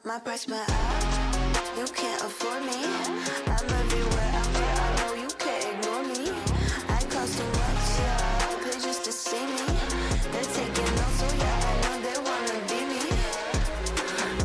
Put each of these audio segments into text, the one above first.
My price went up, you can't afford me. I'm everywhere out there, I know you can't ignore me. I cost too much, yeah, pay just to see me. They're taking notes, so yeah, I know they wanna be me.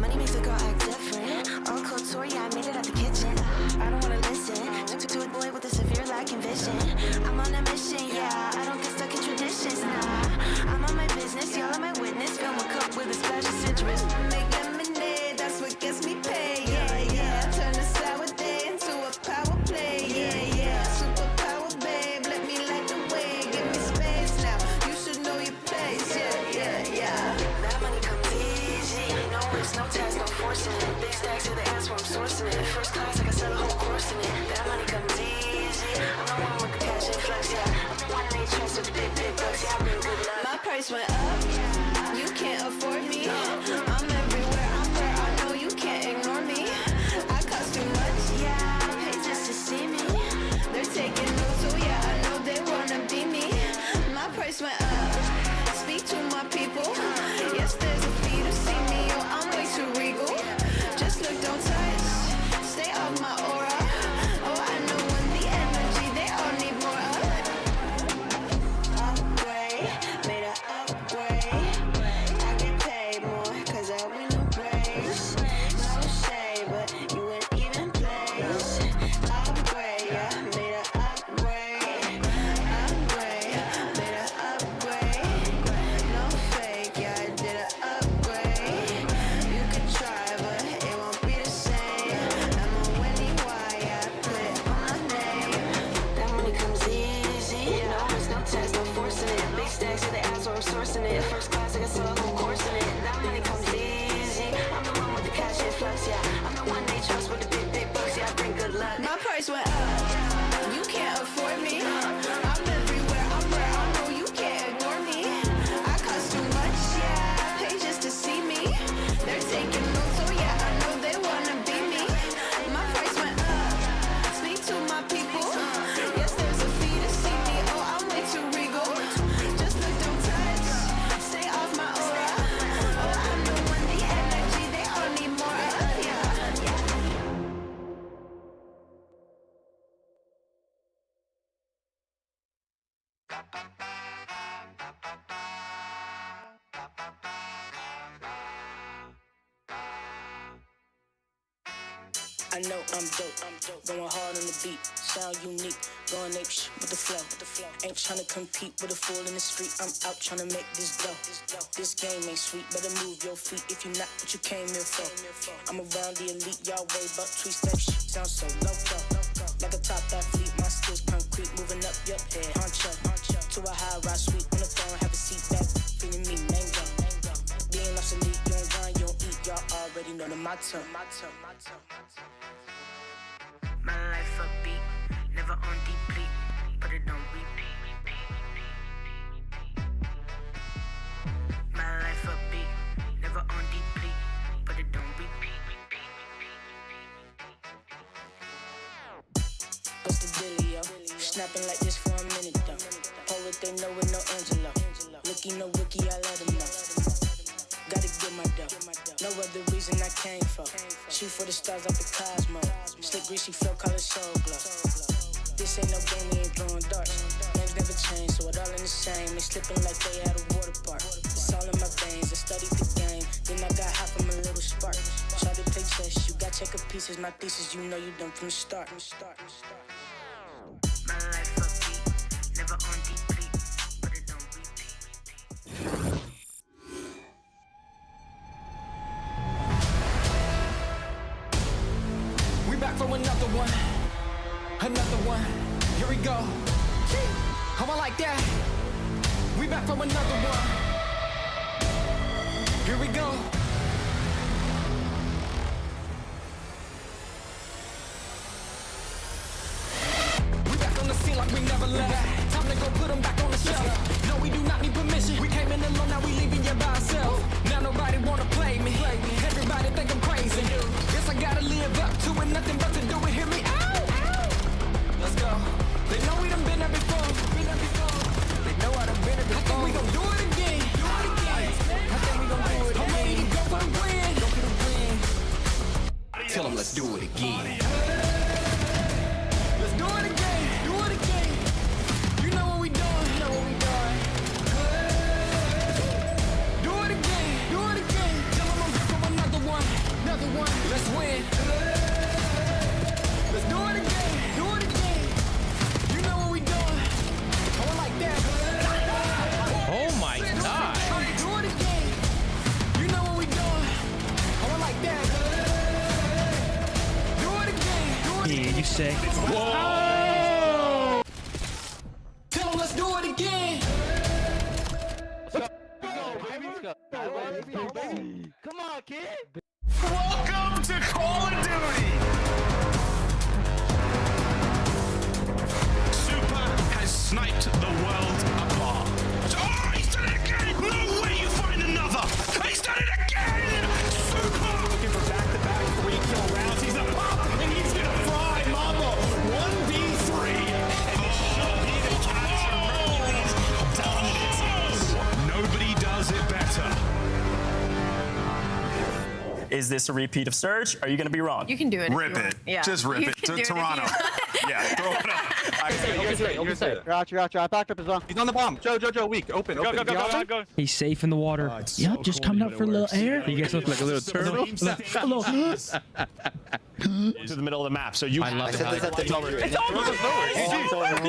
Money makes a girl act different. All couture, yeah, I made it out the kitchen. I don't wanna listen to a boy with a severe lack in vision. I'm on a mission, yeah, I don't get stuck in traditions, nah. I'm on my business, y'all are my witness. Fill my cup with a special citrus. Make lemonade, that's what gets me paid, yeah, yeah. Turn a sour day into a power play, yeah, yeah. Superpower, babe, let me light the way. Give me space now, you should know your place, yeah, yeah, yeah. That money comes easy, no risk, no tax, no forcing it. Big stacks to the ass where I'm sourcing it. First class, I can sell a whole course in it. That money comes easy, I'm the one with the cash influx, yeah. I'm the one they trust with the big, big bucks, yeah, I bring good luck. My price went up, you can't afford me. I'm everywhere, I'm where I know you can't ignore me. I cost too much, yeah, pay just to see me. They're taking notes, so yeah, I know they wanna be me. My price went up, speak to my people. Yes, there's a fee to see me, yo, I'm way too regal. Just look, don't touch, stay off my aura. Oh, I know when the energy, they all need more of. Upgrade, made a upgrade. I get paid more, cause I win no praise. No shade, but you ain't even place. Upgrade, yeah, made a upgrade. Upgrade, made a upgrade. No fake, yeah, I did a upgrade. You can try, but it won't be the same. I'm a winning why I put it on my name. That money comes easy, no risk, no tax, no forcing it. Big stacks to the ass where I'm sourcing it. First class, I can sell a whole course in it. That money comes easy, I'm the one with the cash influx, yeah. I'm the one they trust with the big, big bucks, yeah, I bring good luck. My price went up, you can't afford me. I'm everywhere, I'm where I know you can't ignore me. I cost too much, yeah, pay just to see me. They're taking notes, so yeah, I know they wanna be me. My price went up, speak to my people. Yes, there's a fee to see me, oh, I'm way too regal. Just look, don't touch, stay off my aura. Oh, I know when the energy, they all need more of, yeah. I know I'm dope, going hard on the beat, sound unique, going ape shit with the flow. Ain't tryna compete with a fool in the street, I'm out tryna make this dough. This game ain't sweet, better move your feet if you not what you came here for. I'm around the elite, y'all worry about tweets, that shit sounds so loco. Like a top athlete, my skills concrete, moving up your head, honcho. To a high rise suite, on the throne, have a seat back, feeling me, mango. Being obsolete, you don't grind, you don't eat, y'all already know the motto. My life upbeat, never on deplete, but it don't repeat. My life upbeat, never on deplete, but it don't repeat. What's the dealio? Snapping like this for a minute though. Hold it, they know it, no Angelo. Looky, no rookie, I let them know. Gotta get my dough, no other reason I came for. Shoot for the stars like the cosmos. Slick greasy flow, call it soul glow. This ain't no game, we ain't throwing darts. Names never change, so it all in the same. They slipping like they at a water park. It's all in my veins, I studied the game. Then I got hot from a little spark. Try to play chess, you got checker pieces. My thesis, you know you done from the start. My life upbeat, never on deplete, but it don't repeat. We back for another one. Here we go. How I like that. We back for another one. Here we go. We back on the scene like we never left. Time to go put them back on the shelf. No, we do not need permission. We came in alone, now we leaving you by ourselves. Now nobody wanna play me. Everybody think I'm crazy. Guess I gotta live up to it, nothing but to do it. Hear me out. Let's go. They know we done been there before. They know I done been there before. I think we gon' do it again. I think we gon' do it again. Let's do it again. Let's do it again. Do it again. You know what we doing. You know what we doing. Do it again. Do it again. Tell them I'm here for another one. Another one. Let's win. Let's do it again. Do it again. You know what we doing. Oh, I like that. Oh my God. Do it again. You know what we doing. Oh, I like that. Do it again. Do it again. Yeah, you sick. Whoa! Tell them let's do it again. Come on, kid. Welcome to Call of Duty! Super has sniped the world apart. Oh, he's done it again! No way you find another! He's done it again! Super! Looking for back-to-back 3-kill rounds. He's a pop, and he's gonna fry Mambo. 1v3. And this should be the capture. Mercury's dominance. Nobody does it better. Is this a repeat of Surge? Are you going to be wrong? You can do it. if Rip you want. it. Yeah. Just rip You it can to do if you Toronto. want. Yeah, throw it up. Gotcha. I backed up his own. He's on the bomb. Joe, weak. Open. Go. He's safe in the water. Yep, just coming up for a little air. He gets look like a little turtle. To the middle of the map. So you. I love it. It's over. It's over.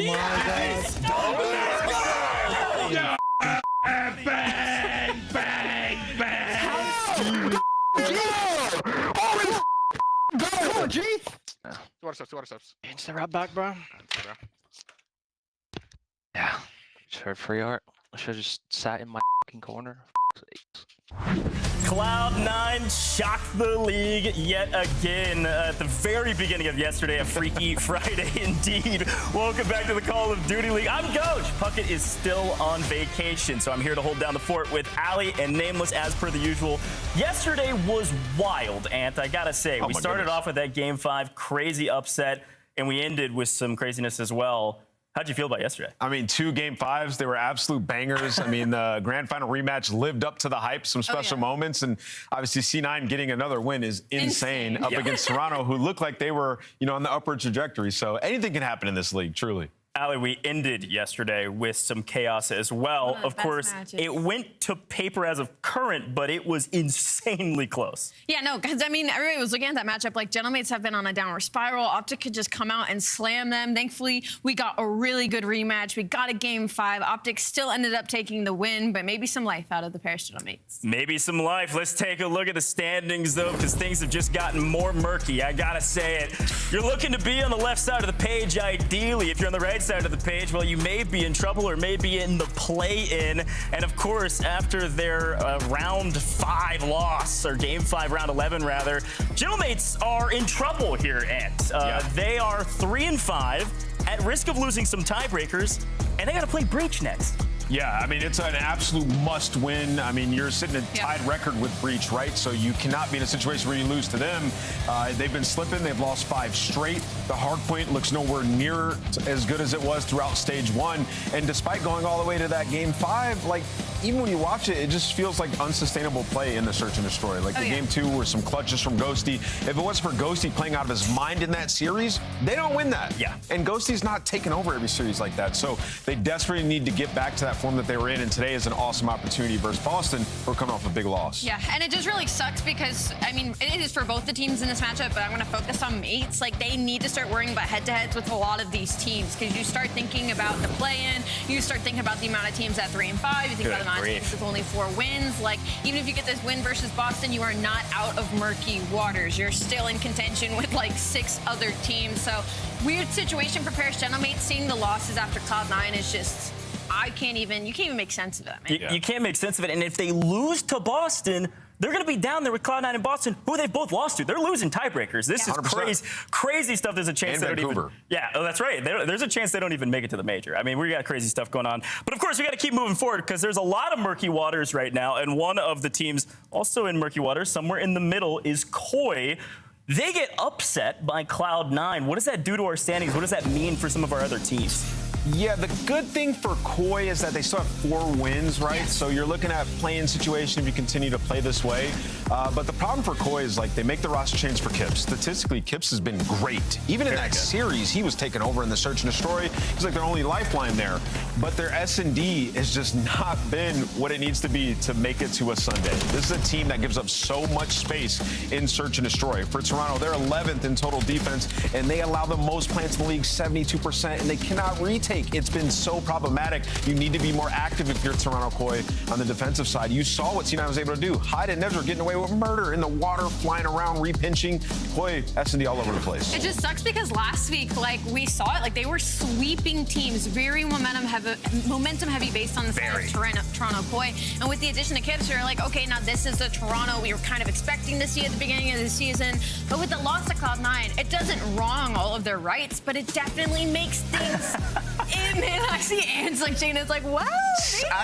Bang, bang, bang. Water steps. It's the right back, bro. Yeah, just heard free art. I should have just sat in my fucking corner. Cloud9 shocked the league yet again at the very beginning of yesterday. A freaky Friday indeed. Welcome back to the Call of Duty League. I'm Coach. Puckett is still on vacation, so I'm here to hold down the fort with Ali and Nameless as per the usual. Yesterday was wild, Ant. I gotta say, we started off with that Game 5 crazy upset, and we ended with some craziness as well. How'd you feel about yesterday? I mean, 2 Game 5s, they were absolute bangers. I mean, the grand final rematch lived up to the hype, some special moments, and obviously C9 getting another win is insane up against Toronto, who looked like they were, on the upward trajectory. So anything can happen in this league, truly. Ali, we ended yesterday with some chaos as well. Of course, it went to paper as of current, but it was insanely close. Yeah, no, because, I mean, everybody was looking at that matchup like Gentlemates have been on a downward spiral. Optic could just come out and slam them. Thankfully, we got a really good rematch. We got a Game 5. Optic still ended up taking the win, but maybe some life out of the pair of Gentlemates. Maybe some life. Let's take a look at the standings, though, because things have just gotten more murky. I gotta say it. You're looking to be on the left side of the page, ideally. If you're on the right side of the page, well, you may be in trouble or may be in the play-in. And of course, after their round 5 loss, or Game 5, round 11 rather, Gentlemates are in trouble here, Ant. They are 3-5, at risk of losing some tiebreakers, and they gotta play Breach next. Yeah, I mean, it's an absolute must win. I mean, you're sitting at tied record with Breach, right? So you cannot be in a situation where you lose to them. They've been slipping. They've lost 5 straight. The Hardpoint looks nowhere near as good as it was throughout stage 1. And despite going all the way to that Game 5, like, even when you watch it, it just feels like unsustainable play in the Search and Destroy. Like the Game 2 were some clutches from Ghosty. If it wasn't for Ghosty playing out of his mind in that series, they don't win that. Yeah. And Ghosty's not taking over every series like that. So they desperately need to get back to that form that they were in. And today is an awesome opportunity versus Boston, who are coming off a big loss. Yeah, and it just really sucks because, I mean, it is for both the teams in this matchup, but I'm going to focus on mates. Like, they need to start worrying about head-to-heads with a lot of these teams because you start thinking about the play-in, you start thinking about the amount of teams at 3-5, you think about the amount of teams with only 4 wins. Like, even if you get this win versus Boston, you are not out of murky waters. You're still in contention with, like, 6 other teams. So, weird situation for Paris Gentlemates. Seeing the losses after Cloud9 is just... you can't even make sense of it, man. You can't make sense of it. And if they lose to Boston, they're going to be down there with Cloud9 and Boston, who they've both lost to. They're losing tiebreakers. This is crazy stuff. There's a chance they don't even... Yeah, that's right. There's a chance they don't even make it to the major. I mean, we got crazy stuff going on. But, of course, we got to keep moving forward because there's a lot of murky waters right now. And one of the teams also in murky waters, somewhere in the middle, is Koi. They get upset by Cloud9. What does that do to our standings? What does that mean for some of our other teams? Yeah, the good thing for Koi is that they still have 4 wins, right? Yes. So you're looking at play-in situation if you continue to play this way. But the problem for Koi is, like, they make the roster change for Kips. Statistically, Kips has been great. Even in that series, he was taken over in the search and destroy. He's like their only lifeline there. But their S&D has just not been what it needs to be to make it to a Sunday. This is a team that gives up so much space in search and destroy. For Toronto, they're 11th in total defense, and they allow the most plants in the league, 72%, and they cannot retake. It's been so problematic. You need to be more active if you're Toronto Koi on the defensive side. You saw what C9 was able to do. Hyde and Nebs were getting away with murder in the water, flying around, repinching. Koi, S&D all over the place. It just sucks because last week, like, we saw it, like, they were sweeping teams, very momentum heavy based on the style of Toronto Koi. And with the addition of Kips, you're like, okay, now this is the Toronto we were kind of expecting to see at the beginning of the season. But with the loss to Cloud9, it doesn't wrong all of their rights, but it definitely makes things. Man, I see Anne's like, Jana's like, wow,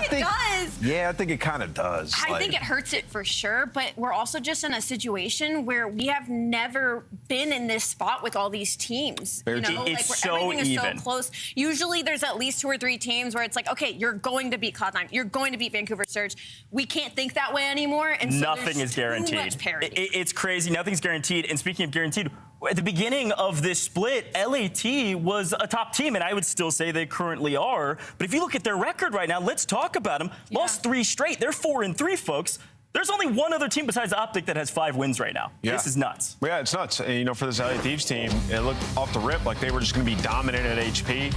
maybe it does. Yeah, I think it kind of does. I think it hurts it for sure, but we're also just in a situation where we have never been in this spot with all these teams. You know, like, where everything is so close. Usually there's at least 2 or 3 teams where it's like, okay, you're going to beat Cloud9, you're going to beat Vancouver Surge. We can't think that way anymore, and so nothing is guaranteed. Too much parity. It's crazy. Nothing's guaranteed. And speaking of guaranteed, at the beginning of this split, LAT was a top team, and I would still say they currently are. But if you look at their record right now, let's talk about them. Yeah. Lost 3 straight. They're 4-3, folks. There's only one other team besides Optic that has 5 wins right now. Yeah. This is nuts. Yeah, it's nuts. And, you know, for this LA Thieves team, it looked off the rip like they were just going to be dominant at HP.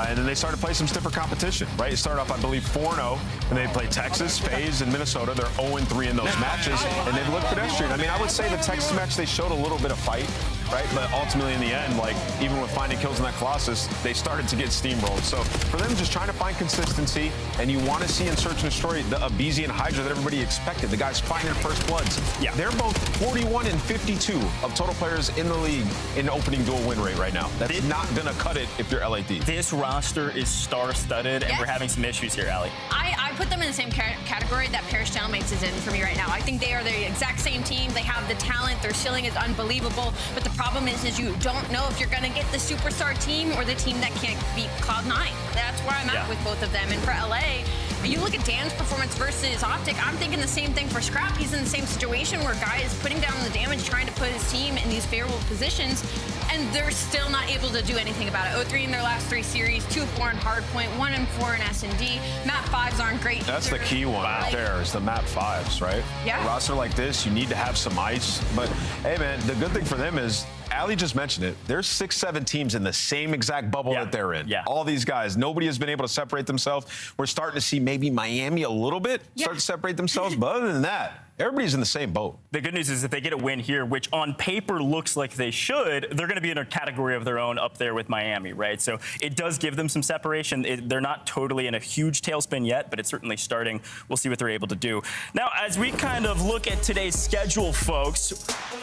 And then they started to play some stiffer competition, right? It started off, I believe, 4-0, and they played Texas, FaZe, and Minnesota. They're 0-3 in those matches, and they've looked pedestrian. I mean, I would say the Texas match, they showed a little bit of fight, right? But ultimately, in the end, like, even with finding kills in that Colossus, they started to get steamrolled. So for them, just trying to find consistency, and you want to see in Search and Destroy the Abizi and Hydra that everybody expected. The guys finding first bloods. Yeah. They're both 41 and 52 of total players in the league in opening duel win rate right now. That's not going to cut it if you're LAD. This roster is star-studded, and we're having some issues here, Allie. I put them in the same category that Paris Jailmates is in for me right now. I think they are the exact same team. They have the talent. Their ceiling is unbelievable. But the problem is you don't know if you're going to get the superstar team or the team that can't beat Cloud9. That's where I'm at with both of them. And for LA, you look at Dan's performance versus Optic, I'm thinking the same thing for Scrap. He's in the same situation where Guy is putting down the damage, trying to put his team in these favorable positions, and they're still not able to do anything about it. 0-3 in their last 3 series, 2-4 in Hardpoint, 1-4 in S&D. Map 5s aren't great. That's the key one out there is the map 5s, right? Yeah. A roster like this, you need to have some ice. But, hey, man, the good thing for them is Ali just mentioned it. There's 6-7 teams in the same exact bubble that they're in. Yeah. All these guys, nobody has been able to separate themselves. We're starting to see maybe Miami a little bit start to separate themselves. But other than that, everybody's in the same boat. The good news is if they get a win here, which on paper looks like they should, they're going to be in a category of their own up there with Miami, right? So it does give them some separation. They're not totally in a huge tailspin yet, but it's certainly starting. We'll see what they're able to do. Now, as we kind of look at today's schedule, folks,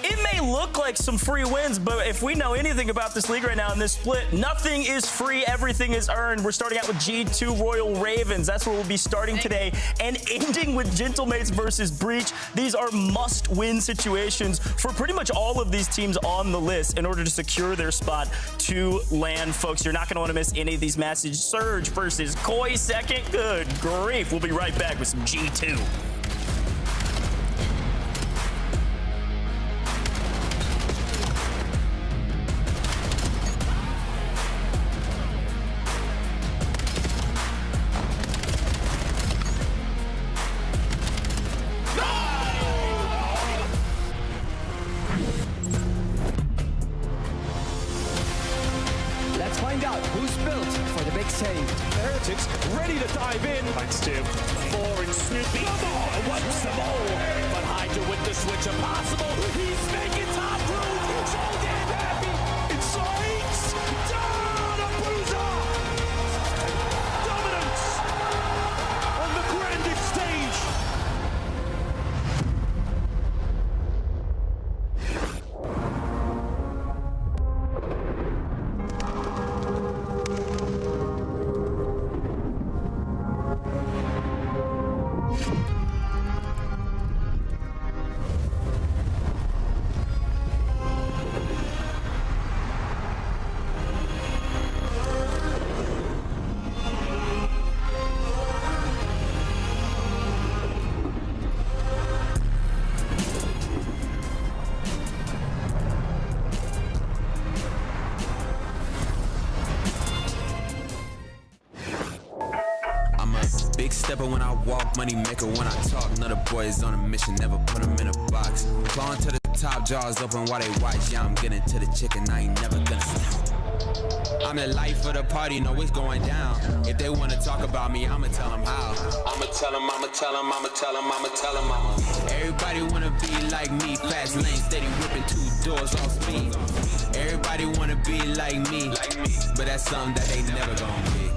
it may look like some free wins, but if we know anything about this league right now in this split, nothing is free, everything is earned. We're starting out with G2 Royal Ravens. That's where we'll be starting today, and ending with Gentlemates versus Breach. These are must-win situations for pretty much all of these teams on the list in order to secure their spot to land, folks. You're not going to want to miss any of these matches. Surge versus Koi second. Good grief. We'll be right back with some G2. Ready to dive in. Thanks, Tim. 4 in Snoopy. Wants them all. But Hydra with the switch impossible. He's making top room. So damn happy. Insights. Down a bruiser. Dominance on the grandest stage. stepper when I walk, money maker when I talk. Another boys on a mission, never put them in a box. Clawing to the top, jaws open while they watch. Yeah, I'm getting to the chicken, I ain't never gonna stop. I'm the life of the party, know it's going down. If they wanna talk about me, I'ma tell them how. I'ma tell them, I'ma tell them, I'ma tell them, I'ma tell them, Everybody wanna be like me, fast lane, steady whipping 2 doors off speed. Everybody wanna be like me, but that's something that they never gonna be.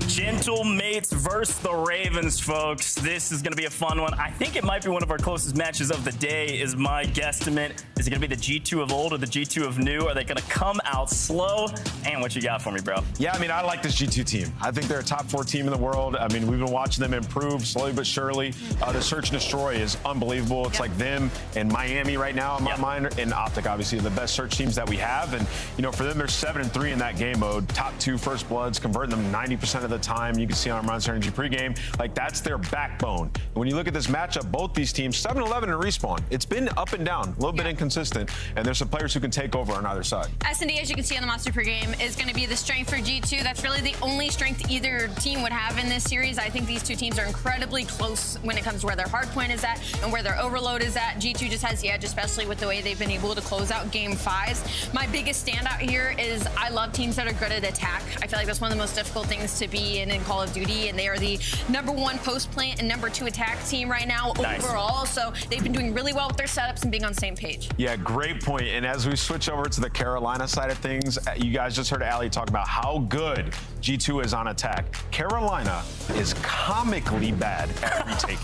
Gentle Mates versus the Ravens, folks. This is going to be a fun one. I think it might be one of our closest matches of the day, is my guesstimate. Is it going to be the G2 of old or the G2 of new? Are they going to come out slow? And what you got for me, bro? Yeah, I mean, I like this G2 team. I think they're a top 4 team in the world. I mean, we've been watching them improve slowly but surely. The Search and Destroy is unbelievable. It's like them and Miami right now in my mind, and Optic, obviously, the best search teams that we have. And, you know, for them, they're 7-3 in that game mode. Top 2 first bloods, converting them 90% of the time. You can see on Monster Energy pregame, like that's their backbone. And when you look at this matchup, both these teams, 7-11 in respawn. It's been up and down, a little bit inconsistent, and there's some players who can take over on either side. S&D, as you can see on the Monster pregame, is going to be the strength for G2. That's really the only strength either team would have in this series. I think these two teams are incredibly close when it comes to where their hardpoint is at and where their overload is at. G2 just has the edge, especially with the way they've been able to close out game 5s. My biggest standout here is I love teams that are good at attack. I feel like that's one of the most difficult things to be in Call of Duty, and they are the #1 post plant and #2 attack team right now overall. So they've been doing really well with their setups and being on the same page. Yeah, great point. And as we switch over to the Carolina side of things, you guys just heard Ali talk about how good G2 is on attack. Carolina is comically bad at retaking.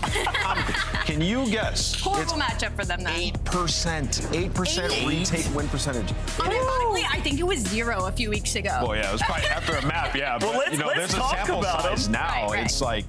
Can you guess? Horrible matchup for them, though. 8% retake win percentage. Unironically, I think it was 0 a few weeks ago. Well, yeah, it was probably after a map, yeah. But, Well, you know, let's there's a talk sample about size them. now. Right. It's like...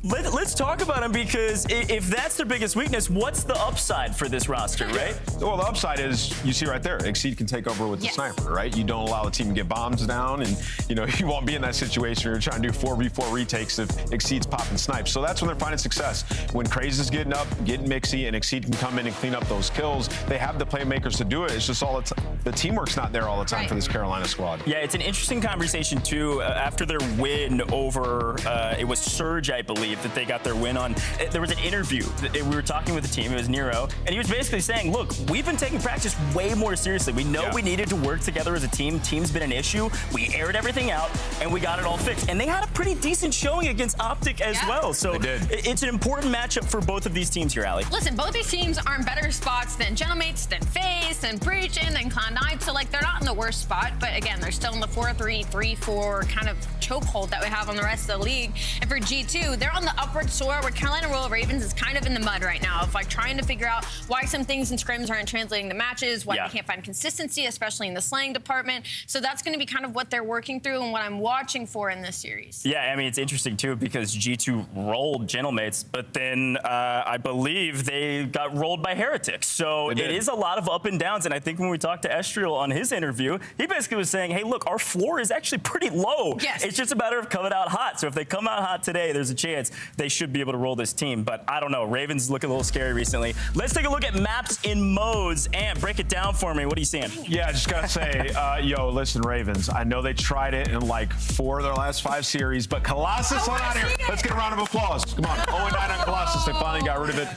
Let's talk about them, because if that's their biggest weakness, what's the upside for this roster, right? Well, the upside is, you see right there, Exceed can take over with the sniper, right? You don't allow the team to get bombs down, and you know you won't be in that situation where you're trying to do 4v4 retakes if Exceed's popping snipes. So that's when they're finding success. When Craze is getting up, getting mixy, and Exceed can come in and clean up those kills, they have the playmakers to do it. It's just all the teamwork's not there all the time for this Carolina squad. Yeah, it's an interesting conversation, too. After their win over, it was Surge, I believe, that they got their win on. There was an interview. We were talking with the team. It was Nero. And he was basically saying, look, we've been taking practice way more seriously. We know we needed to work together as a team. Team's been an issue. We aired everything out, and we got it all fixed. And they had a pretty decent showing against Optic as well. So it's an important matchup for both of these teams here, Ali. Listen, both these teams are in better spots than Gentlemates, than FaZe, than Breach, and than Cloud9. So, like, they're not in the worst spot. But, again, they're still in the 4-3, 3-4 kind of chokehold that we have on the rest of the league. And for G2, they're on the upward soar, where Carolina Royal Ravens is kind of in the mud right now of like trying to figure out why some things in scrims aren't translating to matches, why they can't find consistency, especially in the slaying department. So that's going to be kind of what they're working through and what I'm watching for in this series. Yeah, I mean, it's interesting, too, because G2 rolled Gentlemates, but then I believe they got rolled by Heretics. So it is a lot of up and downs. And I think when we talked to Estriel on his interview, he basically was saying, hey, look, our floor is actually pretty low. Yes. It's just a matter of coming out hot. So if they come out hot today, there's a chance they should be able to roll this team. But I don't know. Ravens look a little scary recently. Let's take a look at maps in modes and break it down for me. What are you seeing? Yeah, I just got to say, yo, listen, Ravens, I know they tried it in like 4 of their last 5 series, but Colossus on out here. Let's get a round of applause. Come on. 0-9 on Colossus. They finally got rid of it.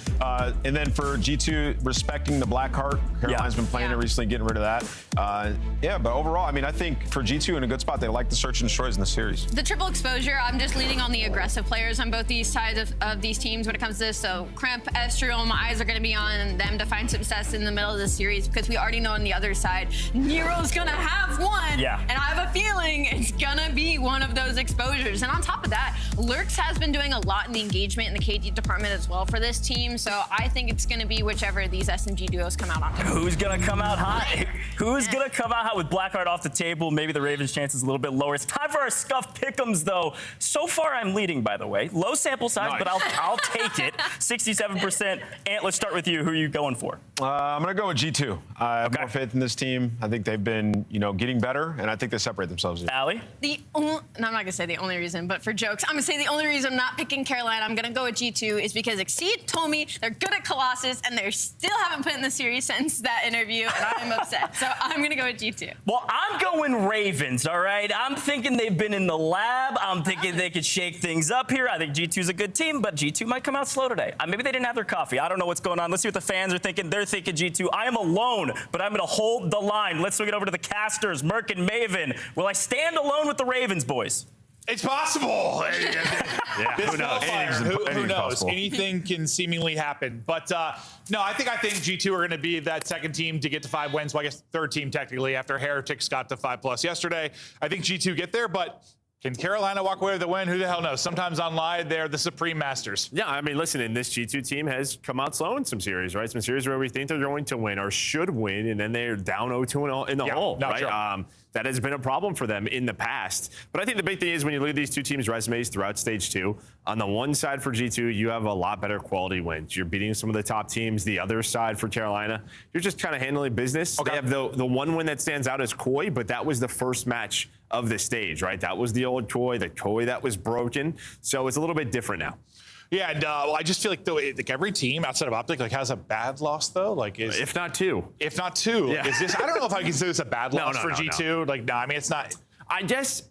And then for G2, respecting the Blackheart. Carolina's been playing it recently, getting rid of that. Yeah, but overall, I mean, I think for G2 in a good spot, they like the search and destroys in the series. The triple exposure, I'm just leaning on the aggressive players on both these sides of these teams when it comes to this. So Crimp, Estriel, my eyes are going to be on them to find success in the middle of the series, because we already know on the other side, Nero's going to have one. Yeah. And I have a feeling it's going to be one of those exposures. And on top of that, Lurks has been doing a lot in the engagement in the KD department as well for this team. So I think it's going to be whichever of these SMG duos come out on. Who's going to come out hot? Who's going to come out hot with Blackheart off the table? Maybe the Ravens' chance is a little bit lower. It's time for our scuffed pick'ems, though. So far, I'm leading, by the way. Low low sample size, but I'll take it. 67%. Ant, let's start with you. Who are you going for? I'm going to go with G2. I have more faith in this team. I think they've been, getting better, and I think they separate themselves. Allie? I'm not going to say the only reason, but for jokes, I'm going to say the only reason I'm not picking Carolina, I'm going to go with G2, is because Exceed told me they're good at Colossus, and they still haven't put in the series since that interview, and I'm upset. So I'm going to go with G2. Well, I'm going Ravens, all right? I'm thinking they've been in the lab. I'm thinking they could shake things up here. I think G2's a good team, but G2 might come out slow today. Maybe they didn't have their coffee. I don't know what's going on. Let's see what the fans are thinking. They're thinking G2. I am alone, but I'm going to hold the line. Let's swing it over to the casters, Merc and Maven. Will I stand alone with the Ravens, boys? It's possible. Who knows? Who knows? Anything can seemingly happen. But no, I think G2 are going to be that second team to get to 5 wins. Well, I guess third team technically after Heretics got to 5+ yesterday. I think G2 get there, but can Carolina walk away with the win? Who the hell knows? Sometimes online, they're the supreme masters. Yeah, I mean, listen, and this G2 team has come out slow in some series, right? Some series where we think they're going to win or should win, and then they're down 0-2 in the hole, right? Sure. That has been a problem for them in the past. But I think the big thing is when you look at these two teams' resumes throughout Stage 2, on the one side for G2, you have a lot better quality wins. You're beating some of the top teams. The other side for Carolina, you're just kind of handling business. Okay. They have the one win that stands out as Koi, but that was the first match of the stage, right? That was the old Koi, the Koi that was broken. So it's a little bit different now. Yeah, and I just feel like every team outside of Optic has a bad loss though. If not two. Yeah. Is this? I don't know if I consider this a bad loss for G2. No. I mean it's not. I guess,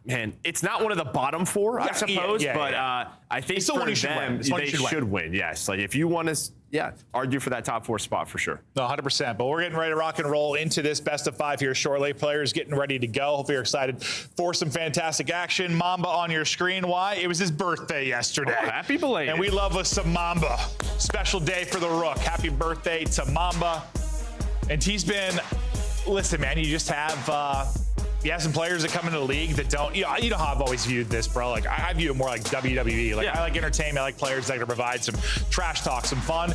man, it's not one of the bottom 4, I suppose. But I think for them, they should win. Yes, if you want to, argue for that top 4 spot for sure. No, 100%. But we're getting ready to rock and roll into this best of 5 here shortly. Players getting ready to go. Hope you're excited for some fantastic action. Mamba on your screen. Why? It was his birthday yesterday. Oh, happy belated. And we love us some Mamba. Special day for the Rook. Happy birthday to Mamba. And he's been, listen, man, you just have. You have some players that come into the league that don't, you know how I've always viewed this, bro. I view it more like WWE. I like entertainment. I like players that can provide some trash talk, some fun.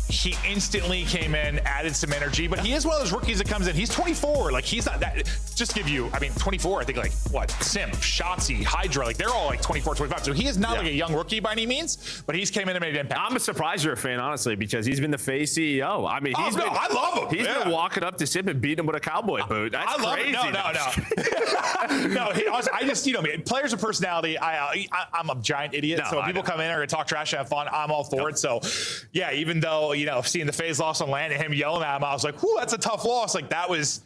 He instantly came in, added some energy, but he is one of those rookies that comes in. He's 24. He's not that. Just give you, 24. I think Sim, Shotzi, Hydra, they're all 24, 25. So he is not a young rookie by any means, but he's came in and made an impact. I'm surprised you're a fan, honestly, because he's been the face CEO. I mean, I love him. He's been walking up to Sim and beating him with a cowboy boot. That's crazy. No. I just, players of personality. I'm a giant idiot. So when people come in or talk trash and have fun, I'm all for it. So yeah, even though, seeing the phase loss on land and him yelling at him, I was like, whew, that's a tough loss. That was,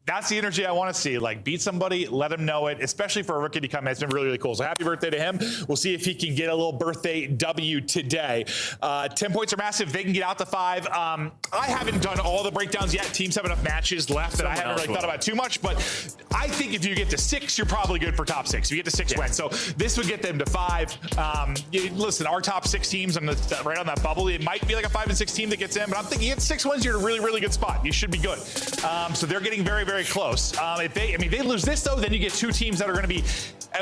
that's the energy I want to see. Beat somebody, let him know it, especially for a rookie to come in. It's been really, really cool. So happy birthday to him. We'll see if he can get a little birthday W today. 10 points are massive. They can get out to 5. I haven't done all the breakdowns yet. Teams have enough matches left that I haven't really thought about too much. But I think if you get to 6, you're probably good for top 6. If you get to 6 wins. So this would get them to 5. Listen, our top 6 teams right on that bubble, it might be a 5 and 6 team that gets in. But I'm thinking you get 6 wins, you're in a really, really good spot. You should be good. So they're getting very, very close. If they lose this though, then you get 2 teams that are going to be.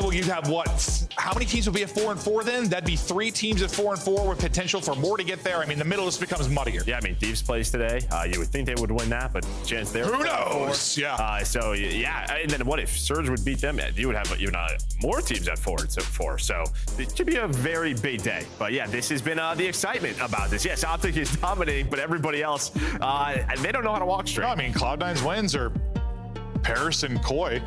Well, you have what? How many teams will be at 4-4 then? That'd be 3 teams at 4-4 with potential for more to get there. The middle just becomes muddier. Yeah, Thieves plays today. You would think they would win that, but chance there. Who knows? Yeah. So and then what if Surge would beat them? You would have even more teams at 4-4. So it should be a very big day. But yeah, this has been the excitement about this. Yes, Optic is dominating, but everybody else, they don't know how to walk straight. No, Cloud9's wins are Paris and Koi.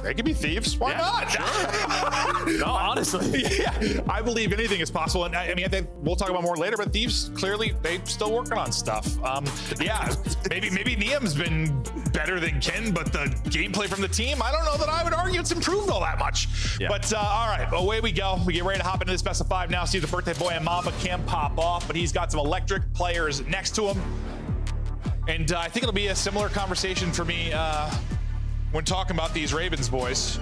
They could be Thieves. Why not? Sure. No, honestly. Yeah, I believe anything is possible. And I think we'll talk about more later, but Thieves, clearly, they're still working on stuff. Maybe Niam's been better than Ken, but the gameplay from the team, I don't know that I would argue it's improved all that much. Yeah. But all right, away we go. We get ready to hop into this best of 5 now. See if the birthday boy and Mamba can pop off, but he's got some electric players next to him. And I think it'll be a similar conversation for me when talking about these Ravens boys.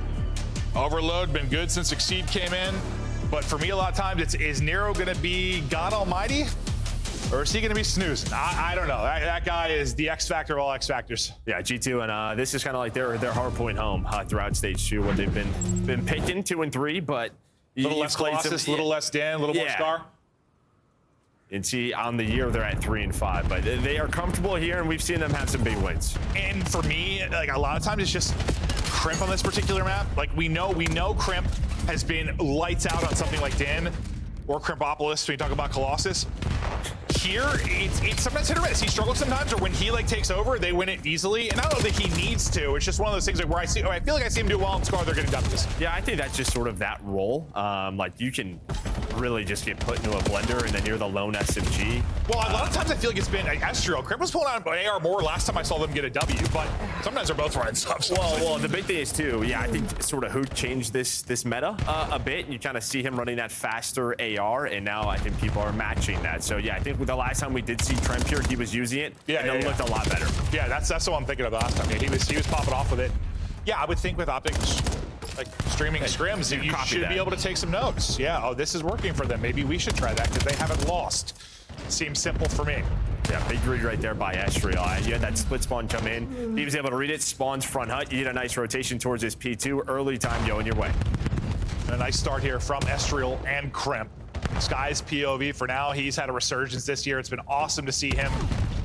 Overload been good since Exceed came in, but for me a lot of times is Nero gonna be God Almighty, or is he gonna be snoozing? I don't know. That guy is the X factor of all X factors. Yeah, G2, and this is kind of like their Hardpoint home throughout Stage 2, what they've been picking 2 and 3, but a little less Colossus, a little less Dan, a little more Scar. And see, on the year, they're at 3 and 5, but they are comfortable here, and we've seen them have some big wins. And for me, a lot of times it's just Crimp on this particular map. Like we know Crimp has been lights out on something like Dan or Crimpopolis when you talk about Colossus. Here, it's sometimes hit or miss. He struggles sometimes, or when he like takes over, they win it easily. And I don't know that he needs to. It's just one of those things like where I feel like I see him do well in Scar. They're getting W's. Yeah, I think that's just sort of that role. Like you can really just get put into a blender, and then you're the lone SMG. Well, a lot of times I feel like it's been Estriel. Crimp was pulling out AR more last time I saw them get a W, but sometimes they're both running stuff. Well, the big thing is too, yeah, I think sort of who changed this meta a bit, and you kind of see him running that faster AR, and now I think people are matching that. So yeah, I think the last time we did see Tremp here, he was using it, and it looked a lot better. Yeah, that's what I'm thinking of the last time. Yeah, he was popping off with it. Yeah, I would think with Optics, like streaming scrims, you should be able to take some notes. Yeah, oh, this is working for them. Maybe we should try that because they haven't lost. Seems simple for me. Yeah, big read right there by Estriel. You had that split spawn come in. He was able to read it, spawns front hut. You get a nice rotation towards his P2. Early time going your way. And a nice start here from Estriel and Crimp. Sky's POV for now. He's had a resurgence this year. It's been awesome to see him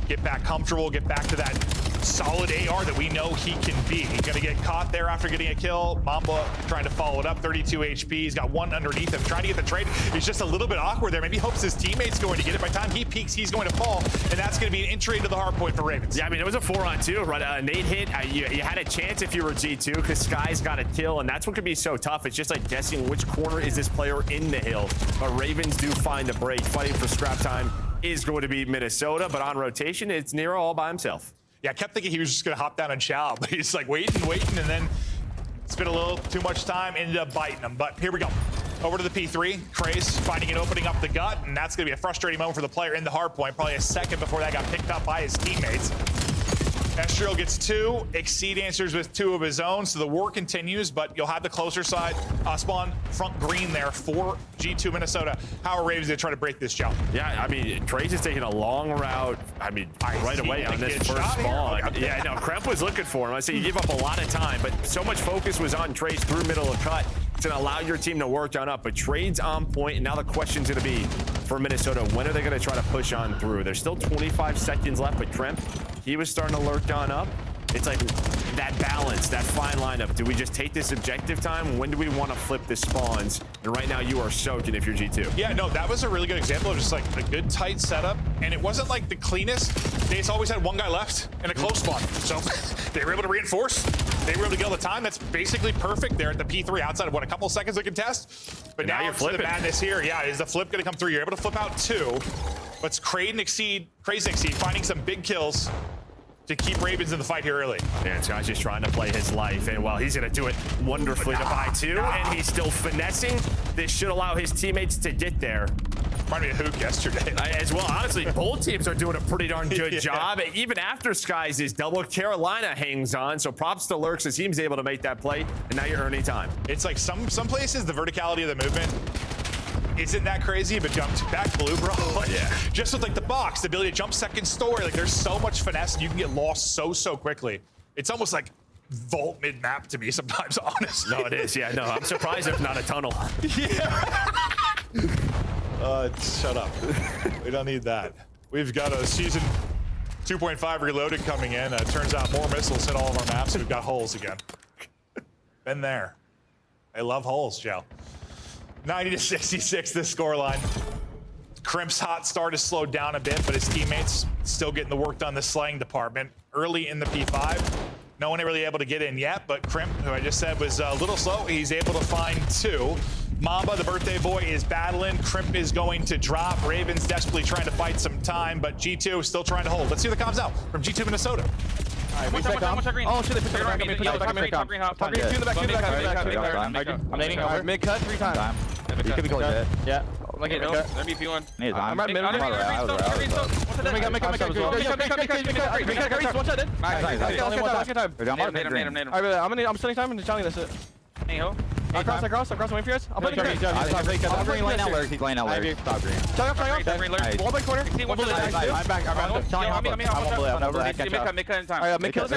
get back comfortable, get back to that solid AR that we know he can be. He's gonna get caught there after getting a kill. Mamba trying to follow it up, 32 HP. He's got one underneath him, trying to get the trade. He's just a little bit awkward there. Maybe he hopes his teammate's going to get it. By the time he peeks, he's going to fall, and that's gonna be an entry into the hard point for Ravens. Yeah, I mean, it was a 4-on-2, right? Nate hit. You had a chance if you were G2, because Sky's got a kill, and that's what could be so tough. It's just like guessing which corner is this player in the hill. But Ravens do find the break. Fighting for scrap time is going to be Minnesota, but on rotation, it's Nero all by himself. Yeah, I kept thinking he was just gonna hop down and chow, but he's like waiting, and then spent a little too much time, ended up biting him. But here we go. Over to the P3. Craze finding and opening up the gut, and that's gonna be a frustrating moment for the player in the hard point. Probably a second before that got picked up by his teammates. Estriel gets 2. Exceed answers with 2 of his own, so the war continues, but you'll have the closer side spawn front green there for G2 Minnesota. How are Ravens gonna try to break this jump? Yeah, I mean, Trace is taking a long route, I mean, right away on this first spawn. Okay. Yeah, no, Kremp was looking for him. I say you give up a lot of time, but so much focus was on Trace through middle of cut. It's gonna allow your team to work down up, but Trade's on point, and now the question's gonna be for Minnesota, when are they gonna try to push on through? There's still 25 seconds left, but Kremp, he was starting to lurk on up. It's like that balance, that fine lineup. Do we just take this objective time? When do we want to flip the spawns? And right now you are soaking if you're G2. Yeah, no, that was a really good example of just like a good tight setup. And it wasn't like the cleanest. They always had one guy left in a close spawn. So they were able to reinforce. They were able to get all the time. That's basically perfect there at the P3 outside of what, a couple of seconds of contest. But now you're flipping. The madness here. Yeah, is the flip going to come through? You're able to flip out 2. But Crazy and Exceed finding some big kills to keep Ravens in the fight here early. Yeah, this guy's just trying to play his life, and well, he's gonna do it wonderfully to buy 2, and he's still finessing. This should allow his teammates to get there. Reminded me of Hook yesterday. As well, honestly, both teams are doing a pretty darn good job. Even after Skies is double, Carolina hangs on, so props to Lurks as he's able to make that play, and now you're earning time. It's like some places, the verticality of the movement isn't that crazy, but jumped back blue, bro. Like, just with like the box, the ability to jump second story, like there's so much finesse and you can get lost so quickly. It's almost like vault mid-map to me sometimes, honestly. No, it is, yeah, no, I'm surprised if not a tunnel. Yeah. Shut up. We don't need that. We've got a season 2.5 reloaded coming in. Turns out more missiles hit all of our maps. We've got holes again. Been there. I love holes, Joe. 90-66 this scoreline. Crimp's hot start has slowed down a bit, but his teammates still getting the work done in the slaying department. Early in the P5, no one really able to get in yet, but Crimp, who I just said was a little slow, he's able to find 2. Mamba, the birthday boy, is battling. Crimp is going to drop. Ravens desperately trying to fight some time, but G2 still trying to hold. Let's see the comms out from G2 Minnesota. All right, oh shit, they put the green. Top green, 2 in the back. I'm nading over. Mid cut 3 times. You could be going dead. Yeah. Let me P1. I'm right middle. I'm sending time into Johnny. That's it. Across, I'm waiting for you guys. I'm playing I'm green lane out lurk. He's laying out lurk. Stop green. Wall by corner. I'm back. I'm over. Make cut in time. Alright, make cut.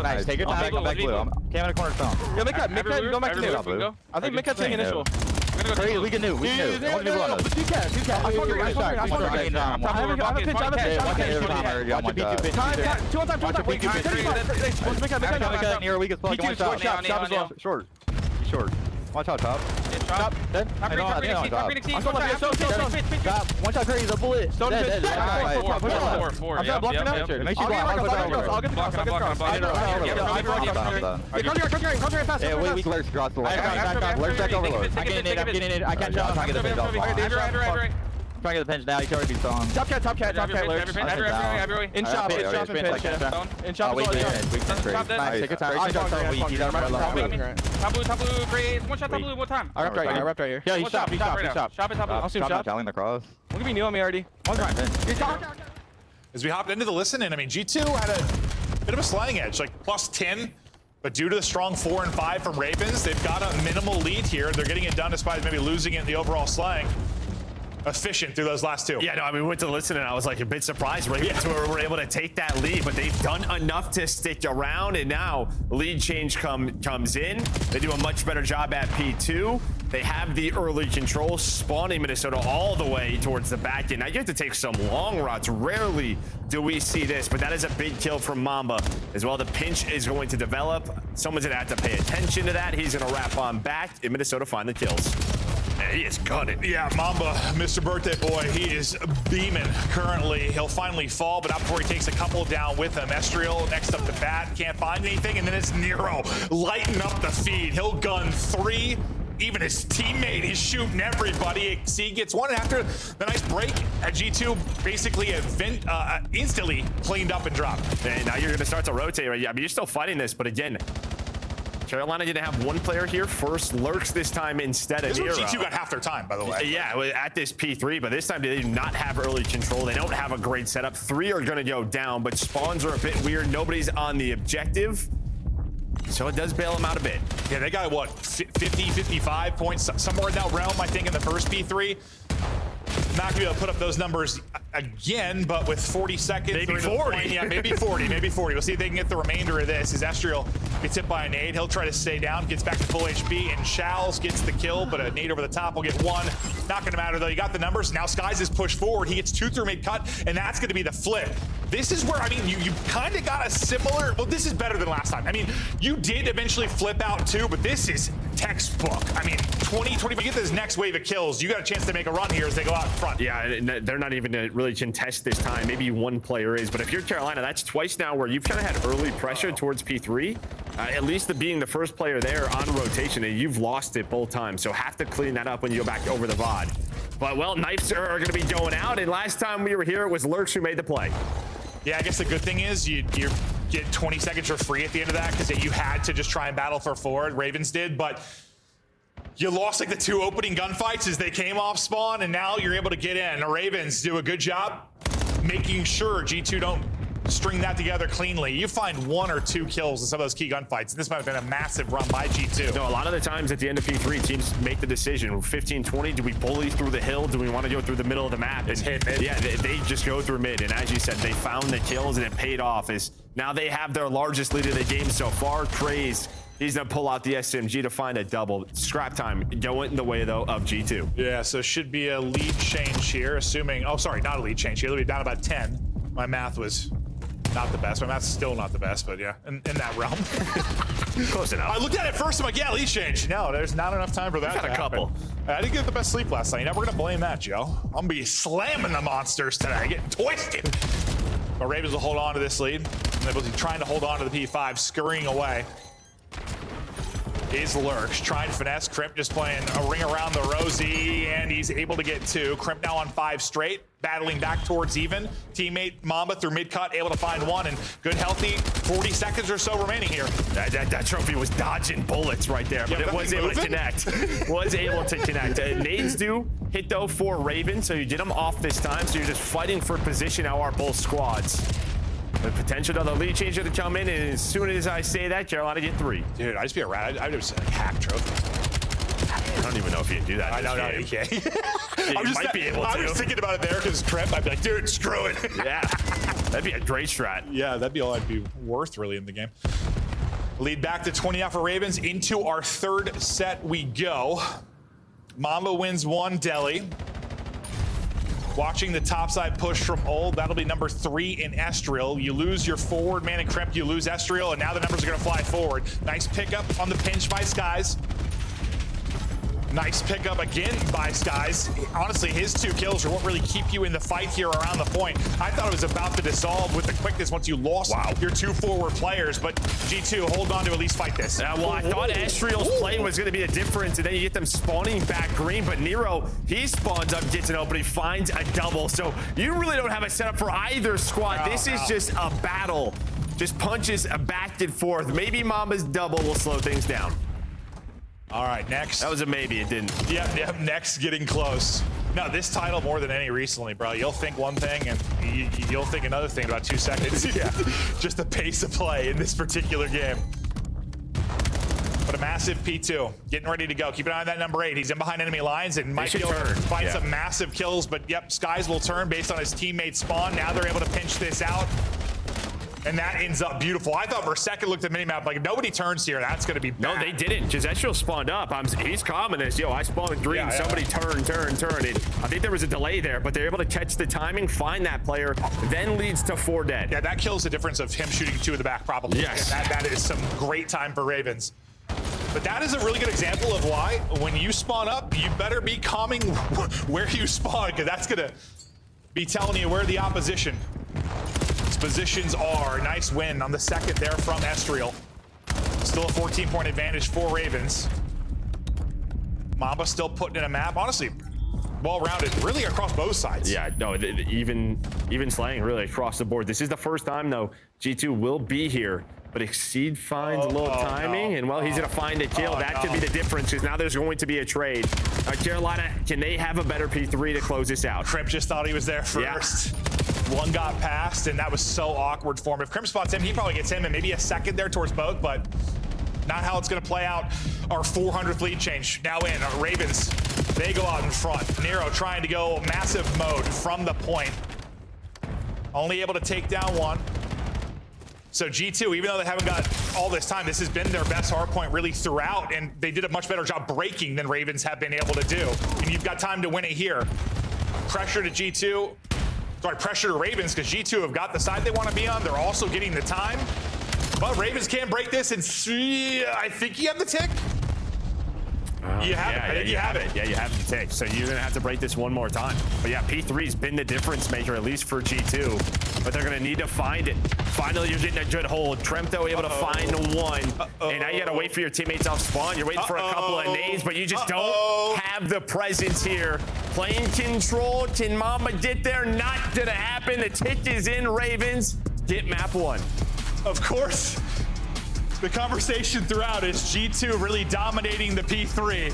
Nice. Take your time. Come back blue. I'm camming a corner stone. Yeah, make cut. Go back to blue. I think make cut's taking initial. Crazy, we can do. We can do. No. Two cats. I haven't pitched. Two on time. Wait, near weakest plug. One shot. Shot is short. He's short. Watch out, top. Top. Dead. One shot crazy. The bullet. Dead. Four. I'm blocking out. I'll get the cross. Yeah, we lurch across the line. Lurch back overload. I'm getting it. I can't jump. I'm trying to get the pinch off. Trying to get the pinch now. He's already stoned. Top cat lurch. In shop and pinch. In shop. Take your time. Top blue, great. One shot, top blue, one time. I wrapped right here. Yeah, he's shop. Shop is top blue. I'll see him shop. Telling the cross. Look at me, new on me already. One time. As we hopped into the listen in, I mean, G2 had a bit of a sliding edge, like plus 10. But due to the strong 4 and 5 from Ravens, they've got a minimal lead here. They're getting it done despite maybe losing it in the overall slang. Efficient through those last two. Yeah, no, I mean, we went to listen and I was like a bit surprised Ravens were able to take that lead, but they've done enough to stick around, and now lead change comes in. They do a much better job at P2. They have the early control, spawning Minnesota all the way towards the back end. Now you have to take some long routes. Rarely do we see this, but that is a big kill from Mamba as well. The pinch is going to develop. Someone's gonna have to pay attention to that. He's gonna wrap on back, and Minnesota find the kills. And he is gunning. Yeah, Mamba, Mr. Birthday Boy, he is beaming currently. He'll finally fall, but not before he takes a couple down with him. Estriel next up to bat, can't find anything, and then it's Nero lighting up the feed. He'll gun 3. Even his teammate is shooting everybody. C gets one after the nice break at G2, basically instantly cleaned up and dropped. And now you're going to start to rotate, right? Yeah, I mean, you're still fighting this, but again, Carolina didn't have one player here. First lurks this time instead of Nero. G2 got half their time, by the way. Yeah, at this P3, but this time they do not have early control. They don't have a great setup. 3 are going to go down, but spawns are a bit weird. Nobody's on the objective. So it does bail them out a bit. Yeah, they got, what, 50, 55 points, somewhere in that realm, I think, in the first P3. Not gonna be able to put up those numbers again, but with 40 seconds. Maybe 40. Yeah, maybe 40, maybe 40. We'll see if they can get the remainder of this. As Estriel gets hit by a nade, he'll try to stay down, gets back to full HP, and Shals gets the kill, but a nade over the top will get 1. Not gonna matter, though. You got the numbers. Now Skies is pushed forward. He gets 2 through mid-cut, and that's gonna be the flip. This is where, I mean, you kind of got a similar, well, this is better than last time. I mean, you did eventually flip out too, but this is textbook. I mean, 20, you get this next wave of kills, you got a chance to make a run here as they go out in front. Yeah, they're not even gonna really contest this time. Maybe one player is, but if you're Carolina, that's twice now where you've kind of had early pressure towards P3. At least being the first player there on rotation, and you've lost it both times. So have to clean that up when you go back over the VOD. But, well, knives are going to be going out, and last time we were here, it was Lurch who made the play. Yeah, I guess the good thing is you get 20 seconds for free at the end of that because you had to just try and battle for 4. Ravens did, but you lost like the 2 opening gunfights as they came off spawn, and now you're able to get in. The Ravens do a good job making sure G2 don't string that together cleanly. You find 1 or 2 kills in some of those key gunfights. This might have been a massive run by G2. No, a lot of the times at the end of P3, teams make the decision. 15-20, do we bully through the hill? Do we want to go through the middle of the map? It's hit mid. Yeah, they just go through mid. And as you said, they found the kills and it paid off. As now they have their largest lead of the game so far. Craze. He's going to pull out the SMG to find a double. Scrap time going in the way, though, of G2. Yeah, so should be a lead change here, assuming... Oh, sorry, not a lead change here. They'll be down about 10. My math was not the best. My math's still not the best, but yeah, in that realm. Close enough. I looked at it first, I'm like, yeah, lead change. No, there's not enough time for that to a couple. I didn't get the best sleep last night. You're never going to blame that, Joe. I'm going to be slamming the monsters today, getting twisted. But Ravens will hold on to this lead. They'll be trying to hold on to the P5, scurrying away. Is Lurch trying to finesse. Crimp just playing a ring around the rosy, and he's able to get 2. Crimp now on 5 straight, battling back towards even. Teammate Mamba through mid-cut, able to find 1, and good, healthy 40 seconds or so remaining here. That trophy was dodging bullets right there, but it was able to connect. Was able to connect. Nades do hit, though, for Raven, so you get them off this time, so you're just fighting for position. How are both squads? The potential of the lead changer to come in, and as soon as I say that, Carolina get 3. Dude, I'd just be a rat. I'd just like hack trophies. I don't even know if you can do that. I don't know. You can't. You might be able to. I was thinking about it there because Crimp. I'd be like, dude, screw it. Yeah, that'd be a great strat. Yeah, that'd be all I'd be worth really in the game. Lead back to 20 out for Ravens. Into our 3rd set we go. Mamba wins 1, Delhi. Watching the topside push from Old. That'll be number 3 in Estriel. You lose your forward man in Kremp, you lose Estriel, and now the numbers are gonna fly forward. Nice pickup on the pinch by Skies. Nice pickup again by Skies. Honestly, his 2 kills are what really keep you in the fight here around the point. I thought it was about to dissolve with the quickness once you lost your 2 forward players, but G2, hold on to at least fight this. Well, I thought Estriel's play was going to be the difference, and then you get them spawning back green, but Nero, he spawns up, gets an opening, finds a double. So you really don't have a setup for either squad. This is just a battle. Just punches back and forth. Maybe Mamba's double will slow things down. All right, next. That was a maybe, it didn't. Yep, next getting close. No, this title more than any recently, bro. You'll think one thing and you'll think another thing in about 2 seconds. Yeah, just the pace of play in this particular game. But a massive P2, getting ready to go. Keep an eye on that number 8. He's in behind enemy lines and might be able to find some massive kills, but yep, Skies will turn based on his teammate's spawn. Now they're able to pinch this out. And that ends up beautiful. I thought for a second, looked at the minimap, like, if nobody turns here, that's going to be bad. No, they didn't, because Estriel spawned up. He's calming this. Yo, I spawned green. Somebody turn. And I think there was a delay there, but they're able to catch the timing, find that player, then leads to 4 dead. Yeah, that kills the difference of him shooting 2 in the back, probably. Yes. That is some great time for Ravens. But that is a really good example of why, when you spawn up, you better be calming where you spawn, because that's going to be telling you where the opposition positions are. Nice win on the second there from Estriel. Still a 14-point advantage for Ravens. Mamba still putting in a map. Honestly, well-rounded, really across both sides. Yeah, no, even slaying really across the board. This is the first time, though, G2 will be here. But Exceed finds a little timing, and well, he's gonna find a kill. That could be the difference, because now there's going to be a trade. Carolina, can they have a better P3 to close this out? Crimp just thought he was there first. Yeah. One got past, and that was so awkward for him. If Crimp spots him, he probably gets him, and maybe a second there towards both, but not how it's gonna play out. Our 400th lead change now in. Our Ravens, they go out in front. Nero trying to go massive mode from the point. Only able to take down 1. So G2, even though they haven't got all this time, this has been their best hardpoint really throughout, and they did a much better job breaking than Ravens have been able to do. And you've got time to win it here. Pressure to G2, sorry, pressure to Ravens, because G2 have got the side they want to be on. They're also getting the time. But Ravens can break this, and I think you have the tick. You have it. I think you have it. Yeah, you have the tick. So you're going to have to break this one more time. But yeah, P3's been the difference maker, at least for G2. But they're going to need to find it. Finally, you're getting a good hold. Tremto able to find 1. And now you got to wait for your teammates off spawn. You're waiting for a couple of nades, but you just don't have the presence here. Playing control. Can Mamba get there? Not going to happen. The tick is in. Ravens get map 1. Of course. The conversation throughout is G2 really dominating the P3,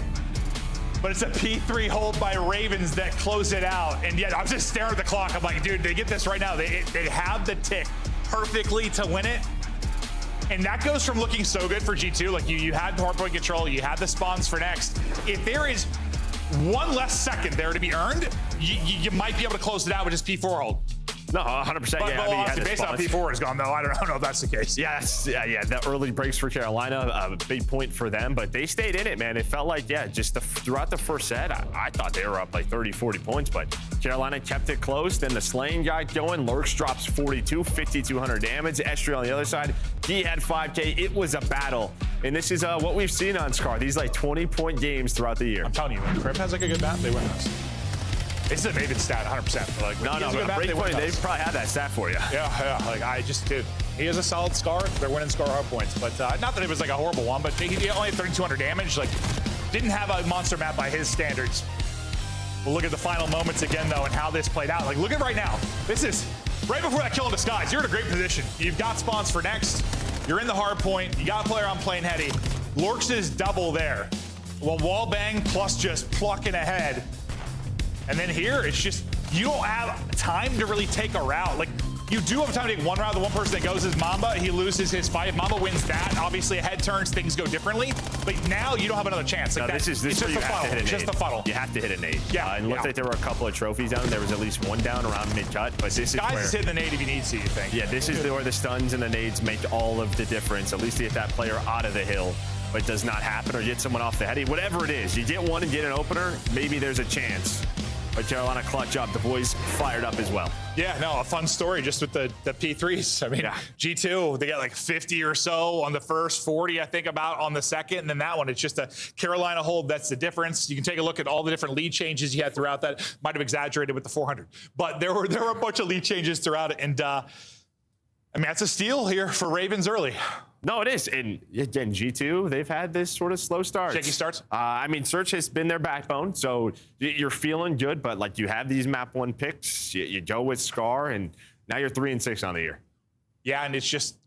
but it's a P3 hold by Ravens that close it out. And yet I'm just staring at the clock. I'm like, dude, they get this right now. They have the tick perfectly to win it. And that goes from looking so good for G2. Like you had hardpoint control, you had the spawns for next. If there is 1 less second there to be earned, you might be able to close it out with just P4 hold. No, 100%. But, yeah, I mean, honestly, based on P4 is gone, though, I don't know if that's the case. Yes, yeah. The early breaks for Carolina, a big point for them, but they stayed in it, man. It felt like, just throughout the first set, I thought they were up like 30, 40 points, but Carolina kept it close. Then the slaying got going. Lurks drops 42, 5,200 damage. Estriel on the other side, he had 5K. It was a battle. And this is what we've seen on Scar. These like 20-point games throughout the year. I'm telling you, when Crip has like a good map, they win this. This is a Maven stat, 100%. Like, no, Breakpoint, they probably have that stat for you. Yeah. Like, dude, he has a solid Scar. They're winning Scar hard points. But not that it was like a horrible one, but he only had 3,200 damage. Like, didn't have a monster map by his standards. We'll look at the final moments again, though, and how this played out. Like, look at right now. This is right before that kill in Disguise. You're in a great position. You've got spawns for next. You're in the hard point. You got a player on plane heady. Lurks is double there. Well, wall bang plus just plucking ahead. And then here, it's just, you don't have time to really take a route. Like, you do have time to take one route. The one person that goes is Mamba. He loses his fight. If Mamba wins that, obviously a head turns, things go differently. But now you don't have another chance. Like, this is just a funnel. It's just a funnel. You have to hit a nade. Yeah. And it looked like there were a couple of trophies down. There was at least one down around mid-cut. But this is Guys where... is hitting the nade if he needs to, you think. Yeah, this is where the stuns and the nades make all of the difference. At least to get that player out of the hill. but it does not happen, or get someone off the heady. Whatever it is, you get one and get an opener, maybe there's a chance. But Carolina clutch up. The boys fired up as well. Yeah, no, a fun story just with the P3s. I mean, G2, they got like 50 or so on the first, 40, I think, about on the second. And then that one, it's just a Carolina hold. That's the difference. You can take a look at all the different lead changes you had throughout that. Might have exaggerated with the 400. But there were a bunch of lead changes throughout it. And, I mean, that's a steal here for Ravens early. No, it is. And again, G2, they've had this sort of slow start. Shaky starts? I mean, Search has been their backbone, so you're feeling good, but like you have these map 1 picks, you go with Scar, and now you're 3-6 on the year. Yeah, and it's just,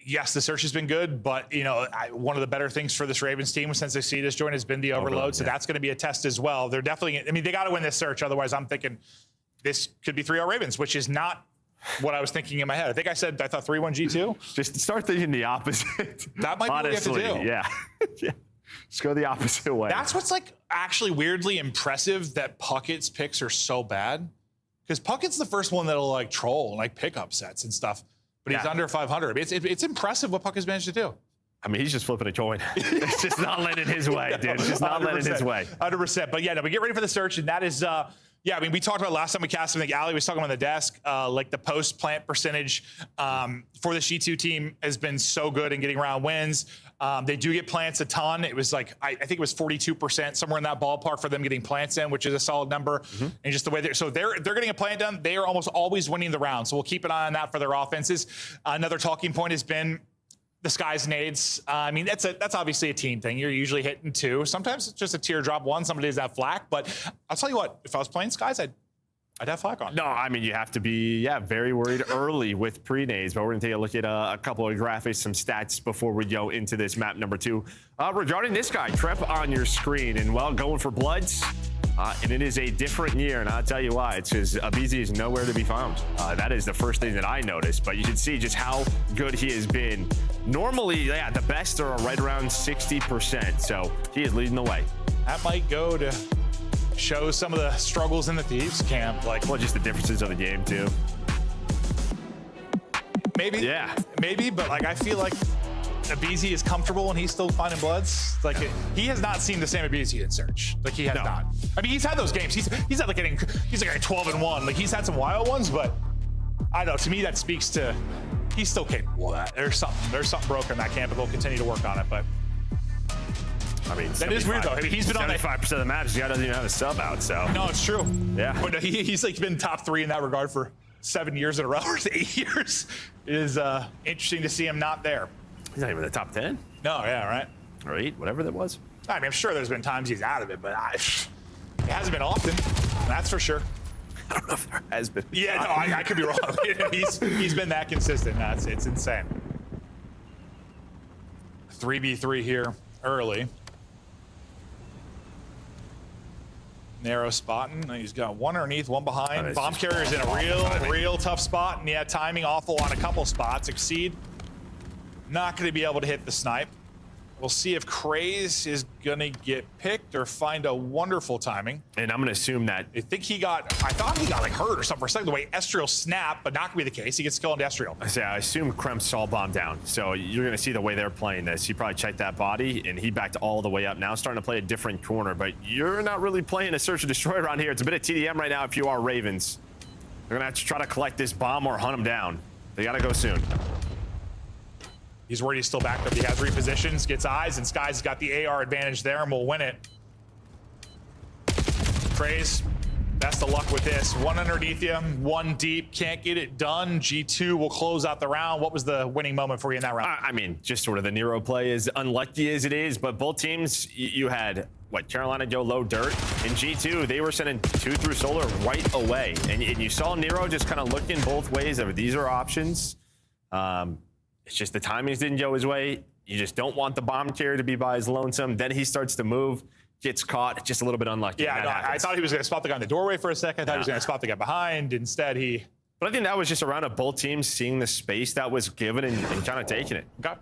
yes, the Search has been good, but, you know, one of the better things for this Ravens team since they see this joint has been the overload, so that's going to be a test as well. They're definitely, I mean, they got to win this Search, otherwise I'm thinking this could be 3-0 Ravens, which is not what I was thinking in my head. I think I thought 3-1 G2. Just start thinking the opposite. That might be honestly, what you have to do. Yeah. Yeah. Just go the opposite way. That's what's like actually weirdly impressive that Puckett's picks are so bad. Because Puckett's the first one that'll like troll and like pick upsets and stuff. But he's under 500. I mean, it's impressive what Puckett's managed to do. I mean, he's just flipping a coin. It's just not letting his way, dude. It's just not letting his way. 100%. But yeah, no, we get ready for the Search, and that is yeah, I mean, we talked about last time we cast him. I think Ali was talking on the desk, like the post-plant percentage for the G2 team has been so good in getting round wins. They do get plants a ton. It was like, I think it was 42%, somewhere in that ballpark for them getting plants in, which is a solid number. And just the way they're getting a plant done. They are almost always winning the round. So we'll keep an eye on that for their offenses. Another talking point has been the Skies nades. I mean, that's obviously a team thing. You're usually hitting 2. Sometimes it's just a teardrop 1. Somebody does have flak. But I'll tell you what, if I was playing Skies, I'd have flak on. No, I mean, you have to be, very worried early with pre-nades. But we're going to take a look at a couple of graphics, some stats before we go into this map number 2. Regarding this guy, Trep on your screen, and well, going for Bloods. And it is a different year, and I'll tell you why. It's because Abizi is nowhere to be found. That is the first thing that I noticed, but you can see just how good he has been. Normally, the best are right around 60%, so he is leading the way. That might go to show some of the struggles in the Thieves camp. Well, just the differences of the game, too. Maybe. Yeah. Maybe, but I feel like Abizi is comfortable and he's still finding Bloods. He has not seen the same Abizi in Search. He has not. I mean, he's had those games. He's had he's like 12-1. He's had some wild ones, but I don't know. To me, that speaks to he's still capable of that. There's something broken in that camp, and they'll continue to work on it. But I mean, that is weird though. I mean, he's been on 75% of the matches. The guy doesn't even have a sub out. So no, it's true. Yeah, but he's been top 3 in that regard for 7 years in a row, or 8 years. It is interesting to see him not there. He's not even in the top 10. No, yeah, right. Or 8, whatever that was. I mean, I'm sure there's been times he's out of it, but it hasn't been often. That's for sure. I don't know if there has been. Yeah, no, I could be wrong. He's been that consistent. It's insane. 3v3 here early. Narrow spotting. He's got one underneath, one behind. Bomb carrier's in a real tough spot, and yeah, timing awful on a couple spots. Exceed. Not going to be able to hit the snipe. We'll see if Craze is going to get picked or find a wonderful timing. And I'm going to assume that. I thought he got hurt or something for a second. The way Estriel snapped, but not going to be the case. He gets killed into Estriel. I assume Kremp saw bomb down. So you're going to see the way they're playing this. He probably checked that body, and he backed all the way up. Now starting to play a different corner. But you're not really playing a search and destroy around here. It's a bit of TDM right now if you are Ravens. They're going to have to try to collect this bomb or hunt him down. They got to go soon. He's worried he's still back up. He has repositions, gets eyes, and Sky's got the AR advantage there and will win it. Craze, best of luck with this. One underneath you, one deep, can't get it done. G2 will close out the round. What was the winning moment for you in that round? I mean, just sort of the Nero play, as unlucky as it is, but both teams, you had, Carolina go low dirt. In G2, they were sending 2 through solar right away. And you saw Nero just kind of looking both ways. These are options. It's just the timings didn't go his way. You just don't want the bomb carrier to be by his lonesome. Then he starts to move, gets caught, just a little bit unlucky. Yeah, no, I thought he was going to spot the guy in the doorway for a second. I thought he was going to spot the guy behind. Instead, But I think that was just around of both teams seeing the space that was given and kind of taking it. Okay.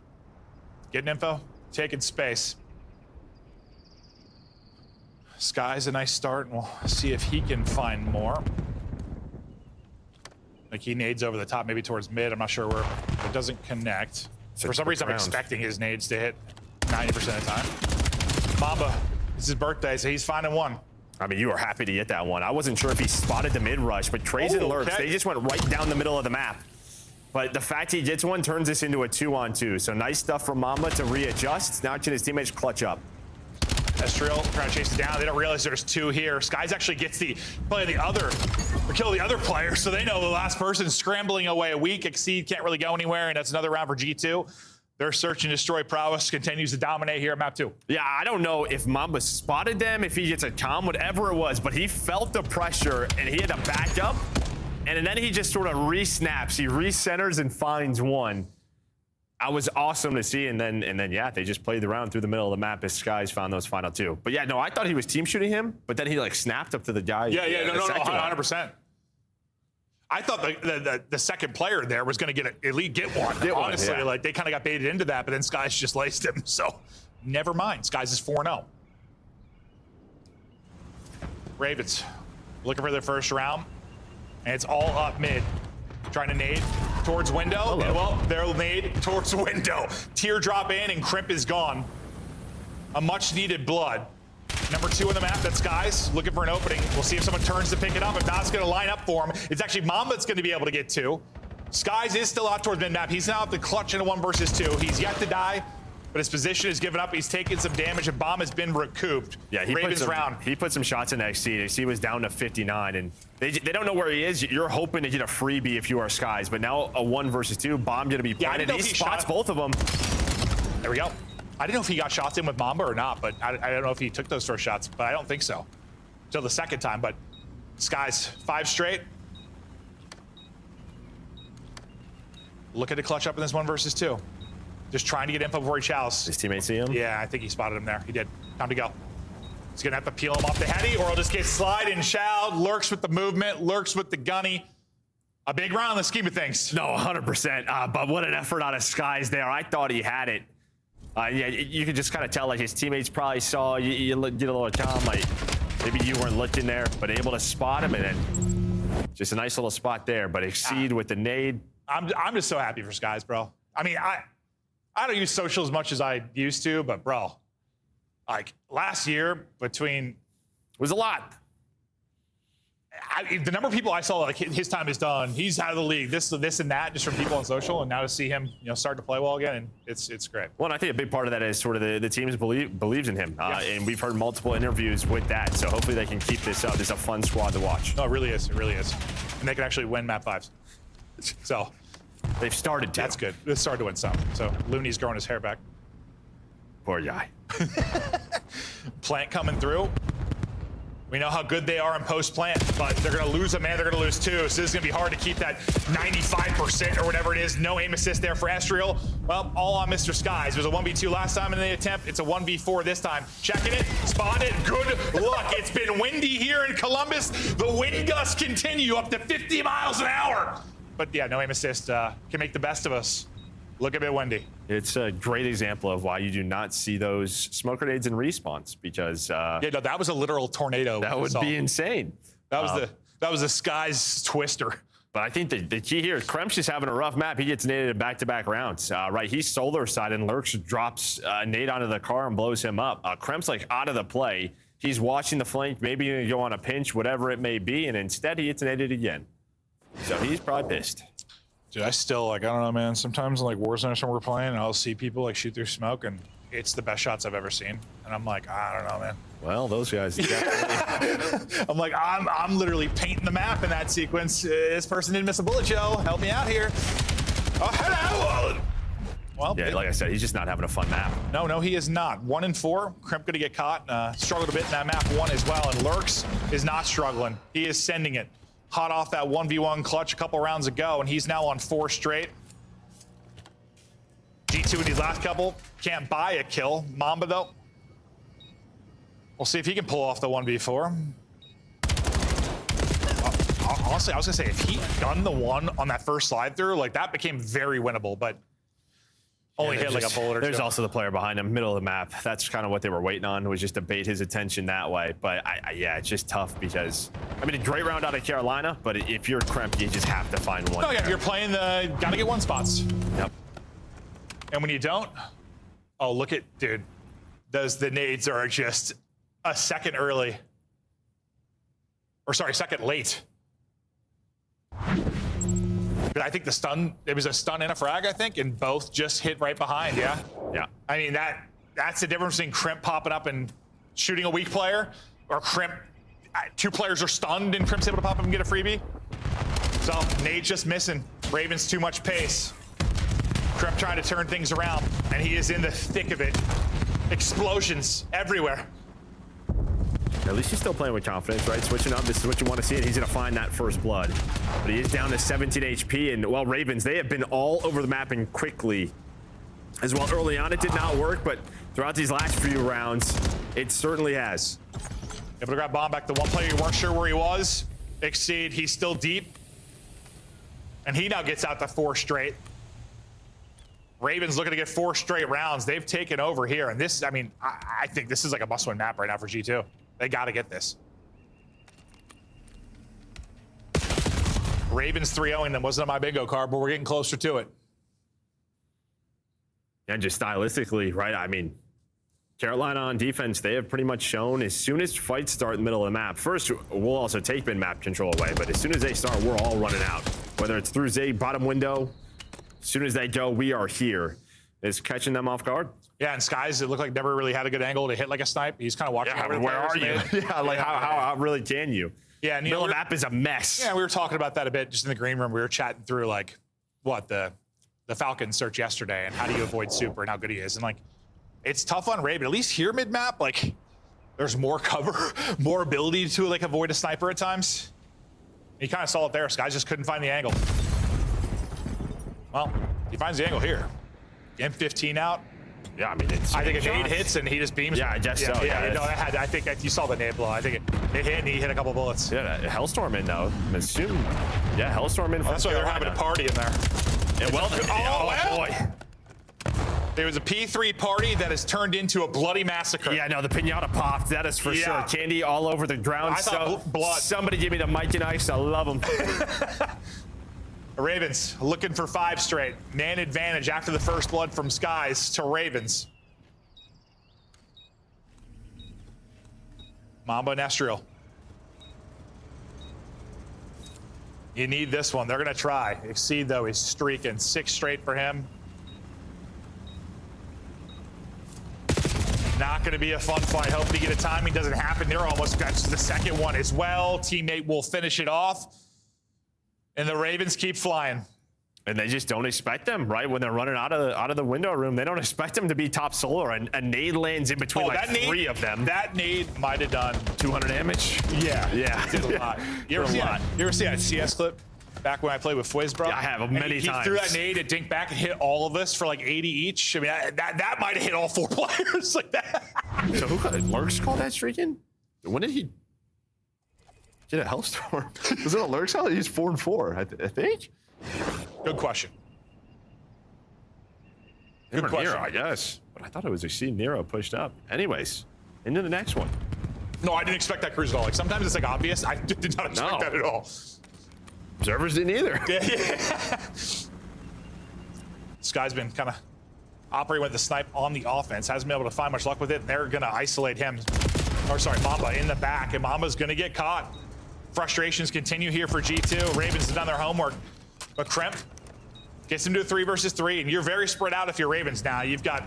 Getting info, taking space. Sky's a nice start, and we'll see if he can find more. He nades over the top, maybe towards mid. I'm not sure where. It doesn't connect. For some reason, I'm expecting his nades to hit 90% of the time. Mamba, it's his birthday, so he's finding one. I mean, you were happy to get that one. I wasn't sure if he spotted the mid rush, but Trays and Lurks, they just went right down the middle of the map. But the fact he gets one turns this into a 2-on-2. So nice stuff from Mamba to readjust. Now can his teammates clutch up. Estriel trying to chase it down. They don't realize there's two here. Skies actually gets the play the other, or kill the other player, so they know the last person scrambling away. Weak, Exceed can't really go anywhere, and that's another round for G2. Their search and destroy prowess continues to dominate here at map 2. Yeah, I don't know if Mamba spotted them, if he gets a calm, whatever it was, but he felt the pressure and he had to back up. And then he just sort of re-snaps. He re-centers and finds one. I was awesome to see, and then yeah, they just played the round through the middle of the map as Skies found those final two. But yeah, no, I thought he was team shooting him, but then he like snapped up to the guy. Yeah, no, 100%. I thought the second player there was going to get one. Honestly, yeah. like they kind of got baited into that, but then Skies just laced him. So never mind. Skies is 4-0. Ravens looking for their first round, and it's all up mid. Trying to nade towards window. Well, they'll nade towards window. Teardrop in, and Crimp is gone. A much needed blood. Number 2 on the map, that's Skies looking for an opening. We'll see if someone turns to pick it up. If not, it's going to line up for him. It's actually Mamba that's going to be able to get 2. Skies is still out towards mid-map. He's now at the clutch in a 1 versus 2. He's yet to die, but his position is given up. He's taken some damage, and bomb has been recouped. Yeah, he put some shots in XC. XC was down to 59, and they don't know where he is. You're hoping to get a freebie if you are Skies, but now a 1 versus 2. Bomb going to be planted. He spots both of them. There we go. I didn't know if he got shots in with Mamba or not, but I don't know if he took those first shots, but I don't think so. Until the second time, but Skies, 5 straight. Looking to clutch up in this 1 versus 2. Just trying to get info before he chows. His teammates see him? Yeah, I think he spotted him there. He did. Time to go. He's gonna have to peel him off the heady, or he'll just get slide and chowed. Lurks with the movement, lurks with the gunny. A big round in the scheme of things. No, 100%. But what an effort out of Skies there. I thought he had it. Yeah, you could just kind of tell, like, his teammates probably saw you get a little calm, like maybe you weren't looking there, but able to spot him, and then just a nice little spot there. But Exceed with the nade. I'm just so happy for Skies, bro. I mean, I don't use social as much as I used to, but bro, like last year between was a lot. The number of people I saw, like his time is done. He's out of the league. This and that, just from people on social, and now to see him, start to play well again, and it's great. Well, and I think a big part of that is sort of the team believes in him, and we've heard multiple interviews with that. So hopefully they can keep this up. It's a fun squad to watch. No, it really is. It really is, and they can actually win map 5s. So they've started to. That's good. They started to win some. So Looney's growing his hair back. Poor guy. Plant coming through. We know how good they are in post-plant, but they're going to lose a man, they're going to lose 2. So this is going to be hard to keep that 95% or whatever it is. No aim assist there for Estriel. Well, all on Mr. Skies. It was a 1v2 last time in the attempt. It's a 1v4 this time. Checking it, spotted, good luck. It's been windy here in Columbus. The wind gusts continue up to 50 miles an hour. But yeah, no aim assist can make the best of us. Look a bit windy. It's a great example of why you do not see those smoke grenades in respawns, because yeah, no, that was a literal tornado. That would be insane. That was the Skies twister. But I think the key here is Kremp's just having a rough map. He gets naded in back-to-back rounds. Right, he's solar side, and Lurks drops nade onto the car and blows him up. Kremp's like out of the play. He's watching the flank, maybe gonna go on a pinch, whatever it may be, and instead he gets naded again. So he's probably pissed. Dude, I still, I don't know, man. Sometimes in, Warzone or somewhere we're playing, and I'll see people, shoot through smoke, and it's the best shots I've ever seen. And I'm like, I don't know, man. Well, those guys definitely. I'm like, I'm literally painting the map in that sequence. This person didn't miss a bullet, Joe. Help me out here. Oh, hello! Well, yeah, like I said, he's just not having a fun map. No, he is not. 1 and 4. Crimp gonna get caught. Struggled a bit in that map 1 as well, and Lurks is not struggling. He is sending it. Hot off that 1v1 clutch a couple rounds ago, and he's now on 4 straight. G2 in these last couple can't buy a kill. Mamba, though, we'll see if he can pull off the 1v4. Honestly, I was gonna say, if he gunned the 1 on that first slide through, that became very winnable, but only hit a bullet or 2. There's also the player behind him, middle of the map. That's kind of what they were waiting on, was just to bait his attention that way. But yeah, it's just tough because, I mean, a great round out of Carolina, but if you're Kremp, you just have to find one. Oh yeah, if you're playing gotta get 1 spots. Yep. And when you don't, Oh, look at, dude. The nades are just a second early. Or sorry, second late. But I think the stun, it was a stun and a frag, I think, and both just hit right behind, yeah? Yeah. I mean, that's the difference between Crimp popping up and shooting a weak player, or Crimp, 2 players are stunned and Crimp's able to pop up and get a freebie. So, Nade's just missing. Ravens too much pace. Crimp trying to turn things around, and he is in the thick of it. Explosions everywhere. At least he's still playing with confidence, right? Switching up, this is what you want to see, and he's going to find that first blood. But he is down to 17 HP, and, well, Ravens, they have been all over the map and quickly as well. Early on, it did not work, but throughout these last few rounds, it certainly has. Able to grab bomb back. The one player you weren't sure where he was. Exceed, he's still deep. And he now gets out to 4 straight. Ravens looking to get 4 straight rounds. They've taken over here. And this, I mean, I think this is like a must-win map right now for G2. They got to get this. Ravens 3-0ing them wasn't on my bingo card, but we're getting closer to it. And just stylistically, right? I mean, Carolina on defense, they have pretty much shown as soon as fights start in the middle of the map, first, we'll also take mid-map control away, but as soon as they start, we're all running out. Whether it's through Zay bottom window, as soon as they go, we are here. It's catching them off guard. Yeah, and Skies, it looked like never really had a good angle to hit like a snipe. He's kind of watching over the where are you? Yeah, like how really can you? Yeah, and middle of the map is a mess. Yeah, we were talking about that a bit just in the green room. We were chatting through like what the Falcons search yesterday and how do you avoid super and how good he is. And like it's tough on Ray, but at least here mid-map, like there's more cover, more ability to like avoid a sniper at times. He kind of saw it there. Skies just couldn't find the angle. Well, he finds the angle here. M15 out. Yeah, I mean, I think a nade hits and he just beams. Yeah, I guess so. Yeah, no, I think you saw the nade blow. I think it hit and he hit a couple bullets. Yeah, Hellstorm in though. I'm assuming. Yeah, Hellstorm in. That's why they're having a party in there. Yeah, well, well. Boy. There was a P3 party that has turned into a bloody massacre. Yeah, no, the pinata popped. That is for sure. Candy all over the ground. I thought blood. Somebody give me the Mike and Ice. I love them. Ravens looking for 5 straight. Man advantage after the first blood from Skies to Ravens. Mamba Nestriel. You need this one. They're going to try. Exceed, though, he's streaking. 6 straight for him. Not going to be a fun fight. Hoping to get a timing. Doesn't happen. They're almost got the second one as well. Teammate will finish it off. And the Ravens keep flying. And they just don't expect them, right? When they're running out of the window room, they don't expect them to be top solar. And a nade lands in between like 3 of them. That nade might have done 200 damage. Yeah. Yeah. Did a lot. You ever see that CS clip? Back when I played with Fwiz, bro? Yeah, I have many times. He threw that nade, it dinked back and hit all of us for like 80 each. I mean, that might have hit all 4 players like that. So who got it? Lurks called that streaking? When did he get a Hellstorm? Was it a Lurks? He's 4-4, I think. Good question. Good question. Nero, I guess. But I thought it was Exceed Nero pushed up. Anyways, into the next one. No, I didn't expect that cruise at all. Like sometimes it's like obvious. I did not expect that at all. Observers didn't either. Yeah. This guy's been kind of operating with the snipe on the offense. Hasn't been able to find much luck with it. They're going to isolate him. Or sorry, Mamba in the back. And Mamba's going to get caught. Frustrations continue here for G2. Ravens have done their homework. But Kremp gets him to a 3 versus 3. And you're very spread out if you're Ravens now. You've got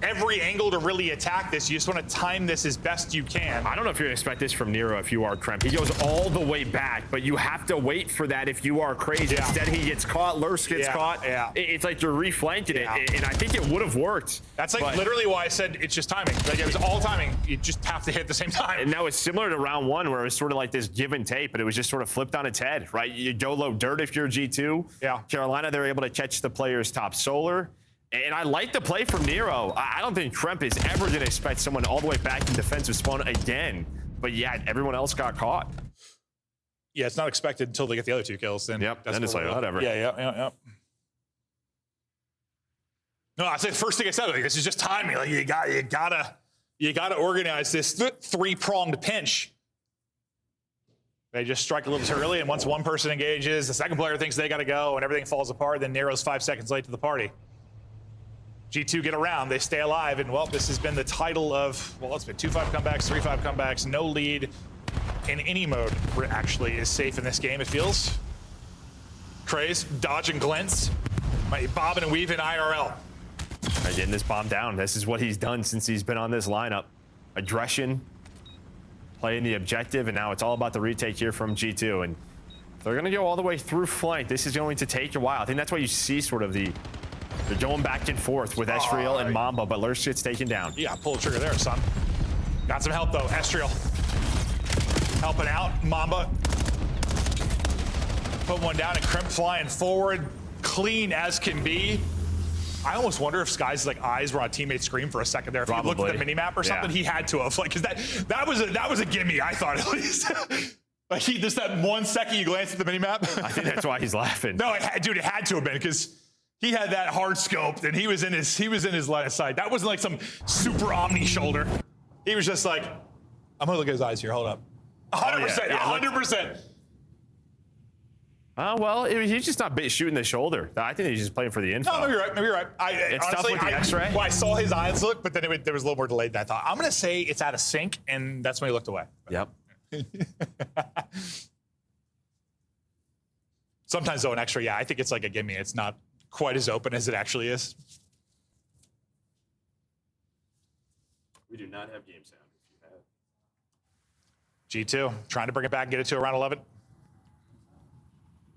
every angle to really attack this. You just want to time this as best you can. I don't know if you're going to expect this from Nero if you are Kremp. He goes all the way back, but you have to wait for that if you are crazy. Yeah. Instead, he gets caught, Lurs gets caught. Yeah. It's like you're reflanking it, and I think it would have worked. That's like literally why I said it's just timing. Like it was all timing. You just have to hit at the same time. And now it's similar to round 1 where it was sort of like this give and take, but it was just sort of flipped on its head, right? You go low dirt if you're G2. Yeah. Carolina, they're able to catch the players top solar. And I like the play from Nero. I don't think Kremp is ever going to expect someone all the way back in defensive spawn again. But yeah, everyone else got caught. Yeah, it's not expected until they get the other 2 kills. Then then it's like, whatever. Yeah. No, I said the first thing I said, like, this is just timing. Like you gotta organize this 3-pronged pinch. They just strike a little too early, and once one person engages, the second player thinks they got to go, and everything falls apart. Then Nero's 5 seconds late to the party. G2 get around, they stay alive, and well, this has been the title of, well, it's been 2-5 comebacks, 3-5 comebacks, no lead in any mode actually is safe in this game, it feels. Craze, dodging glints, bobbing and weaving IRL. Getting this bomb down. This is what he's done since he's been on this lineup. Aggression, playing the objective, and now it's all about the retake here from G2. And they're going to go all the way through flank. This is going to take a while. I think that's why you see sort of they're going back and forth with Estriel and Mamba, but Lurch gets taken down. Yeah, pull the trigger there, son. Got some help though. Estriel helping out. Mamba put one down, and Crimp flying forward, clean as can be. I almost wonder if Sky's like eyes were on teammate screen for a second there. If he looked at the minimap or something, he had to have, like, cause that was a gimme, I thought, at least. Like just that 1 second you glance at the minimap. I think that's why he's laughing. No, dude, it had to have been, because he had that hard scoped and he was in his line of sight. That wasn't like some super omni shoulder. He was just like, I'm gonna look at his eyes here. Hold up. 100%. 100%. Well, he's just not shooting the shoulder. I think he's just playing for the info. No, you're right. No, you're right. It's honestly, tough with the X-ray. Well, I saw his eyes look, but then there was a little more delayed than I thought. I'm gonna say it's out of sync, and that's when he looked away. Yep. Sometimes though, an X-ray, yeah, I think it's like a gimme. It's not quite as open as it actually is. We do not have game sound. G2 trying to bring it back, get it to around 11.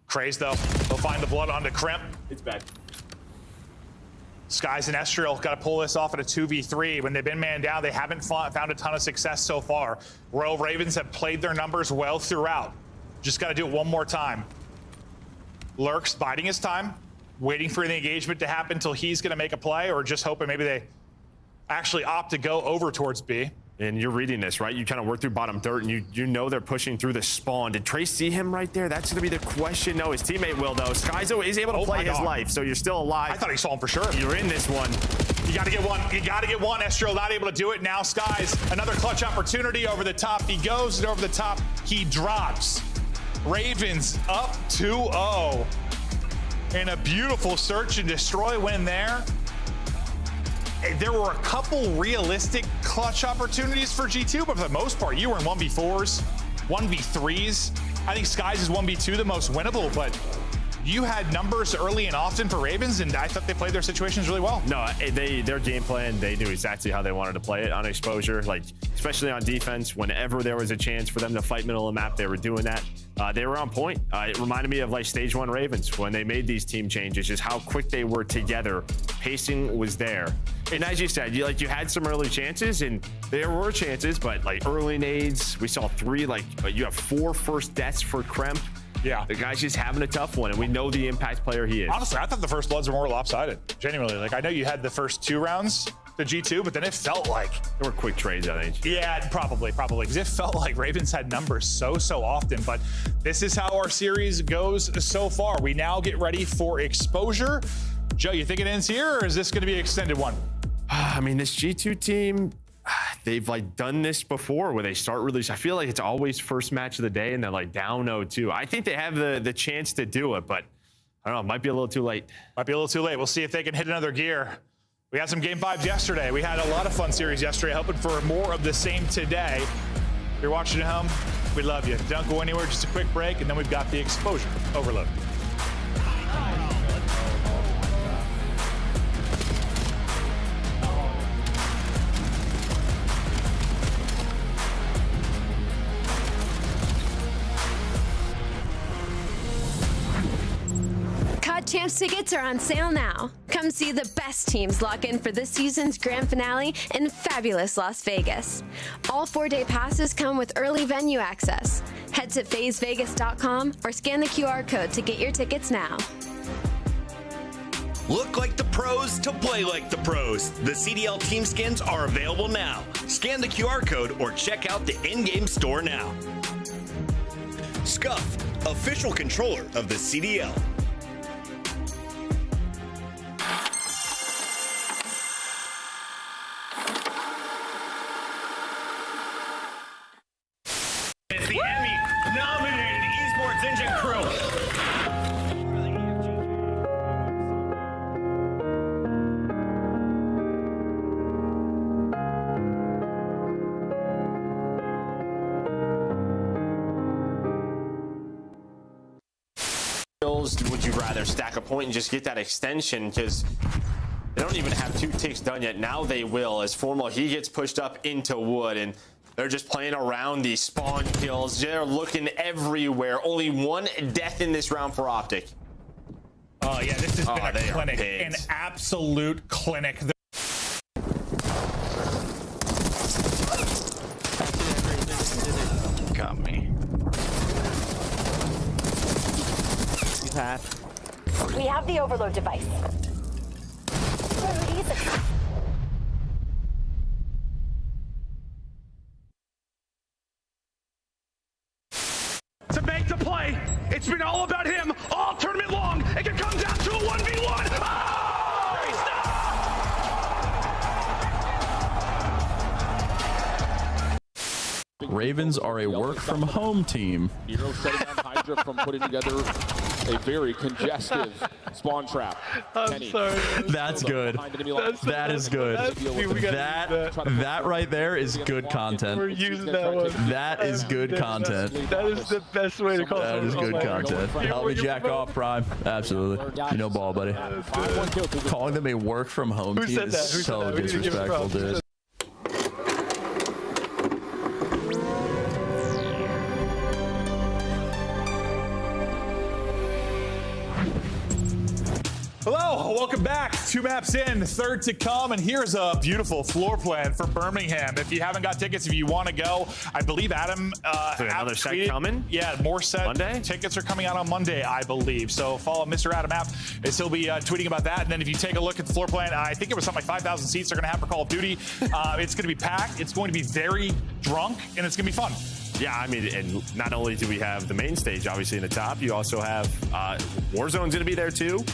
Craze though, he'll find the blood onto Crimp. It's back. Skies and Estriel got to pull this off at a 2v3. When they've been man down, they haven't found a ton of success so far. Royal Ravens have played their numbers well throughout. Just got to do it one more time. Lurk's biding his time, waiting for the engagement to happen until he's going to make a play, or just hoping maybe they actually opt to go over towards B. And you're reading this, right? You kind of work through bottom dirt, and you know they're pushing through the spawn. Did Trace see him right there? That's going to be the question. No, his teammate will, though. Skyzo is able to play his life, so you're still alive. I thought he saw him for sure. You're in this one. You got to get one. You got to get one. Estriel not able to do it. Now Skies, another clutch opportunity over the top. He goes, and over the top, he drops. Ravens up 2-0. And a beautiful search and destroy win there. There were a couple realistic clutch opportunities for G2, but for the most part, you were in 1v4s, 1v3s. I think Skies is 1v2 the most winnable, but you had numbers early and often for Ravens, and I thought they played their situations really well. No, their game plan, they knew exactly how they wanted to play it on exposure, like especially on defense. Whenever there was a chance for them to fight middle of the map, they were doing that. They were on point. It reminded me of like stage 1 Ravens when they made these team changes, just how quick they were together. Pacing was there. And as you said, you had some early chances, and there were chances, but like early nades, we saw 3, like you have 4 first deaths for Kremp. Yeah. The guy's just having a tough one, and we know the impact player he is. Honestly, I thought the first bloods were more lopsided. Genuinely. Like, I know you had the first 2 rounds, the G2, but then it felt like... There were quick trades, I think. Yeah, probably. Because it felt like Ravens had numbers so often, but this is how our series goes so far. We now get ready for exposure. Joe, you think it ends here, or is this going to be an extended one? I mean, this G2 team, they've like done this before where they start release. I feel like it's always first match of the day and they're like down 0-2. I think they have the chance to do it, but I don't know, it might be a little too late. Might be a little too late. We'll see if they can hit another gear. We had some game 5s yesterday. We had a lot of fun series yesterday, hoping for more of the same today. If you're watching at home, we love you. Don't go anywhere, just a quick break, and then we've got the exposure overload. Champs tickets are on sale now. Come see the best teams lock in for this season's grand finale in fabulous Las Vegas. All 4-day passes come with early venue access. Head to phasevegas.com or scan the QR code to get your tickets now. Look like the pros to play like the pros. The CDL team skins are available now. Scan the QR code or check out the in-game store now. Scuff, official controller of the CDL. It's the Emmy-nominated Esports Engine Crew. Would you rather stack a point and just get that extension? Because they don't even have 2 ticks done yet. Now they will, as Formal, he gets pushed up into wood, and they're just playing around these spawn kills. They're looking everywhere. Only 1 death in this round for Optic. Oh, yeah, this has been a clinic, an absolute clinic. Got me. We have the overload device. To make the play, it's been all about him all tournament long. It can come down to a 1v1. Oh, he's Ravens are a work-from-home team. Nero setting up Hydra from putting together a very congestive spawn trap. I'm sorry. That's good. That is good. That right there is good content. We're using that one. That is good content. That is the best way to call it. That is good content. Help me jack off, Prime. Absolutely. You know ball, buddy. Calling them a work-from-home team is so disrespectful, dude. Hello, welcome back. 2 maps in, 3rd to come, and here's a beautiful floor plan for Birmingham. If you haven't got tickets, if you want to go, I believe Adam another set coming? Yeah, more set Monday? Tickets are coming out on Monday, I believe. So follow Mr. Adam App, as he'll be tweeting about that. And then if you take a look at the floor plan, I think it was something like 5,000 seats they're going to have for Call of Duty. It's going to be packed. It's going to be very drunk, and it's going to be fun. Yeah, I mean, and not only do we have the main stage, obviously, in the top, you also have Warzone's going to be there, too.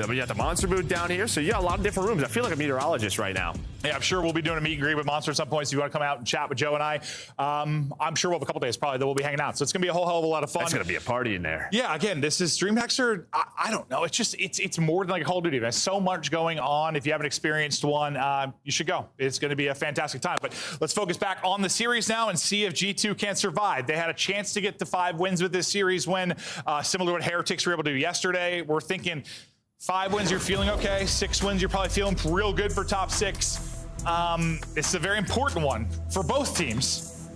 We got the Monster booth down here, so you got a lot of different rooms. I feel like a meteorologist right now. Yeah, I'm sure we'll be doing a meet and greet with Monster at some point, so you want to come out and chat with Joe and I. I'm sure we'll have a couple days probably that we'll be hanging out, so it's going to be a whole hell of a lot of fun. It's going to be a party in there. Yeah, again, this is Stream Hexer. I don't know. It's just, it's more than like a Call of Duty. There's so much going on. If you haven't experienced one, you should go. It's going to be a fantastic time. But let's focus back on the series now and see if G2 can survive. They had a chance to get to 5 wins with this series when, similar to what Heretics were able to do yesterday. We're thinking 5 wins, you're feeling okay. 6 wins, you're probably feeling real good for top 6. This is a very important one for both teams.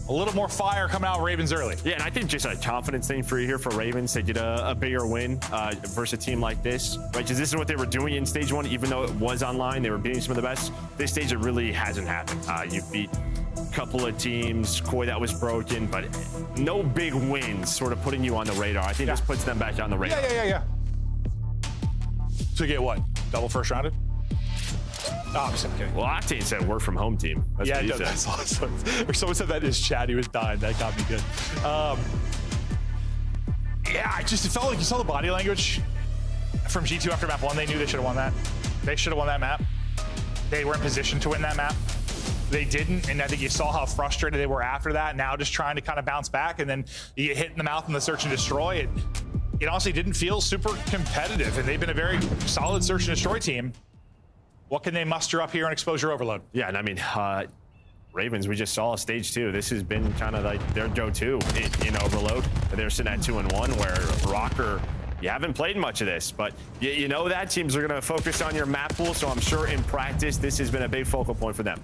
A little more fire coming out of Ravens early. Yeah, and I think just a confidence thing for you here for Ravens. They get a bigger win versus a team like this, right? Because this is what they were doing in stage 1, even though it was online. They were beating some of the best. This stage, it really hasn't happened. You beat a couple of teams, Koi that was broken, but no big wins sort of putting you on the radar. I think this puts them back on the radar. Yeah. So you get what? Double first rounded? Oh, I'm just kidding. Well, Octane said work from home team. That's yeah, what he no, said. that's awesome. Or someone said that in his chat. He was dying. That got me good. Yeah, I just felt like you saw the body language from G2 after map 1. They knew they should have won that. They should have won that map. They were in position to win that map. They didn't, and I think you saw how frustrated they were after that. Now just trying to kind of bounce back, and then you get hit in the mouth in the search and destroy. It honestly didn't feel super competitive, and they've been a very solid search and destroy team. What can they muster up here on exposure overload? Yeah, and I mean, Ravens, we just saw stage 2. This has been kind of like their go-to in overload. They're sitting at 2-1, where Rocker, you haven't played much of this, but you know that teams are going to focus on your map pool, so I'm sure in practice, this has been a big focal point for them.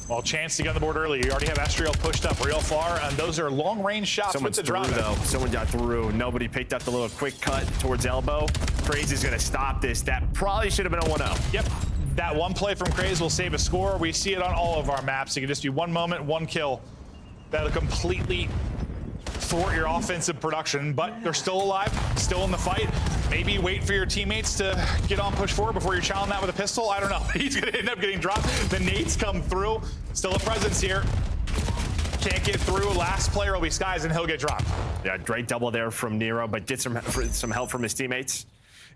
Well, chance to get on the board early. You already have Estriel pushed up real far, and those are long-range shots. Someone's with the through, though. Someone got through. Nobody picked up the little quick cut towards elbow. Crazy's going to stop this. That probably should have been a 1-0. Yep. That one play from Craze will save a score. We see it on all of our maps. It can just be 1 moment, 1 kill. That'll completely thwart your offensive production, but they're still alive, still in the fight. Maybe wait for your teammates to get on push forward before you're challenging that with a pistol. I don't know. He's going to end up getting dropped. The nades come through. Still a presence here. Can't get through. Last player will be Skies, and he'll get dropped. Yeah, great double there from Nero, but get some help from his teammates.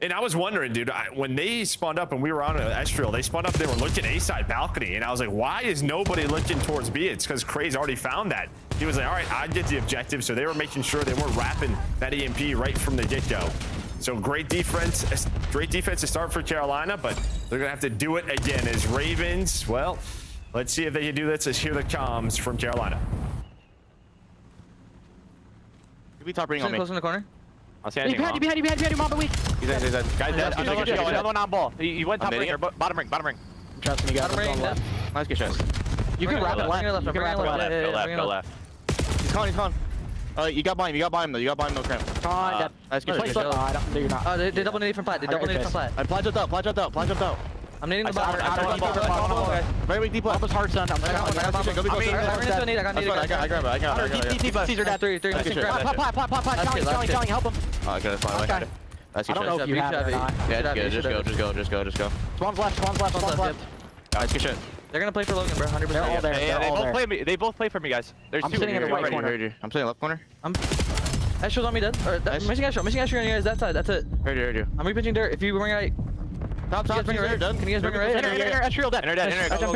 And I was wondering, dude, when they spawned up and we were on Estriel, they spawned up, they were looking A-side balcony. And I was like, why is nobody looking towards B? It's because Craze already found that. He was like, all right, I get the objective. So they were making sure they weren't wrapping that EMP right from the get-go. So great defense to start for Carolina, but they're going to have to do it again as Ravens. Well, let's see if they can do this. Let's hear the comms from Carolina. Could be top ring on me. Close in the corner. I'll see anything. Behind you, Mamba weak. He's dead. Guy's dead. Another one on ball. He went top ring or bottom ring. Trust me, guys. Nice good shots. You can wrap it left. You can wrap it left. Go left. He's calling. Oh, you got by him though. No cramp. Nice good shot. I don't think you're not. They double need from flat. Plat jumped out. I'm needing the ball. Very weak deep left. Almost hard, son. I got I grab it. Deep. Caesar dead. Three. Plat. Telling, help him. Oh, I got it. Fine. Okay. I don't know if you have it or not. Yeah, just go. Swan's left. Nice good shot. They're gonna play for Logan, bro. 100%. They're all there. Yeah, They're all there. they both play for me, guys. There's I'm two sitting in the here. right corner. I'm sitting left corner. Astro's on me dead. Nice. Missing Astro on you guys. That side. That's it. Heard you. I'm repitching dirt. If you bring it right. Top. Can you guys bring it right? Enter. Astral dead. I'm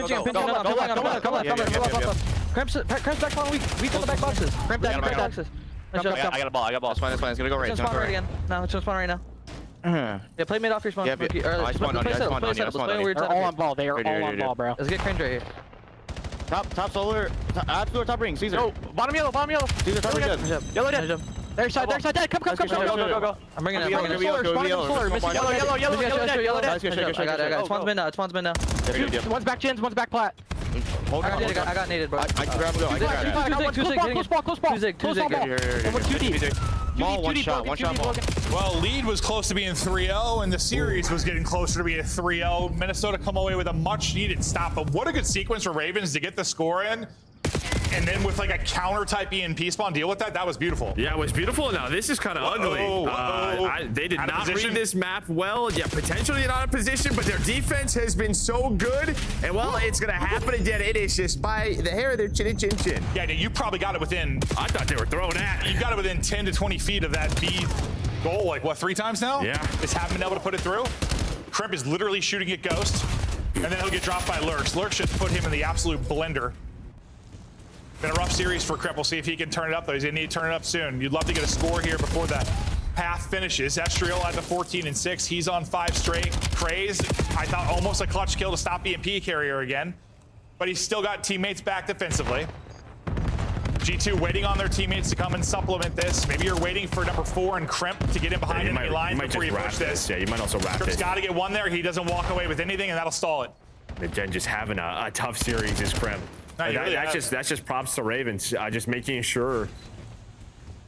pitching. Cramps back spawn weak on the back boxes. Cramp back boxes. I got a ball. It's fine. It's gonna go right. It's gonna spawn right again. No, it's gonna spawn right now. Yeah, play mid off your spawn. Yeah, I spawned on you. They're all on ball. They are all on ball, bro. Let's get cringe right here. Top solar. Absolute top ring. Caesar. Oh, bottom yellow. Caesar top ring. Yellow dead. Their side dead. Come. Go. I'm bringing it. Yellow. I got it. Spawn's mid now. One's back Jins, one's back Plat. I got naded, bro. I can grab go. Close ball. Too deep. One shot. Well, lead was close to being 3-0, and the series was getting closer to being 3-0. Minnesota come away with a much-needed stop, but what a good sequence for Ravens to get the score in. And then with like a counter-type EMP spawn, deal with that. That was beautiful. Yeah, it was beautiful. Now, this is kind of ugly. They did not read this map well. Yeah, potentially not in position, but their defense has been so good. And, well, it's going to happen again. It is just by the hair of their chin. Yeah, you probably got it within... I thought they were throwing at. You got it within 10 to 20 feet of that B goal, like, what, 3 times now? Yeah. Just haven't been able to put it through. Crimp is literally shooting at Ghost, and then he'll get dropped by Lurks. Lurks should put him in the absolute blender. Been a rough series for Crip. We'll see if he can turn it up, though. He's going to need to turn it up soon. You'd love to get a score here before the half finishes. Estriel at the 14-6. He's on 5 straight. Craze, I thought almost a clutch kill to stop EMP carrier again. But he's still got teammates back defensively. G2 waiting on their teammates to come and supplement this. Maybe you're waiting for number 4 and Crimp to get in behind enemy lines before you push this. Yeah, you might also wrap Crimp's this. got to get one there. He doesn't walk away with anything, and that'll stall it. Again, just having a tough series is Crimp. No, that's just props to Ravens. Just making sure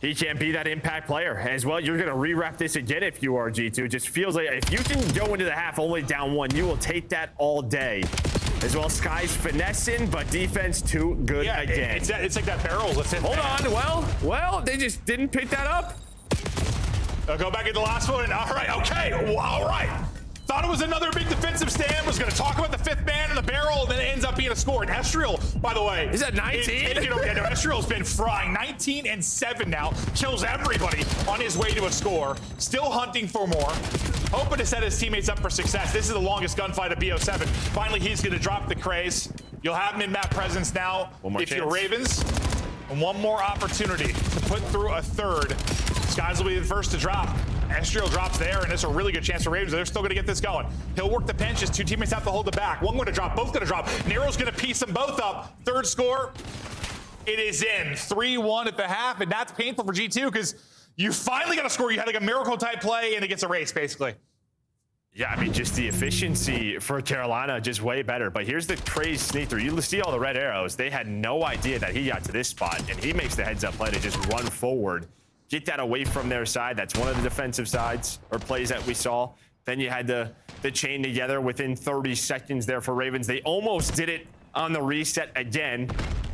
he can't be that impact player. As well, you're going to re-wrap this again if you are G2. It just feels like if you can go into the half only down 1, you will take that all day. As well, Sky's finessing, but defense too good again. It's like that barrel. Hold on. Well, they just didn't pick that up. They'll go back at the last one. All right, okay. All right. Thought it was another big defensive stand, was going to talk about the 5th man in the barrel, and then it ends up being a score. And Estriel, by the way. Is that 19? Estriel's been frying. 19-7 now. Kills everybody on his way to a score. Still hunting for more. Hoping to set his teammates up for success. This is the longest gunfight of BO7. Finally, he's going to drop the Craze. You'll have mid-map presence now if you're Ravens. And one more opportunity to put through a 3rd. Skies will be the first to drop. Estriel drops there, and it's a really good chance for Ravens. They're still going to get this going. He'll work the pinch. His 2 teammates have to hold the back. One going to drop, both going to drop. Nero's going to piece them both up. 3rd score. It is in. 3-1 at the half, and that's painful for G2 because you finally got a score. You had like a miracle-type play, and it gets erased, basically. Yeah, I mean, just the efficiency for Carolina just way better. But here's the crazy sneak through. You see all the red arrows. They had no idea that he got to this spot, and he makes the heads-up play to just run forward. Get that away from their side. That's one of the defensive sides or plays that we saw. Then you had the chain together within 30 seconds there for Ravens. They almost did it on the reset again.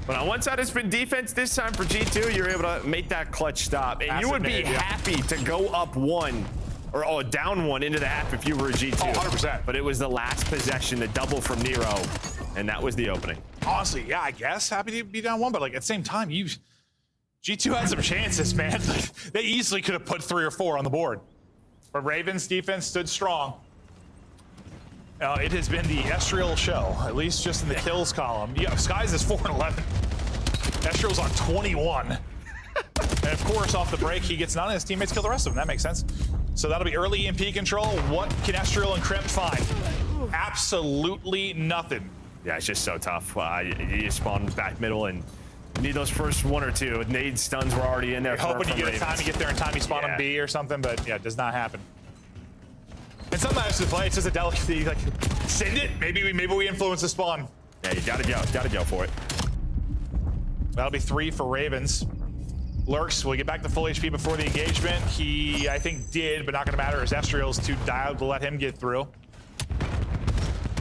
But on one side, it's been defense. This time for G2, you're able to make that clutch stop. And you would be happy to go up 1 or down 1 into the half if you were a G2. Oh, 100%. But it was the last possession, the double from Nero. And that was the opening. Honestly, yeah, I guess. Happy to be down 1. But like at the same time, G2 had some chances, man. They easily could have put 3 or 4 on the board. But Ravens defense stood strong. It has been the Estriel show, at least just in the kills column. Yeah, Skies is 4-11. Estriel's on 21. And of course, off the break, he gets none, and his teammates kill the rest of them. That makes sense. So that'll be early EMP control. What can Estriel and Crimp find? Absolutely nothing. Yeah, it's just so tough. You spawn back middle, and Need those first one or two. Nade stuns were already in there. You're hoping you get a time to get there and time you spawn on B or something, but yeah, it does not happen. And sometimes to play, it's just a delicacy. Like, send it. Maybe we influence the spawn. Yeah, you gotta go for it. That'll be 3 for Ravens. Lurks will get back to full HP before the engagement. He, I think, did, but not going to matter. His Estriel's too dialed to let him get through.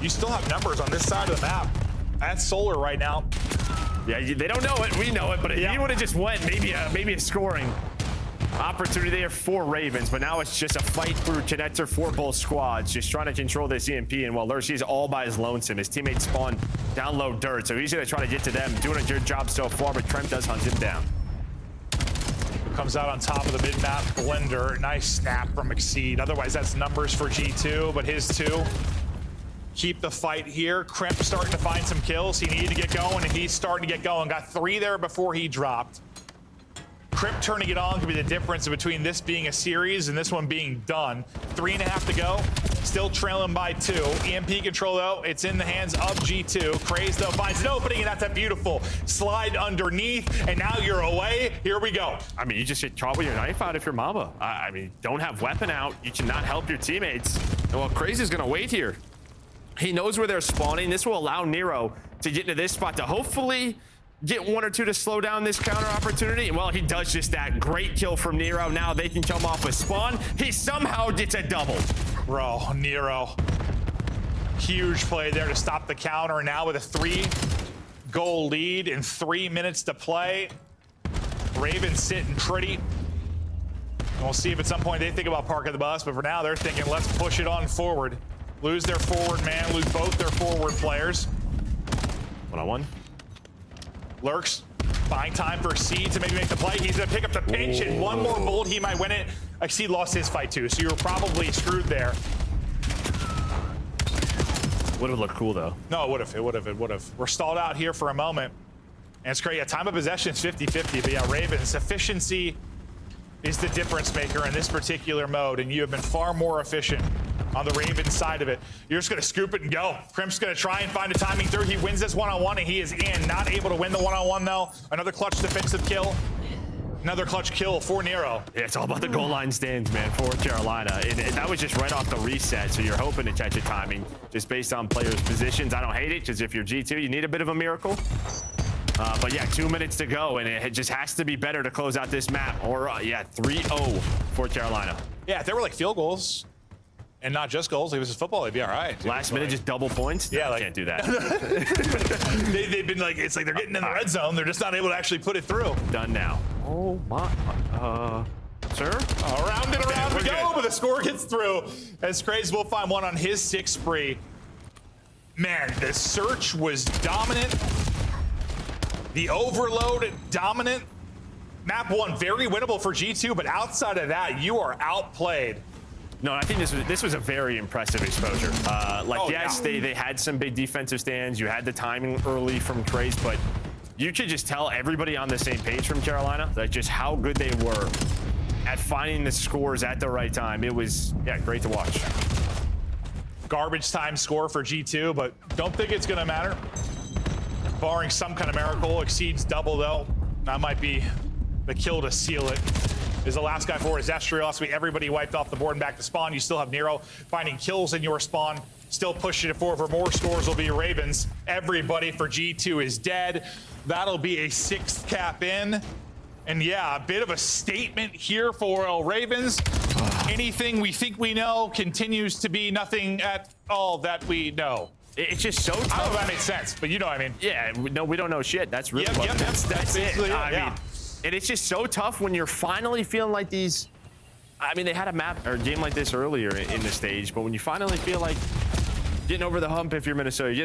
You still have numbers on this side of the map. That's Solar right now. Yeah, they don't know it. We know it, but if he would have just went, maybe a scoring opportunity there for Ravens, but now it's just a fight through connector for both squads, just trying to control this EMP. And while Lurcy's all by his lonesome, his teammates spawn down low dirt, so he's going to try to get to them, doing a good job so far, but Trent does hunt him down. Comes out on top of the mid-map blender. Nice snap from Exceed. Otherwise, that's numbers for G2, but his 2 keep the fight here. Crimp starting to find some kills. He needed to get going, and he's starting to get going. Got 3 there before he dropped. Crimp turning it on could be the difference between this being a series and this one being done. 3.5 to go. Still trailing by 2. EMP control, though, it's in the hands of G2. Craze, though, finds an opening, and that's a beautiful slide underneath, and now you're away. Here we go. I mean, you just get caught with your knife out if you're Mamba. I mean, don't have weapon out. You cannot help your teammates. And well, Craze is going to wait here. He knows where they're spawning. This will allow Nero to get into this spot to hopefully get 1 or 2 to slow down this counter opportunity. And well, he does just that. Great kill from Nero. Now they can come off with spawn. He somehow gets a double. Bro, Nero. Huge play there to stop the counter. And now with a 3-goal lead in 3 minutes to play. Ravens sitting pretty. And we'll see if at some point they think about parking the bus. But for now, they're thinking, let's push it on forward. Lose their forward man, lose both their forward players. 1-on-1. Lurks, buying time for Exceed to maybe make the play. He's gonna pick up the pinch, and 1 more bullet, he might win it. Exceed lost his fight too, so you were probably screwed there. Would have looked cool though. No, it would have. We're stalled out here for a moment. And it's great, yeah, time of possession is 50-50, but yeah, Ravens, efficiency is the difference maker in this particular mode, and you have been far more efficient on the Ravens side of it. You're just gonna scoop it and go. Crimp's gonna try and find a timing through. He wins this 1-on-1 and he is in. Not able to win the 1-on-1 though. Another clutch defensive kill. Another clutch kill for Nero. Yeah, it's all about the goal line stands, man, for Carolina. And that was just right off the reset, so you're hoping to catch a timing just based on players' positions. I don't hate it, because if you're G2, you need a bit of a miracle. But yeah, 2 minutes to go, and it just has to be better to close out this map. Or, yeah, 3-0 for Carolina. Yeah, if there were like field goals, and not just goals, if it was football, they'd be all right. Dude. Last minute, just double points? Yeah, No, like, can't do that. they've been like, it's like they're getting in the red zone. They're just not able to actually put it through. Done now. Oh, my. Sir? Around and around we go, but the score gets through. As Craze will find 1 on his 6th spree. Man, the search was dominant. The overload, dominant. Map 1, very winnable for G2, but outside of that, you are outplayed. No, I think this was a very impressive exposure. They had some big defensive stands. You had the timing early from Craze, but you could just tell everybody on the same page from Carolina, like just how good they were at finding the scores at the right time. It was, yeah, great to watch. Garbage time score for G2, but don't think it's gonna matter. Barring some kind of miracle, Exceeds double though. That might be the kill to seal it. Is the last guy for his Estriel. Last week, everybody wiped off the board and back to spawn. You still have Nero finding kills in your spawn. Still pushing it forward for more scores will be Ravens. Everybody for G2 is dead. That'll be a 6th cap in. And yeah, a bit of a statement here for Ravens. Anything we think we know continues to be nothing at all that we know. It's just so tough. I don't know if that makes sense, but you know what I mean. Yeah, no, we don't know shit. That's really Yep, that's it. I mean, and it's just so tough when you're finally feeling like these. I mean, they had a map or a game like this earlier in the stage, but when you finally feel like getting over the hump if you're Minnesota,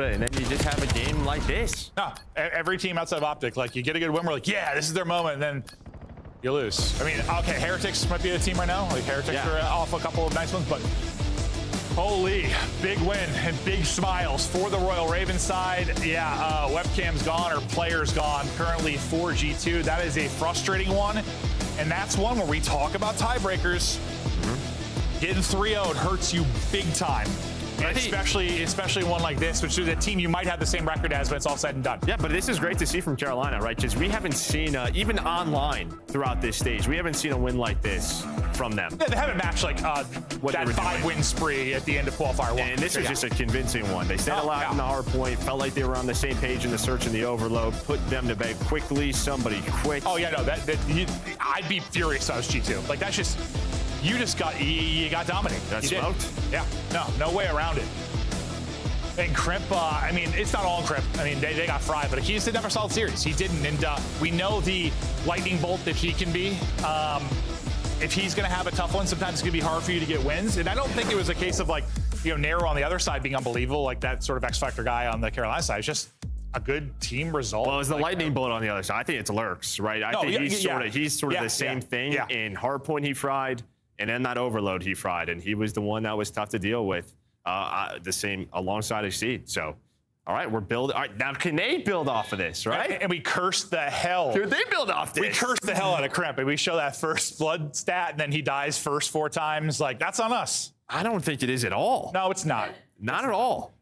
and then you just have a game like this. No, every team outside of Optic, like you get a good win, we're like, yeah, this is their moment, and then you lose. I mean, okay, Heretics might be the team right now. Like Heretics are off a couple of nice ones, but holy, big win and big smiles for the Royal Ravens side. Yeah, webcam's gone or players gone currently for G2. That is a frustrating one. And that's one where we talk about tiebreakers. Getting 3-0 hurts you big time. Especially one like this, which is a team you might have the same record as when it's all said and done. Yeah, but this is great to see from Carolina, right? Because we haven't seen, even online throughout this stage, we haven't seen a win like this from them. Yeah, they haven't matched like that 5-win spree at the end of qualifier 1. And this was just a convincing one. They stayed alive in the hard point, felt like they were on the same page in the search and the overload, put them to bed quickly. Somebody quit. Oh yeah, no, I'd be furious if I was G2. Like that's just, you got dominated. That's smoked. Yeah, no way around it. And Crimp, I mean, it's not all Crimp. I mean, they got fried, but he just didn't have a solid series. He didn't, and we know the lightning bolt that he can be. If he's going to have a tough one, sometimes it's going to be hard for you to get wins. And I don't think it was a case of like, Nero on the other side being unbelievable, like that sort of X Factor guy on the Carolina side. It's just a good team result. Well, it was the lightning bolt on the other side. I think it's Lurks, right? I think he's sort of the same thing. Yeah. In Hardpoint, he fried, and then that overload, he fried, and he was the one that was tough to deal with. The same alongside Exceed. So, all right, we're building. All right, now can they build off of this, right? And we cursed the hell. Dude, they build off this. We cursed the hell out of Crimp, and we show that first blood stat, and then he dies first 4 times. Like that's on us. I don't think it is at all. No, it's not. Not at all.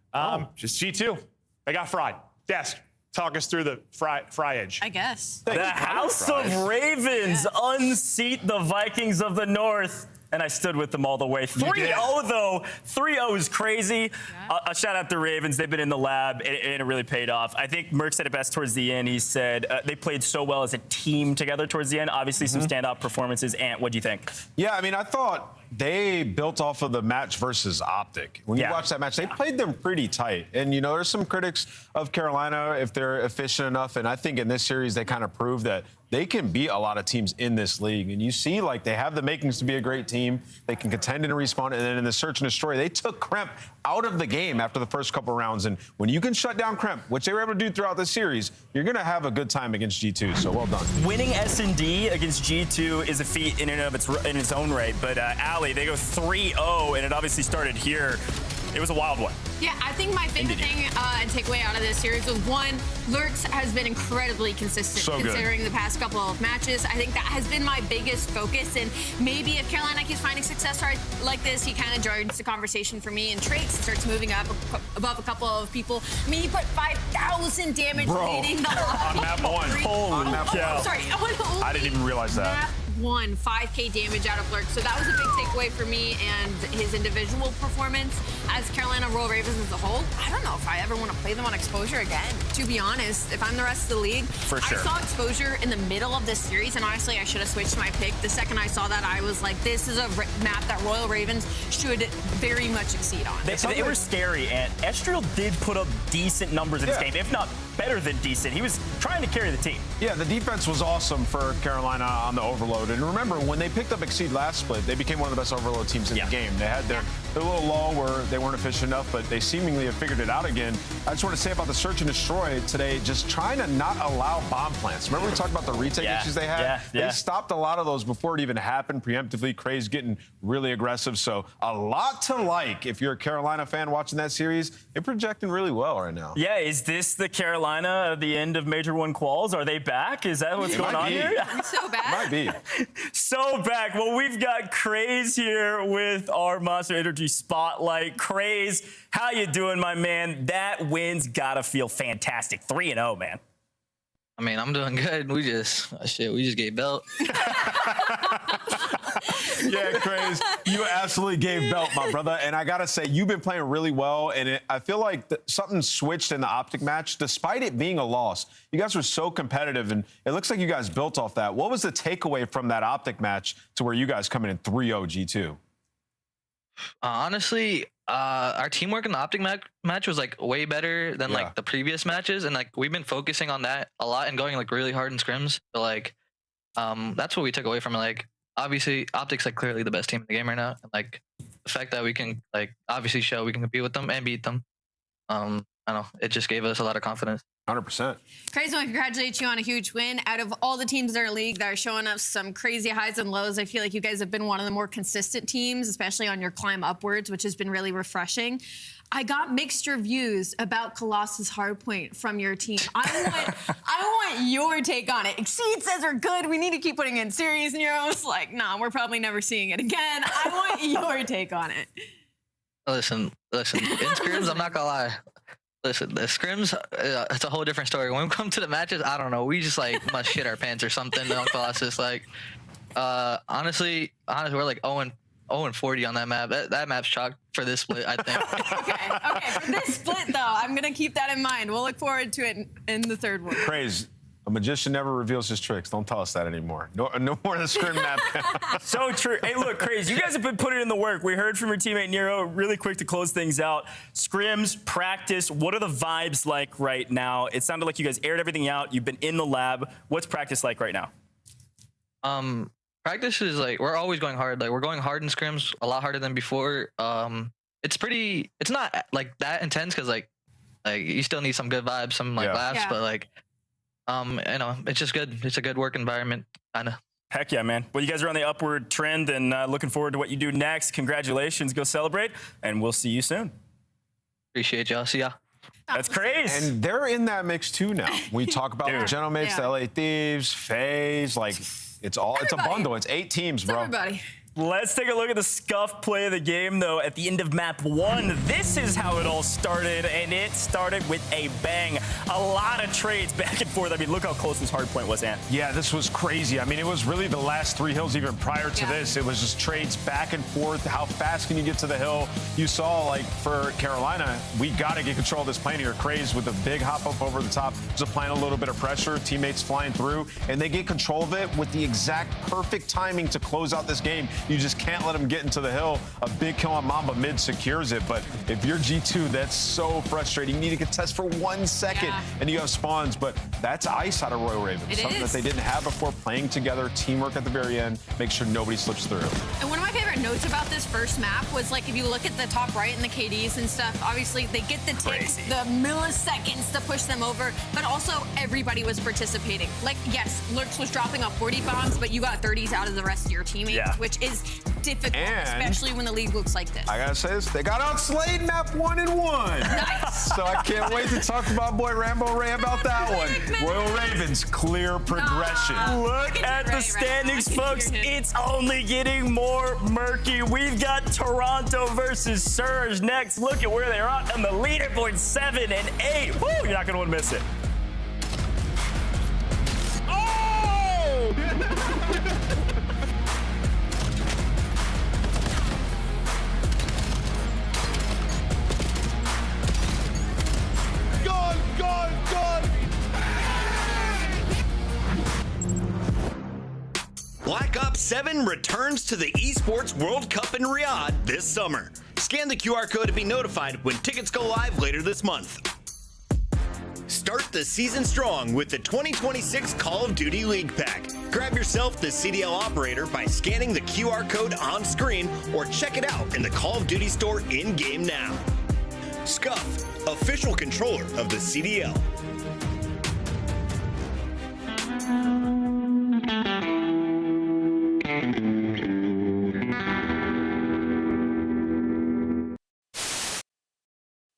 Just G2. They got fried. Desk. Talk us through the fryage. I guess. The House of Ravens unseat the Vikings of the North. And I stood with them all the way. 3-0, though. 3-0 is crazy. Yeah. A shout out to Ravens. They've been in the lab, and it really paid off. I think Merck said it best towards the end. He said they played so well as a team together towards the end. Obviously, some standout performances. Ant, what do you think? Yeah, I mean, I thought they built off of the match versus Optic. When you watch that match, they played them pretty tight. And, there's some critics of Carolina if they're efficient enough. And I think in this series, they kind of proved that they can beat a lot of teams in this league. And you see, like, they have the makings to be a great team. They can contend and respawn. And then in the search and destroy, they took Crimp out of the game after the first couple of rounds. And when you can shut down Crimp, which they were able to do throughout the series, you're going to have a good time against G2. So well done. Winning S&D against G2 is a feat in and of its own right. But, Ali, they go 3-0, and it obviously started here. It was a wild one. Yeah, I think my favorite thing and takeaway out of this series was, one, Lurks has been incredibly consistent considering the past couple of matches. I think that has been my biggest focus, and maybe if Carolina keeps finding success like this, he kind of joins the conversation for me, and Trace starts moving up above a couple of people. I mean, he put 5,000 damage leading the on map 1. Holy cow. Sorry. I didn't even realize that. Map 1, 5K damage out of Lurks. So that was a big takeaway for me, and his individual performance as Carolina Royal Ravens as a whole. I don't know if I ever want to play them on Exposure again. To be honest, if I'm the rest of the league, for sure. I saw Exposure in the middle of this series, and honestly, I should have switched my pick. The second I saw that, I was like, this is a map that Royal Ravens should very much exceed on. They were scary, and Estriel did put up decent numbers in this game, if not better than decent. He was trying to carry the team. Yeah, the defense was awesome for Carolina on the overload. And remember, when they picked up Exceed last split, they became one of the best overload teams in the game. They had their little lull where they weren't efficient enough, but they seemingly have figured it out again. I just want to say about the search and destroy today, just trying to not allow bomb plants. Remember we talked about the retake issues they had? They stopped a lot of those before it even happened preemptively. Craze getting really aggressive. So a lot to like if you're a Carolina fan watching that series. They're projecting really well right now. Yeah, is this the Carolina of the end of Major 1 quals? Are they back? Is that what's going on here? So bad. Might be. So back. Well, we've got Craze here with our Monster Energy Spotlight. Craze, how you doing, my man? That win's gotta feel fantastic. 3-0, man. I mean, I'm doing good. We just gave belt. Yeah, Craze, you absolutely gave belt, my brother. And I got to say, you've been playing really well. And I feel like something switched in the Optic match, despite it being a loss. You guys were so competitive, and it looks like you guys built off that. What was the takeaway from that Optic match to where you guys come in 3-0 G2? Honestly, our teamwork in the Optic match was like way better than like the previous matches, and like we've been focusing on that a lot and going like really hard in scrims. So like that's what we took away from it. Like obviously Optic's like clearly the best team in the game right now, and like the fact that we can like obviously show we can compete with them and beat them, I don't know, it just gave us a lot of confidence. 100%. Crazy, I want to congratulate you on a huge win. Out of all the teams in our league that are showing us some crazy highs and lows, I feel like you guys have been one of the more consistent teams, especially on your climb upwards, which has been really refreshing. I got mixed reviews about Colossus Hardpoint from your team. I want your take on it. Exceed says we're good. We need to keep putting in series, and you're almost like, nah, we're probably never seeing it again. I want your take on it. Listen. In scrims, I'm not gonna lie. Listen, the scrims, it's a whole different story. When we come to the matches, I don't know. We just like must shit our pants or something. The Colossus, like, honestly, we're like 0-40 on that map. That map's chalked for this split, I think. Okay. For this split, though, I'm gonna keep that in mind. We'll look forward to it in the third one. Praise. A magician never reveals his tricks. Don't tell us that anymore. No more of the scrim map. So true. Hey, look, Craze, you guys have been putting in the work. We heard from your teammate Nero. Really quick to close things out. Scrims, practice. What are the vibes like right now? It sounded like you guys aired everything out. You've been in the lab. What's practice like right now? Practice is like we're always going hard. Like we're going hard in scrims, a lot harder than before. It's not like that intense because like you still need some good vibes, some like laughs, but like. It's just good. It's a good work environment, kind of. Heck yeah, man. Well, you guys are on the upward trend and looking forward to what you do next. Congratulations. Go celebrate, and we'll see you soon. Appreciate y'all. See ya. That's crazy. And they're in that mix too now. We talk about the General Mix, the LA Thieves, FaZe, like it's a bundle. It's 8 teams, bro. Everybody. Let's take a look at the scuff play of the game, though. At the end of map 1, this is how it all started, and it started with a bang. A lot of trades back and forth. I mean, look how close this hardpoint was, Ant. Yeah, this was crazy. I mean, it was really the last 3 hills even prior to this. It was just trades back and forth. How fast can you get to the hill? You saw, like, for Carolina, we got to get control of this plane here. Craze with a big hop up over the top, just applying a little bit of pressure, teammates flying through, and they get control of it with the exact perfect timing to close out this game. You just can't let them get into the hill. A big kill on Mamba mid secures it, but if you're G2, that's so frustrating. You need to contest for 1 second, and you have spawns, but that's ice out of Royal Raven. Something that they didn't have before, playing together, teamwork at the very end, make sure nobody slips through. And one of my favorite notes about this first map was, like, if you look at the top right and the KDs and stuff, obviously they get the ticks, the milliseconds to push them over, but also everybody was participating. Like, yes, Lurks was dropping off 40 bombs, but you got 30s out of the rest of your teammates, which is difficult, especially when the league looks like this. I gotta say this, they got outslayed map 1 and 1. Nice. So I can't wait to talk to my boy Rambo Ray about that one. Royal Ravens, clear progression. Look at the standings, folks. It's only getting more murky. We've got Toronto versus Surge next. Look at where they're at on the leaderboard, 7 and 8. Woo, you're not gonna want to miss it. Oh! Gone! Black Ops 7 returns to the Esports World Cup in Riyadh this summer. Scan the QR code to be notified when tickets go live later this month. Start the season strong with the 2026 Call of Duty League Pack. Grab yourself the CDL operator by scanning the QR code on screen or check it out in the Call of Duty store in-game now. Scuff, official controller of the CDL.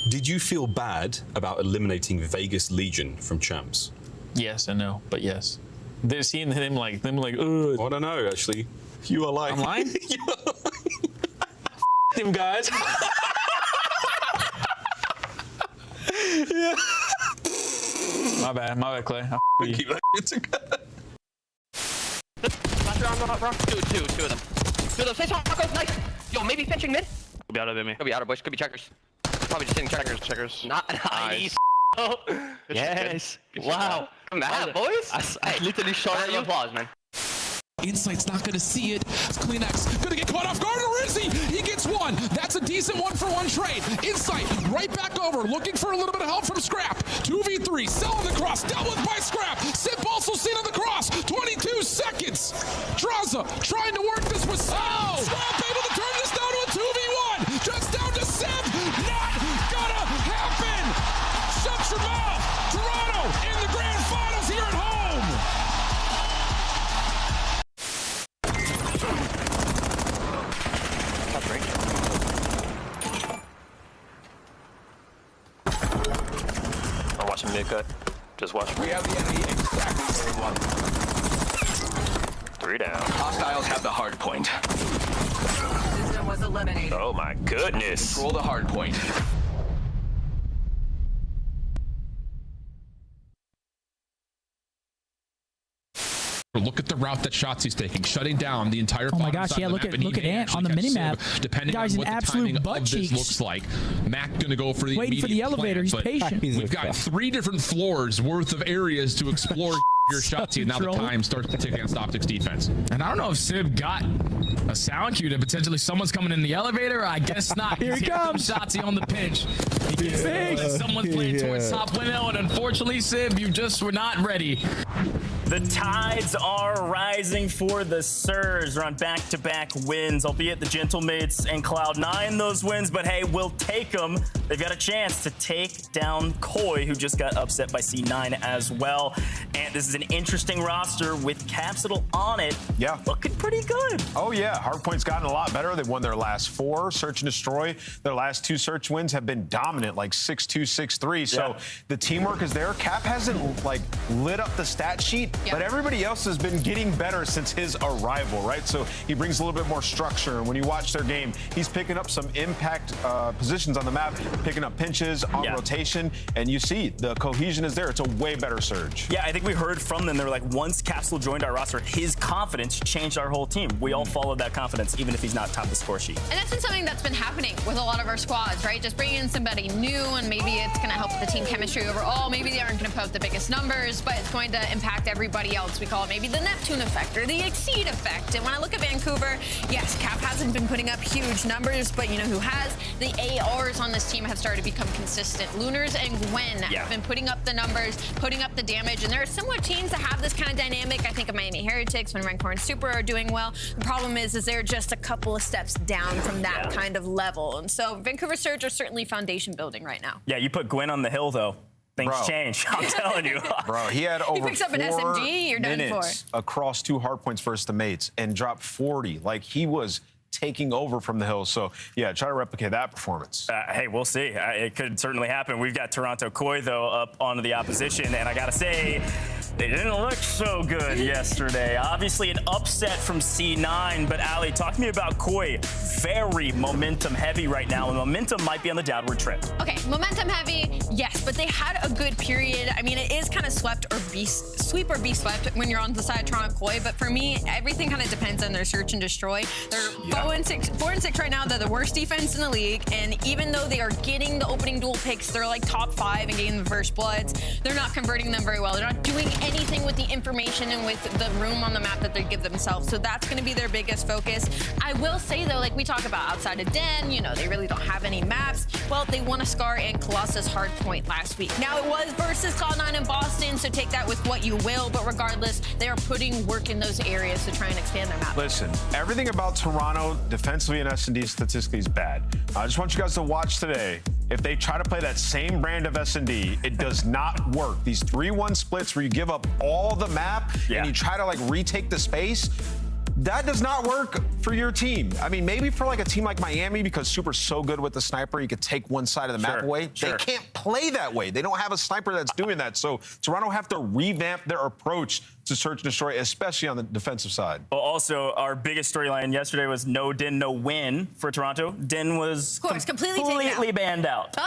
Did you feel bad about eliminating Vegas Legion from Champs? Yes and no, but yes. They're seeing them like, ugh. I don't know, actually. You are like... I'm lying? Them guys. Yeah. My bad, Clay. We keep that together. Two of them. Say something, nice. Yo, maybe fetching mid. Could be out of it, me. Could be outer, boys. Could be checkers. Probably just hitting checkers. Not nice. Yes. Wow. Come on, boys. I literally shot at you. Applause, man. Insight's not going to see it. Kleenex going to get caught off guard. Or is he? He gets one. That's a decent 1-for-1 trade. Insight right back over, looking for a little bit of help from Scrap. 2v3, selling the cross, dealt with by Scrap. Sip also seen on the cross. 22 seconds. Draza trying to work this with Scrap able to turn this down to a 2v1. Just down to Sip. Not gonna happen. Shut your mouth. Toronto in the grand finals here at home. I'm watching mid cut. Just watch. We have the enemy exactly where we want. 3 down. Hostiles have the hard point. System was a eliminated. Oh my goodness. Control the hard point. Look at the route that Shotzi's taking, shutting down the entire. Oh my gosh! Yeah, look at Ant on the mini map. Depending Guy's on an what the absolute timing butt of this cheeks. looks like, Mac gonna go for the Waiting for the elevator. He's patient. We've got 3 different floors worth of areas to explore. Your Shotzi, and now the time starts to tick against Optics defense. And I don't know if Sib got a sound cue that potentially someone's coming in the elevator. I guess not. Here he comes. Shotzi on the pinch. He gets the someone's playing towards top window, and unfortunately, Sib, you just were not ready. The tides are rising for the Surge. They're on back-to-back wins, albeit the Gentlemates and Cloud9 those wins, but hey, we'll take them. They've got a chance to take down Koi, who just got upset by C9 as well. And this is an interesting roster with Capsule on it. Yeah. Looking pretty good. Oh, yeah. Hardpoint's gotten a lot better. They've won their last 4. Search and Destroy. Their last 2 Search wins have been dominant, like 6-2, 6-3. So the teamwork is there. Cap hasn't, like, lit up the stat sheet, but everybody else has been getting better since his arrival, right? So he brings a little bit more structure. And when you watch their game, he's picking up some impact positions on the map, picking up pinches on rotation, and you see the cohesion is there. It's a way better Surge. Yeah, I think we heard from them. They were like, once Capsule joined our roster, his confidence changed our whole team. We all followed that confidence, even if he's not top of the score sheet. And that's been something that's been happening with a lot of our squads, right? Just bringing in somebody new, and maybe it's going to help the team chemistry overall. Maybe they aren't going to put up the biggest numbers, but it's going to impact everybody else. We call it maybe the Neptune effect or the Exceed effect. And when I look at Vancouver, yes, Cap hasn't been putting up huge numbers, but you know who has? The ARs on this team have started to become consistent. Lunars and Gwen have been putting up the numbers, putting up the damage, and there are similar teams that have this kind of dynamic. I think of Miami Heretics when Rancor and Super are doing well. The problem is they're just a couple of steps down from that kind of level. And so Vancouver Surge are certainly foundation building right now. Yeah, you put Gwen on the hill, though. Things change, I'm telling you. Bro, he had over picks up an 4 SMG, you're done minutes across 2 Hardpoints versus the mates and dropped 40. Like, he was taking over from the hill. So, yeah, try to replicate that performance. Hey, we'll see. It could certainly happen. We've got Toronto Koi, though, up onto the opposition, and I got to say, they didn't look so good yesterday. Obviously, an upset from C9, but Ali, talk to me about Koi. Very momentum heavy right now, and momentum might be on the downward trend. Okay, momentum heavy, yes, but they had a good period. I mean, it is kind of sweep or be swept when you're on the side of Toronto Koi, but for me, everything kind of depends on their search and destroy. They're 4-6 right now. They're the worst defense in the league, and even though they are getting the opening duel picks, they're like top 5 and getting the first bloods. They're not converting them very well. They're not doing anything with the information and with the room on the map that they give themselves. So that's going to be their biggest focus. I will say, though, like we talk about outside of Den, you know, they really don't have any maps. Well, they won a Scar and Colossus Hardpoint last week. Now, it was versus Cloud9 in Boston, so take that with what you will. But regardless, they are putting work in those areas to try and expand their map. Listen, everything about Toronto defensively and S&D statistically is bad. I just want you guys to watch today. If they try to play that same brand of S&D, it does not work. These 3-1 splits where you give up all the map and you try to like retake the space, that does not work for your team. I mean, maybe for like a team like Miami, because Super's so good with the sniper, you could take one side of the map away. They can't play that way. They don't have a sniper that's doing that. So Toronto have to revamp their approach to search and destroy, especially on the defensive side. Well, also, our biggest storyline yesterday was no Den, no win for Toronto. Den was of course, completely banned out.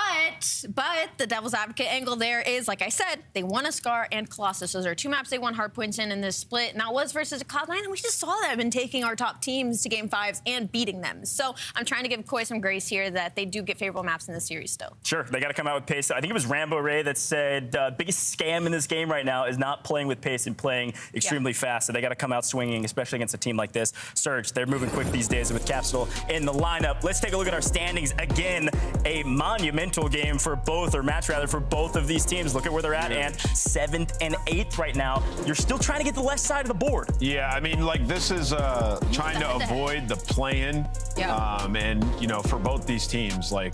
But the devil's advocate angle there is, like I said, they won a Scar and Colossus. Those are 2 maps they won Hardpoints in this split. And that was versus a Cloud9, and we just saw that been taking our top teams to Game 5s and beating them. So I'm trying to give Koi some grace here that they do get favorable maps in this series still. Sure, they got to come out with pace. I think it was Rambo Ray that said biggest scam in this game right now is not playing with pace and playing extremely fast. So they got to come out swinging, especially against a team like this. Surge, they're moving quick these days with Capsule in the lineup. Let's take a look at our standings. Again, a monumental game for both, or match rather, for both of these teams. Look at where they're at, and 7th and 8th right now. You're still trying to get the left side of the board. Yeah, I mean, like, this is trying to avoid the play-in. And, you know, for both these teams, like,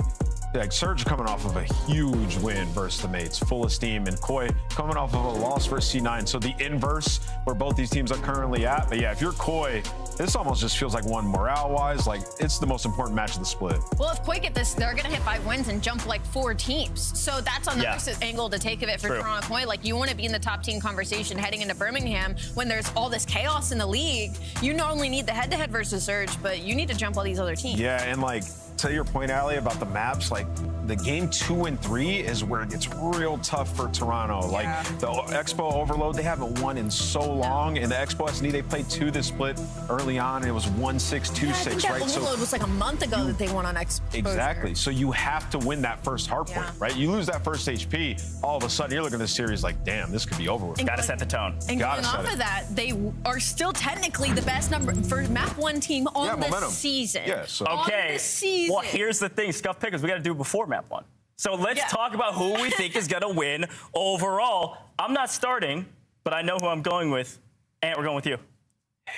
like Surge coming off of a huge win versus the mates, full of steam, and Koi coming off of a loss versus C9. So the inverse where both these teams are currently at. But yeah, if you're Koi, this almost just feels like one morale-wise. Like, it's the most important match of the split. Well, if Koi get this, they're going to hit 5 wins and jump like 4 teams. So that's another angle to take of it for Toronto Koi. Like, you want to be in the top team conversation heading into Birmingham when there's all this chaos in the league. You not only need the head-to-head versus Surge, but you need to jump all these other teams. Yeah, and like, to your point, Ali, about the maps, like the game 2 and 3 is where it gets real tough for Toronto. Like the Expo Overload, they haven't won in so long. And the Expo SD, they played 2 this split early on, and it was 1-6, 2-6, I think that right? Overload was like a month ago that they won on Expo. Exactly. So you have to win that first hardpoint, right? You lose that first HP, all of a sudden you're looking at this series like, damn, this could be over with. Gotta set the tone. And going off of that, they are still technically the best number for map 1 team on the season. Yeah, so. Okay. On the season. Well, here's the thing, Scuff Pickers, we got to do before map 1. So let's talk about who we think is going to win overall. I'm not starting, but I know who I'm going with. Ant, we're going with you.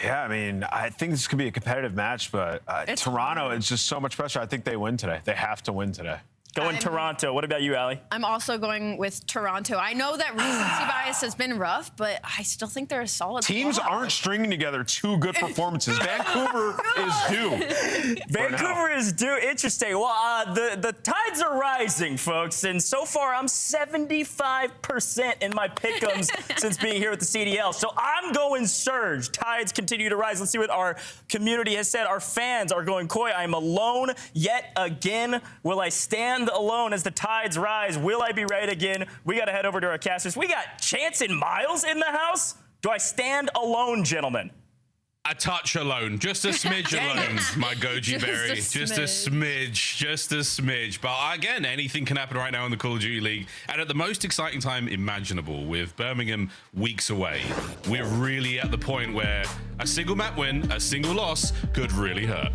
Yeah, I mean, I think this could be a competitive match, but Toronto, it's just so much pressure. I think they win today. They have to win today. Going Toronto. What about you, Ali? I'm also going with Toronto. I know that recency bias has been rough, but I still think they're a solid teams squad. aren't stringing together 2 good performances. Vancouver is due. Vancouver is due. Interesting. Well, the tides are rising, folks, and so far I'm 75% in my pick'ems since being here with the CDL. So I'm going Surge. Tides continue to rise. Let's see what our community has said. Our fans are going Koi. I'm alone yet again. Will I stand alone as the tides rise? Will I be right again? We got to head over to our casters. We got Chance and Miles in the house. Do I stand alone, gentlemen? A touch alone, just a smidge alone, my Goji Berry. Just a smidge. But again, anything can happen right now in the Call of Duty League. And at the most exciting time imaginable, with Birmingham weeks away, we're really at the point where a single map win, a single loss could really hurt.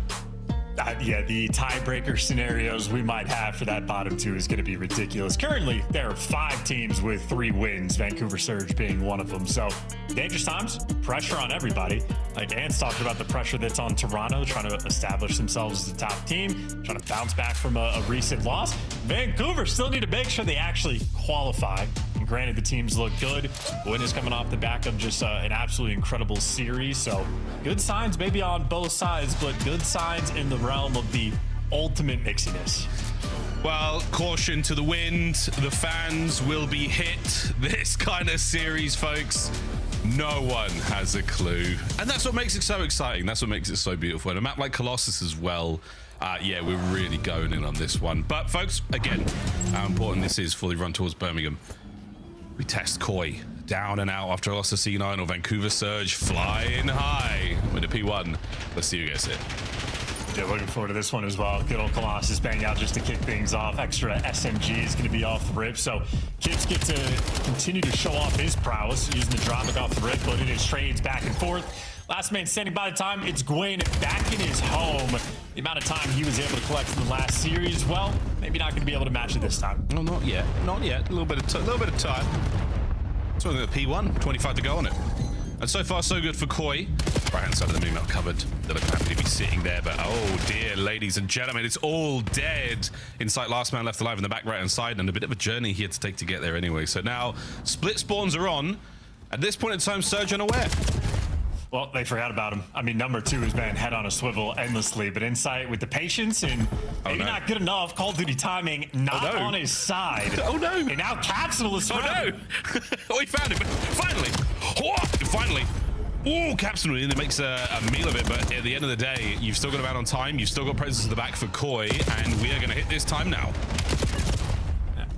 Yeah, the tiebreaker scenarios we might have for that bottom 2 is going to be ridiculous. Currently, there are 5 teams with 3 wins, Vancouver Surge being one of them. So, dangerous times, pressure on everybody. Like Ant's talked about the pressure that's on Toronto, trying to establish themselves as the top team, trying to bounce back from a recent loss. Vancouver still need to make sure they actually qualify. And granted, the teams look good. Win is coming off the back of just an absolutely incredible series. So, good signs maybe on both sides, but good signs in the realm of the ultimate mixiness. Well, caution to the wind. The fans will be hit this kind of series, folks. No one has a clue. And that's what makes it so exciting. That's what makes it so beautiful. And a map like Colossus as well. Yeah, we're really going in on this one. But, folks, again, how important this is for the run towards Birmingham. We test Koi down and out after a loss to C9, or Vancouver Surge flying high with a P1. Let's see who gets it. Yeah, looking forward to this one as well. Good old Colossus bang out just to kick things off. Extra SMG is going to be off the rip. So Kips get to continue to show off his prowess using the Dromic off the rip, but in his trades back and forth. Last man standing by the time, it's Gwen back in his home. The amount of time he was able to collect in the last series, well, maybe not going to be able to match it this time. No, not yet. Not yet. A little bit of time. So we're going to P1, 25 to go on it. And so far, so good for Koi. Right-hand side of the minimap covered. They look happy to be sitting there, but oh dear, ladies and gentlemen, it's all dead. Insight, last man left alive in the back right-hand side, and a bit of a journey here to take to get there anyway. So now, split spawns are on. At this point in time, Surge unaware. Well, they forgot about him. I mean, number 2 has been head on a swivel endlessly, but Insight with the patience and maybe not good enough. Call of Duty timing not on his side. Oh no! And now Capsule is surrounded. Oh no! Oh, he found him. Finally! Oh, finally! Oh, Capsule in there makes a meal of it, but at the end of the day, you've still got him out on time. You've still got presence at the back for Koi, and we are going to hit this time now.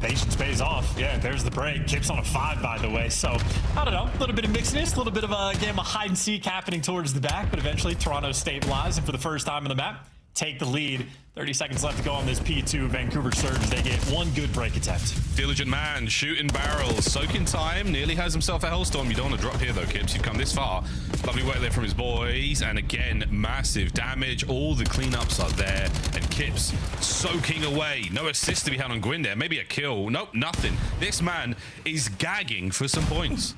Patience pays off. Yeah, there's the break. Kip's on a 5, by the way. So, I don't know. A little bit of mixiness, a little bit of a game of hide and seek happening towards the back, but eventually Toronto stabilized, and for the first time on the map, take the lead. 30 seconds left to go on this P2. Vancouver Surge, they get one good break attempt. Diligent man, shooting barrels, soaking time, nearly has himself a hellstorm. You don't want to drop here though, Kips. You've come this far. Lovely work there from his boys, and again, massive damage. All the cleanups are there, and Kips soaking away. No assist to be had on Gwyn there. Maybe a kill. Nope, nothing. This man is gagging for some points.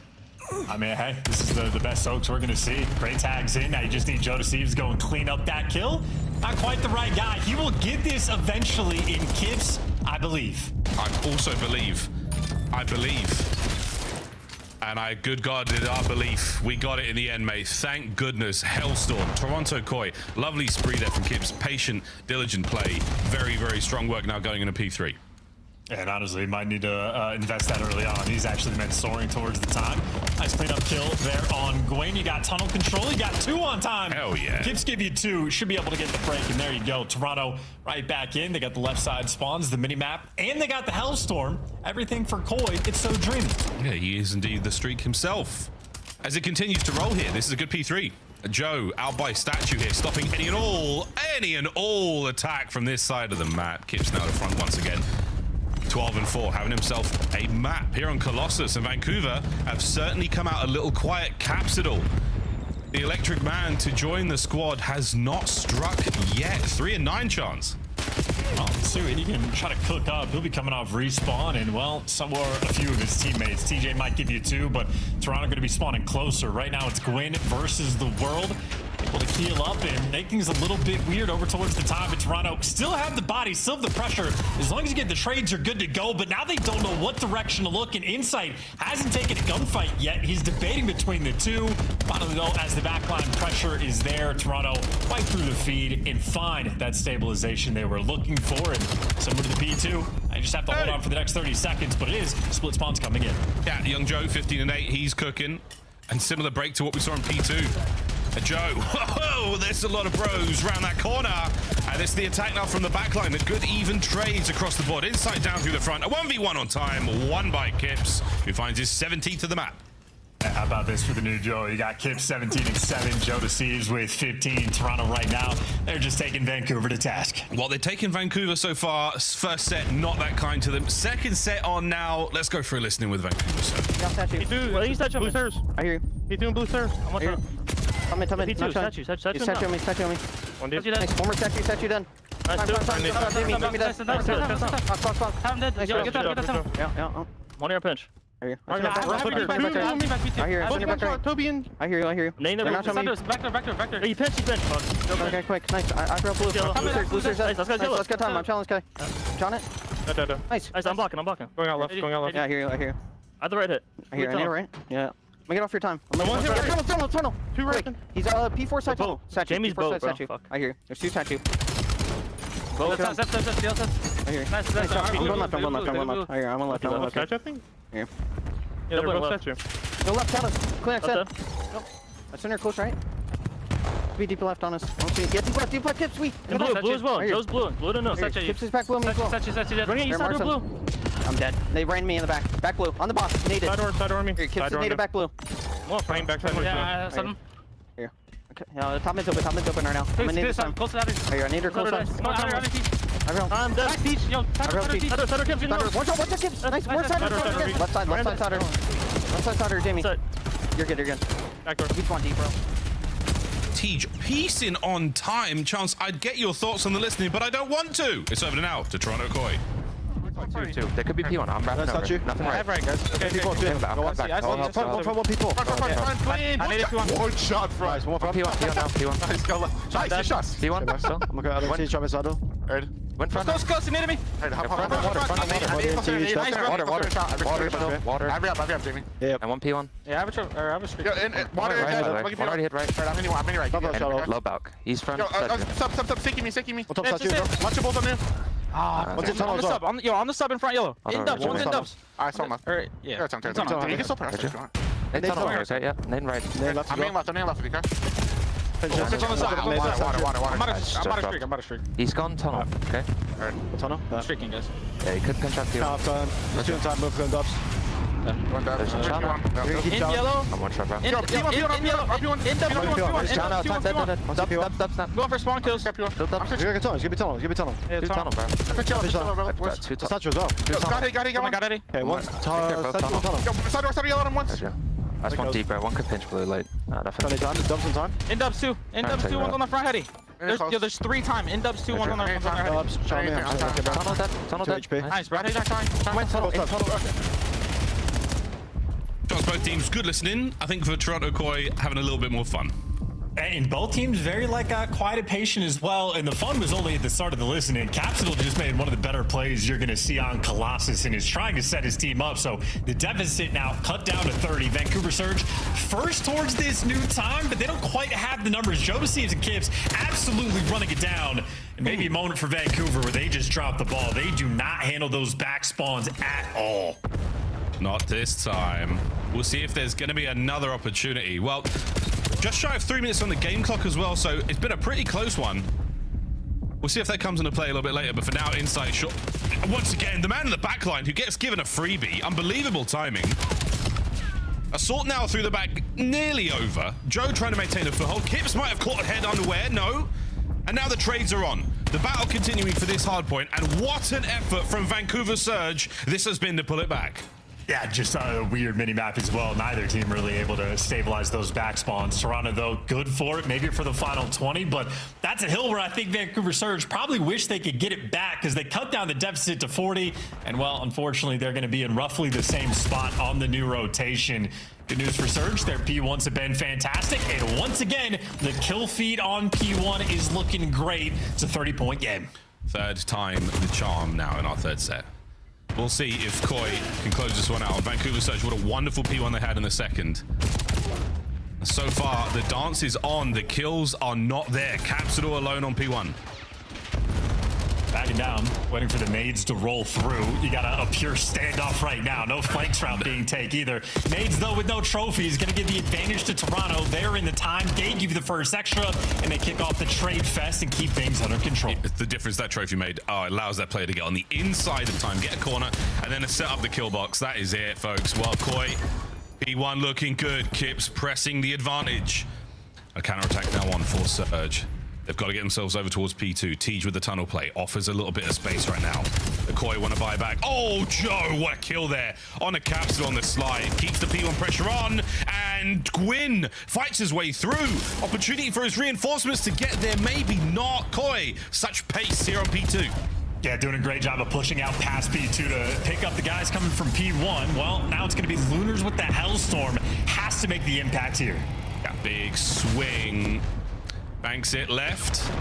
I mean, hey, this is the best soaks we're going to see. Great tags in. Now you just need Joe to see to go and clean up that kill. not quite the right guy. He will get this eventually in Kips, I believe. I also believe. I believe. And good God, did our belief. We got it in the end, mate. Thank goodness. Hellstorm, Toronto Koi. Lovely spree there from Kips. Patient, diligent play. Very, very strong work now going into P3. And honestly, might need to invest that early on. He's actually been soaring towards the time. Nice cleanup kill there on Gwen. You got tunnel control. You got 2 on time. Hell yeah. Kips give you 2. Should be able to get the break. And there you go. Toronto right back in. They got the left side spawns, the mini map, and they got the Hellstorm. Everything for Koi. It's so dreamy. Yeah, he is indeed the streak himself. As it continues to roll here, this is a good P3. Joe out by statue here, stopping any and all attack from this side of the map. Kips now to front once again. 12 and 4, having himself a map here on Colossus, and Vancouver have certainly come out a little quiet. Capsidal, the electric man to join the squad, has not struck yet. 3 and 9 chance. Well, see what he can try to cook up. He'll be coming off respawn, and well, somewhere a few of his teammates. TJ might give you 2, but Toronto going to be spawning closer. Right now, it's Gwyn versus the world. Able to heal up and make things a little bit weird over towards the top. But Toronto still have the body, still have the pressure. As long as you get the trades, you're good to go. But now they don't know what direction to look. And Insight hasn't taken a gunfight yet. He's debating between the 2. Finally, though, as the backline pressure is there, Toronto fight through the feed and find that stabilization they were looking for. And similar to the P2, I just have to hold on for the next 30 seconds. But it is split spawns coming in. Yeah, Young Joe, 15 and 8, he's cooking. And similar break to what we saw in P2. Joe, whoa, there's a lot of bros around that corner. And it's the attack now from the backline. The good even trades across the board. Inside down through the front. A 1v1 on time. 1 by Kips, who finds his 17th to the map. How about this for the new Joe? You got Kips 17 and 7. Joe Deceives with 15. Toronto right now, they're just taking Vancouver to task. Well, they're taking Vancouver so far. First set, not that kind to them. Second set on now. Let's go through listening with Vancouver. He's touching blue stairs. I hear you. He's doing blue stairs. I'm on top. Tell me. Statue on me. One more statue done. Nice, yeah. One air pinch. I hear you. Back there. You pinch. Okay, quick. Nice. I throw blue. Blue stairs. Let's go time. I'm challenge guy. John it. Nice. I'm blocking. Going out left. Yeah, I hear you. I have the right hit. I hear you, right? Yeah. Make it off your time. Tunnel. 2 right. He's P4 side tunnel. Jamie's boat, statue. I hear you. There's 2 statue. Boat. I hear you. Nice. I'm going left. I hear you. I'm on left. Statue, I think? Here. Yeah, they're both statue. Go left, Talus. Clean up set. Nope. That's in there close, right? Be deep left on us. Yeah, deep left, Kips, sweet. Blue as well. Joe's blue. Blue to no. Kips is back blue, me as well. Statue. Running east side blue. I'm dead. They ran me in the back. Back blue. On the box. Naded. Side door me. Here, Kips is naded back blue. Fine, back side. Yeah, I said him. Here. Okay. Yeah, the top mid's open right now. I'm gonna need this time. Close to that. Here, I need her close up. I'm dead. Back beach. Yo, Thunder Kips. One shot, Kips. Nice. One side. Left side, Left side, Jamie. You're good. Back door. Keep on deep, bro. Tej, piecing on time. Chance, I'd get your thoughts on the listening, but I don't want to. It's over now to Toronto Koi. 2. There could be P1. I'm wrapping over. Nothing right. Guys. Okay, P4. One P4. I need a P1. One shot, fries. One P1 now. P1. Nice, go left. Nice, shots. P1 still. I'm going to go. Drop his auto. Alright. Went front. Close. He needed me. Water. I've got Jamie. Yeah. And 1 P1. Yeah, I have a streak. Water. One already hit right. I'm mini right. Low back. He's front. Stop. Sinking me. Watch your balls on there. What's it on the sub? On the sub in front, yellow. In dubs, one's in dubs. I saw him. Yeah. Tunnel. You can still press it. Tunnel, right? Yeah. Name right. I'm in left, okay? I'm out of streak. He's gone tunnel, okay? Tunnel? Streaking, guys. Yeah, he could pinch up you. Two in time, move going dubs. There's a channel. In yellow. I'm one shot, bro. In yellow. In dubs. Go for spawn kills. Give me tunnel. Yeah, tunnel, bro. Two touch as well. Got it. Okay, one. Side yellow on once. That's one deep, bro. One could pinch blue late. Definitely. Dubs in time. In dubs 2. One's on the front heady. There's 3 time. In dubs 2, one's on the front heady. Tunnel dead. Nice, bro. Tunnel. Both teams, good listening. I think for Toronto Koi, having a little bit more fun. And both teams very quiet and patient as well. And the fun was only at the start of the listening. Capsule just made one of the better plays you're going to see on Colossus and is trying to set his team up. So the deficit now cut down to 30. Vancouver Surge first towards this new time, but they don't quite have the numbers. Joe Deceives and Kips absolutely running it down. And maybe a moment for Vancouver where they just drop the ball. They do not handle those back spawns at all. Not this time. We'll see if there's going to be another opportunity. Well, just shy of 3 minutes on the game clock as well, so it's been a pretty close one. We'll see if that comes into play a little bit later, but for now, inside shot. Once again, the man in the back line who gets given a freebie. Unbelievable timing. Assault now through the back, nearly over. Joe trying to maintain a foothold. Kips might have caught a head unaware, no. And now the trades are on. The battle continuing for this hard point, and what an effort from Vancouver Surge this has been to pull it back. Yeah, just a weird mini-map as well. Neither team really able to stabilize those back spawns. Toronto, though, good for it, maybe for the final 20, but that's a hill where I think Vancouver Surge probably wish they could get it back because they cut down the deficit to 40, and, well, unfortunately, they're going to be in roughly the same spot on the new rotation. Good news for Surge, their P1s have been fantastic, and once again, the kill feed on P1 is looking great. It's a 30-point game. Third time the charm now in our third set. We'll see if Koi can close this one out. Vancouver Surge, what a wonderful P1 they had in the second. So far, the dance is on. The kills are not there. Capsule alone on P1. Backing down, waiting for the nades to roll through. You got a pure standoff right now. No flanks round being taken either. Nades, though, with no trophies, going to give the advantage to Toronto. They're in the time. They give you the first extra, and they kick off the trade fest and keep things under control. It's the difference that trophy made. Oh, it allows that player to get on the inside of time, get a corner, and then set up the kill box. That is it, folks. Well, Koi, P1 looking good. Kips pressing the advantage. A counterattack now on for Surge. They've got to get themselves over towards P2. Tej with the tunnel play offers a little bit of space right now. The Koi want to buy back. Oh, Joe, what a kill there on a capsule on the slide. Keeps the P1 pressure on, and Gwyn fights his way through. Opportunity for his reinforcements to get there, maybe not. Koi, such pace here on P2. Yeah, doing a great job of pushing out past P2 to pick up the guys coming from P1. Well, now it's going to be Lunars with the Hellstorm. Has to make the impact here. Yeah, big swing. Banks it left.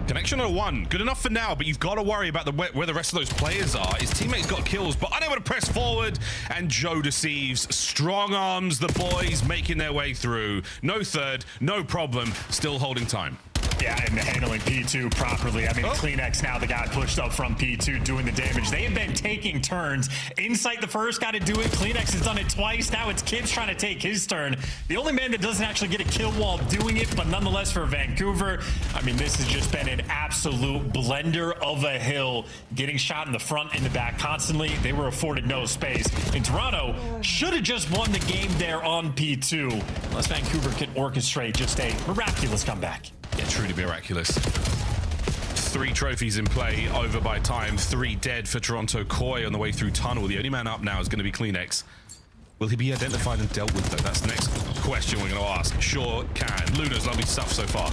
Connection on 1. Good enough for now, but you've got to worry about where the rest of those players are. His teammates got kills, but unable to press forward. And Joe Deceives. Strong arms, the boys making their way through. No third, no problem. Still holding time. Yeah, and handling P2 properly. I mean, Kleenex now the guy pushed up from P2 doing the damage. They have been taking turns. Insight the first guy to do it. Kleenex has done it twice. Now it's Kips trying to take his turn. The only man that doesn't actually get a kill while doing it, but nonetheless for Vancouver, I mean, this has just been an absolute blender of a hill. Getting shot in the front and the back constantly. They were afforded no space. And Toronto should have just won the game there on P2. Unless Vancouver can orchestrate just a miraculous comeback. Yeah, truly miraculous. 3 trophies in play, over by time. 3 dead for Toronto. Koi on the way through tunnel. The only man up now is going to be Kleenex. Will he be identified and dealt with, though? That's the next question we're going to ask. Sure can. Luna's lovely stuff so far.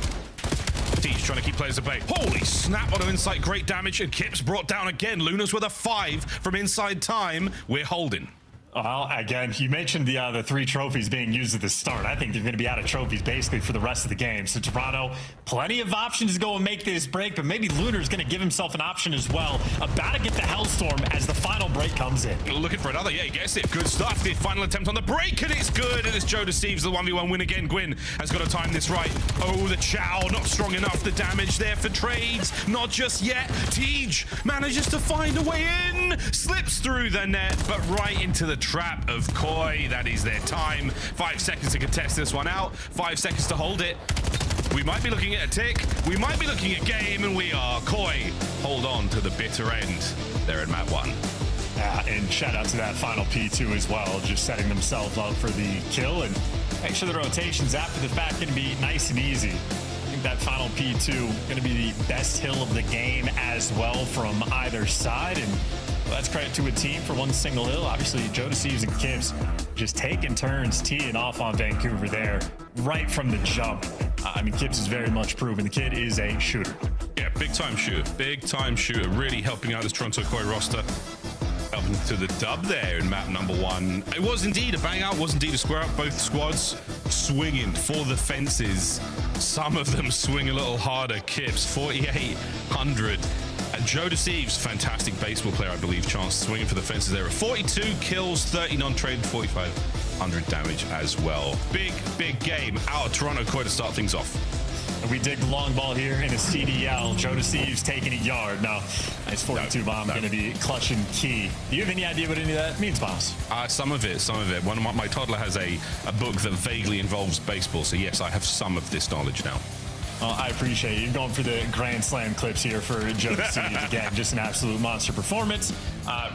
Tej trying to keep players at bay. Holy snap on an insight. Great damage. And Kips brought down again. Luna's with a 5 from inside time. We're holding. Well, again, you mentioned the 3 trophies being used at the start. I think they're going to be out of trophies basically for the rest of the game. So Toronto, plenty of options to go and make this break, but maybe Lunar's going to give himself an option as well. About to get the Hellstorm as the final break comes in. Looking for another. Yeah, he gets it. Good stuff. The final attempt on the break, and it's good. And it's Joe Deceives the 1v1 win again. Gwyn has got to time this right. Oh, the Chow, not strong enough. The damage there for trades. Not just yet. Tej manages to find a way in. Slips through the net, but right into the trap of Koi. That is their time. 5 seconds to contest this one out. 5 seconds to hold it. We might be looking at a tick. We might be looking at game, and we are. Koi hold on to the bitter end. They're in map 1. And shout out to that final P2 as well, just setting themselves up for the kill and make sure the rotations after the fact going to be nice and easy. I think that final P2 going to be the best hill of the game as well from either side, and well, that's credit to a team for one single hill. Obviously, Joe Deceives and Kips just taking turns, teeing off on Vancouver there right from the jump. I mean, Kips is very much proven. The kid is a shooter. Yeah, big-time shooter. Big-time shooter. Really helping out this Toronto Koi roster. Helping to the dub there in map number 1. It was indeed a bang out. Was indeed a square up, both squads. swinging for the fences. Some of them swing a little harder. Kips, 4,800. Joe Deceives, fantastic baseball player, I believe. Chance swinging for the fences there. 42 kills, 30 non-traded, 4,500 damage as well. Big game out of Toronto Koi to start things off. We dig the long ball here in a CDL. Joe Deceives taking a yard. No, nice 42 bomb going to be clutch and key. Do you have any idea what any of that means, boss? Some of it. One of my toddler has a book that vaguely involves baseball, so yes, I have some of this knowledge now. I appreciate it. You're going for the Grand Slam clips here for Joe Deceives. Again, just an absolute monster performance.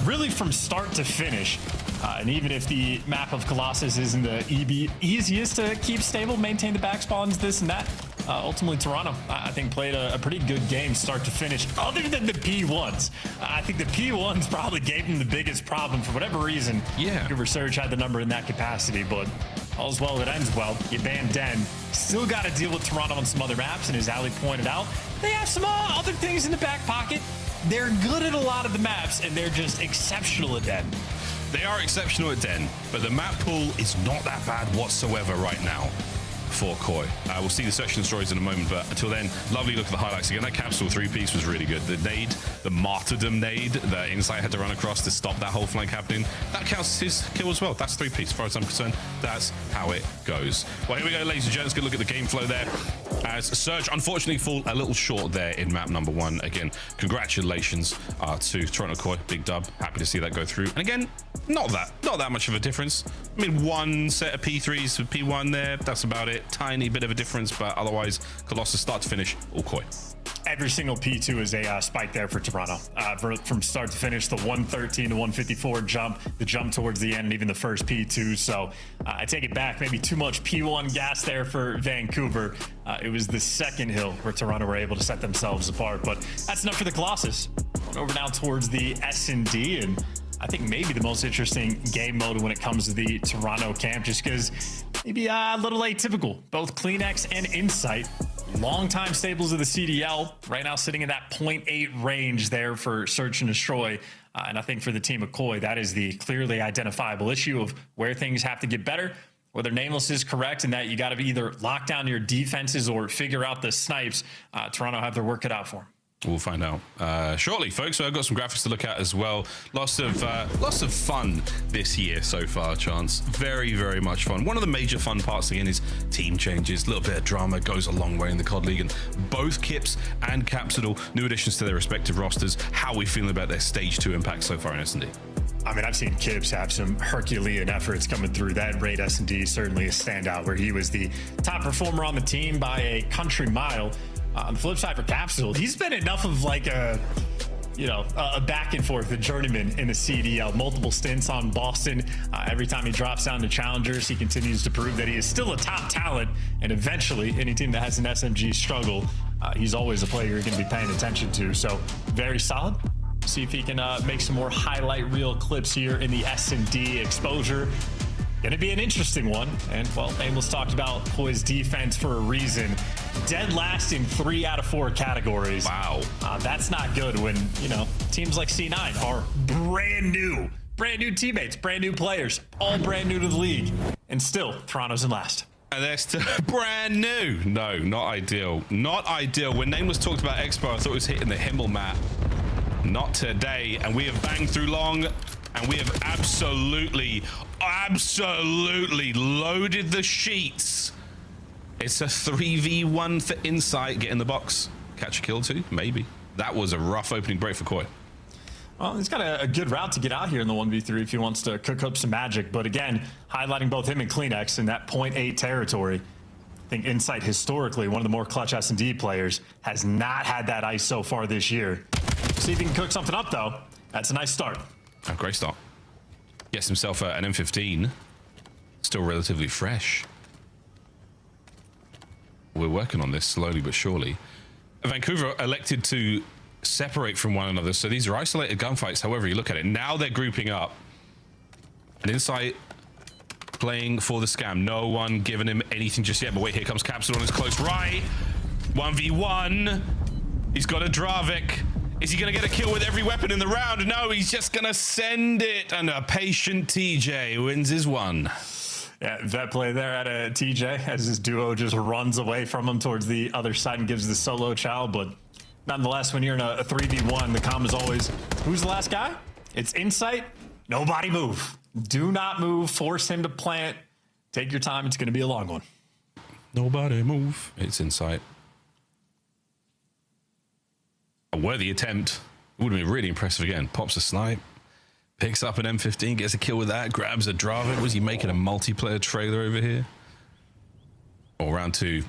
Really from start to finish. And even if the map of Colossus isn't the easiest to keep stable, maintain the back spawns, this and that, ultimately Toronto, I think, played a pretty good game start to finish, other than the P1s. I think the P1s probably gave them the biggest problem for whatever reason. Yeah. Vancouver Surge had the number in that capacity, but all's well that ends well. You ban Den. Still got to deal with Toronto on some other maps, and as Ali pointed out, they have some other things in the back pocket. They're good at a lot of the maps, and they're just exceptional at Den. They are exceptional at Den, but the map pool is not that bad whatsoever right now for Koi. We'll see the section stories in a moment, but until then, lovely look at the highlights again. That capsule 3-piece was really good. The nade, the martyrdom nade that Insight had to run across to stop that whole flank happening, that counts as his kill as well. That's 3-piece as far as I'm concerned. That's how it goes. Well, here we go, ladies and gents. Good look at the game flow there, as Surge unfortunately fall a little short there in map number 1. Again, congratulations to Toronto Koi. Big dub. Happy to see that go through. And again, not that much of a difference. I mean, one set of P3s for P1 there. That's about it. Tiny bit of a difference, but otherwise, Colossus start to finish, all Koi. Every single P2 is a spike there for Toronto. From start to finish, the 113 to 154 jump, the jump towards the end, and even the first P2. So I take it back, maybe too much P1 gas there for Vancouver. It was the second hill where Toronto were able to set themselves apart, but that's enough for the Colossus. Going over now towards the S&D, and I think maybe the most interesting game mode when it comes to the Toronto camp, just because maybe a little atypical. Both Kleenex and Insight, longtime staples of the CDL, right now sitting in that 0.8 range there for Search and Destroy. And I think for the team of Koi, that is the clearly identifiable issue of where things have to get better. Whether Nameless is correct in that you got to either lock down your defenses or figure out the snipes, Toronto have their work cut out for them. We'll find out shortly, folks. So I've got some graphics to look at as well. Lots of fun this year so far, Chance. Very, very much fun. One of the major fun parts again is team changes. A little bit of drama goes a long way in the COD League, and both Kips and Capsidal, new additions to their respective rosters. How are we feeling about their stage 2 impact so far in S&D? I mean, I've seen Kips have some Herculean efforts coming through. That raid S&D certainly a standout, where he was the top performer on the team by a country mile. On the flip side for Capsule, he's been enough of like a back and forth, the journeyman in the CDL. Multiple stints on Boston. Every time he drops down to challengers, he continues to prove that he is still a top talent. And eventually, any team that has an SMG struggle, he's always a player you're going to be paying attention to. So very solid. See if he can make some more highlight reel clips here in the S&D exposure. Going to be an interesting one. And, well, Amos talked about Koi's defense for a reason. Dead last in 3 out of 4 categories. Wow. That's not good when, teams like C9 are brand new teammates, brand new players, all brand new to the league. And still, Toronto's in last. And they're still brand new. No, not ideal. Not ideal. When Nameless talked about Expo, I thought it was hitting the Himmel map. Not today. And we have banged through long. And we have absolutely loaded the sheets. It's a 3v1 for Insight. Get in the box. Catch a kill too? Maybe. That was a rough opening break for Koi. Well, he's got a good route to get out here in the 1v3 if he wants to cook up some magic. But again, highlighting both him and Kleenex in that 0.8 territory. I think Insight, historically, one of the more clutch S&D players, has not had that ice so far this year. See if he can cook something up, though. That's a nice start. A great start. Gets himself an M15. Still relatively fresh. We're working on this slowly but surely. Vancouver elected to separate from one another, so these are isolated gunfights, however you look at it. Now they're grouping up. And Insight playing for the scam. No one giving him anything just yet, but wait, here comes Capsule on his close right. 1v1. He's got a Dravik. Is he going to get a kill with every weapon in the round? No, he's just going to send it. And a patient TJ wins his one. Yeah, that play there at a TJ as his duo just runs away from him towards the other side and gives the solo chow. But nonetheless, when you're in a 3v1, the comm is always, who's the last guy? It's Insight. Nobody move. Do not move. Force him to plant. Take your time. It's going to be a long one. Nobody move. It's Insight. A worthy attempt. Would have been really impressive again. Pops a snipe. Picks up an M15, gets a kill with that, grabs a Drava. Was he making a multiplayer trailer over here? Or round 2.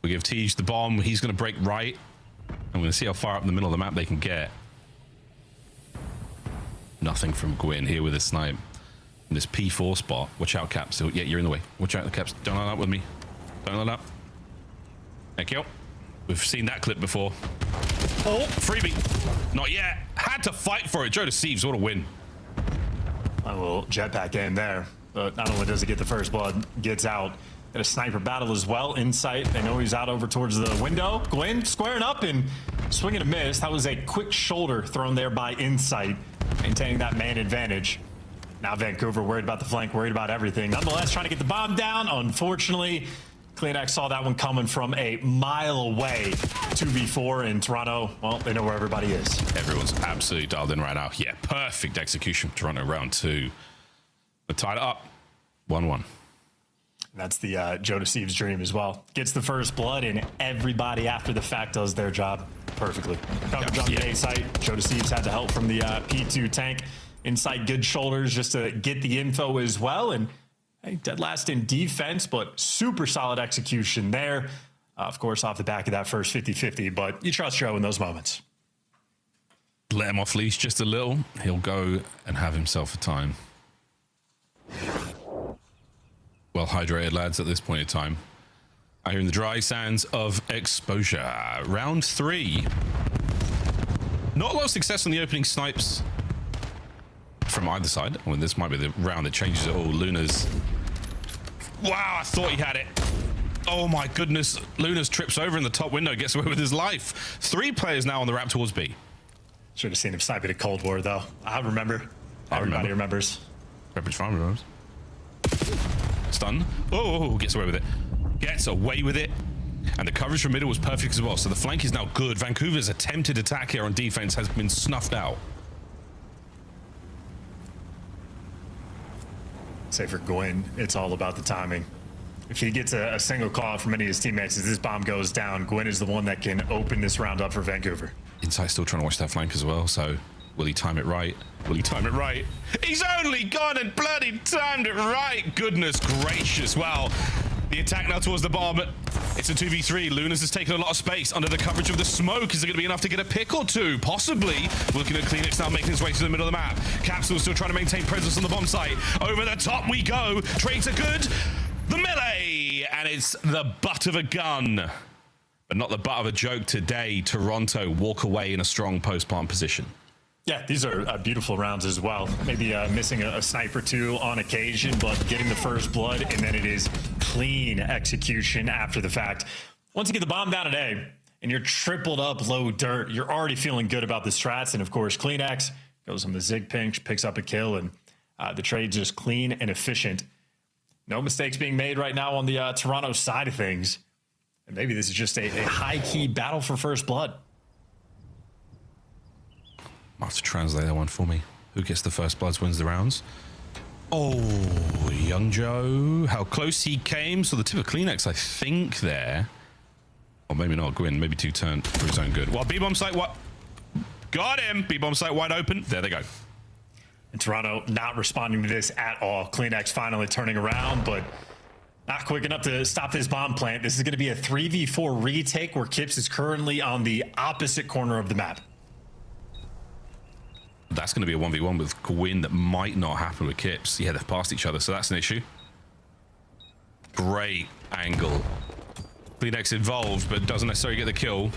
We give Tej the bomb. He's going to break right. I'm going to see how far up in the middle of the map they can get. Nothing from Gwyn here with a snipe. And this P4 spot. Watch out, Caps. Yeah, you're in the way. Watch out, Caps. Don't line up with me. Don't line up. Thank you. We've seen that clip before. Oh, freebie. Not yet. Had to fight for it. Joe Deceives, what a win. A little jetpack in there. But not only does he get the first blood, gets out. Got a sniper battle as well. Insight. They know he's out over towards the window. Gwyn squaring up and swinging a miss. That was a quick shoulder thrown there by Insight, maintaining that man advantage. Now Vancouver worried about the flank, worried about everything. Nonetheless, trying to get the bomb down. Unfortunately, CleanX saw that one coming from a mile away. 2v4 in Toronto. Well, they know where everybody is. Everyone's absolutely dialed in right now. Yeah, perfect execution. Toronto round 2. We're tied up. 1-1. That's the Joe Deceives dream as well. Gets the first blood, and everybody after the fact does their job perfectly. Coverage on the A site. Joe Deceives had the help from the P2 tank. Inside good shoulders just to get the info as well. And hey, dead last in defense, but super solid execution there. Of course, off the back of that first 50-50, but you trust Joe in those moments. Let him off leash just a little. He'll go and have himself a time. Well hydrated, lads, at this point in time. I hear in the dry sands of exposure. Round 3. Not a lot of success on the opening snipes from either side. Well, this might be the round that changes it all. Luna's. Wow, I thought he had it. Oh my goodness. Luna's trips over in the top window, gets away with his life. 3 players now on the ramp towards B. Should have seen him snipe at a Cold War, though. I remember. Everybody remembers. Pepperidge Farm remembers. Stun. Oh, gets away with it. Gets away with it. And the coverage from middle was perfect as well. So the flank is now good. Vancouver's attempted attack here on defense has been snuffed out. Say for Gwyn, it's all about the timing. If he gets a single call out from any of his teammates as this bomb goes down, Gwyn is the one that can open this round up for Vancouver. Insight's still trying to watch that flank as well, so will he time it right? Will he time it right? He's only gone and bloody timed it right! Goodness gracious, wow. The attack now towards the bomb. It's a 2v3. Lunas has taken a lot of space under the coverage of the smoke. Is it going to be enough to get a pick or two? Possibly. Looking at CleanX now making his way to the middle of the map. Capsule still trying to maintain presence on the bomb site. Over the top we go. Trades are good. The melee! And it's the butt of a gun. But not the butt of a joke today. Toronto walk away in a strong post-plant position. Yeah, these are beautiful rounds as well. Maybe missing a snipe or two on occasion, but getting the first blood, and then it is clean execution after the fact. Once you get the bomb down at A, and you're tripled up low dirt, you're already feeling good about the strats. And of course, CleanX goes on the zig pinch, picks up a kill, and the trade's just clean and efficient. No mistakes being made right now on the Toronto side of things. And maybe this is just a high-key battle for first blood. I'll have to translate that one for me. Who gets the first bloods wins the rounds. Oh, Young Joe. How close he came. So the tip of CleanX, I think, there. Or maybe not. Gwyn, maybe 2 turn for his own good. Well, B-bomb site, what? Got him. B-bomb site wide open. There they go. And Toronto not responding to this at all. CleanX finally turning around, but not quick enough to stop this bomb plant. This is going to be a 3v4 retake where Kips is currently on the opposite corner of the map. That's going to be a 1v1 with Gwyn that might not happen with Kips. Yeah, they've passed each other, so that's an issue. Great angle. CleanX involved, but doesn't necessarily get the kill.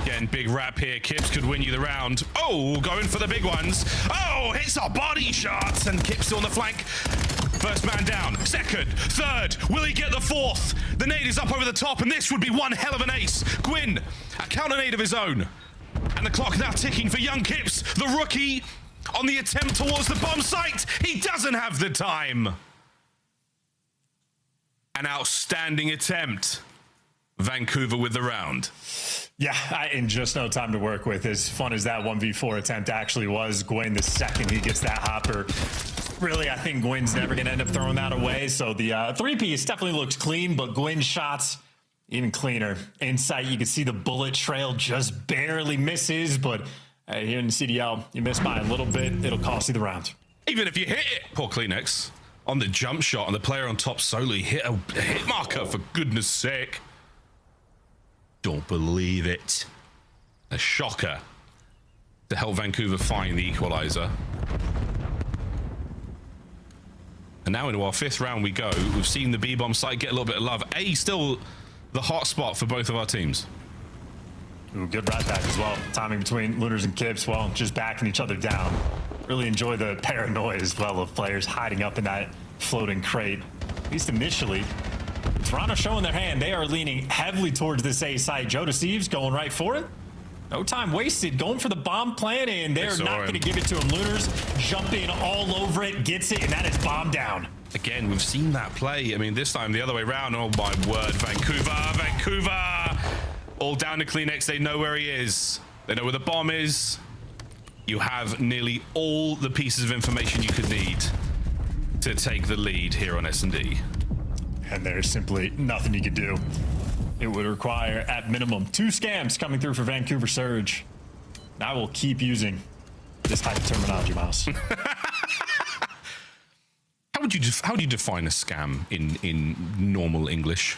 Again, big wrap here. Kips could win you the round. Oh, going for the big ones. Oh, hits our body shots, and Kips still on the flank. First man down. Second, third. Will he get the fourth? The nade is up over the top, and this would be one hell of an ace. Gwyn, a counter nade of his own. And the clock now ticking for young Kips, the rookie, on the attempt towards the bomb site. He doesn't have the time. An outstanding attempt. Vancouver with the round. Yeah, in just no time to work with. As fun as that 1v4 attempt actually was, Gwyn, the second he gets that hopper, really, I think Gwyn's never going to end up throwing that away. So the three-piece definitely looks clean, but Gwyn's shots even cleaner. Insight, you can see the bullet trail just barely misses, but here in the CDL, you miss by a little bit, it'll cost you the round. Even if you hit it, poor Kleenex, on the jump shot, and the player on top solo hit a hit marker, for goodness sake. Don't believe it. A shocker to help Vancouver find the equalizer. And now into our 5th round we go. We've seen the B-bomb site get a little bit of love. Still the hot spot for both of our teams. Ooh, good right back as well. Timing between Lunars and Kips, well, just backing each other down. Really enjoy the paranoia as well of players hiding up in that floating crate. At least initially. Toronto showing their hand. They are leaning heavily towards this A site. Joe Deceives going right for it. No time wasted. Going for the bomb plan, and they're not going to give it to him. Lunars jumping all over it, gets it, and that is bomb down. Again, we've seen that play. I mean, this time the other way around. Oh, my word. Vancouver. All down to Kleenex. They know where he is. They know where the bomb is. You have nearly all the pieces of information you could need to take the lead here on S&D. And there's simply nothing you could do. It would require, at minimum, 2 scams coming through for Vancouver Surge. I will keep using this type of terminology, Miles. How do you define a scam in normal English?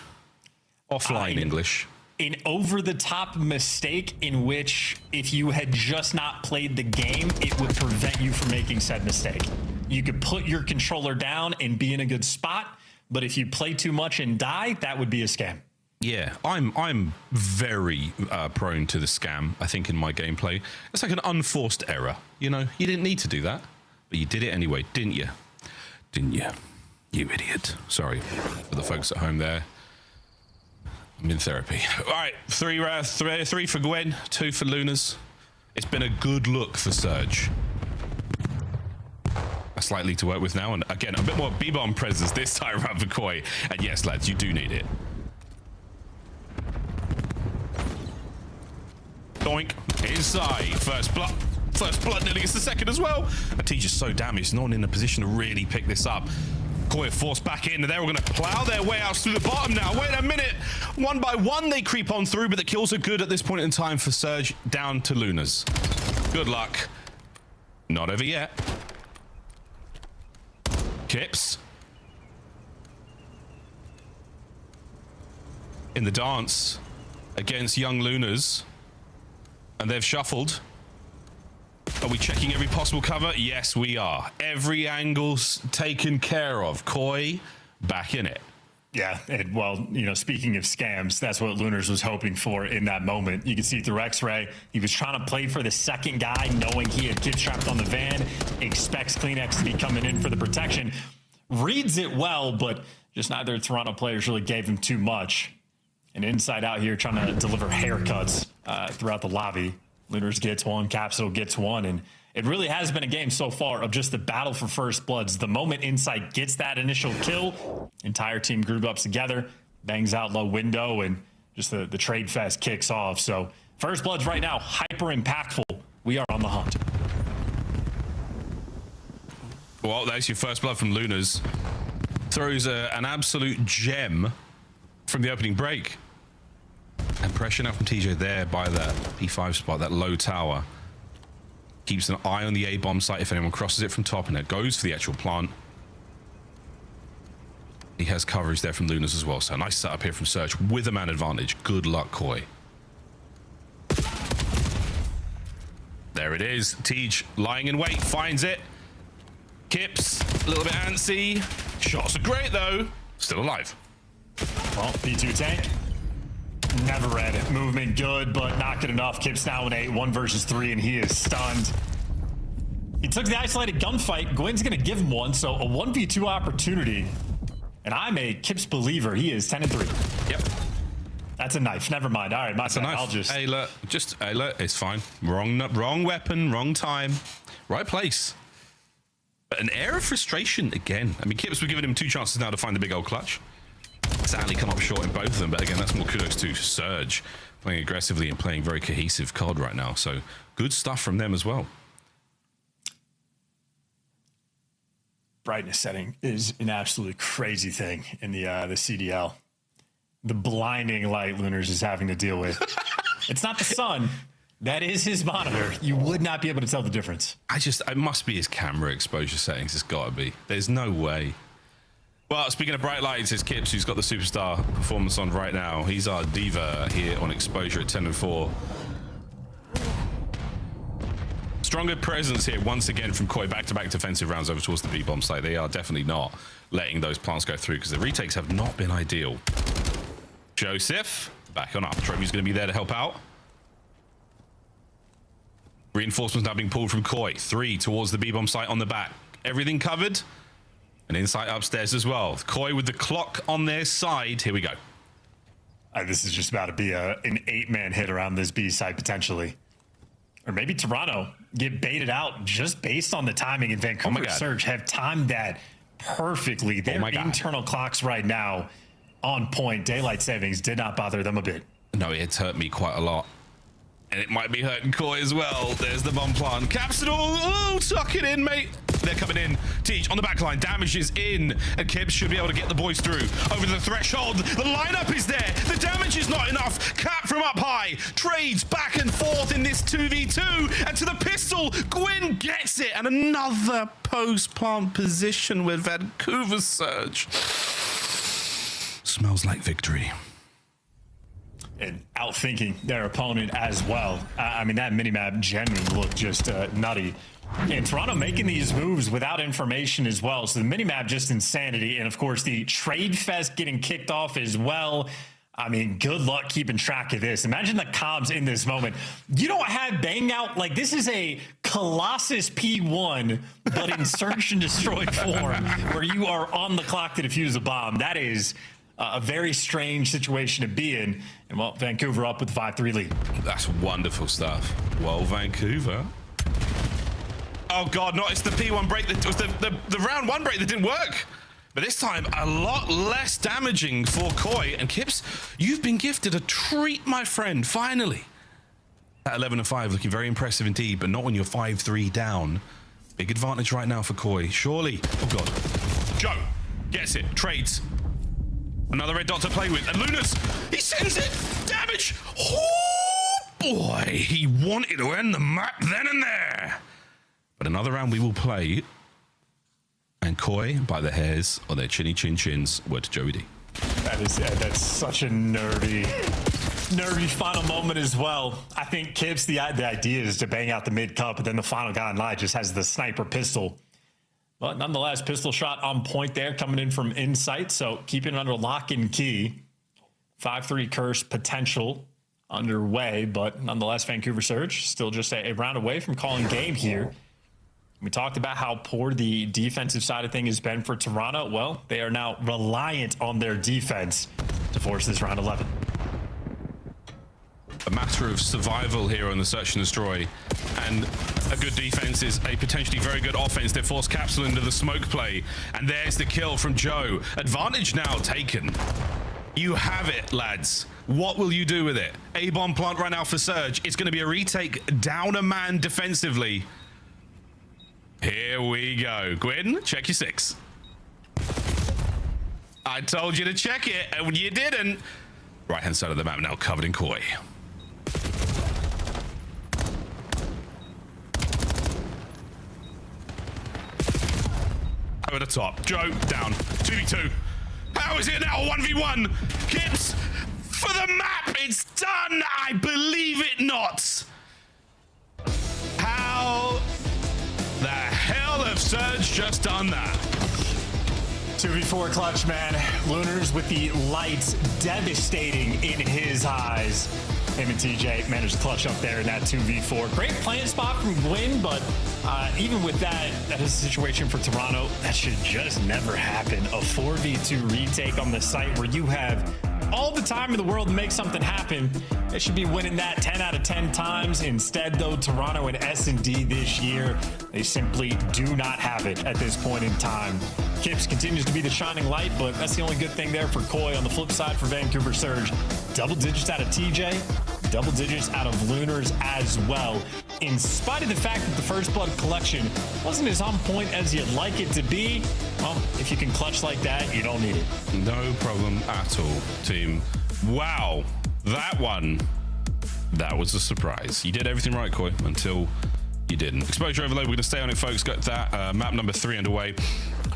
Offline English? An over-the-top mistake in which, if you had just not played the game, it would prevent you from making said mistake. You could put your controller down and be in a good spot, but if you play too much and die, that would be a scam. Yeah, I'm very prone to the scam, I think, in my gameplay. It's like an unforced error. You know, you didn't need to do that, but you did it anyway, didn't you? Didn't you? You idiot. Sorry for the folks at home there. I'm in therapy. All right, 3 for Gwen, 2 for Lunas. It's been a good look for Surge. That's likely to work with now, and again, a bit more B-bomb presence this time around for Koi. And yes, lads, you do need it. Doink, inside, first blood nearly gets the second as well. And T just so damaged, not in a position to really pick this up. Koi forced back in, and they're all going to plow their way out through the bottom now. Wait a minute. 1 by 1 they creep on through, but the kills are good at this point in time for Surge, down to Lunas. Good luck. Not over yet. Kips. In the dance against young Lunas. And they've shuffled. Are we checking every possible cover? Yes, we are. Every angle's taken care of. Koi, back in it. Yeah, and well, you know, speaking of scams, that's what Lunars was hoping for in that moment. You can see through X-Ray, he was trying to play for the second guy, knowing he had kids trapped on the van, expects Kleenex to be coming in for the protection. Reads it well, but just neither Toronto players really gave him too much. And inside out here trying to deliver haircuts throughout the lobby. Lunars gets 1, Capsule gets 1, and it really has been a game so far of just the battle for first bloods. The moment Insight gets that initial kill, entire team group up together, bangs out low window, and just the trade fest kicks off. So first bloods right now, hyper impactful. We are on the hunt. Well, that's your first blood from Lunas. Throws an absolute gem from the opening break. And pressure now from TJ there by that P5 spot, that low tower. Keeps an eye on the A-bomb site if anyone crosses it from top, and it goes for the actual plant. He has coverage there from Lunas as well, so nice setup here from Surge with a man advantage. Good luck, Koi. There it is. Tej lying in wait, finds it. Kips, a little bit antsy. Shots are great though. Still alive. Well, P2 tank. Never read. Movement good, but not good enough. Kips now in 8, 1 versus 3, and he is stunned. He took the isolated gunfight. Gwen's going to give him one, so a 1v2 opportunity. And I'm a Kips believer. He is 10-3. Yep. That's a knife. Never mind. All right, that's a knife. I'll just... Hey, look. Hey, look. It's fine. Wrong weapon, wrong time. Right place. But an air of frustration again. I mean, Kips, we're giving him 2 chances now to find the big old clutch. sadly come up short in both of them. But again, that's more kudos to Surge, playing aggressively and playing very cohesive COD right now. So good stuff from them as well. Brightness setting is an absolutely crazy thing in the CDL. The blinding light Lunars is having to deal with. It's not the sun. That is his monitor. You would not be able to tell the difference. It must be his camera exposure settings. It's got to be. There's no way. Well, speaking of bright lights, it's Kips who's got the superstar performance on right now. He's our diva here on exposure at 10-4. Stronger presence here once again from Koi. Back-to-back defensive rounds over towards the B-bomb site. They are definitely not letting those plants go through because the retakes have not been ideal. Joseph back on up. Trevi's going to be there to help out. Reinforcements now being pulled from Koi. 3 towards the B-bomb site on the back. Everything covered. And insight upstairs as well. Koi with the clock on their side. Here we go. This is just about to be an 8-man hit around this B site potentially. Or maybe Toronto get baited out just based on the timing, and Vancouver Surge have timed that perfectly. Their internal clocks right now on point. Daylight savings did not bother them a bit. No, it's hurt me quite a lot. And it might be hurting Koi as well. There's the bomb plant. Capsule, oh, tuck it in, mate. They're coming in. Teach on the back line. Damage is in. And Kibbs should be able to get the boys through. Over the threshold. The lineup is there. The damage is not enough. Cap from up high. Trades back and forth in this 2v2. And to the pistol. Gwyn gets it. And another post-plant position with Vancouver Surge. Smells like victory. And outthinking their opponent as well. I mean, that minimap genuinely looked just nutty. And Toronto making these moves without information as well. So the minimap just insanity. And of course, the trade fest getting kicked off as well. I mean, good luck keeping track of this. Imagine the comms in this moment. You don't have bang out. Like, this is a Colossus P1, but in search and destroy form, where you are on the clock to defuse a bomb. That is a very strange situation to be in. And, well, Vancouver up with the 5-3 lead. That's wonderful stuff. Well, Vancouver. Oh, God, no, it's the P1 break. It was the round 1 break that didn't work. But this time, a lot less damaging for Koi. And Kips, you've been gifted a treat, my friend, finally. At 11-5, looking very impressive indeed, but not when you're 5-3 down. Big advantage right now for Koi. Surely. Oh, God. Joe gets it. Trades. Another red dot to play with. And Lunas, he sends it. Damage. Oh, boy. He wanted to end the map then and there. But another round we will play. And Koi, by the hairs of their chinny chin chins, word to Joey D. That's such a nerdy final moment as well. I think Kips, the idea is to bang out the mid cup, but then the final guy in line just has the sniper pistol. But nonetheless, pistol shot on point there, coming in from insight. So keeping it under lock and key. 5-3 curse potential underway, but nonetheless, Vancouver Surge still just a round away from calling game here. We talked about how poor the defensive side of things has been for Toronto. Well, they are now reliant on their defense to force this round 11. A matter of survival here on the search and destroy. And a good defense is a potentially very good offense. They force Capsule into the smoke play. And there's the kill from Joe. Advantage now taken. You have it, lads. What will you do with it? A-bomb plant right now for Surge. It's going to be a retake down a man defensively. Here we go. Gwyn, check your 6. I told you to check it, and you didn't. Right-hand side of the map now covered in Koi. Over the top. Joe, down. 2v2. How is it now? 1v1. Kips, for the map. It's done. I believe it not. How the hell have Surge just done that? 2v4 clutch, man. Lunars with the lights devastating in his eyes. Him and TJ managed to clutch up there in that 2v4. Great plant spot from Gwyn, but even with that is a situation for Toronto that should just never happen. A 4v2 retake on the site where you have all the time in the world to make something happen. They should be winning that 10 out of 10 times. Instead, though, Toronto and S&D this year, they simply do not have it at this point in time. Kips continues to be the shining light, but that's the only good thing there for Koi. On the flip side for Vancouver Surge, double digits out of TJ, double digits out of Lunars as well. In spite of the fact that the First Blood collection wasn't as on point as you'd like it to be, well, if you can clutch like that, you don't need it. No problem at all, team. Wow, that was a surprise. You did everything right, Koi, until you didn't. Exposure overload, we're going to stay on it, folks. Got that map number 3 underway.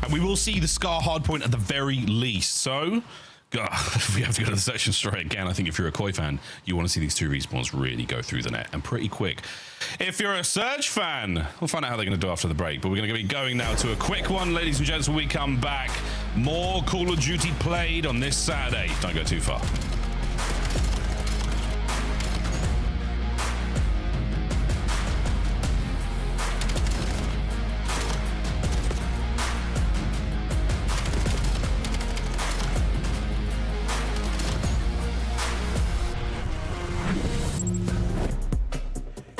And we will see the Scar hardpoint at the very least. So, God, we have to go to the section straight again. I think if you're a Koi fan, you want to see these 2 respawns really go through the net, and pretty quick. If you're a Surge fan, we'll find out how they're going to do after the break. But we're going to be going now to a quick one, ladies and gents, when we come back. More Call of Duty played on this Saturday. Don't go too far.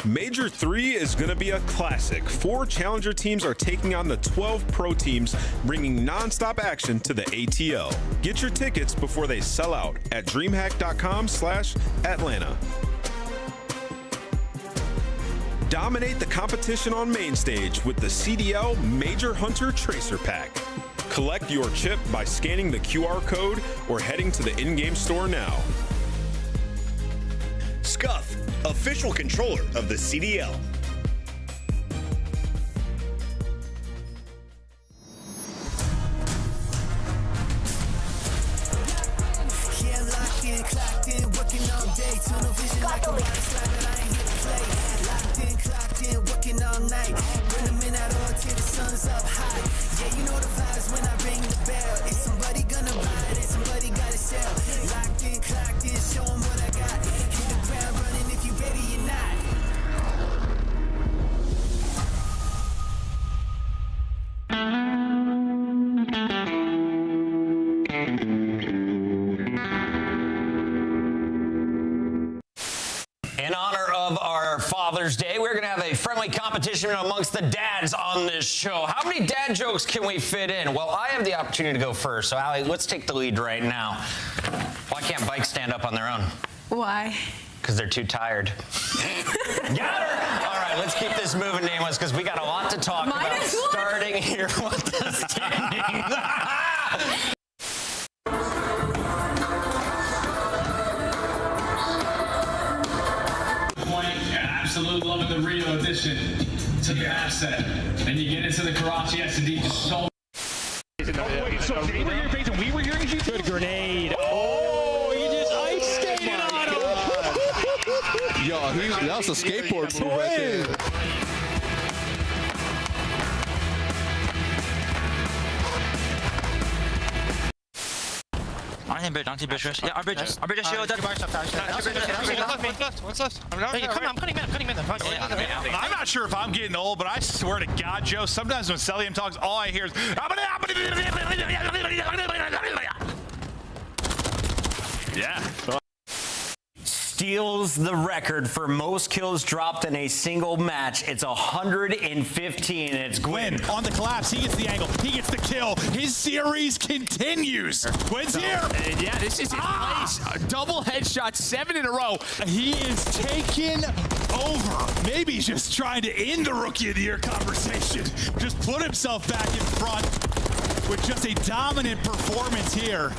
Major 3 is going to be a classic. 4 challenger teams are taking on the 12 pro teams, bringing non-stop action to the ATL. Get your tickets before they sell out at DreamHack.com/Atlanta. Dominate the competition on main stage with the CDL Major Hunter Tracer Pack. Collect your chip by scanning the QR code or heading to the in-game store now. Scuff, official controller of the CDL. In honor of our Father's Day, we're going to have a friendly competition amongst the dads on this show. How many dad jokes can we fit in? Well, I have the opportunity to go first. So, Allie, let's take the lead right now. Why can't bikes stand up on their own? Why? Because they're too tired. Got her! All right, let's keep this moving, Nameless, because we got a lot to talk about starting here with the standings. Absolutely loving the Rio addition to the asset. And you get into the Karachi S&D just so... We were hearing good grenade. Oh, he just ice skated on him. Yo, that was a skateboard move right there. On him, bridge, yeah, our bridge is shield. What's left? I'm cutting in. I'm not sure if I'm getting old, but I swear to God, Joe, sometimes when Celium talks, all I hear is... Yeah. Steals the record for most kills dropped in a single match. It's 115, and it's Gwyn. On the collapse, he gets the angle, he gets the kill. His series continues. Gwyn's here. Yeah, this is his place. Double headshot, 7 in a row. He is taking over. Maybe he's just trying to end the Rookie of the Year conversation. Just put himself back in front with just a dominant performance here.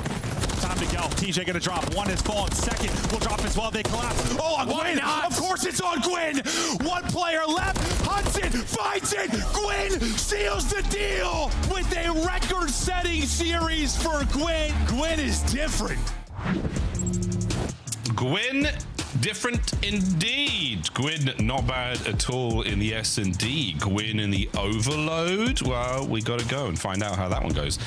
Time to go. TJ gonna drop. One has fallen. Second will drop as well. They collapse. Oh, on Gwyn! Of course it's on Gwyn! One player left. Hunts it, finds it. Gwyn seals the deal with a record-setting series for Gwyn. Gwyn is different. Gwyn, different indeed. Gwyn, not bad at all in the S&D. Gwyn in the Overload. Well, we got to go and find out how that one goes.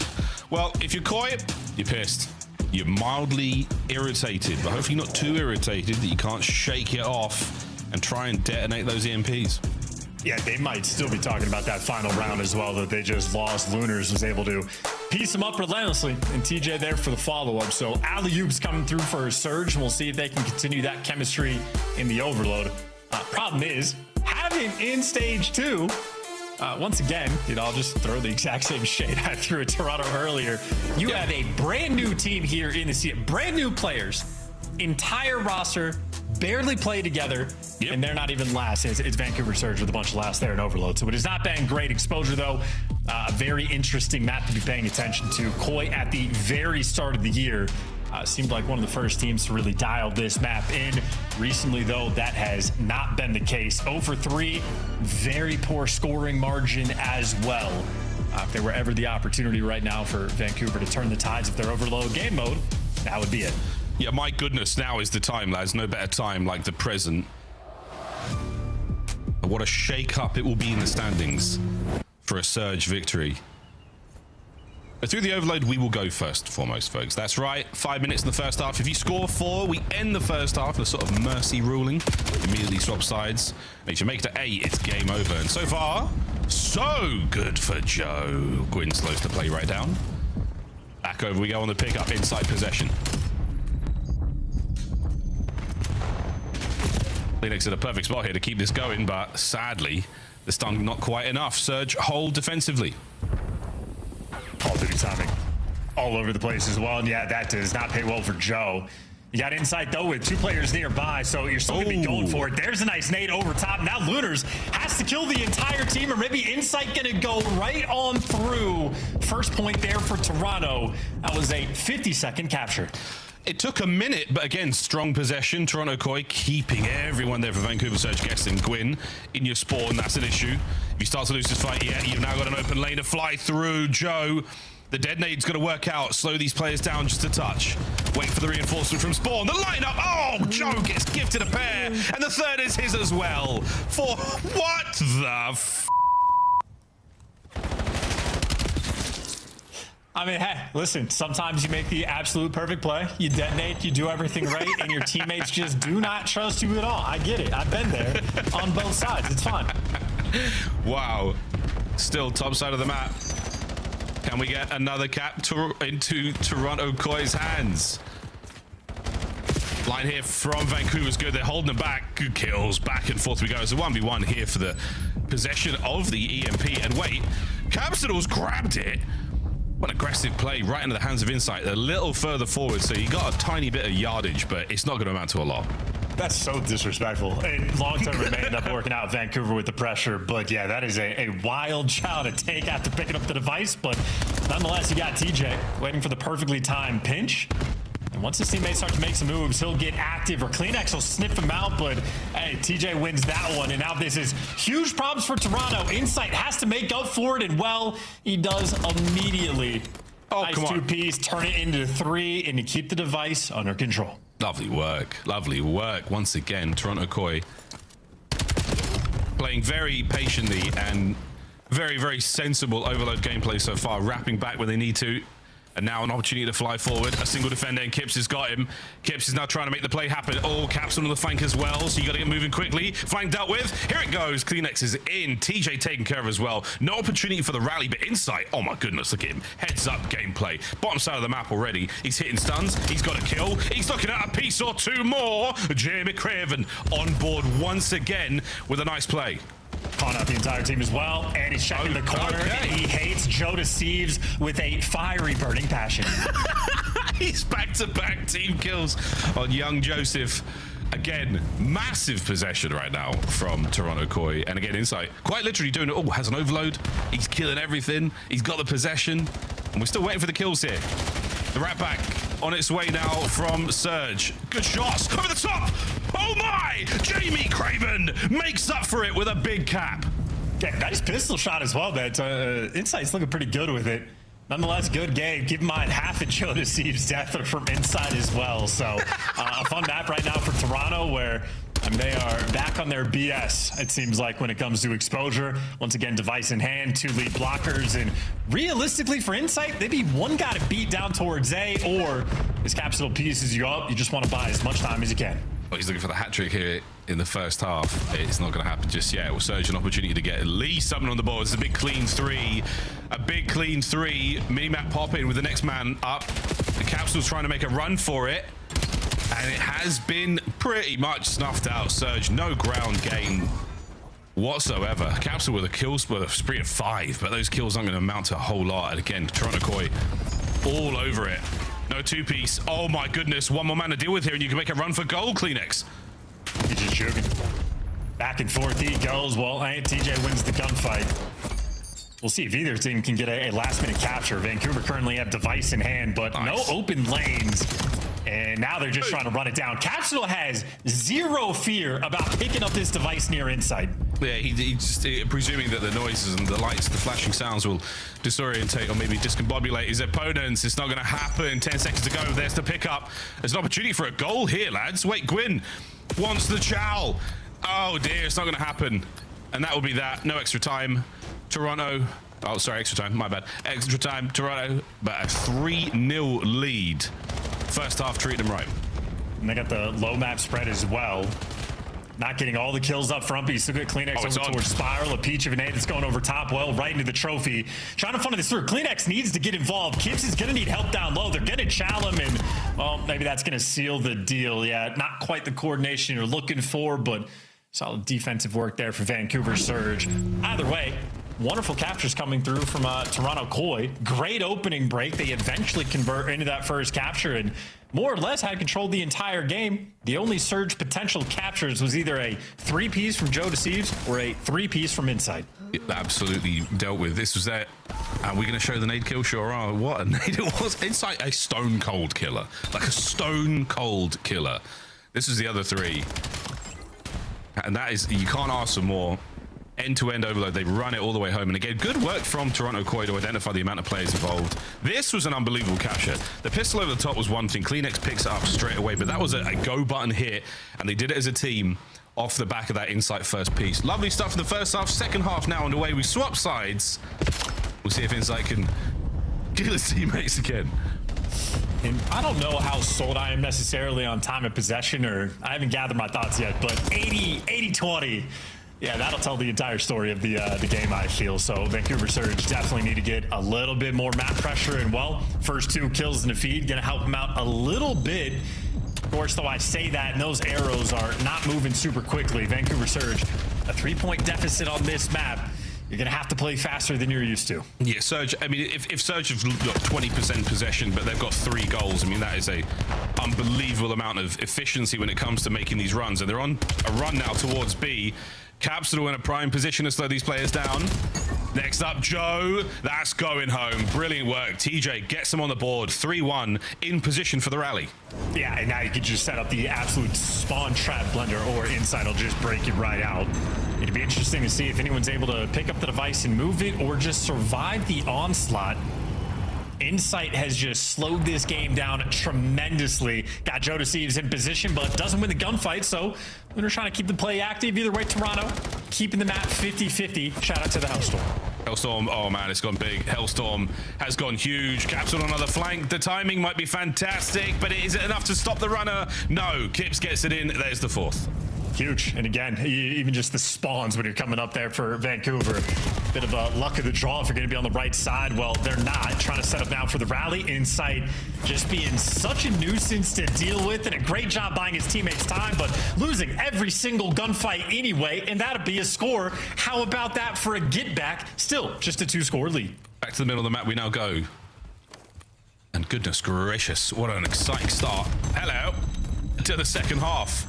Well, if you're Koi, you're pissed. You're mildly irritated, but hopefully not too irritated that you can't shake it off and try and detonate those EMPs. Yeah, they might still be talking about that final round as well that they just lost. Lunars was able to piece him up relentlessly, and TJ there for the follow-up. So alley-oop's coming through for a Surge, and we'll see if they can continue that chemistry in the overload. Problem is, having in stage 2, once again, I'll just throw the exact same shade I threw at Toronto earlier. You have a brand new team here in the season, brand new players, entire roster, barely play together, and they're not even last. It's Vancouver Surge with a bunch of last there in overload. So it has not been great exposure, though. A very interesting map to be paying attention to. Koi at the very start of the year seemed like one of the first teams to really dial this map in. Recently, though, that has not been the case. 0 for 3, very poor scoring margin as well. If there were ever the opportunity right now for Vancouver to turn the tides of their overload game mode, that would be it. Yeah, my goodness, now is the time, lads. No better time like the present. What a shake-up it will be in the standings for a Surge victory. Through the overload, we will go first and foremost, folks. That's right, 5 minutes in the first half. If you score 4, we end the first half with a sort of mercy ruling. Immediately swap sides. And if you make it to 8, it's game over. And so far, so good for Joe. Gwyn slows the play right down. Back over we go on the pickup, inside possession. Phoenix at a perfect spot here to keep this going, but sadly, the stun not quite enough. Surge hold defensively. Call of Duty timing all over the place as well. And yeah, that does not pay well for Joe. You got Insight, though, with 2 players nearby, so you're still going to be going for it. There's a nice nade over top. Now Lunars has to kill the entire team, or maybe Insight going to go right on through. First point there for Toronto. That was a 50-second capture. It took a minute, but again, strong possession. Toronto Koi keeping everyone there for Vancouver Surge. Guessing Gwyn in your spawn, that's an issue. If you start to lose this fight, you've now got an open lane to fly through. Joe, the dead nade's got to work out. Slow these players down just a touch. Wait for the reinforcement from spawn. The lineup. Oh, Joe gets gifted a pair, and the third is his as well. For what the f? I mean, hey, listen, sometimes you make the absolute perfect play. You detonate, you do everything right, and your teammates just do not trust you at all. I get it. I've been there on both sides. It's fun. Wow. Still top side of the map. Can we get another cap into Toronto Koi's hands? Line here from Vancouver's good. They're holding them back. Good kills. Back and forth we go. It's a 1v1 here for the possession of the EMP. And wait, Capsule grabbed it. What aggressive play right into the hands of Insight. A little further forward, so you got a tiny bit of yardage, but it's not going to amount to a lot. That's so disrespectful. And long-term, it may end up working out Vancouver with the pressure, but yeah, that is a wild shot to take after picking up the device, but nonetheless, you got TJ waiting for the perfectly timed pinch. And once his teammates start to make some moves, he'll get active, or Kleenex will sniff him out, but hey, TJ wins that one, and now this is huge problems for Toronto. Insight has to make up for it, and well, he does immediately. Oh, nice come on. 2-piece, turn it into 3, and you keep the device under control. Lovely work. Lovely work. Once again, Toronto Koi playing very patiently and very, very sensible overload gameplay so far, wrapping back when they need to. And now an opportunity to fly forward. A single defender, and Kips has got him. Kips is now trying to make the play happen. Oh, Caps on the flank as well, so you got to get moving quickly. Flank dealt with. Here it goes. Kleenex is in. TJ taken care of as well. No opportunity for the rally, but Insight. Oh my goodness, look at him. Heads up gameplay. Bottom side of the map already. He's hitting stuns. He's got a kill. He's looking at a piece or 2 more. Jay McCraven on board once again with a nice play. Calling out the entire team as well, and he's checking the corner, and he hates Joe Deceives with a fiery burning passion. He's back-to-back team kills on young Joseph. Again, massive possession right now from Toronto Koi, and again, Insight quite literally doing it all. Has an overload, he's killing everything, he's got the possession, and we're still waiting for the kills here. The rat back on its way now from Surge. Good shots over the top. Oh my! Jamie Craven makes up for it with a big cap. Yeah, nice pistol shot as well, but Insight's looking pretty good with it. Nonetheless, good game. Keep in mind, half of Joe Deceives' death are from Inside as well. So a fun map right now for Toronto where they are back on their BS, it seems like, when it comes to exposure. Once again, device in hand, 2 lead blockers, and realistically for Insight, maybe one got to beat down towards A, or his Capsule pieces you up. You just want to buy as much time as you can. Oh, he's looking for the hat trick here. in the first half. It's not going to happen just yet. We'll Surge an opportunity to get at least something on the board. It's a big clean 3. A big clean 3. Minimap pop in with the next man up. The Capsule's trying to make a run for it. And it has been pretty much snuffed out. Surge, no ground gain whatsoever. Capsule with a kills with a spree of 5, but those kills aren't going to amount to a whole lot. And again, Toronto Koi all over it. No two-piece. Oh my goodness, one more man to deal with here, and you can make a run for gold, Kleenex. He's just joking. Back and forth he goes. Well, TJ wins the gunfight. We'll see if either team can get a last-minute capture. Vancouver currently have device in hand, but no open lanes. And now they're just trying to run it down. Capsule has zero fear about picking up this device near inside. Yeah, he just presuming that the noises and the lights, the flashing sounds will disorientate or maybe discombobulate his opponents. It's not going to happen. 10 seconds to go. There's the pickup. There's an opportunity for a goal here, lads. Wait, Gwyn wants the chow. Oh dear, it's not going to happen. And that will be that. No extra time. Toronto. Oh, sorry, extra time. My bad. Extra time. Toronto, but a 3-0 lead. First half, treat them right. And they got the low map spread as well. Not getting all the kills up front, but you still get Kleenex over towards Spiral. A peach of an 8 that's going over top. Well, right into the trophy. Trying to funnel this through. Kleenex needs to get involved. Kips is going to need help down low. They're going to chow him, and, well, maybe that's going to seal the deal. Yeah, not quite the coordination you're looking for, but solid defensive work there for Vancouver Surge. Either way, wonderful captures coming through from Toronto Koi. Great opening break. They eventually convert into that first capture and more or less had controlled the entire game. The only Surge potential captures was either a 3-piece from Joe Deceives or a 3-piece from inside. Absolutely dealt with. This was that. Are we going to show the nade kill? Sure are. What a nade it was. Inside a stone cold killer. Like a stone cold killer. This is the other 3. And that is, you can't ask for more. End-to-end overload. They run it all the way home. And again, good work from Toronto Koi to identify the amount of players involved. This was an unbelievable capture. The pistol over the top was one thing. Kleenex picks it up straight away, but that was a go button hit, and they did it as a team off the back of that Insight first piece. Lovely stuff in the first half. Second half now underway. We swap sides. We'll see if Insight can kill his teammates again. And I don't know how sold I am necessarily on time of possession, or I haven't gathered my thoughts yet, but 80-20. Yeah, that'll tell the entire story of the game, I feel. So Vancouver Surge definitely need to get a little bit more map pressure. And, well, first 2 kills in the feed, going to help them out a little bit. Of course, though I say that, and those arrows are not moving super quickly. Vancouver Surge, a 3-point deficit on this map. You're going to have to play faster than you're used to. Yeah, Surge, I mean, if Surge have got 20% possession, but they've got 3 goals, I mean, that is a unbelievable amount of efficiency when it comes to making these runs. And they're on a run now towards B. Capsule in a prime position to slow these players down. Next up, Joe. That's going home. Brilliant work. TJ gets them on the board. 3-1 in position for the rally. Yeah, and now you can just set up the absolute spawn trap blender, or Inside will just break it right out. It'd be interesting to see if anyone's able to pick up the device and move it, or just survive the onslaught. Insight has just slowed this game down tremendously. Got Joe Deceives in position, but doesn't win the gunfight, so they're trying to keep the play active. Either way, Toronto keeping the map 50-50. Shout out to the Hellstorm. Hellstorm, oh man, it's gone big. Hellstorm has gone huge. Capsule on another flank. The timing might be fantastic, but is it enough to stop the runner? No, Kips gets it in. There's the 4th. Huge. And again, even just the spawns when you're coming up there for Vancouver. Bit of a luck of the draw if you're going to be on the right side. Well, they're not. Trying to set up now for the rally. Insight just being such a nuisance to deal with, and a great job buying his teammates time, but losing every single gunfight anyway, and that'd be a score. How about that for a get back? Still just a 2-score lead. Back to the middle of the map we now go. And goodness gracious, what an exciting start. Hello to the second half.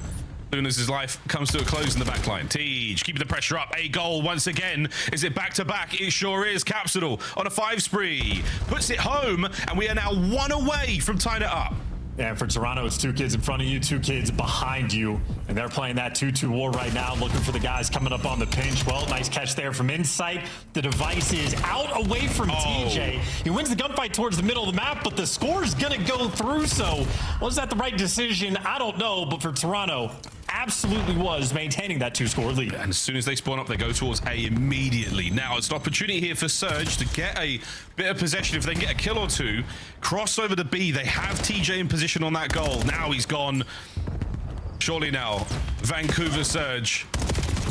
Lunas' life comes to a close in the back line. Tej keeping the pressure up. A goal once again. Is it back to back? It sure is. Capsule on a 5 spree. Puts it home, and we are now 1 away from tying it up. And for Toronto, it's 2 kids in front of you, 2 kids behind you. And they're playing that 2-2 war right now, looking for the guys coming up on the pinch. Well, nice catch there from Insight. The device is out away from TJ. He wins the gunfight towards the middle of the map, but the score's going to go through. So was that the right decision? I don't know. But for Toronto, absolutely was maintaining that 2-score lead. And as soon as they spawn up, they go towards A immediately. Now it's an opportunity here for Surge to get a bit of possession. If they can get a kill or 2, cross over to B. They have TJ in position on that goal. Now he's gone. Surely now, Vancouver Surge.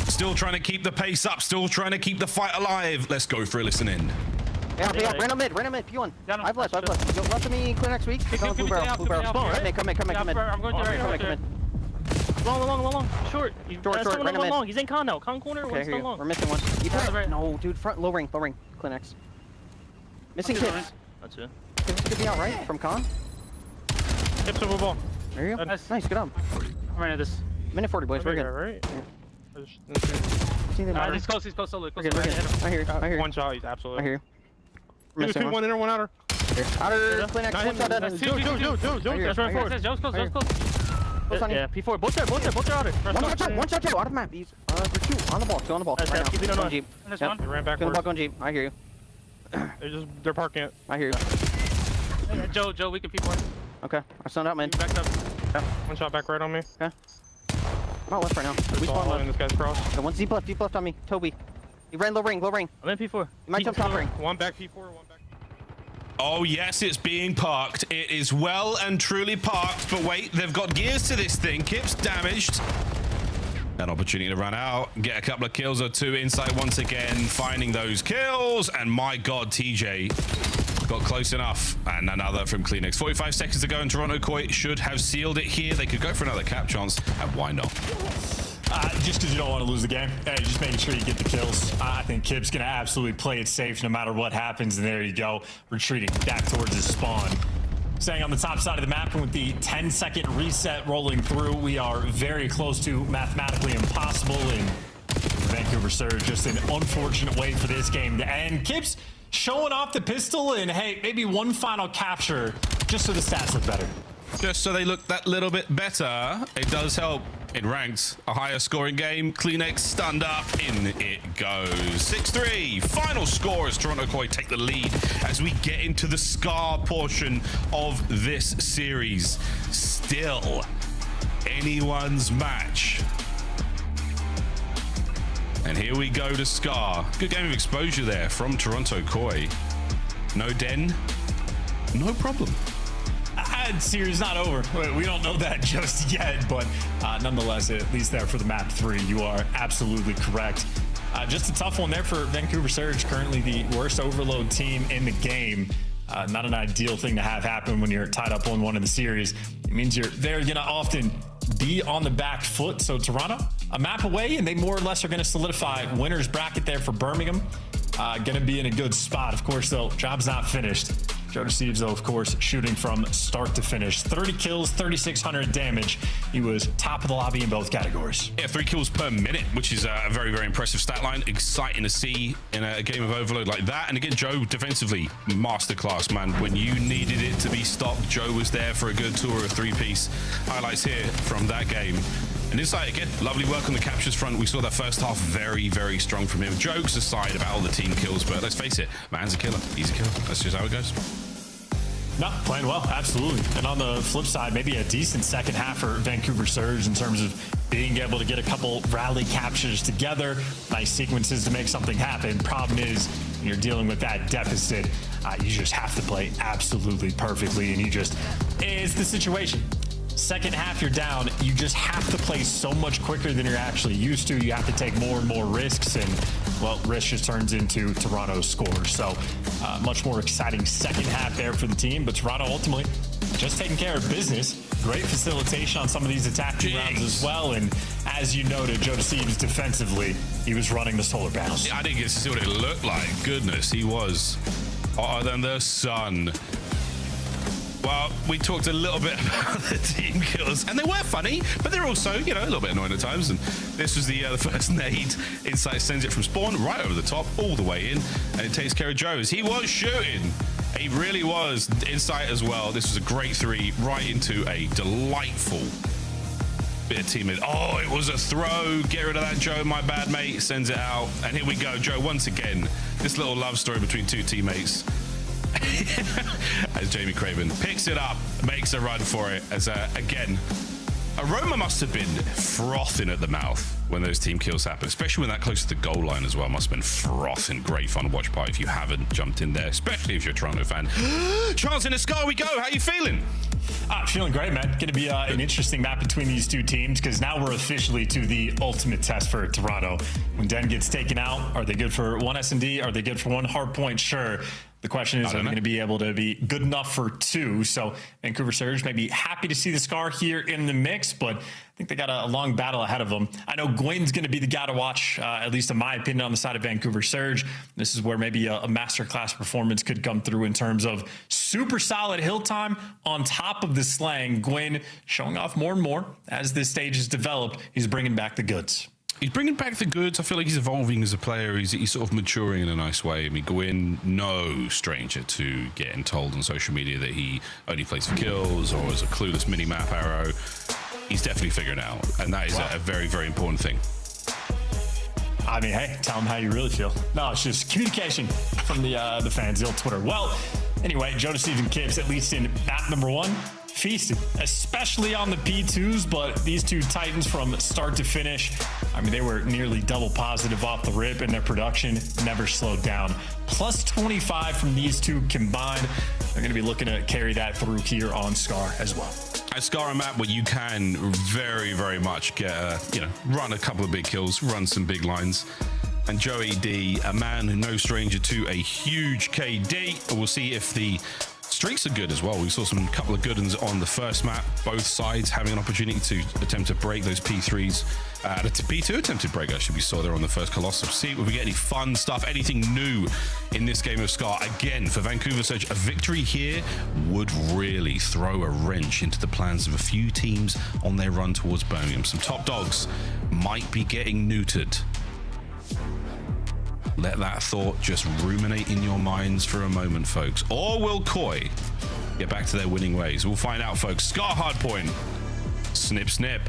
Still trying to keep the pace up, still trying to keep the fight alive. Let's go for a listen in. Yeah, random mid, P1. I've left. Go left of me, clear next week. Go blue barrel. Come in. I'm going to right. Long. Short. Short, random mid. Long. He's in con now. Con corner, one's still long. We're missing one. Right. No, dude, front, low ring, Clinics. Missing Kips. That's it. Kips could be out right from con. Kips over ball. There you go. Nice, good job. I'm right at this. Minute 40, boys. We're good. Right? Yeah. He's close solid. We're good. I hear you. One shot, he's absolutely. I hear you. Missing one inner, one outer. Outer, Clinics, one shot dead. Joe's running forward. Joe's close. Yeah, P4. Both are outer. One shot, two. Out of map. He's two on the ball. Two on the ball. Right now. Keep it on Jeep. He ran back. Going Jeep. I hear you. They're parking it. I hear you. Hey, Joe, we can P4. Okay, I stunned out, man. Backed up. Yeah. One shot back right on me. Okay. I'm out left right now. We spawn left. This guy's cross. Okay, one deep left on me. Toby. He ran low ring. I'm in P4. He might jump top ring. One back P4, one back. Oh, yes, it's being parked. It is well and truly parked. But wait, they've got gears to this thing. Kip's damaged. An opportunity to run out, get a couple of kills or two inside once again, finding those kills. And my God, TJ got close enough. And another from Kleenex. 45 seconds to go, and Toronto Koi should have sealed it here. They could go for another cap chance, and why not? Just because you don't want to lose the game. Just making sure you get the kills. I think Kip's going to absolutely play it safe no matter what happens. And there you go, retreating back towards his spawn. Staying on the top side of the map, and with the 10-second reset rolling through, we are very close to mathematically impossible. And Vancouver Surge, just an unfortunate way for this game to end. Kip's showing off the pistol, and hey, maybe one final capture just so the stats look better. Just so they look that little bit better. It does help in ranked. A higher scoring game. Kleenex stunned up. In it goes. 6-3. Final score as Toronto Koi take the lead as we get into the Scar portion of this series. Still anyone's match. And here we go to Scar. Good game of exposure there from Toronto Koi. No den. No problem. Series not over. We don't know that just yet, but nonetheless, at least there for the map 3, you are absolutely correct. Just a tough one there for Vancouver Surge, currently the worst overload team in the game. Not an ideal thing to have happen when you're tied up 1-1 in the series. It means you're very gonna often be on the back foot. So Toronto, a map away, and they more or less are gonna solidify winner's bracket there for Birmingham. Gonna be in a good spot. Of course, though, job's not finished. Joe Deceives, though, of course, shooting from start to finish. 30 kills, 3,600 damage. He was top of the lobby in both categories. Yeah, 3 kills per minute, which is a very, very impressive stat line. Exciting to see in a game of overload like that. And again, Joe defensively, masterclass, man. When you needed it to be stopped, Joe was there for a good 2 or a 3-piece. Highlights here from that game. And inside, again, lovely work on the captures front. We saw that first half very, very strong from him. Jokes aside about all the team kills, but let's face it, man's a killer. He's a killer. That's just how it goes. No, playing well, absolutely. And on the flip side, maybe a decent second half for Vancouver Surge in terms of being able to get a couple rally captures together, nice sequences to make something happen. Problem is, when you're dealing with that deficit, you just have to play absolutely perfectly, and it's the situation. Second half, you're down. You just have to play so much quicker than you're actually used to. You have to take more and more risks, and, well, risk just turns into Toronto's scores. So much more exciting second half there for the team, but Toronto ultimately just taking care of business. Great facilitation on some of these attacking rounds as well, and as you noted, Joe Deceives defensively, he was running the solar panels. I didn't get to see what it looked like. Goodness, he was hotter than the sun. Well, we talked a little bit about the team kills, and they were funny, but they're also, a little bit annoying at times. And this was the first nade. Insight sends it from spawn right over the top, all the way in, and it takes care of Joe as he was shooting. He really was. Insight as well. This was a great 3 right into a delightful bit of teammate. Oh, it was a throw. Get rid of that, Joe. My bad, mate. Sends it out, and here we go. Joe, once again, this little love story between 2 teammates. As Jamie Craven picks it up, makes a run for it. As again, Aroma must have been frothing at the mouth when those team kills happen, especially when that close to the goal line as well. Must have been frothing. Great fun to watch party if you haven't jumped in there, especially if you're a Toronto fan. Chance in the sky we go. How you feeling? Feeling great, man. Going to be an interesting map between these two teams because now we're officially to the ultimate test for Toronto. When Den gets taken out, are they good for one S&D? Are they good for one Hardpoint? Sure. The question is, are they going to be able to be good enough for two? So Vancouver Surge may be happy to see the Scar here in the mix, but I think they got a long battle ahead of them. I know Gwen's going to be the guy to watch, at least in my opinion, on the side of Vancouver Surge. This is where maybe a masterclass performance could come through in terms of super solid hill time on top of the slang. Gwen showing off more and more as this stage is developed. He's bringing back the goods. He's bringing back the goods. I feel like he's evolving as a player. He's sort of maturing in a nice way. I mean, Gwyn, no stranger to getting told on social media that he only plays for kills or as a clueless mini-map arrow. He's definitely figuring it out, and that is a very, very important thing. I mean, hey, tell him how you really feel. No, it's just communication from the fans, the old Twitter. Well, anyway, Joe Stephen Kips, at least in map number 1, feasted, especially on the P2s, but these two Titans from start to finish, I mean, they were nearly double positive off the rip, and their production never slowed down. Plus 25 from these two combined. They're going to be looking to carry that through here on Scar as well. A Scar map where you can very, very much get run a couple of big kills, run some big lines. And Joey D, a man who no stranger to a huge KD. We'll see if the streaks are good as well. We saw some couple of good ones on the first map, both sides having an opportunity to attempt to break those P3s. The P2 attempted break, actually, we saw there on the first Colossus. See if we get any fun stuff, anything new in this game of Scar. Again, for Vancouver Surge, a victory here would really throw a wrench into the plans of a few teams on their run towards Birmingham. Some top dogs might be getting neutered. Let that thought just ruminate in your minds for a moment, folks. Or will Koi get back to their winning ways? We'll find out, folks. Scar Hardpoint. Snip, snip.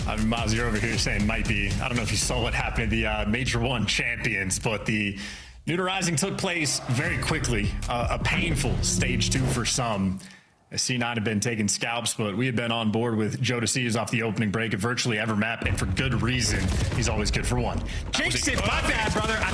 I mean, Miles, you're over here saying might be. I don't know if you saw what happened to the Major 1 champions, but the Neuter Rising took place very quickly. A painful stage 2 for some. C9 had been taking scalps, but we had been on board with Joe DeCias off the opening break of virtually every map, and for good reason. He's always good for one. Jinx it, my bad, brother. I